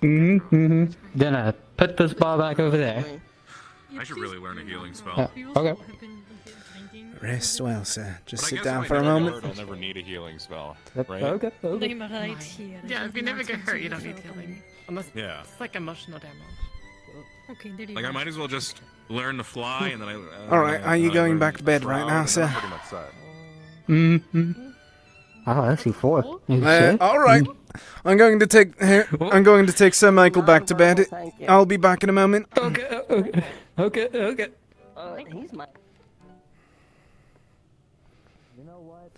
Mm-hmm. Then put this ball back over there. I should really learn a healing spell. Okay. Rest well, sir. Just But I sit guess down if for I a never moment. get hurt, I'll never need a healing spell, Yep, right? okay. Yeah, if you never get hurt, you don't need healing. Unless Yeah. it's like emotional damage. Okay, there you Like, I might as well just learn to fly, and then I... All right, are you going back to bed right shroud, now, and then I'm sir? pretty much set. Mm-hmm. Oh, I see 4. You sure? All right. I'm going to take. I'm going to take Sir Michael back to bed. I'll be back in a moment. Okay. He's my. You know what?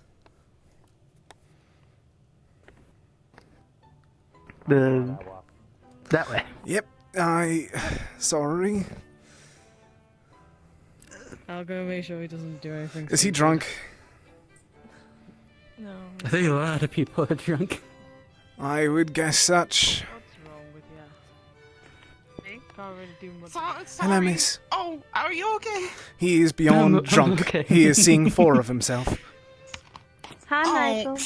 That way. Yep. Sorry. I'll go make sure he doesn't do anything. Is he drunk? No. I think a lot of people are drunk. I would guess such. What's wrong with you? Can't really do much. Hello, miss. Oh, are you okay? He is beyond I'm drunk. okay. He is seeing 4 of himself. Hi, Michael.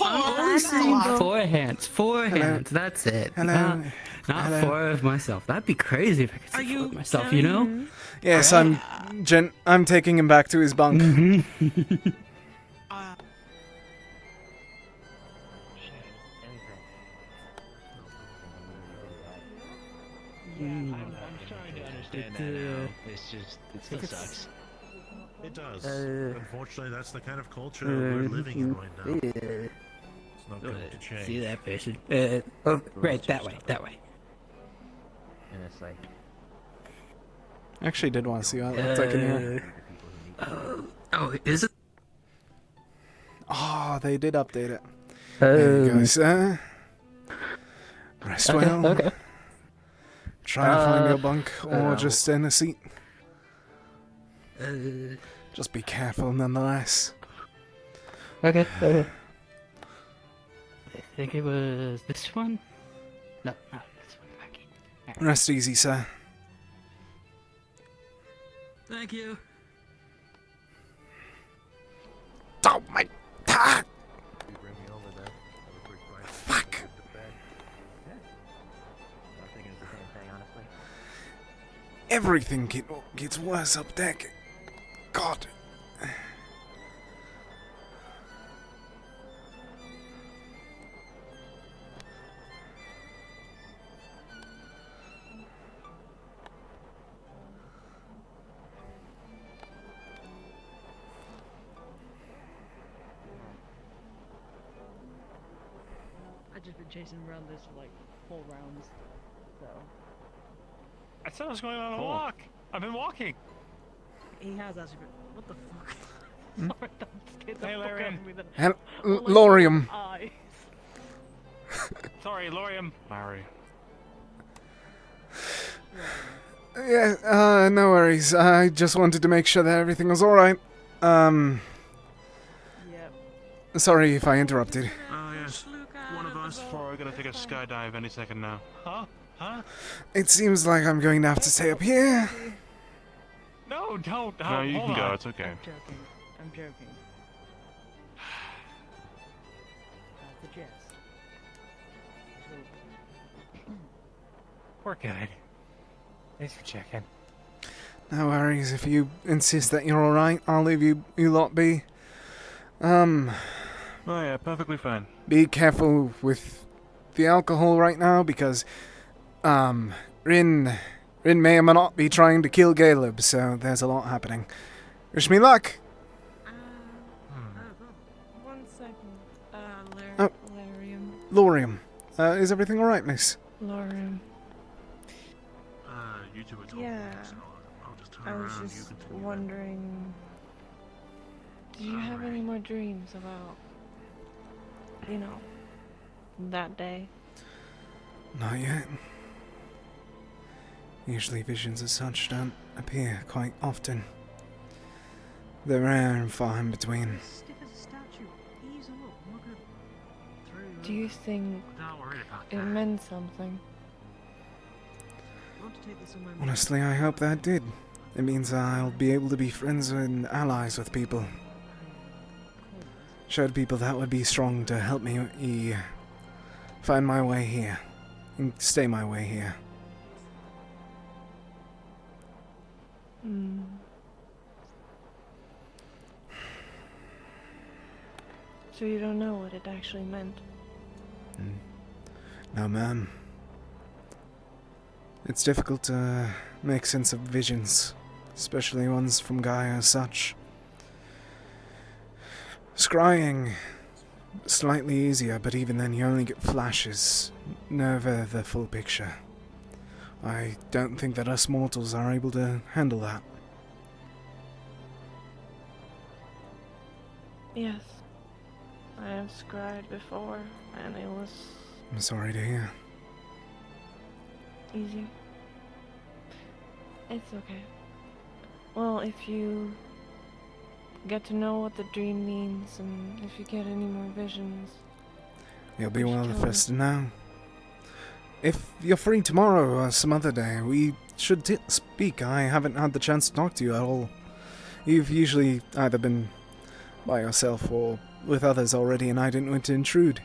Four hands. That's it. Hello. Not Hello. 4 of myself. That'd be crazy if I could see 4 of myself, you know? Yes, I'm taking him back to his bunk. I'm trying to understand that now. It's just, it still sucks. It does. Unfortunately, that's the kind of culture we're living in right now. It's not going to change. See that person? Right, that way. And it's like, Actually, did want to see what it looked like in here. Oh, is it? Oh, they did update it. There you go, sir. Rest well. Okay. Try to find your bunk or just in a seat. Just be careful nonetheless. Okay. I think it was this one? No, this one. Okay. Rest easy, sir. Thank you. Oh my god! Fuck! Everything gets worse up deck. God. I've just been chasing around this for like 4 rounds, so. I said I was going on a walk. I've been walking. He has actually been. What the fuck? Hmm? Sorry, that scared the Hey, fuck Larry. out of me then. And All I saw Lorium. was eyes. Sorry, Lorium. Larry. Yeah, no worries. I just wanted to make sure that everything was alright. Sorry if I interrupted. Oh, yes. One of us 4 are gonna take a skydive any second now. Huh? It seems like I'm going to have to stay up here. No, don't. No, you hold can go. on. It's okay. I'm joking. We're good. Thanks for checking. No worries. If you insist that you're alright, I'll leave you lot be. Oh yeah, perfectly fine. Be careful with the alcohol right now because, Rin may or may not be trying to kill Caleb, so there's a lot happening. Wish me luck! 1 second. Oh. Larium. Laurium. Is everything alright, miss? Larium. You two were talking. Yeah. So I'll just turn I was around. You just continue. wondering. Do you have any more dreams about, that day? Not yet. Usually visions as such don't appear quite often. They're rare and far in between. Stiff as a statue. Ease him up. I'm not gonna throw you Do you think it meant something? I want to take this somewhere. Honestly, I hope that did. It means I'll be able to be friends and allies with people. Showed people that would be strong to help me find my way here. And stay my way here. So you don't know what it actually meant? No, ma'am. It's difficult to make sense of visions, especially ones from Gaia as such. Scrying, slightly easier, but even then you only get flashes, never the full picture. I don't think that us mortals are able to handle that. Yes. I have scried before, and it was I'm sorry to hear. easy. It's okay. Well, if you get to know what the dream means, and if you get any more visions, You'll be one of the first to know. If you're free tomorrow or some other day, we should speak. I haven't had the chance to talk to you at all. You've usually either been by yourself or with others already, and I didn't want to intrude.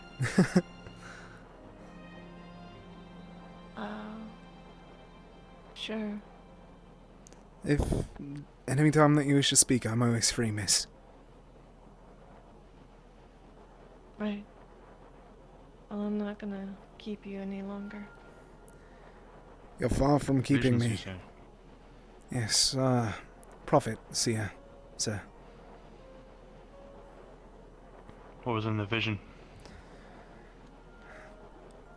sure. If any time that you wish to speak, I'm always free, miss. Right. Well, I'm not gonna keep you any longer. You're far from keeping Visions, me. you said. Yes, prophet, seer, sir. What was in the vision?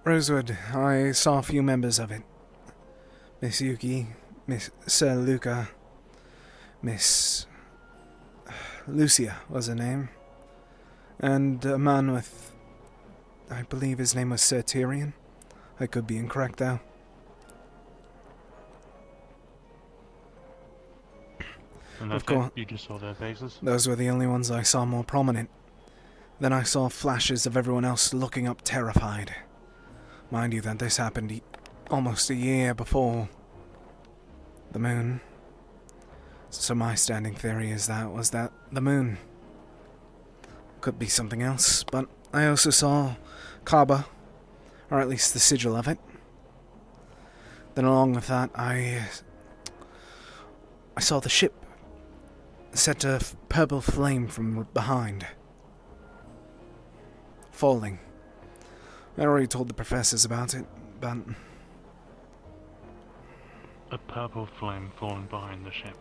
Rosewood, I saw a few members of it. Miss Yuki, Miss Sir Luca, Miss Lucia was her name, and a man with, I believe his name was Sir Tyrion. I could be incorrect though. And Of that's course. it? You just saw their faces? Those were the only ones I saw more prominent. Then I saw flashes of everyone else looking up terrified. Mind you that this happened almost a year before the moon. So my standing theory is that was that the moon. Could be something else, but I also saw Kaaba, or at least the sigil of it. Then along with that, I saw the ship set a purple flame from behind. Falling. I already told the professors about it, but A purple flame falling behind the ship.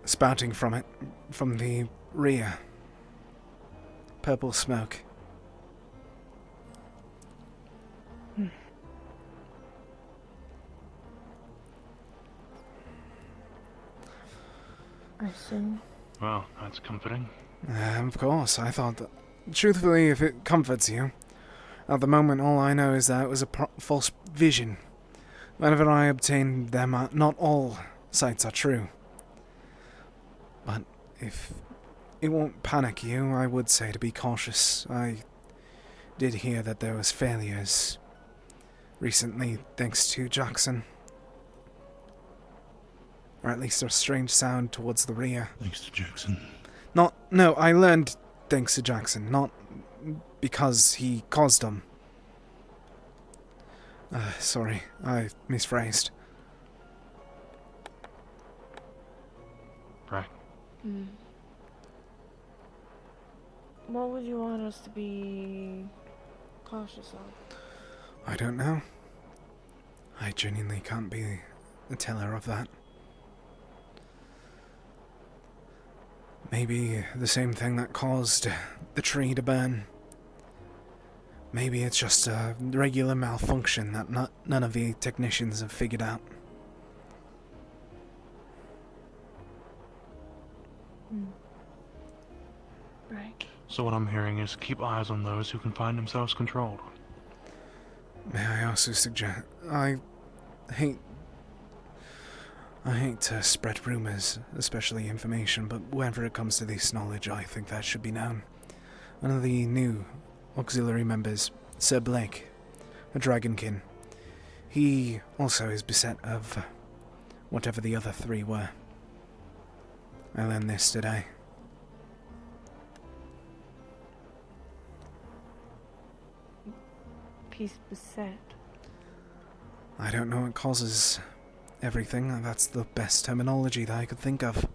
spouting from it, from the rear. Purple smoke. I see. Well, that's comforting. Of course, I thought that. Truthfully, if it comforts you, at the moment all I know is that it was a false vision. Whenever I obtained them, not all sights are true. But if it won't panic you, I would say to be cautious. I did hear that there was failures recently, thanks to Jackson. Or at least a strange sound towards the rear. Thanks to Jackson. No, I learned thanks to Jackson, not because he caused them. Sorry, I misphrased. Right. What would you want us to be cautious of? I don't know. I genuinely can't be the teller of that. Maybe the same thing that caused the tree to burn. Maybe it's just a regular malfunction that none of the technicians have figured out. Right. So what I'm hearing is keep eyes on those who can find themselves controlled. May I also suggest... I hate to spread rumors, especially information, but whenever it comes to this knowledge, I think that should be known. One of the new auxiliary members, Sir Blake, a dragonkin, he also is beset of whatever the other three were. I learned this today. He's beset. I don't know what causes everything. That's the best terminology that I could think of.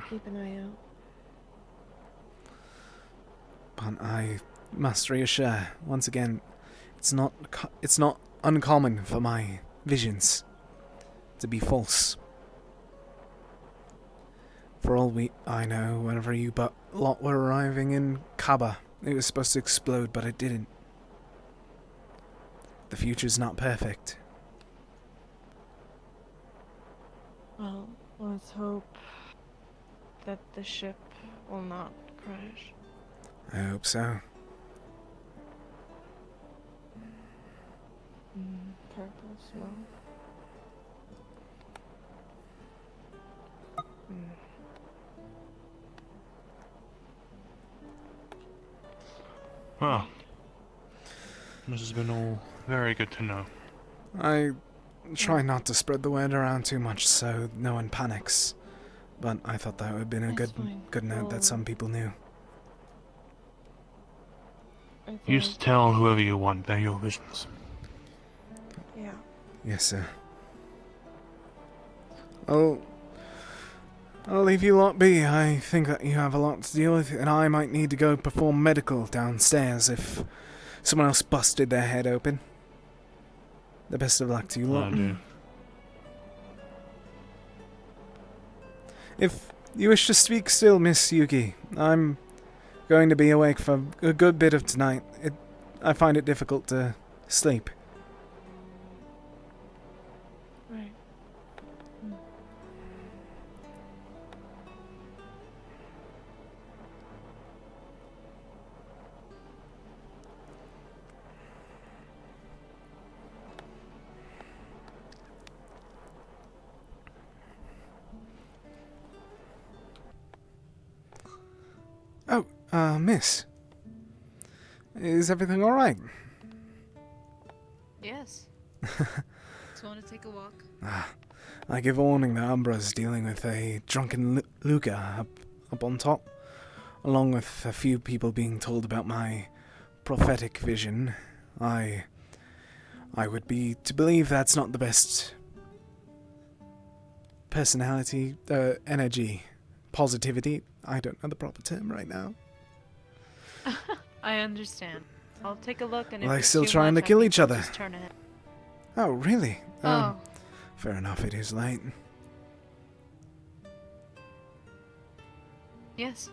Keep an eye out. But I must reassure, once again, it's not uncommon for my visions to be false. For all I know, whenever you lot were arriving in Kaba, it was supposed to explode, but it didn't. The future's not perfect. Well, let's hope that the ship will not crash. I hope so. Purple smoke. Well, this has been all very good to know. I try not to spread the word around too much so no one panics, but I thought that would have been a good note that some people knew. You used to tell whoever you want, they're your visions. Yeah. Yes, sir. I'll leave you lot be. I think that you have a lot to deal with, and I might need to go perform medical downstairs if someone else busted their head open. The best of luck to you lot. If you wish to speak still, Miss Yuki, I'm going to be awake for a good bit of tonight. I find it difficult to sleep. Right. Oh, miss. Is everything alright? Yes. Just want to take a walk. I give warning that Umbra's dealing with a drunken Luca up on top, along with a few people being told about my prophetic vision. I would be to believe that's not the best personality, energy, positivity. I don't know the proper term right now. I understand. I'll take a look, and if Are they it's still too trying much, to kill I each think other? I'll just turn it. Oh, really? Oh. Fair enough, it is late. Yes.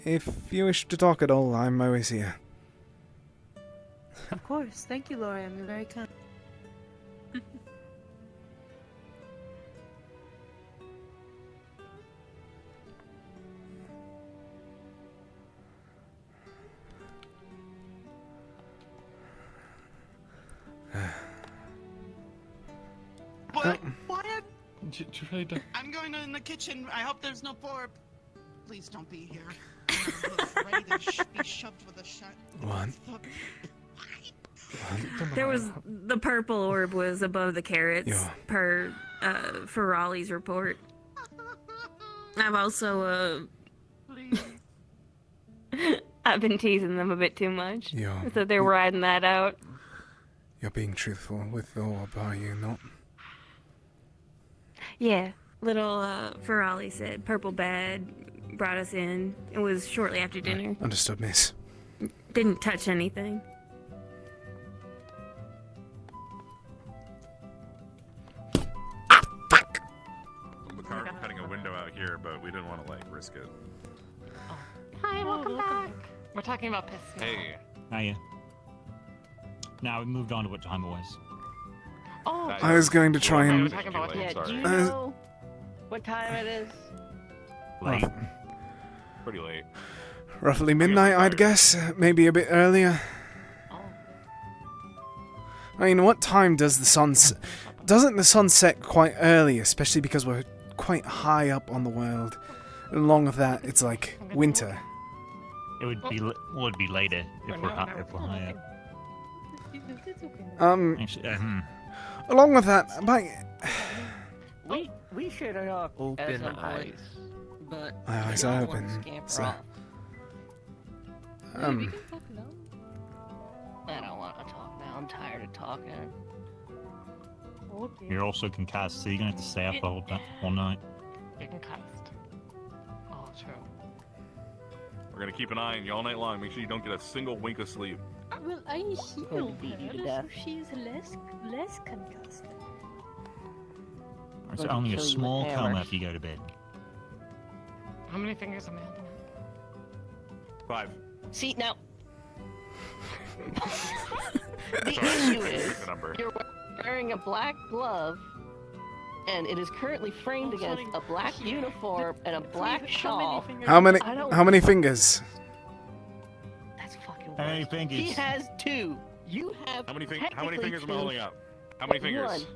If you wish to talk at all, I'm always here. Of course. Thank you, Laura. I'm very kind. What? Wyatt? I'm going in the kitchen. I hope there's no pork. Please don't be here. I'm ready to be shoved with a shot. What? There was the purple orb was above the carrots Yeah. per for Raleigh's report. I've also I've been teasing them a bit too much. Yeah. So they're riding that out. You're being truthful with the orb, are you not? Yeah. little Ferrari said purple bed brought us in. It was shortly after dinner. Understood, miss. Didn't touch anything. The car was cutting a window out here, but we didn't want to like risk it. Hi, welcome back. We're talking about piss. Hey. Hiya. Now we moved on to what time it was. Oh, I was going to try and... Yeah, do you know what time it is? Late. Pretty late. Roughly midnight, I'd guess. Maybe a bit earlier. I mean, what time does the sun... Doesn't the sun set quite early, especially because we're quite high up on the world? Along with that, it's like winter. It would be it'd be later if we're high up. Actually, Along with that, We should have Open eyes. But my eyes are open. So, I don't want to talk now. I'm tired of talking. you're also concussed, so you're gonna have to stay up the whole night. You can cast. Oh, true. We're gonna keep an eye on you all night long. Make sure you don't get a single wink of sleep. Well, I healed beat you to her, death. so she's less concussed. It's Going to only a kill you with small hammer. coma if you go to bed. How many fingers am I holding? 5. See, now... the Sorry, issue I is, picked the number. you're wearing a black glove, and it is currently framed against a black uniform and a black shawl. how many I don't- fingers? That's fucking How many worse. fingers? He has 2. You have How many fingers am I technically holding 2, up? How many but fingers?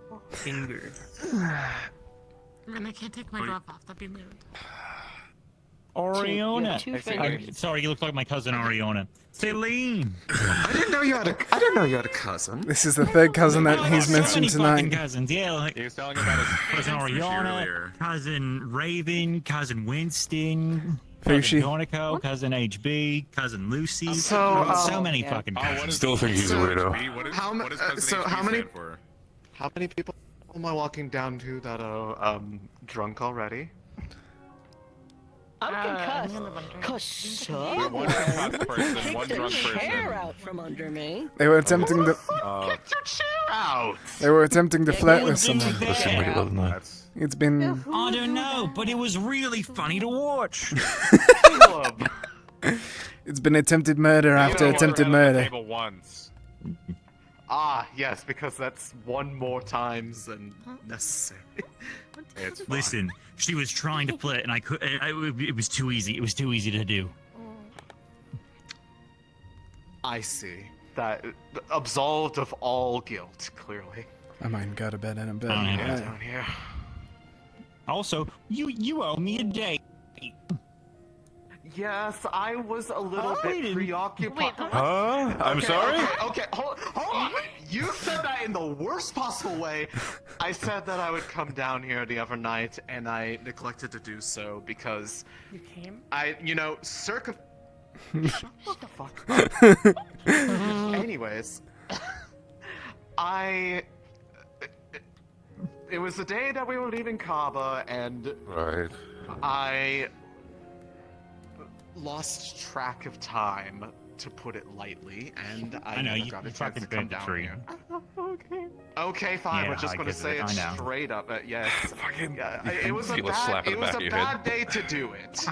1. Fingers. And I can't take my glove off. That'd be lewd. Oriona. Two fingers. Sorry, you look like my cousin Oriona. Celine. I didn't know you had a cousin. This is the third cousin that he's So mentioned many fucking tonight. cousins, yeah, like He was telling about his cousin sushi Oriana, earlier. cousin Raven, cousin Winston, Fushi. cousin Donico, cousin HB, cousin Lucy. So, so many yeah. fucking Oh, cousins. still think he's a weirdo. What is, How ma- what does cousin so HB how many- stand for? How many people am I walking down to that are drunk already? I'm concussed. Wait, Cause one concussed person, one kicked a drunk chair person. out from under me. They were attempting to... Out! They were attempting to flirt you with would do someone. that. That's It's been... I don't know, but it was really funny to watch. It's been attempted murder after You know, attempted we're at the murder. table once. Ah, yes, because that's one more times than necessary. It's fine. Listen, she was trying to flirt, and it was too easy. It was too easy to do. I see. That absolved of all guilt, clearly. I might go to bed in a bit. I don't Yeah, know. down here. Also, you owe me a date. Yes, I was a little bit preoccupied. Huh? I'm sorry? Okay, hold on. You said that in the worst possible way. I said that I would come down here the other night, and I neglected to do so because You came? Shut the fuck up. Anyways, it was the day that we were leaving Kaba, and I lost track of time, to put it lightly, and I know, never you got a chance fucking to come bent the down tree. here. Okay, fine. Yeah, we're just I going to get say it, it I know. straight up. Yes. Yeah, You it was a feel a slap in the back of your bad head. day to do it.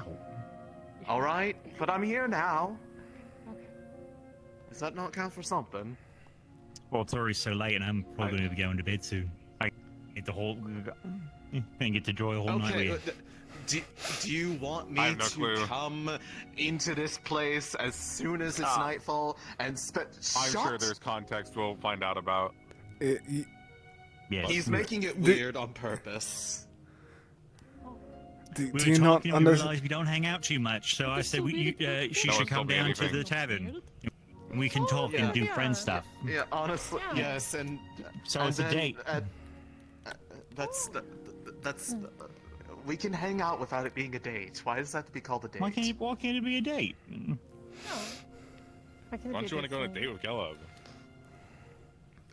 All right, but I'm here now. Does that not count for something? Well, it's already so late, and I'm probably going to be going to bed soon. I get the whole and get to enjoy a whole night with you. Do you want I me have no to clue. come into this place as soon as it's nightfall and I'm sure there's context we'll find out about. Yes. He's making it weird on purpose. We Do were you not talking, we understand? realized we don't hang out too much, so I said she No should one's come told me down to anything. the tavern. We can talk and do friend stuff. Yeah, honestly, yes, and So and it's a then, date. that's We can hang out without it being a date. Why does that have to be called a date? Why can't it be a date? Why don't you want to go on a date with Gelub?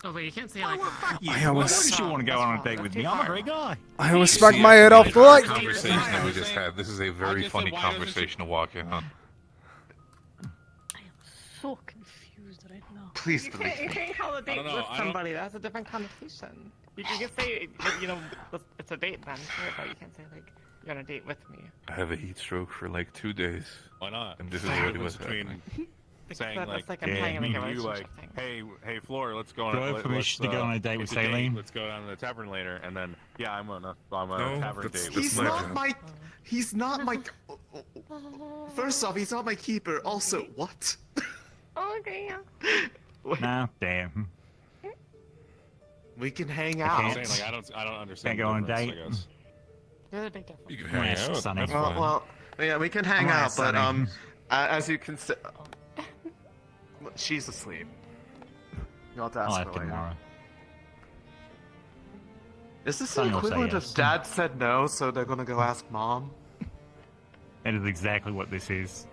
Oh, but you can't say like. Why wouldn't you want to go on a date with me? I'm a great guy. I almost smacked my head off the light. Conversation that we just had. This is a very funny conversation to walk in on. So confused right now. Please You believe can't, you me. can't call a date I don't know, with I don't- somebody. That's a different connotation. You can say, you know, it's a date then, sure, but you can't say like you're on a date with me. I have a heat stroke for like 2 days. Why not? And this is What's the what difference was happening. Saying That's like, like implying like a you relationship like, thing. hey, Floor, let's go on. Do I have permission to go on a date with Saline? Let's go down to the tavern later, and then I'm on a No, tavern that's- date. that's He's not my. First off, he's not my keeper. Also, what? Okay, yeah. No, damn. We can hang I out. can't. I'm saying, like, I don't understand. Can't go on a the difference, date. I guess. You're the big difference. You can hang out. Sunny. That's fine. Well, yeah, we can hang Alright, out, but Sonny. as you can see, she's asleep. You'll have to I'll ask ask her you later. tomorrow. Is this Sonny the will say equivalent yes. of Dad said no, so they're gonna go ask Mom? That is exactly what this is.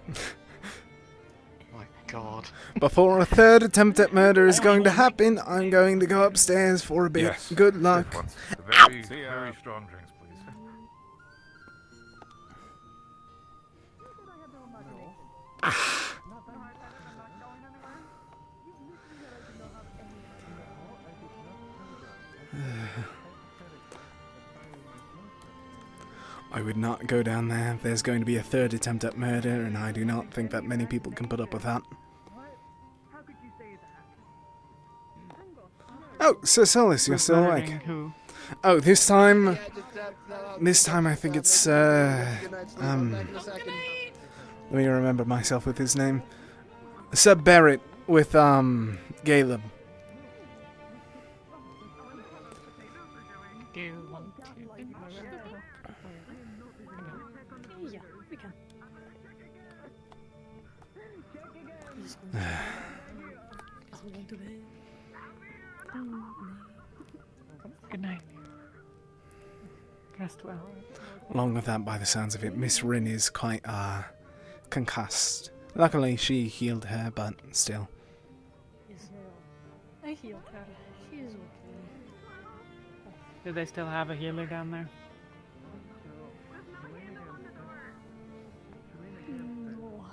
My God. Before a third attempt at murder is going to happen, I'm going to go upstairs for a bit. Yes. Good luck. Very, See ya. very strong drinks, please. I would not go down there. There's going to be a third attempt at murder, and I do not think that many people can put up with that. Oh, Sir Solis, you're still awake. Who? Oh, this time I think it's, let me remember myself with his name. Sir Barrett with, Caleb. Yeah, we can. I'm going to bed. Good night. Rest well. Along with that, by the sounds of it, Miss Rin is quite, concussed. Luckily, she healed her, but still. I healed her. She is okay. Do they still have a healer down there? No.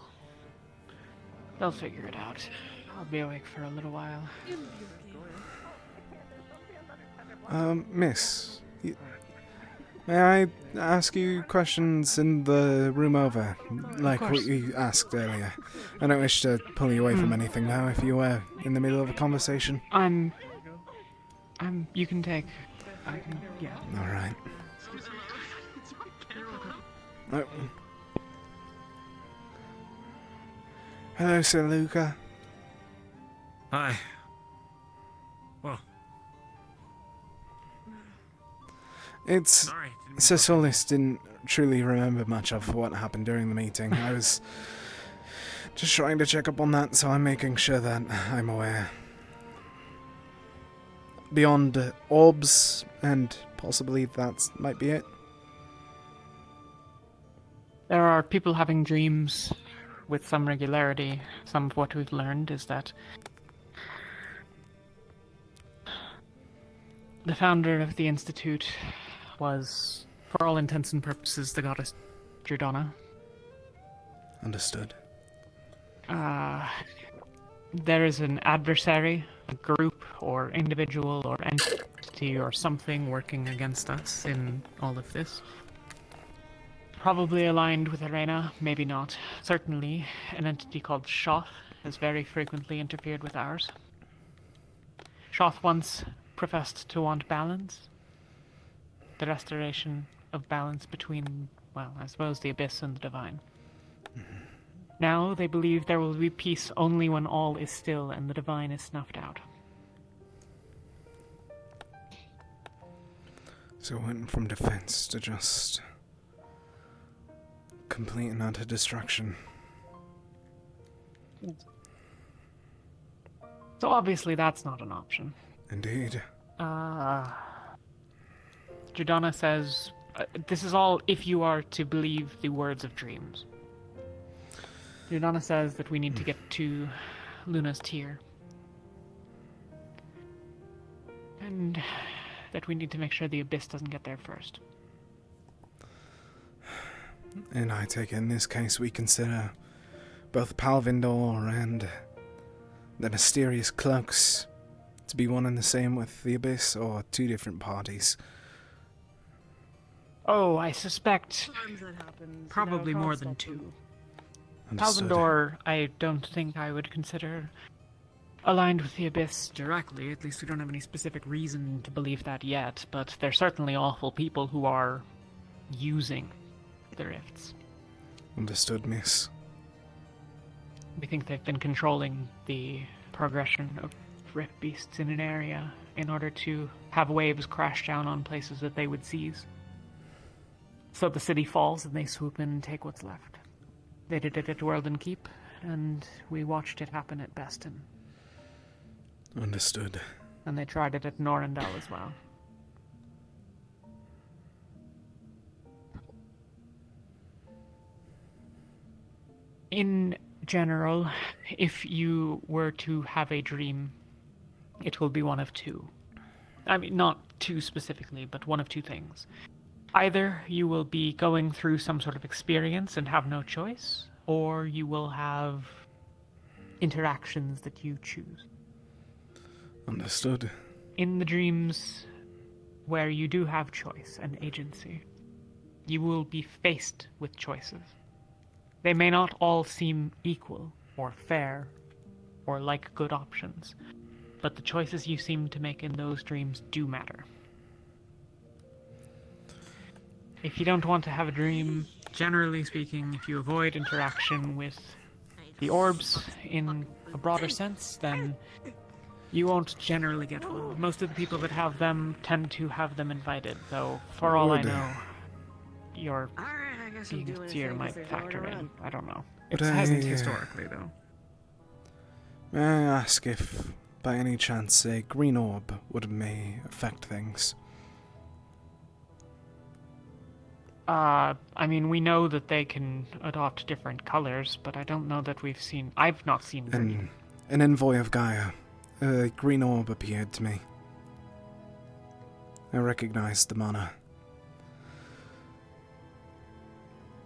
They'll figure it out. I'll be awake for a little while. You'll be okay. Miss, may I ask you questions in the room over? Like what course. you asked earlier. I don't wish to pull you away from anything now if you were in the middle of a conversation. You can take. I can, yeah. Alright. Oh. Hello, Sir Luca. Hi. Well, It's... Sir Solis didn't truly remember much of what happened during the meeting. I was just trying to check up on that, so I'm making sure that I'm aware. Beyond orbs, and possibly that might be it. There are people having dreams with some regularity. Some of what we've learned is that the founder of the Institute was, for all intents and purposes, the goddess Jordana. Understood. There is an adversary, a group or individual or entity or something working against us in all of this. Probably aligned with Arena, maybe not. Certainly, an entity called Shoth has very frequently interfered with ours. Shoth once professed to want balance. The restoration of balance between, well, I suppose the abyss and the divine. Now they believe there will be peace only when all is still and the divine is snuffed out. So it went from defense to just complete and utter destruction. So obviously that's not an option. Indeed. Jordana says This is all if you are to believe the words of dreams. Giordana says that we need to get to Luna's tier. And that we need to make sure the Abyss doesn't get there first. And I take it in this case we consider both Palvindor and the mysterious cloaks to be one and the same with the Abyss, or two different parties. Oh, I suspect Sometimes that happens. probably You know, more it's than not two. Understood. Palvindor, I don't think I would consider aligned with the Abyss directly. At least we don't have any specific reason to believe that yet, but they're certainly awful people who are using the rifts. Understood, miss. We think they've been controlling the progression of rift beasts in an area in order to have waves crash down on places that they would seize. So the city falls and they swoop in and take what's left. They did it at Worlden Keep, and we watched it happen at Beston. Understood. And they tried it at Norendel as well. In general, if you were to have a dream, it will be one of two. I mean, not two specifically, but one of two things. Either you will be going through some sort of experience and have no choice, or you will have interactions that you choose. Understood. In the dreams where you do have choice and agency, you will be faced with choices. They may not all seem equal or fair or like good options, but the choices you seem to make in those dreams do matter. If you don't want to have a dream, generally speaking, if you avoid interaction with the orbs in a broader sense, then you won't generally get one. Most of the people that have them tend to have them invited, though for all I know, your being a seer might factor in. I don't know. It But hasn't historically, though. May I ask if, by any chance, a green orb may affect things? I mean, we know that they can adopt different colors, but I don't know that we've seen... I've not seen green. An envoy of Gaia. A green orb appeared to me. I recognized the mana.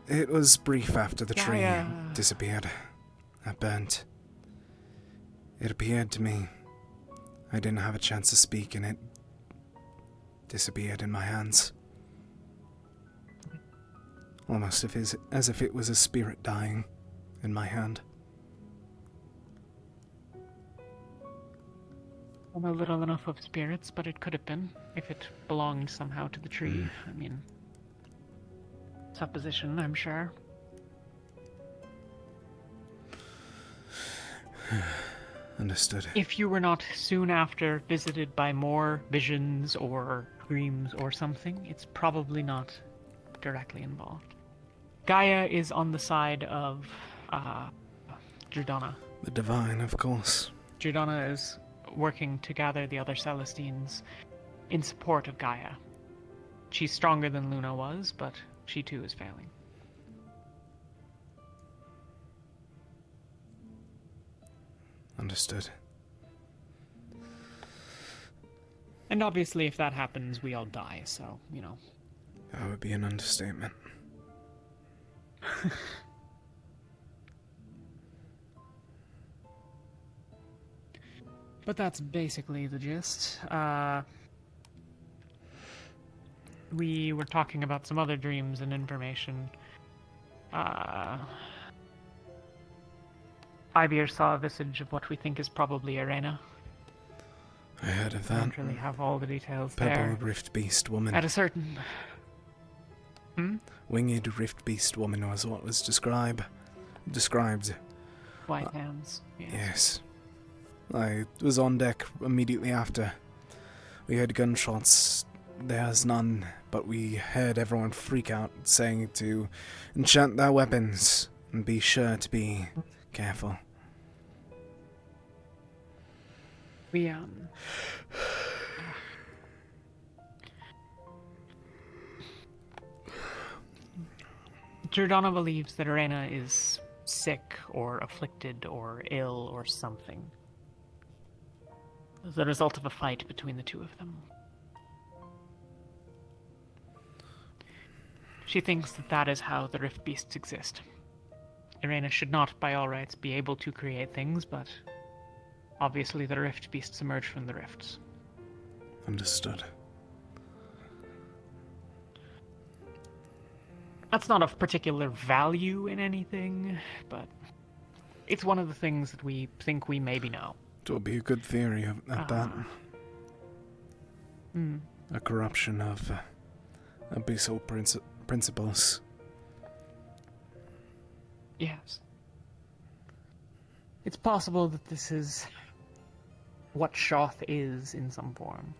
It was brief after the tree Gaia. disappeared. I burnt. It appeared to me. I didn't have a chance to speak, and it disappeared in my hands. Almost as if it was a spirit dying in my hand. I know little enough of spirits, but it could have been, if it belonged somehow to the tree. I mean, supposition, I'm sure. Understood. If you were not soon after visited by more visions or dreams or something, it's probably not directly involved. Gaia is on the side of Giordana. The divine, of course. Giordana is working to gather the other Celestines in support of Gaia. She's stronger than Luna was, but she too is failing. Understood. And obviously if that happens, we all die, so, you know. That would be an understatement. But that's basically the gist. We were talking about some other dreams and information. 5 years saw a visage of what we think is probably Arena. I heard of that. I don't really have all the details Purple there. Rift Beast woman. At a certain... Winged Rift Beast woman was what was described. White hands. Yes. Yes. I was on deck immediately after. We heard gunshots. There's none, but we heard everyone freak out, saying to enchant their weapons and be sure to be careful. We, Giordano believes that Irena is sick or afflicted or ill or something. As a result of a fight between the two of them. She thinks that that is how the Rift Beasts exist. Irena should not, by all rights, be able to create things, but obviously the Rift Beasts emerge from the Rifts. Understood. That's not of particular value in anything, but it's one of the things that we think we maybe know. It would be a good theory at that. A corruption of abyssal principles. Yes. It's possible that this is what Shoth is in some form.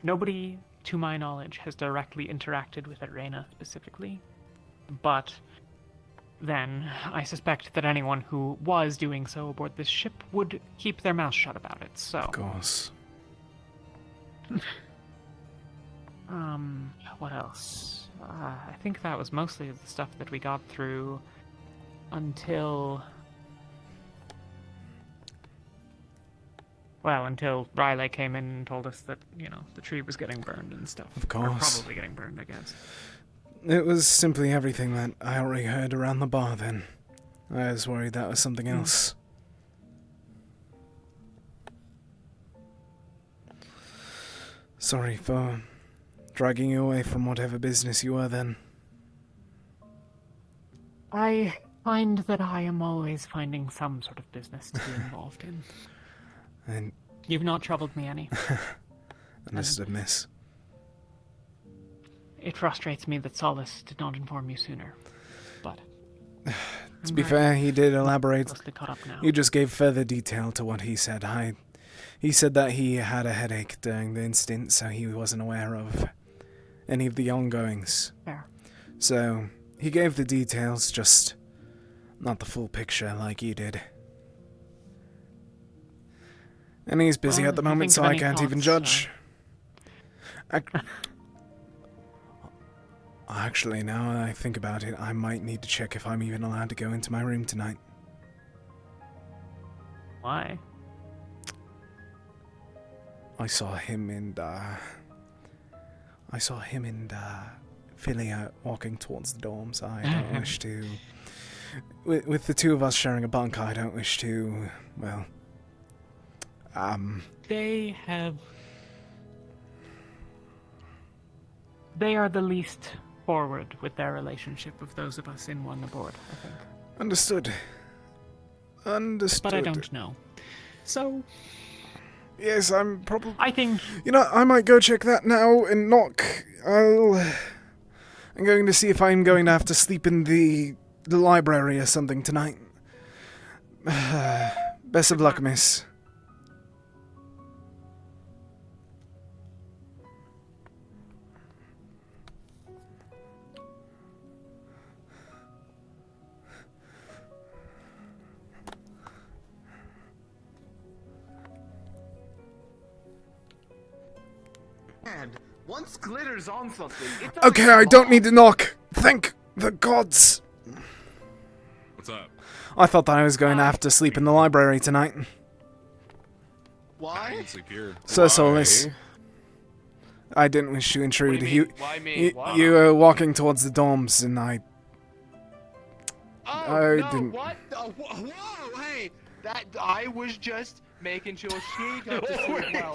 Nobody, to my knowledge, has directly interacted with Irena specifically, but then I suspect that anyone who was doing so aboard this ship would keep their mouth shut about it, so... Of course. What else? I think that was mostly the stuff that we got through until... Well, until Riley came in and told us that, you know, the tree was getting burned and stuff. Of course. Or probably getting burned, I guess. It was simply everything that I already heard around the bar then. I was worried that was something else. Sorry for dragging you away from whatever business you were then. I find that I am always finding some sort of business to be involved in. And you've not troubled me any. Understood, miss. It frustrates me that Solace did not inform you sooner, but... To be fair, he did elaborate. Caught up now. You just gave further detail to what he said. He said that he had a headache during the incident, so he wasn't aware of any of the ongoings. Fair. So, he gave the details, just not the full picture like you did. And he's busy at the moment, so I can't even judge. Actually, now that I think about it, I might need to check if I'm even allowed to go into my room tonight. Why? I saw him and Philly walking towards the dorms. I don't wish to... With the two of us sharing a bunk, I don't wish to... Well... They are the least forward with their relationship of those of us in one aboard, I think. Understood. Understood. But I don't know. So... Yes, I'm probably... I think... You know, I might go check that now and knock. I'm going to see if I'm going to have to sleep in the library or something tonight. Best of luck, miss. And once glitter's on something, it doesn't Okay, I don't need to knock. Thank the gods. What's up? I thought that I was going to have to sleep in the library tonight. Why? I can sleep here. Sir Solus. I didn't wish to intrude. Why me? Why? You were walking towards the dorms, and I no, didn't. What? Whoa, hey! I was just making sure she got to sleep well.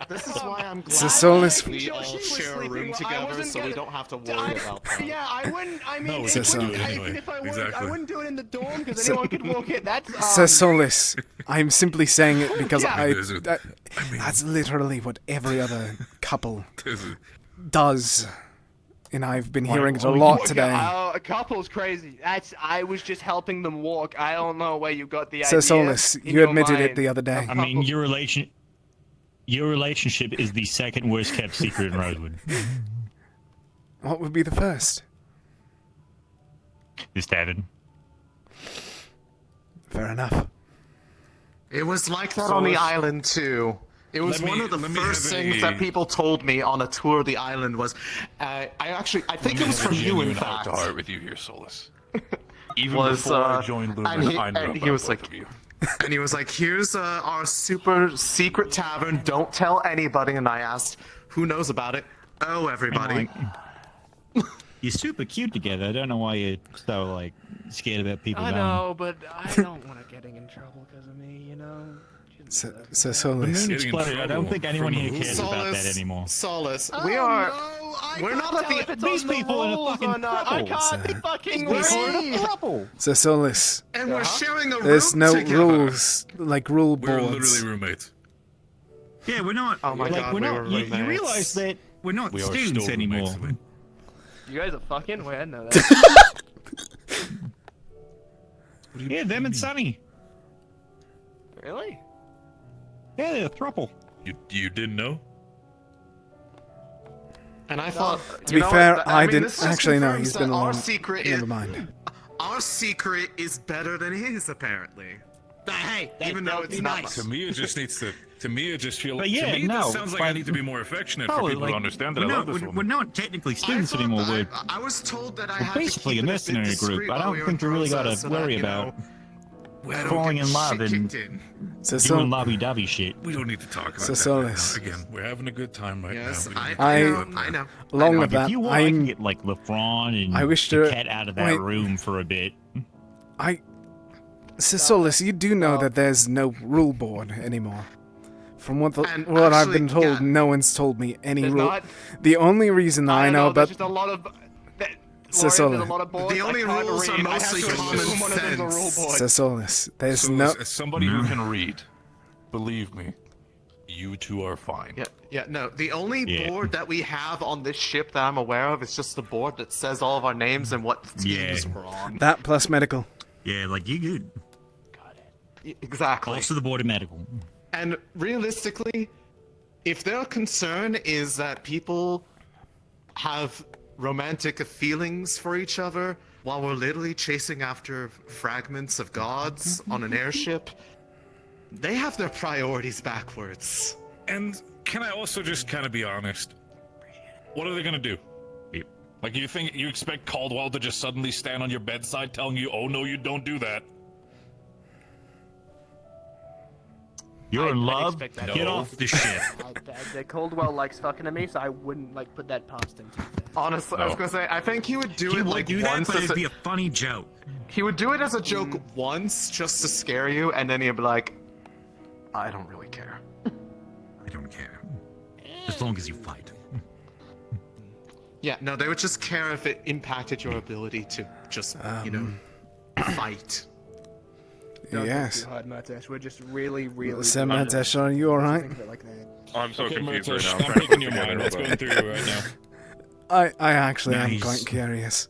This is why I'm glad. Sir Solus. We all share a room together, so we don't have to worry about that. Yeah, I wouldn't. I mean, Sir Solus. if I would, I wouldn't do it in the dorm because anyone could walk in. That's Sir Solus. I'm simply saying it because that's literally what every other couple does. And I've been hearing it a lot today. A couple's crazy. I was just helping them walk. I don't know where you got the idea. Sir Solus, you admitted it the other day. I mean, your relationship is the second worst kept secret in Rosewood. What would be the first? This Davin. Fair enough. It was like that on the island too. It was one of the first things that people told me on a tour of the island was, I think it was from you, in fact. To heart with you here, Solus. Even was, before I joined Lumen, I knew and about he was both like, of you. And he was like, here's our super secret tavern, don't tell anybody. And I asked, who knows about it? Oh, everybody. You're super cute together. I don't know why you're so, like, scared about people I knowing. know, but I don't want to getting in trouble because of me, you know? So The Solus. moon exploded. I don't think anyone here cares about that anymore. Solace, Oh, we're not at the... These people in a fucking I can't be fucking with So Solus. And we're sharing a There's room no together. rules, like rule We're boards. literally roommates. Yeah, we're not. Oh my God, we're we not. were You roommates. realize that we're not We are students still anymore. roommates. You guys are fucking? Wait, I didn't know that. Yeah, them and Sunny. Really? Yeah, they're a throuple. You didn't know? And I thought... To be fair, I mean, didn't this just actually know. confirms He's that been our along. secret Never is, mind. Our secret is better than his, apparently. Hey, Even though it's not To me, it just needs to. To me, it just feels. But yeah, to me, no, this sounds like I but- need to be more affectionate No, for people like, to understand that I we're love not, this we're woman. not technically students anymore. I was told that I We're had to basically keep a it mercenary discreet group. I while don't we were think we really Rosa, gotta so that, worry you about know, I don't falling get in love shit and kicked in. doing lovey-dovey shit. We don't need to talk about So that Solus. right now. Again, we're having a good time right Yes, now. I know. Along Like, with that, if you want, I can I'm. get like LeBron and I wish the to- cat out of that wait. room for a bit. So Solus, you do know that there's no rule board anymore. From what And I've actually, been told, yeah. no one's told me any There's rule. not? The only reason I don't know there's about just a lot of... So Lauren, there's a Solus. lot of boards. The only I can't rules are read. mostly I have to common assume one of them's a rule sense. board. So Solus, there's So, no. as somebody who can read, believe me, you two are fine. Yeah, no. The only Yeah. board that we have on this ship that I'm aware of is just the board that says all of our names and what teams Yeah. we're on. That plus medical. Yeah, like you good. Exactly. Also the board of medical. And realistically, if their concern is that people have romantic feelings for each other while we're literally chasing after fragments of gods on an airship, they have their priorities backwards. And can I also just kind of be honest? What are they gonna do? Like, you expect Caldwell to just suddenly stand on your bedside telling you, "Oh no, you don't do that." You're in I'd love. expect that. Get No. off the ship. Coldwell likes fucking to me, so I wouldn't like put that past him. Honestly, I was gonna say, I think he would do He it would like do that, once but as it'd a, be a funny joke. he would do it as a joke once just to scare you, and then he'd be like, I don't really care. I don't care. As long as you fight. Yeah, no, they would just care if it impacted your ability to just, fight. Yes. Too hard, Murtash. We're just really, really... So Murtash, are you alright? I'm so Okay, confused Murtash, right now. I'm picking your mind. What's going through you right now? I actually am Nice. quite curious.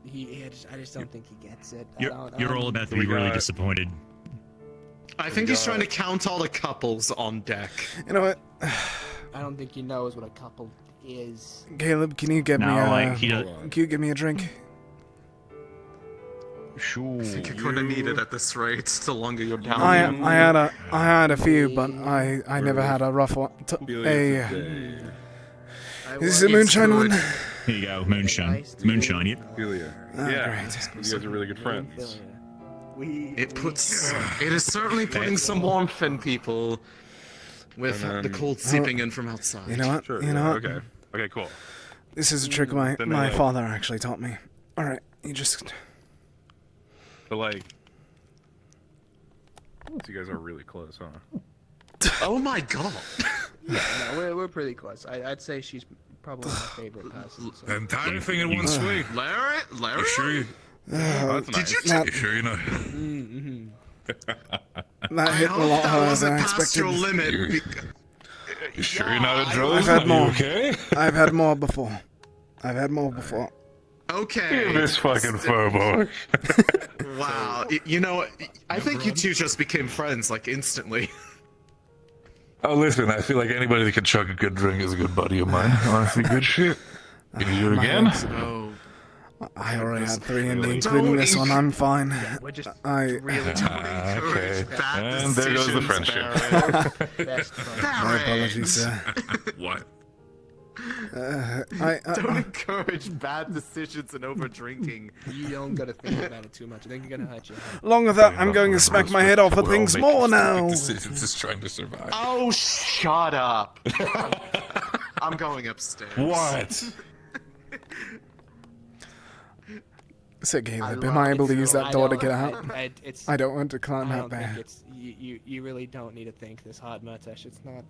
I just don't think he gets it. You're all about to be really disappointed. I think he's trying to count all the couples on deck. You know what? I don't think he knows what a couple is. Caleb, can you get me No, a? like, he Can you give me a drink? Sure. I think you're gonna need it at this rate. The longer you're down. I had a few, but I never had a rough one. This is a moonshine one. Here you go, moonshine. Moonshine, yep. Ophelia. Oh, Yeah, great. you guys are really good friends. It is certainly putting some warmth in people with the cold seeping in from outside. You know what? Sure. You know what? Okay. Okay. Cool. This is a trick my Then my they- father actually taught me. All right, you just. But like, you guys are really close, huh? Oh my god. Yeah, no, we're pretty close. I'd say she's probably my favorite person. So. The entire thing in one swing. Larry? You sure you? That's nice. You sure you know? That hit a lot harder than I expected. Your limit. You sure you're not a drug? I've had Are you more. okay? I've had more before. I've had more before. Okay. This fucking furbo. Wow. You know, I think you two just became friends like instantly. Oh, listen, I feel like anybody that can chug a good drink is a good buddy of mine. Honestly, good shit. Can you do it again? I already had 3 in me, including this one. I'm fine. Yeah, we're just I really Okay. Bad And there goes the decisions, friendship. best friends. My apologies, sir. What? Don't encourage bad decisions and over drinking. You don't gotta think about it too much. I think you're gonna hurt you. Along with that, I'm going to smack my head off at We're all things making more stupid now. Decisions, just trying to survive. Oh, shut up. I'm going upstairs. What? So, Caleb, am I able to use that door to get out? It's, I don't want to climb I out don't there. think it's you really don't need to think this hard, Murtash. It's not.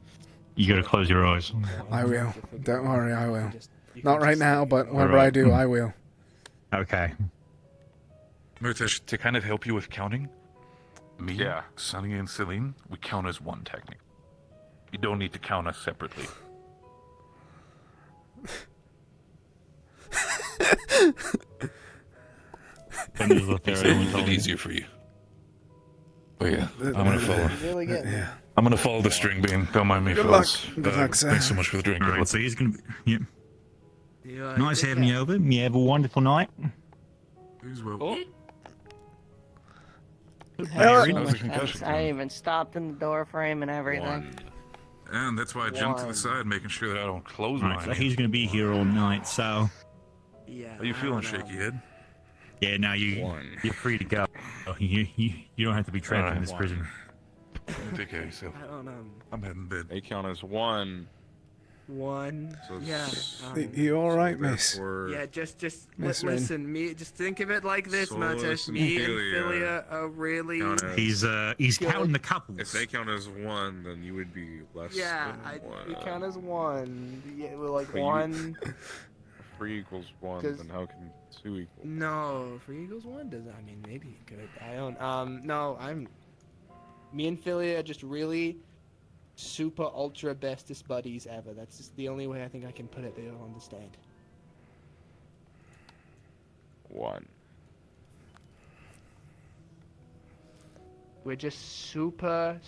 You gotta close your eyes. I will. Don't worry, I will. You Not can right just- now, but whenever Alright. I do, I will. Okay. Murtash, to kind of help you with counting, me, Sonny, and Celine, we count as one technique. You don't need to count us separately. Makes it a little bit easier for you. Oh yeah, I'm gonna follow. Really good. Yeah. I'm gonna follow the string beam. Don't mind me, Good fellas. luck. Good luck, sir. Thanks so much for the drink. Alright, so he's gonna be. Yep. Nice take having care. you over. You have a wonderful night. Please well. Oh, Well, That was a concussion. Thanks. I even stopped in the door frame and everything. And that's why I jumped to the side, making sure that I don't close Alright, mine. so he's gonna be here all night. So Yeah. How you feeling, shaky head? yeah, now you're free to go. You don't have to be trapped in Alright. this prison. Take care of yourself. I don't know. I'm heading to bed. They count as 1. One. So Yeah. You alright, miss? Yeah, just Miss Rin. listen. Me, just think of it like this, Solus Murtash. and Me and Philia Philia are really. count as- He's Good. counting the couples. If they count as 1, then you would be less Yeah, than 1. we count as one. Yeah, we're like But you- one. If 3 equals 1, 'Cause- then how can 2 equal? No, 3 equals 1 does. I mean, maybe it could. I don't. No, I'm. Me and Philia are just really super ultra bestest buddies ever. That's just the only way I think I can put it. They'll understand. 1. We're just super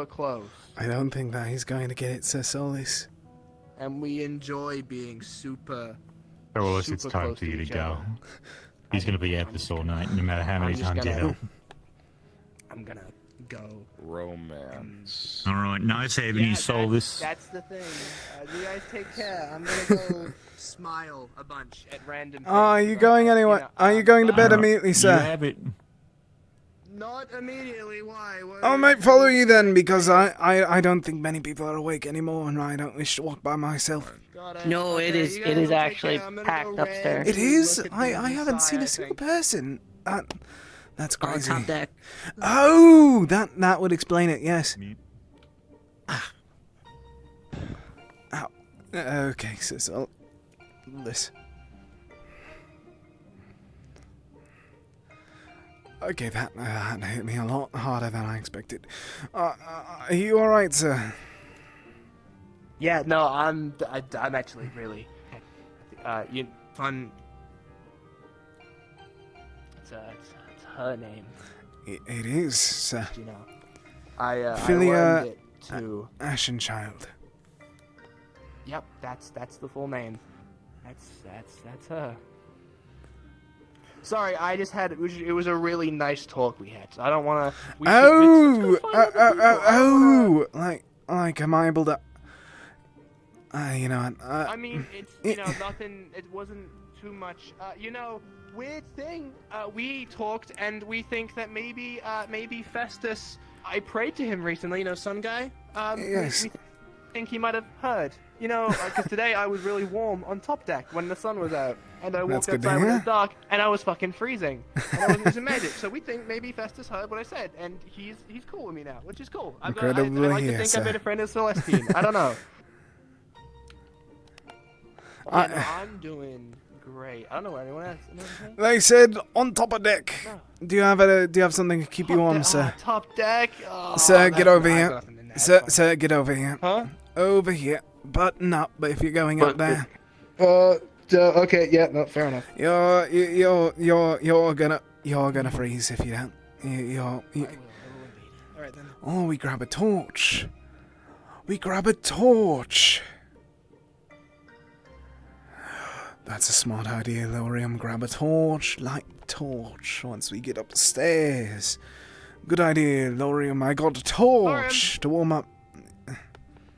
close, I don't think that he's going to get it, Sir Solis. and we enjoy being super. Carlos, it's super time close for you to each go. other. He's gonna be at this all night, no matter how many I'm just times you gonna- help. I'm gonna go. Romance. All right, nice having you, Solus. That's the thing. You guys take care. I'm gonna go smile a bunch at random. Are things, you but, going anyway? Are you going to bed immediately, You sir? have it. Not immediately. Why? I might follow you then, because I don't think many people are awake anymore, and I don't wish to walk by myself. No, it is actually packed upstairs. It is? I haven't seen a single person. That's crazy. top deck. Oh, that would explain it. Yes. Ow. Okay, so this. Okay, that hit me a lot harder than I expected. Are you all right, sir? Yeah. No, I'm actually really. Fun. It's her name. It is, sir. You know, I learned Philia it to. Ashenchild. Yep, that's the full name. That's her. Sorry, I just had it was a really nice talk we had. So I don't want to. Oh, like am I able to? You know, I mean, it's nothing. It wasn't too much. Weird thing. We talked, and we think that maybe Festus. I prayed to him recently. Sun Guy. Yes. We think he might have heard. Because today I was really warm on top deck when the sun was out, and I walked That's good to outside when it hear. was dark, and I was fucking freezing, and I wasn't using magic. So we think maybe Festus heard what I said, and he's cool with me now, which is cool. I like to Incredibly, think I made a friend of Celestine. I don't know. I'm doing great. I don't know where anyone else. They said on top of deck. Do you have something to keep you warm, sir? Top deck. Oh, Sir, get over I got here. nothing in there. Sir, get over here. Huh? Over here. Button up, but if you're going up there, Okay. Yeah. No. Fair enough. you're gonna freeze if you don't. You. All right then. Oh, we grab a torch. That's a smart idea, Lorium. Grab a torch, light the torch once we get up the stairs. Good idea, Lorium. I got a torch to warm up.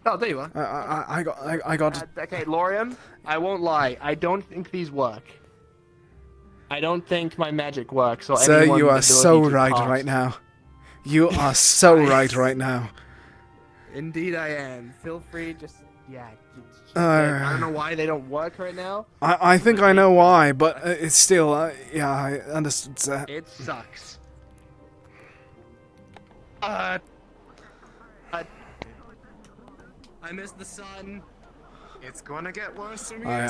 Oh, there you are. I got. Okay, Lorium, I won't lie. I don't think these work. I don't think my magic works. Sir, you are so right now. You are so right now. Indeed, I am. Feel free, I don't know why they don't work right now. I think I know why, but it's still, yeah, I understood that. It sucks. I miss the sun. It's gonna get worse from here.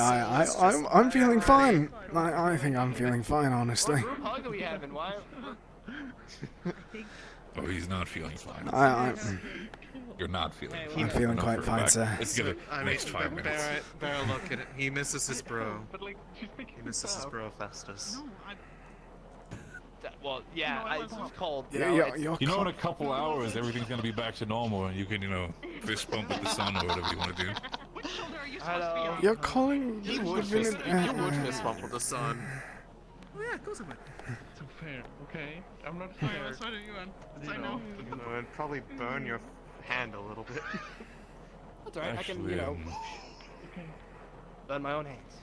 I'm feeling fine. I think I'm feeling fine, honestly. What group hug are we having? Why? Oh, he's not feeling fine. You're not feeling fine. I'm feeling quite fine, sir. Let's get it next 5 minutes. Barrett, look at it. He misses his bro. He misses his bro Festus. Well, yeah, it's cold. You know, in a couple hours, everything's gonna be back to normal, and you can, fist bump with the sun or whatever you want to do. Hello. You're calling. You would fist bump with the sun. Oh yeah, of course I would. It's unfair, okay? I'm not fair. What side are you on? I know. It'd probably burn your hand a little bit. That's alright. I can, burn my own hands.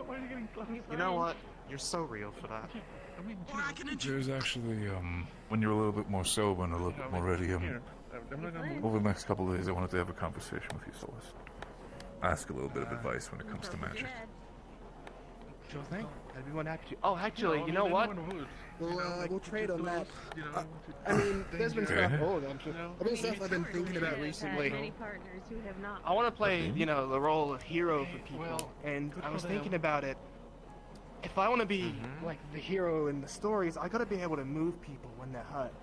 Why are you getting fluffy? You know what? You're so real for that. There's actually, when you're a little bit more sober and a little bit more ready, over the next couple of days, I wanted to have a conversation with you, Celeste. Ask a little bit of advice when it comes to magic. Sure thing. I'd be more than happy to. Oh, actually, you know what? We'll trade on that. I mean, there's been stuff. Oh, I'm sure. There's been stuff I've been thinking about recently. I want to play, the role of hero for people, and I was thinking about it. If I want to be like the hero in the stories, I gotta be able to move people when they're hurt.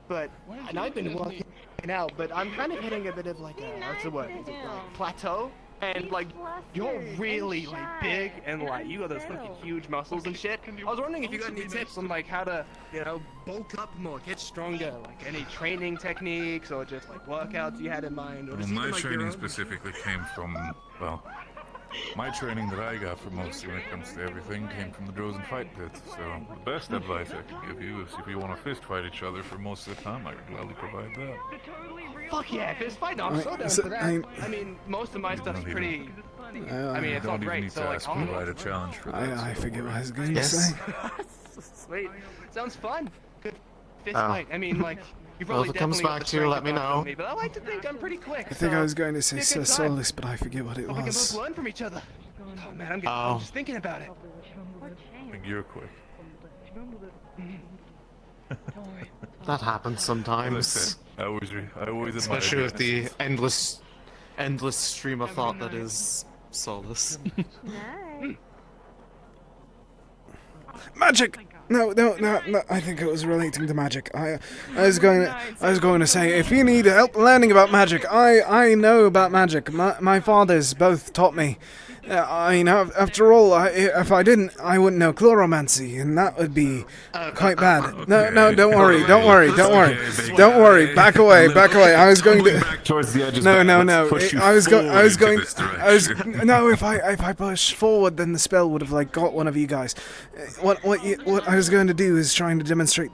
But and I've been working out, but I'm kind of hitting a bit of like what's the word? Is it like plateau? And like you're really like big and like you got those fucking huge muscles and shit. I was wondering if you got any tips on like how to, bulk up more, get stronger, like any training techniques or just like workouts you had in mind. Or Well, my training specifically came from, my training that I got for mostly when it comes to everything came from the Drozen fight pits. So the best advice I can give you is if you want to fist fight each other for most of the time, I can gladly provide that. Fuck yeah, fist fight! No, I'm so down for that. I mean, most of my stuff's pretty. I mean, it's not great. So like, provide a challenge for that. I forget what I was going to say. Sweet, sounds fun. Good fist fight. I mean, like. Well, if it comes back to you, let me know. But I like to think I'm pretty quick. I think I was going to say Sir Solus, but I forget what it was. We can both learn from each other. Oh man, I'm just thinking about it. I think you're quick. That happens sometimes. I always especially with the endless stream of thought that is Solus. Magic! No, I think it was relating to magic. I was going to say, if you need help learning about magic, I know about magic. My fathers both taught me. After all, if I didn't, I wouldn't know chloromancy, and that would be quite bad. No, don't worry. Back away. I was going to. Towards the edges. No. No, if I push forward, then the spell would have like got one of you guys. What I was going to do is trying to demonstrate,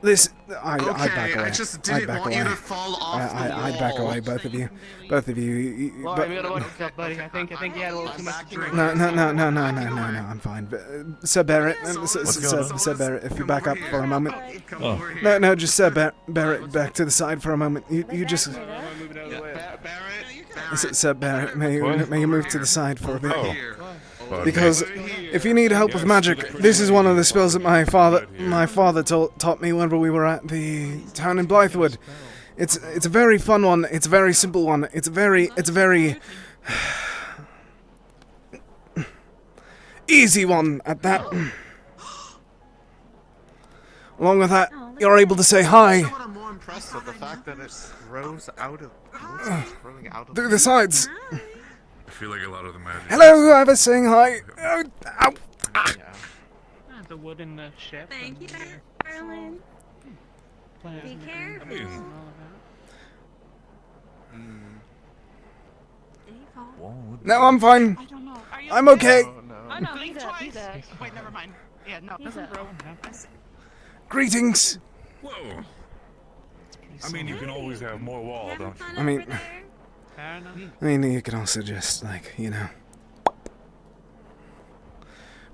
this. I'd back away. I just didn't want you to fall off the wall. I'd back away, both of you. Well, I'm gonna watch yourself, buddy. I think you had a little too much. No, I'm fine. Sir Barrett, Sir Barrett, if you back up for a moment. No, just Sir Barrett, back to the side for a moment. You just. Sir Barrett, may you move to the side for a bit? Because if you need help with magic, this is one of the spells that my father taught me whenever we were at the town in Blythewood. It's a very fun one. It's a very simple one. It's a very easy one at that. Along with that, you're able to say hi. I'm more impressed with the fact that it grows out of through the sides. I feel like a lot of the magic. Hello, whoever's saying hi. Ow. The wooden ship. Thank you, darling. Be careful. No, I'm fine. I don't know. Are you I'm okay. Oh no, he's a. Wait, never mind. Yeah, no, doesn't broke. Greetings. Whoa. I mean, you can always have more wall, don't you? I mean, you can also just, like, you know,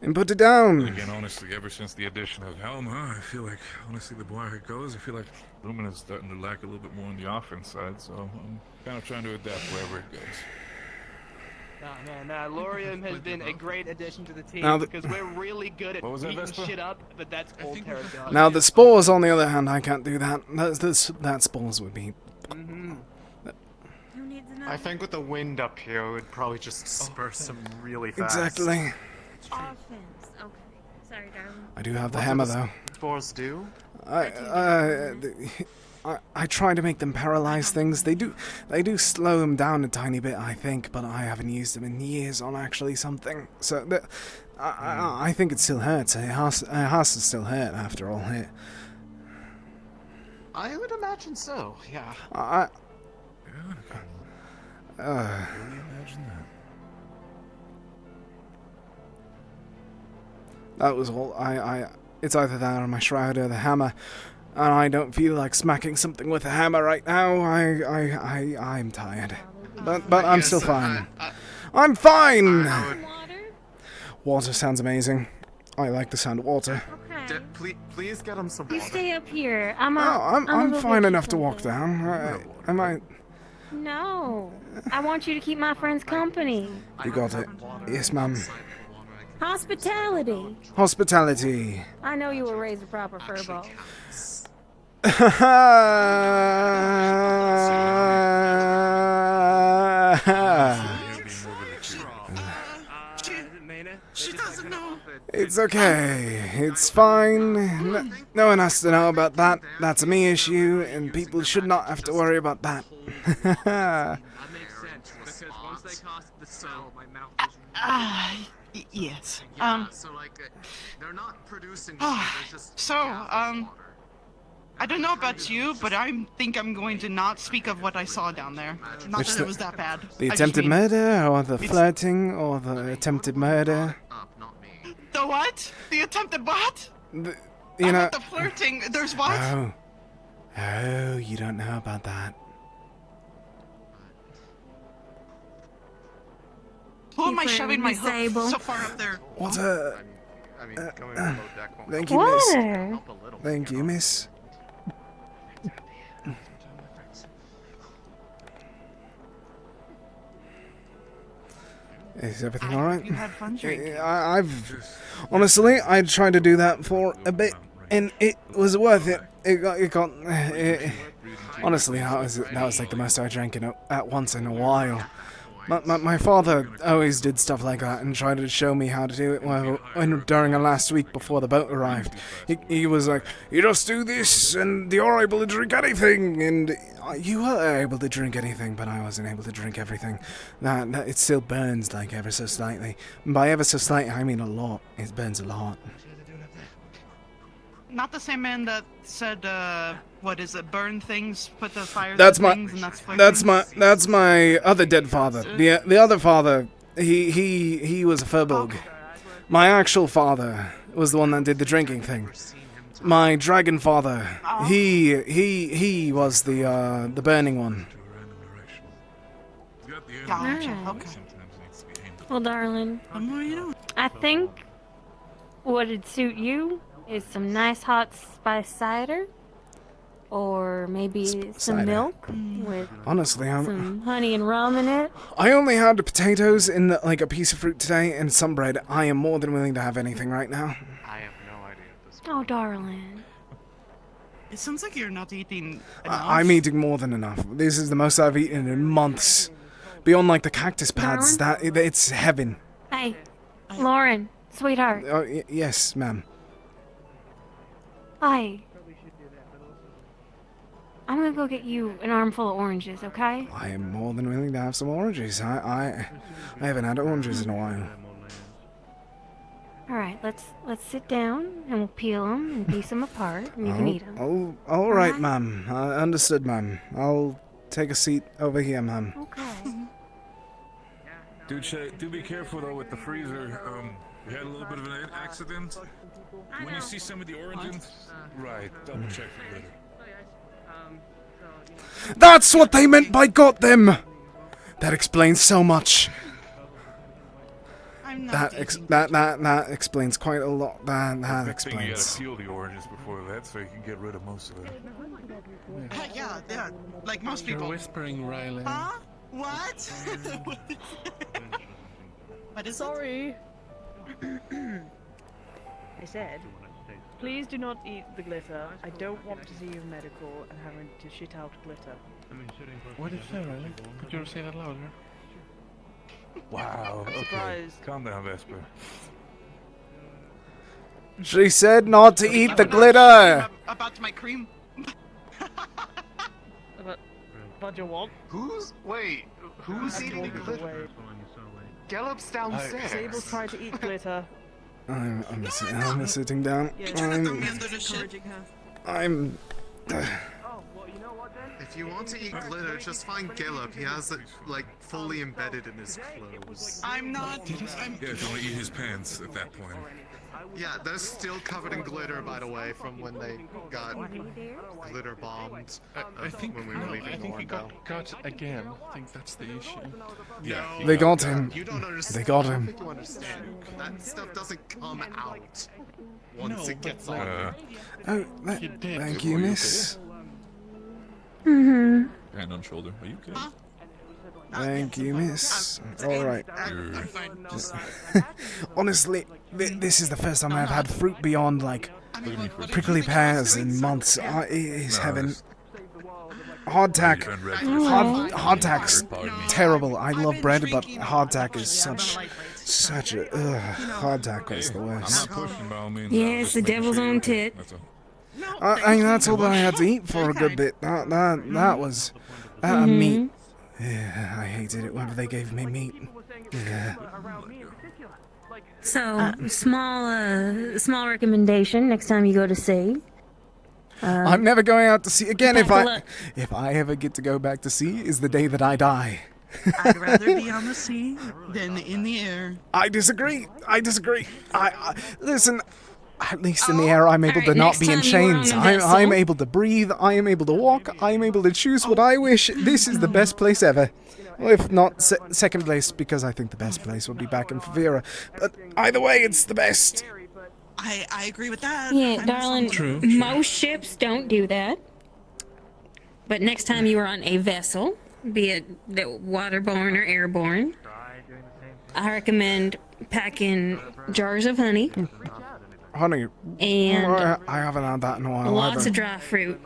and put it down. Again, honestly, ever since the addition of Helma, I feel like, honestly, the more it goes, I feel like Lumina's starting to lack a little bit more on the offense side, so I'm kind of trying to adapt wherever it goes. Nah, Lorium has been a great addition to the team Now because we're really good at What was that, beating Vespa? shit up, but that's old Terra done. Now the spores, on the other hand, I can't do that. That spores would be. I think with the wind up here, it would probably just disperse them really fast. Exactly. Offense. Okay. Sorry, darling. I do have the What hammer do the though. spores do? I try to make them paralyze things. They do slow them down a tiny bit, I think, but I haven't used them in years on actually something. So I think it still hurts. It has to still hurt after all. I would imagine so. Yeah. Imagine That was all. It's either that or my shroud or the hammer, and I don't feel like smacking something with a hammer right now. I'm tired, but I'm still fine. I'm fine. Water sounds amazing. I like the sound of water. Please get him some You water. stay up here. I'm I'm fine enough to walk down. I might. No. I want you to keep my friends company. You got it. Yes, ma'am. Hospitality. Hospitality. I know you were raised a proper furball. She doesn't know. It's okay. It's fine. No one has to know about that. That's a me issue, and people should not have to worry about that. Yes. They're not producing. I don't know about you, but I think I'm going to not speak of what I saw down there. Not that it was that bad. The I just attempted mean- murder, or the flirting, or the attempted murder. The what? The attempted what? You know. About the flirting. There's what? Oh, you don't know about that. Who am I shoving my hook so far up there? What thank you, Water. miss. Thank you, miss. Is everything alright? You had fun drinking. Honestly, I tried to do that for a bit, and it was worth it. Honestly, that was like the most I drank at once in a while. My father always did stuff like that and tried to show me how to do it during the last week before the boat arrived. He was like, you just do this and you're able to drink anything, and you were able to drink anything, but I wasn't able to drink everything. That it still burns like ever so slightly. And by ever so slightly, I mean a lot. It burns a lot. Not the same man that said, what is it? Burn things, put the fires That's in my things, and that's that's my other dead father. The other father, he was a Furbolg. My actual father was the one that did the drinking thing. My dragon father, he was the burning one. Gotcha. Okay. Well, darling, I think what'd suit you is some nice hot spice cider, or maybe some cider. milk with Honestly, some honey and rum in it. I only had potatoes and like a piece of fruit today and some bread. I am more than willing to have anything right now. I have no idea at this Oh, darling. It sounds like you're not eating enough. I'm eating more than enough. This is the most I've eaten in months. Beyond like the cactus pads, it's heaven. Hey, Lauren, sweetheart. Oh, yes, ma'am. Hi. I'm gonna go get you an armful of oranges, okay? I am more than willing to have some oranges. I haven't had oranges in a while. All right, let's sit down and we'll peel them and piece them apart, and you can eat them. Oh, all right, ma'am. Understood, ma'am. I'll take a seat over here, ma'am. Okay. Do be careful though with the freezer. We had a little bit of an accident. When you see some of the origins, right, double check the glitter. That's what they meant by got them! That explains so much. That explains quite a lot. That explains. You gotta peel the oranges before that, so you can get rid of most of it. Yeah, like most people. You're whispering, Riley. Huh? What? What is Sorry. I said, please do not eat the glitter. I don't want to see you in medical and having to shit out glitter. What did you say, Riley? Could you say that louder? Wow. Okay. Surprise. Calm down, Vesper. She said not to eat the glitter. About my cream. What you want? Who's eating the glitter? Gallop's downstairs. Sable's trying to eat glitter. I'm sitting down. I'm. If you want to eat glitter, just find Gallop. He has it like fully embedded in his clothes. I'm not. Yeah, if you want to eat his pants at that point. Yeah, they're still covered in glitter, by the way, from when they got glitter bombed. I think when we were leaving I think he Orlando. got again. I think that's the issue. Yeah. They got him. You don't understand. They got I don't him. think you understand. That stuff doesn't come out once it gets like, on. Oh, thank you, miss. Mm-hmm. Hand on shoulder. Are you good? Thank you, miss. Alright. Honestly, this is the first time I've had fruit beyond, like, prickly pears in months. It is heaven. Hardtack. Hardtack's terrible. I love bread, but hardtack is such a... hardtack is the worst. Yeah, it's the devil's own tit. I mean, that's all that I had to eat for a good bit. That was... meat. Yeah, I hated it whenever they gave me meat. Yeah. So, small recommendation next time you go to sea. I'm never going out to sea again. If Buffalo. I ever get to go back to sea, is the day that I die. I'd rather be on the sea than in the air. I disagree. I listen. At least in the air, I'm able to not be in chains. I'm able to breathe. I am able to walk. I am able to choose what I wish. This is the best place ever. Well, if not second place, because I think the best place would be back in Favira. But either way, it's the best. I agree with that. Yeah, darling, most ships don't do that. But next time you are on a vessel, be it waterborne or airborne, I recommend packing jars of honey. Honey, and I haven't had that in a while. lots either. of dry fruit.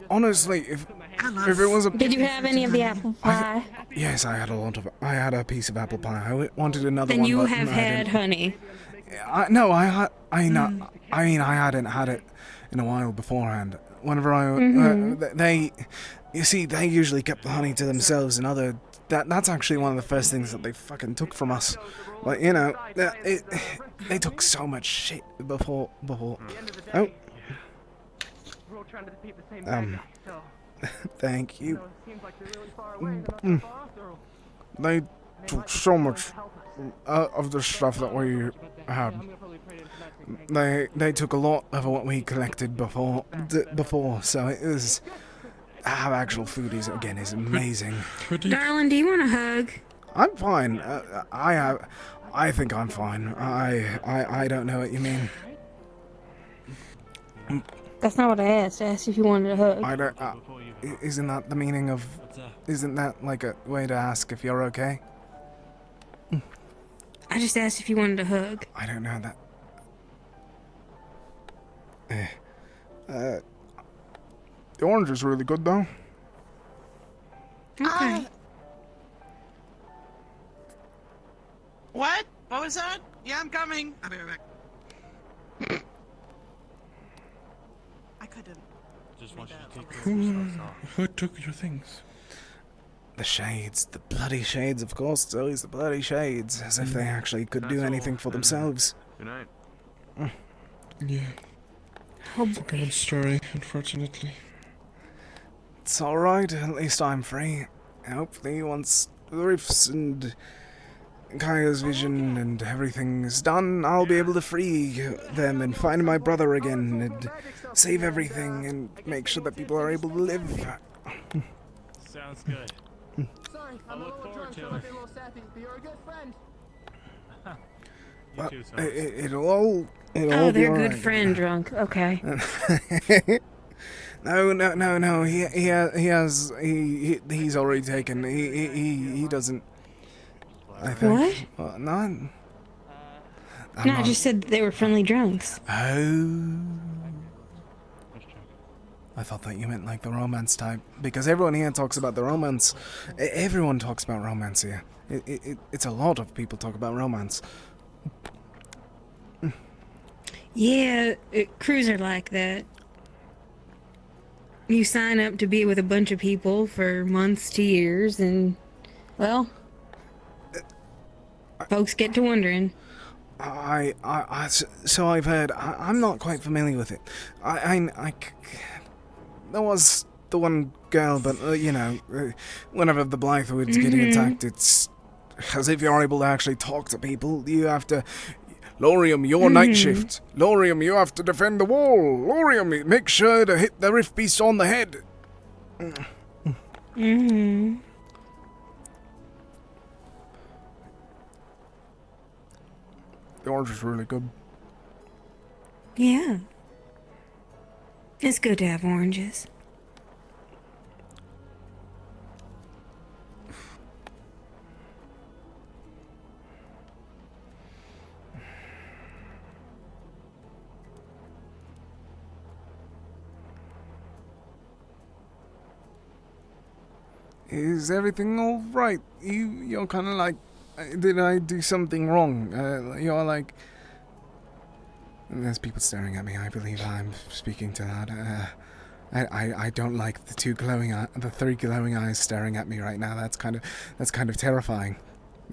Honestly, if it was a... Did you have any of the apple pie? Yes, I had a lot of... I had a piece of apple pie. I wanted another Then one, you but have I had didn't. honey. I hadn't had it in a while beforehand. Whenever they usually kept the honey to themselves, and that's actually one of the first things that they fucking took from us. Like, you know, they took so much shit before. Oh. Thank you. They took so much of the stuff that we had. They took a lot of what we collected before, so it was... Have actual food is amazing. Darling, do you want a hug? I'm fine. I think I'm fine. I don't know what you mean. That's not what I asked. I asked if you wanted a hug. I don't. Isn't that the meaning of? Isn't that like a way to ask if you're okay? I just asked if you wanted a hug. I don't know that. The orange is really good though. Okay. What? What was that? Yeah, I'm coming. I'll be right back. I couldn't. Just want you to take those off. Who took your things? The shades, the bloody shades, of course. It's always the bloody shades, as if they actually could do anything for themselves. Good night. Yeah. It's a common story, unfortunately. It's alright, at least I'm free. Hopefully once the reefs and Kaya's vision and everything is done, I'll be able to free them and find my brother again and save everything and make sure that people are able to live. Sounds good. Sorry, I I'm a look little forward drunk, to so I it. might be a little sappy, but you're a good friend. Well, too, Thomas. it'll all Oh, be they're alright. good friend drunk. Okay. No. He's already taken. He doesn't. I think. What? No. I'm No, I not- just said they were friendly drunks. Oh. I thought that you meant like the romance type, because everyone here talks about the romance. Everyone talks about romance here. It's a lot of people talk about romance. Yeah, crews are like that. You sign up to be with a bunch of people for months to years, and, well, folks get to wondering. So I've heard. I'm not quite familiar with it. There was the one girl, but whenever the Blythewood's getting attacked, it's as if you're able to actually talk to people. You have to. Lorium, your night shift. Lorium, you have to defend the wall. Lorium, make sure to hit the Rift Beast on the head. The orange is really good. Yeah. It's good to have oranges. Is everything all right? You're kind of like, did I do something wrong? You're like, there's people staring at me. I believe I'm speaking to that. I don't like the three glowing eyes staring at me right now. That's kind of terrifying.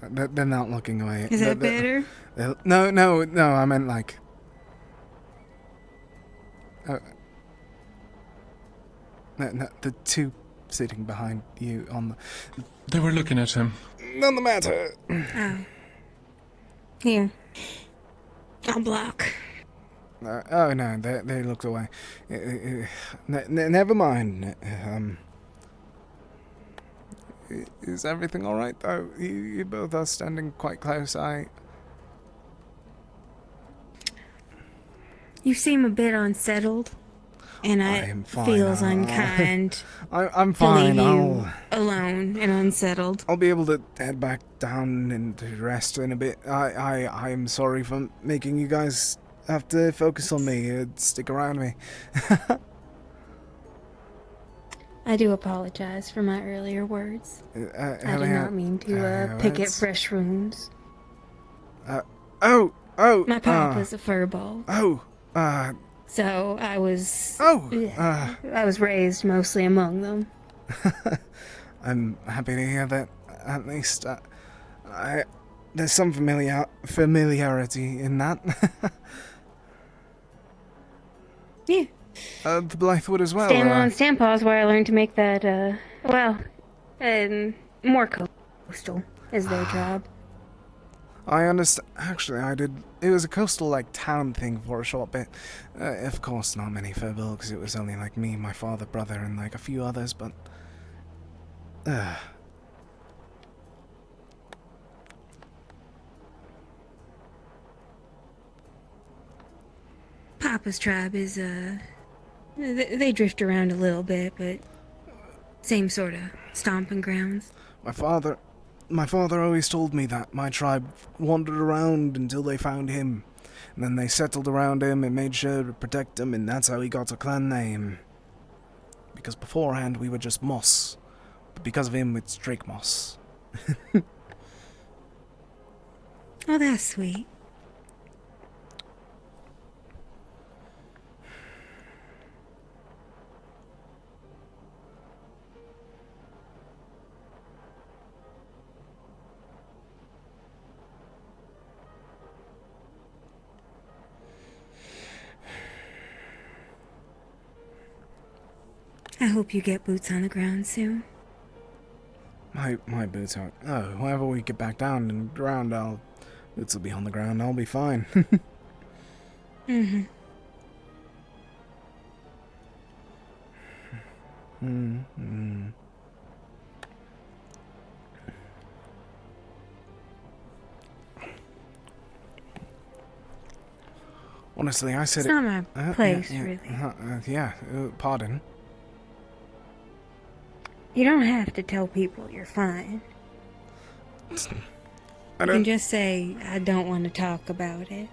They're not looking away. Is that better? No. I meant like. No, the two sitting behind you on the. They were looking at him. None the matter. Oh. Here. I'll block. Oh no, they looked away. Never mind. Is everything all right though? You both are standing quite close. You seem a bit unsettled, and it feels unkind. I'm fine. To leave you alone and unsettled. I'll be able to head back down and rest in a bit. I'm sorry for making you guys have to focus on me. Stick around me. I do apologize for my earlier words. I did not mean to pick at fresh wounds. My papa's a furball. So I was. I was raised mostly among them. I'm happy to hear that. At least, there's some familiarity in that. Yeah. The Blythewood as well. Stanwell and Stampaw's where I learned to make that, more coastal is their job. I understand. Actually, I did. It was a coastal, town thing for a short bit. Of course, not many Furbolgs. It was only, me, my father, brother, and, a few others, but... Papa's tribe is, they drift around a little bit, but same sort of stomping grounds. My father always told me that my tribe wandered around until they found him. And then they settled around him and made sure to protect him, and that's how he got a clan name. Because beforehand we were just Moss. But because of him, it's Drake Moss. Oh, that's sweet. I hope you get boots on the ground soon. My boots aren't. Oh, whenever we get back down and ground, boots will be on the ground. I'll be fine. Mm-hmm. Mm-hmm. Honestly, I said It's not my place, really. Pardon. You don't have to tell people you're fine. You can just say, I don't want to talk about it.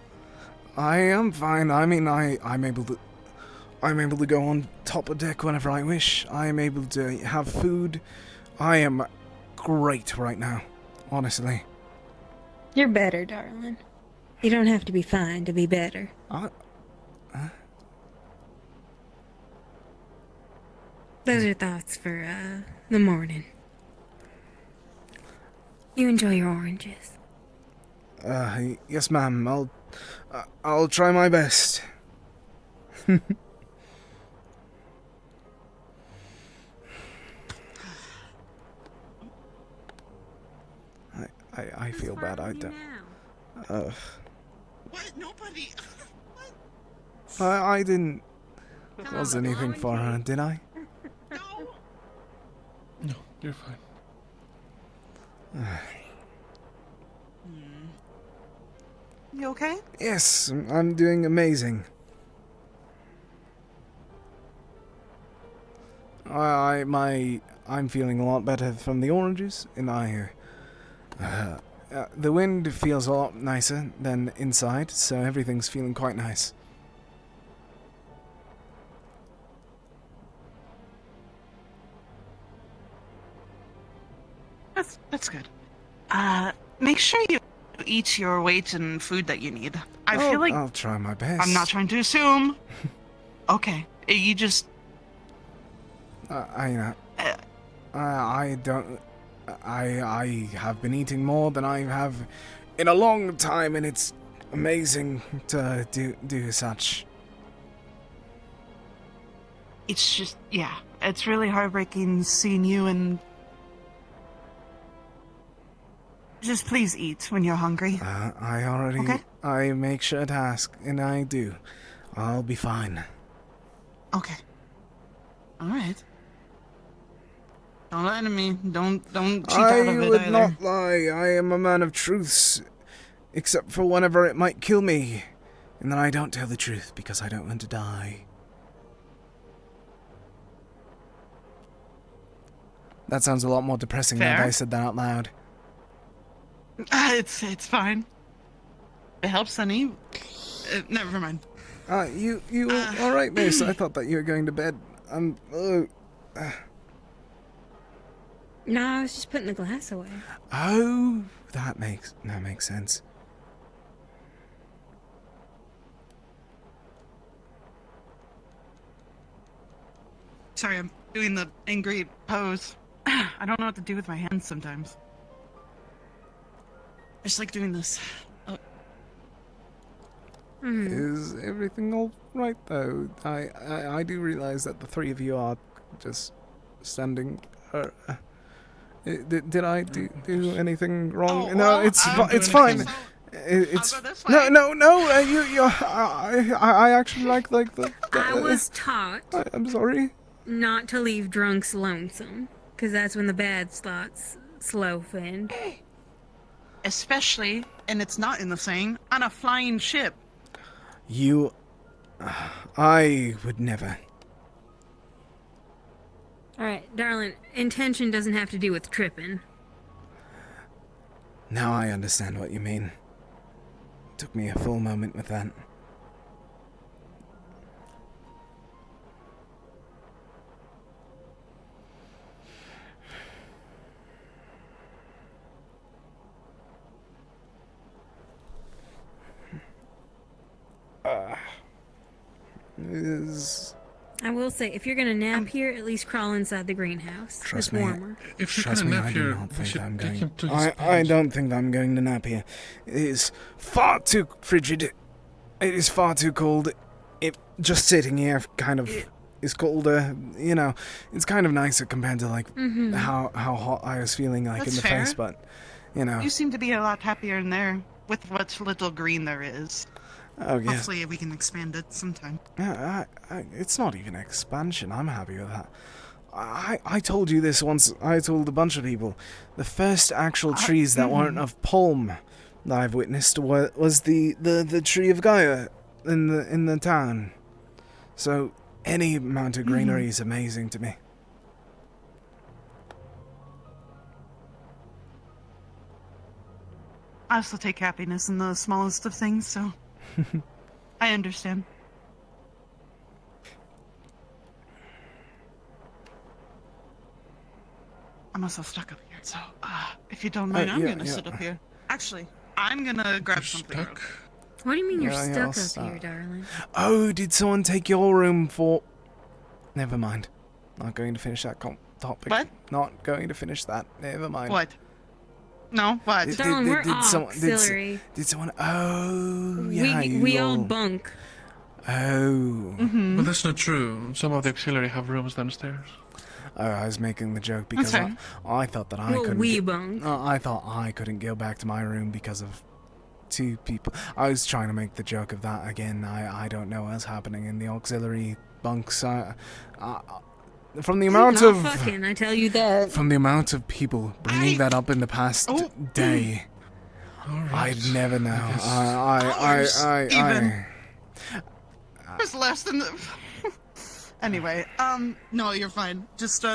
I am fine. I mean, I'm able to go on top of deck whenever I wish. I am able to have food. I am great right now, honestly. You're better, darling. You don't have to be fine to be better. Those are thoughts for, the morning. You enjoy your oranges. Yes, ma'am. I'll try my best. I feel bad. I don't. What? Nobody. I didn't cause anything for her, did I? No, you're fine. You okay? Yes, I'm doing amazing. I'm feeling a lot better from the oranges, and the wind feels a lot nicer than inside, so everything's feeling quite nice. That's good. Make sure you eat your weight in food that you need. I feel like I'll try my best. I'm not trying to assume. Okay, you just. I don't. I have been eating more than I have in a long time, and it's amazing to do such. It's just, yeah, it's really heartbreaking seeing you and. Just please eat when you're hungry. I already. Okay. I make sure to ask, and I do. I'll be fine. Okay. All right. Don't lie to me. Don't cheat out of it either. I would not lie. I am a man of truths, except for whenever it might kill me, and then I don't tell the truth because I don't want to die. That sounds a lot more depressing now that I said that out loud. It's fine. It helps, Sonny. Never mind. You all right, miss? I thought that you were going to bed. No, I was just putting the glass away. Oh, that makes sense. Sorry, I'm doing the angry pose. I don't know what to do with my hands sometimes. I just like doing this. Is everything all right, though? I do realize that the three of you are just standing. Did I do anything wrong? Oh, No, well, it's fine. It's no. I actually like the. I was taught. I'm sorry. Not to leave drunks lonesome, because that's when the bad thoughts slow in. Especially, and it's not in the saying, on a flying ship. I would never. Alright, darling, intention doesn't have to do with tripping. Now I understand what you mean. Took me a full moment with that. I will say, if you're gonna nap here, at least crawl inside the greenhouse. Trust it's me. warmer. Trust me, I do not think I'm going. I don't think I'm going to nap here. It is far too frigid. It is far too cold. Just sitting here kind of is colder. You know, it's kind of nicer compared to like Mhm. how hot I was feeling like in That's the fair. face. But you know, You seem to be a lot happier in there with what little green there is. oh yes, Hopefully we can expand it sometime. yeah, it's not even expansion. I'm happy with that. I told you this once. I told a bunch of people. The first actual trees that weren't of palm that I've witnessed was the tree of Gaia in the town. So any amount of greenery is amazing to me. I also take happiness in the smallest of things, so I understand. I'm also stuck up here, so if you don't mind, I'm gonna sit up here. Actually, I'm gonna grab something. Real quick. What do you mean you're Yeah, stuck I'll up start. here, darling? Oh, did someone take your room for... Never mind. Not going to finish that topic. What? Not going to finish that. Never mind. What? No, what? Darling, we're auxiliary. Did someone... Oh, yeah, we all bunk. Oh. But that's not true. Some of the auxiliary have rooms downstairs. Oh, I was making the joke because fair. I thought that I Well, couldn't... we get- bunk. I thought I couldn't go back to my room because of 2 people. I was trying to make the joke of that again. I don't know what's happening in the auxiliary bunks. From the amount Not of... fucking, I tell you that. From the amount of people bringing that up in the past day, I'd never know. There's less than the... Anyway, no, you're fine. Just,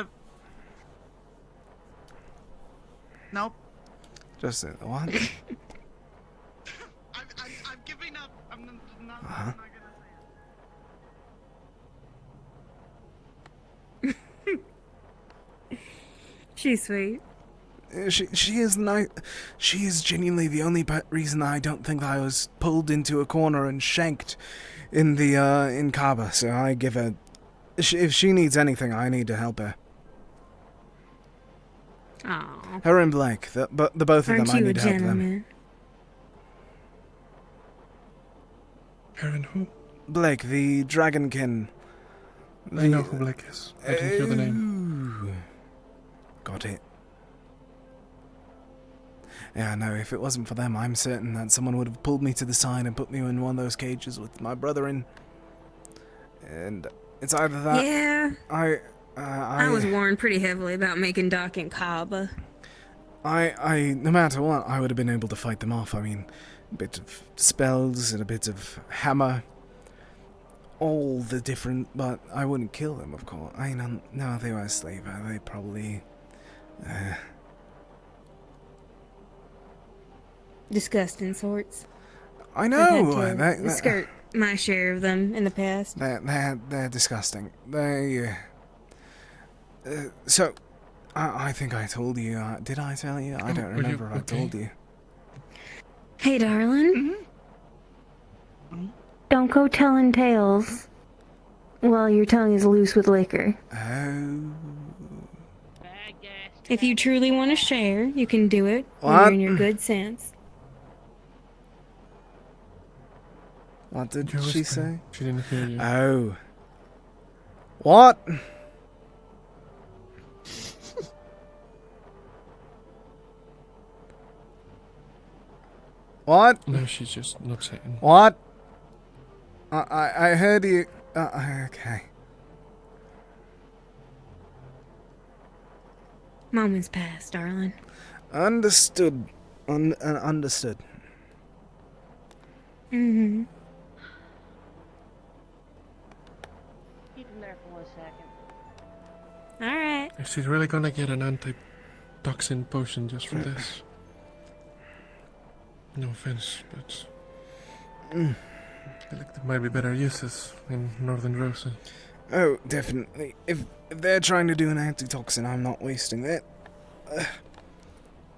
Nope. Just what? I'm giving up. I'm not Uh-huh. She's sweet. She is nice. She is genuinely the only reason I don't think that I was pulled into a corner and shanked in the in Kaba. So I give her. If she needs anything, I need to help her. Aww. Her and Blake, the both of Aren't them, I you a need to help them. gentleman? Her and who? Blake, the dragonkin. I know who Blake is. I didn't hear the name. Got it. Yeah, no, if it wasn't for them, I'm certain that someone would have pulled me to the side and put me in one of those cages with my brother in. And it's either that... Yeah. I was warned pretty heavily about making Doc in Kaba. no matter what, I would have been able to fight them off. I mean, a bit of spells and a bit of hammer. All the different... But I wouldn't kill them, of course. I mean, no, if they were a slaver, they probably... Disgusting sorts. I know. I've had to skirt my share of them in the past. They're disgusting. They. So, I think I told you. Did I tell you? I don't remember if I told you. Hey, darling. Don't go telling tales while your tongue is loose with liquor. Oh. If you truly want to share, you can do it when What? you're in your good sense. What did You're she whispering. say? She didn't hear you. Oh. What? What? No, she's just not saying. What? I heard you. Okay. Moments pass, darling. Understood. Understood. Mm-hmm. Keep him there for 1 second. All right. Is she really gonna get an anti-toxin potion just for this? No offense, but I feel like there might be better uses in Northern Rosa. Oh, definitely. If they're trying to do an antitoxin, I'm not wasting that.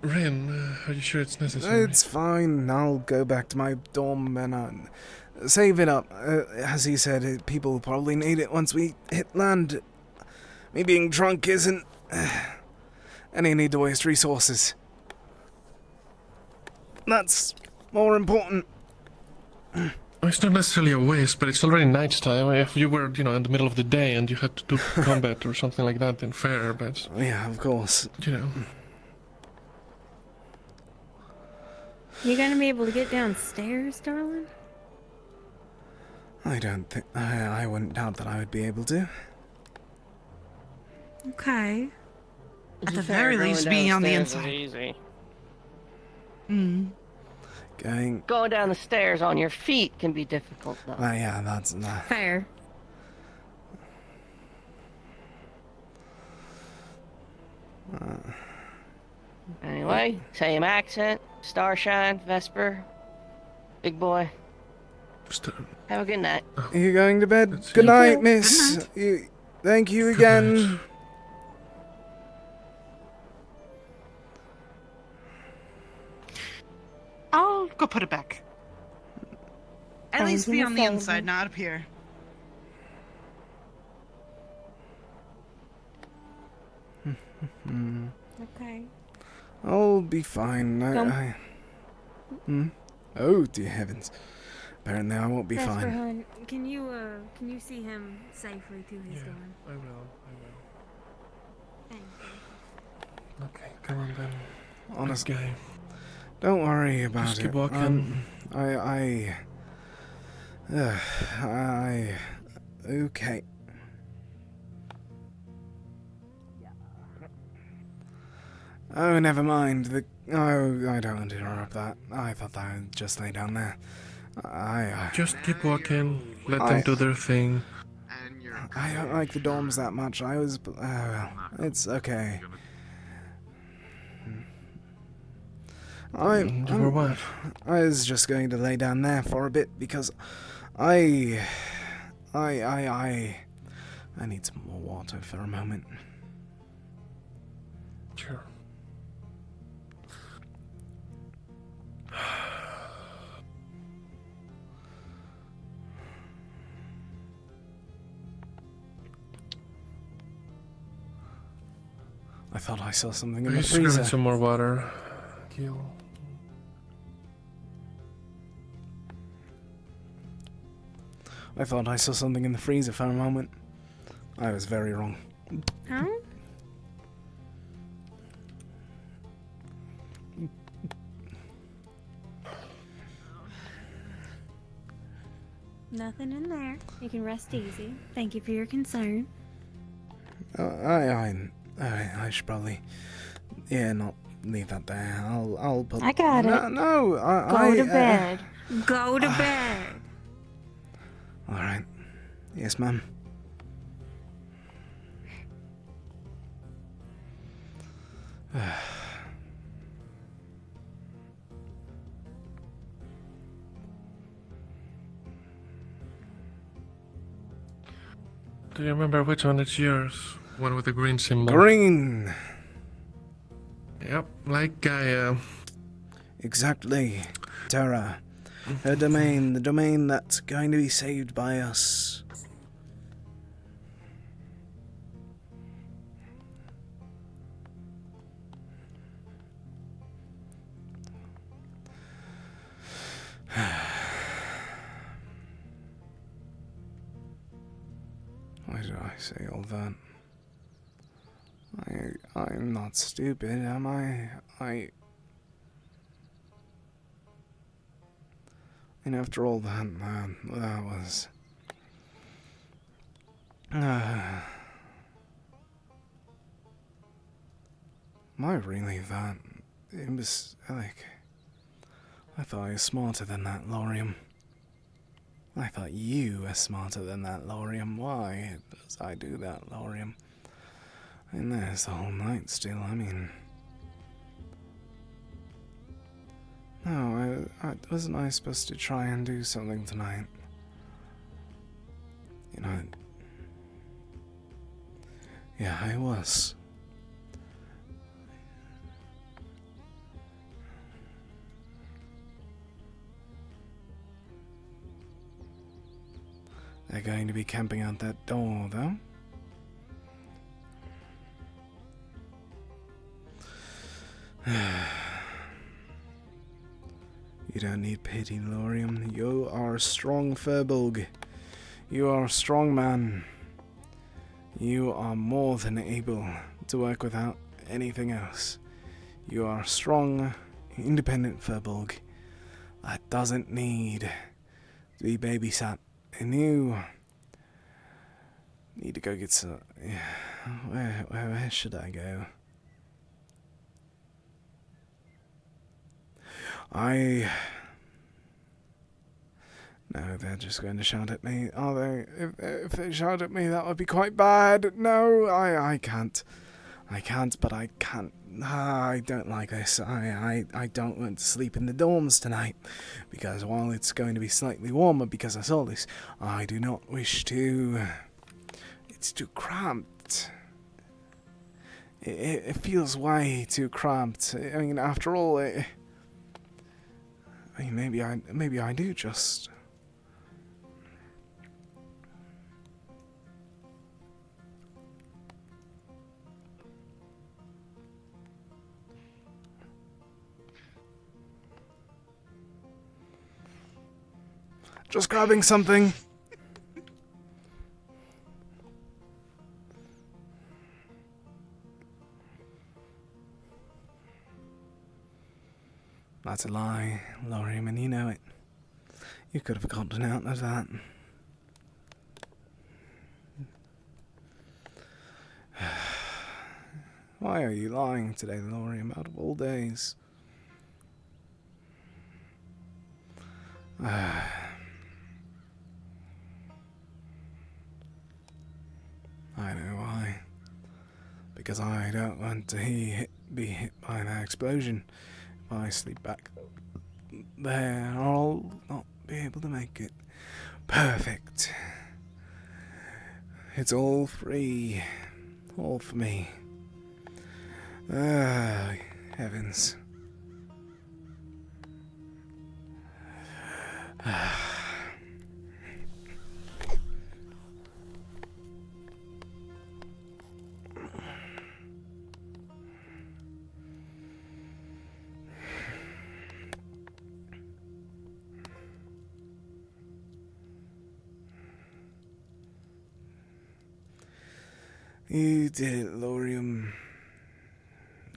Ryan, are you sure it's necessary? It's fine. I'll go back to my dorm and save it up. As he said, people will probably need it once we hit land. Me being drunk isn't any need to waste resources. That's more important. It's not necessarily a waste, but it's already nighttime. If you were, in the middle of the day and you had to do combat or something like that, then fair, but... Yeah, of course. You gonna be able to get downstairs, darling? I don't think... I wouldn't doubt that I would be able to. Okay. At the very least, being on the inside. Easy. Going down the stairs on your feet can be difficult, though. Yeah, that's not... Fair. Anyway, same accent, Starshine, Vesper, big boy. Have a good night. Are you going to bed? Good night, miss. Thank you again. I'll go put it back. At least be on the inside, not up here. Okay. I'll be fine. Oh, dear heavens. Apparently I won't be Vesper, fine. hon, can you see him safely to his dorm? I will. Thank you. Okay, come on then. Honestly, guy. Don't worry about Just it. keep walking. Okay. Oh, never mind. I don't want to interrupt that. I thought that I'd just lay down there. Just keep walking. Let them do their thing. I don't like the dorms that much. It's okay. I was just going to lay down there for a bit because I need some more water for a moment. Sure. I thought I saw something in the Please freezer. grab some more water. Gil. I thought I saw something in the freezer for a moment. I was very wrong. Huh? Nothing in there. You can rest easy. Thank you for your concern. I should probably, not leave that there. I'll put. I got it. No, Go to bed. Go to bed. All right. Yes, ma'am. Do you remember which one is yours? One with the green symbol. Green. Yep, like Gaia. Exactly. Terra. Her domain, the domain that's going to be saved by us. Why did I say all that? I'm not stupid, am I? And after all that, man, that was... Am I really that imbecilic? I thought I was smarter than that, Laurium. I thought you were smarter than that, Laurium. Why does I do that, Laurium? And there's the whole night still, I mean... No, wasn't I supposed to try and do something tonight? You know... Yeah, I was. They're going to be camping out that door, though. You You don't need pity, Lorium. You are a strong Furbolg. You are a strong man. You are more than able to work without anything else. You are a strong, independent Furbolg that doesn't need to be babysat. And you need to go get some... Where should I go? No, they're just going to shout at me, are they? If they shout at me, that would be quite bad. No, I can't. I can't, but I can't. I don't like this. I don't want to sleep in the dorms tonight, because while it's going to be slightly warmer because I saw this, I do not wish to... It's too cramped. It feels way too cramped. I mean, after all, I mean, maybe I do just... Just grabbing something. That's a lie, Lorium, and you know it. You could have gotten out of that. Why are you lying today, Lorium, out of all days? I know why. Because I don't want to be hit by that explosion. If I sleep back there, I'll not be able to make it. Perfect. It's all free. All for me. Heavens. You did it, Lorium.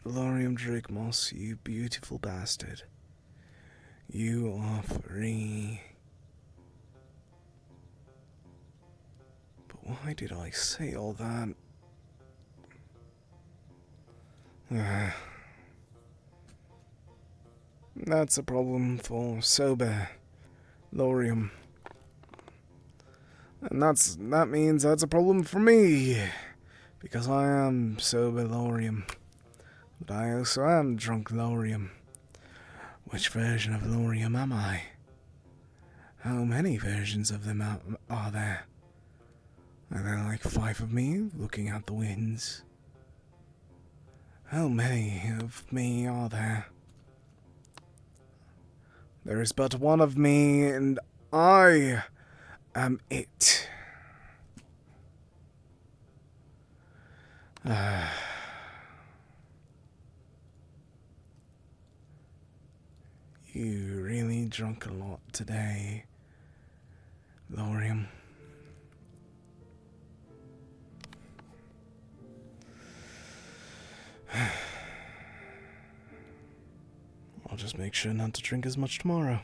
Lorium Drigmos, you beautiful bastard. You are free. But why did I say all that? That's a problem for sober Lorium. And that means that's a problem for me. Because I am sober Lorium. But I also am drunk Lorium. Which version of Lorium am I? How many versions of them are there? Are there like 5 of me looking out the winds? How many of me are there? There is but one of me, and I am it. You really drunk a lot today, Lorium. I'll just make sure not to drink as much tomorrow.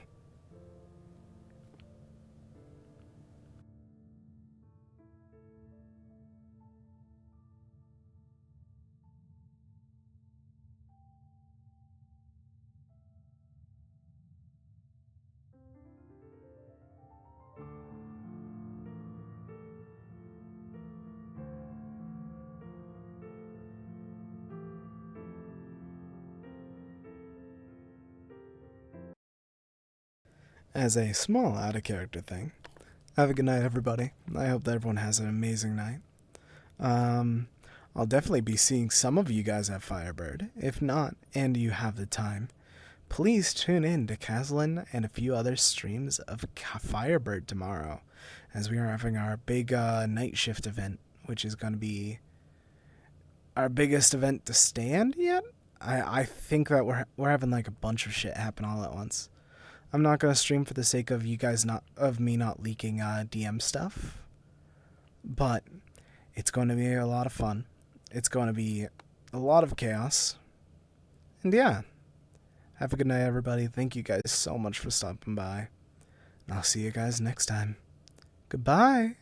As a small out-of-character thing, have a good night, everybody. I hope that everyone has an amazing night. I'll definitely be seeing some of you guys at Firebird. If not, and you have the time, please tune in to Caslin and a few other streams of Firebird tomorrow, as we are having our big night shift event, which is going to be our biggest event to stand yet. I think that we're having like a bunch of shit happen all at once. I'm not gonna stream for the sake of me not leaking DM stuff, but it's going to be a lot of fun. It's going to be a lot of chaos, and yeah. Have a good night, everybody. Thank you guys so much for stopping by, and I'll see you guys next time. Goodbye.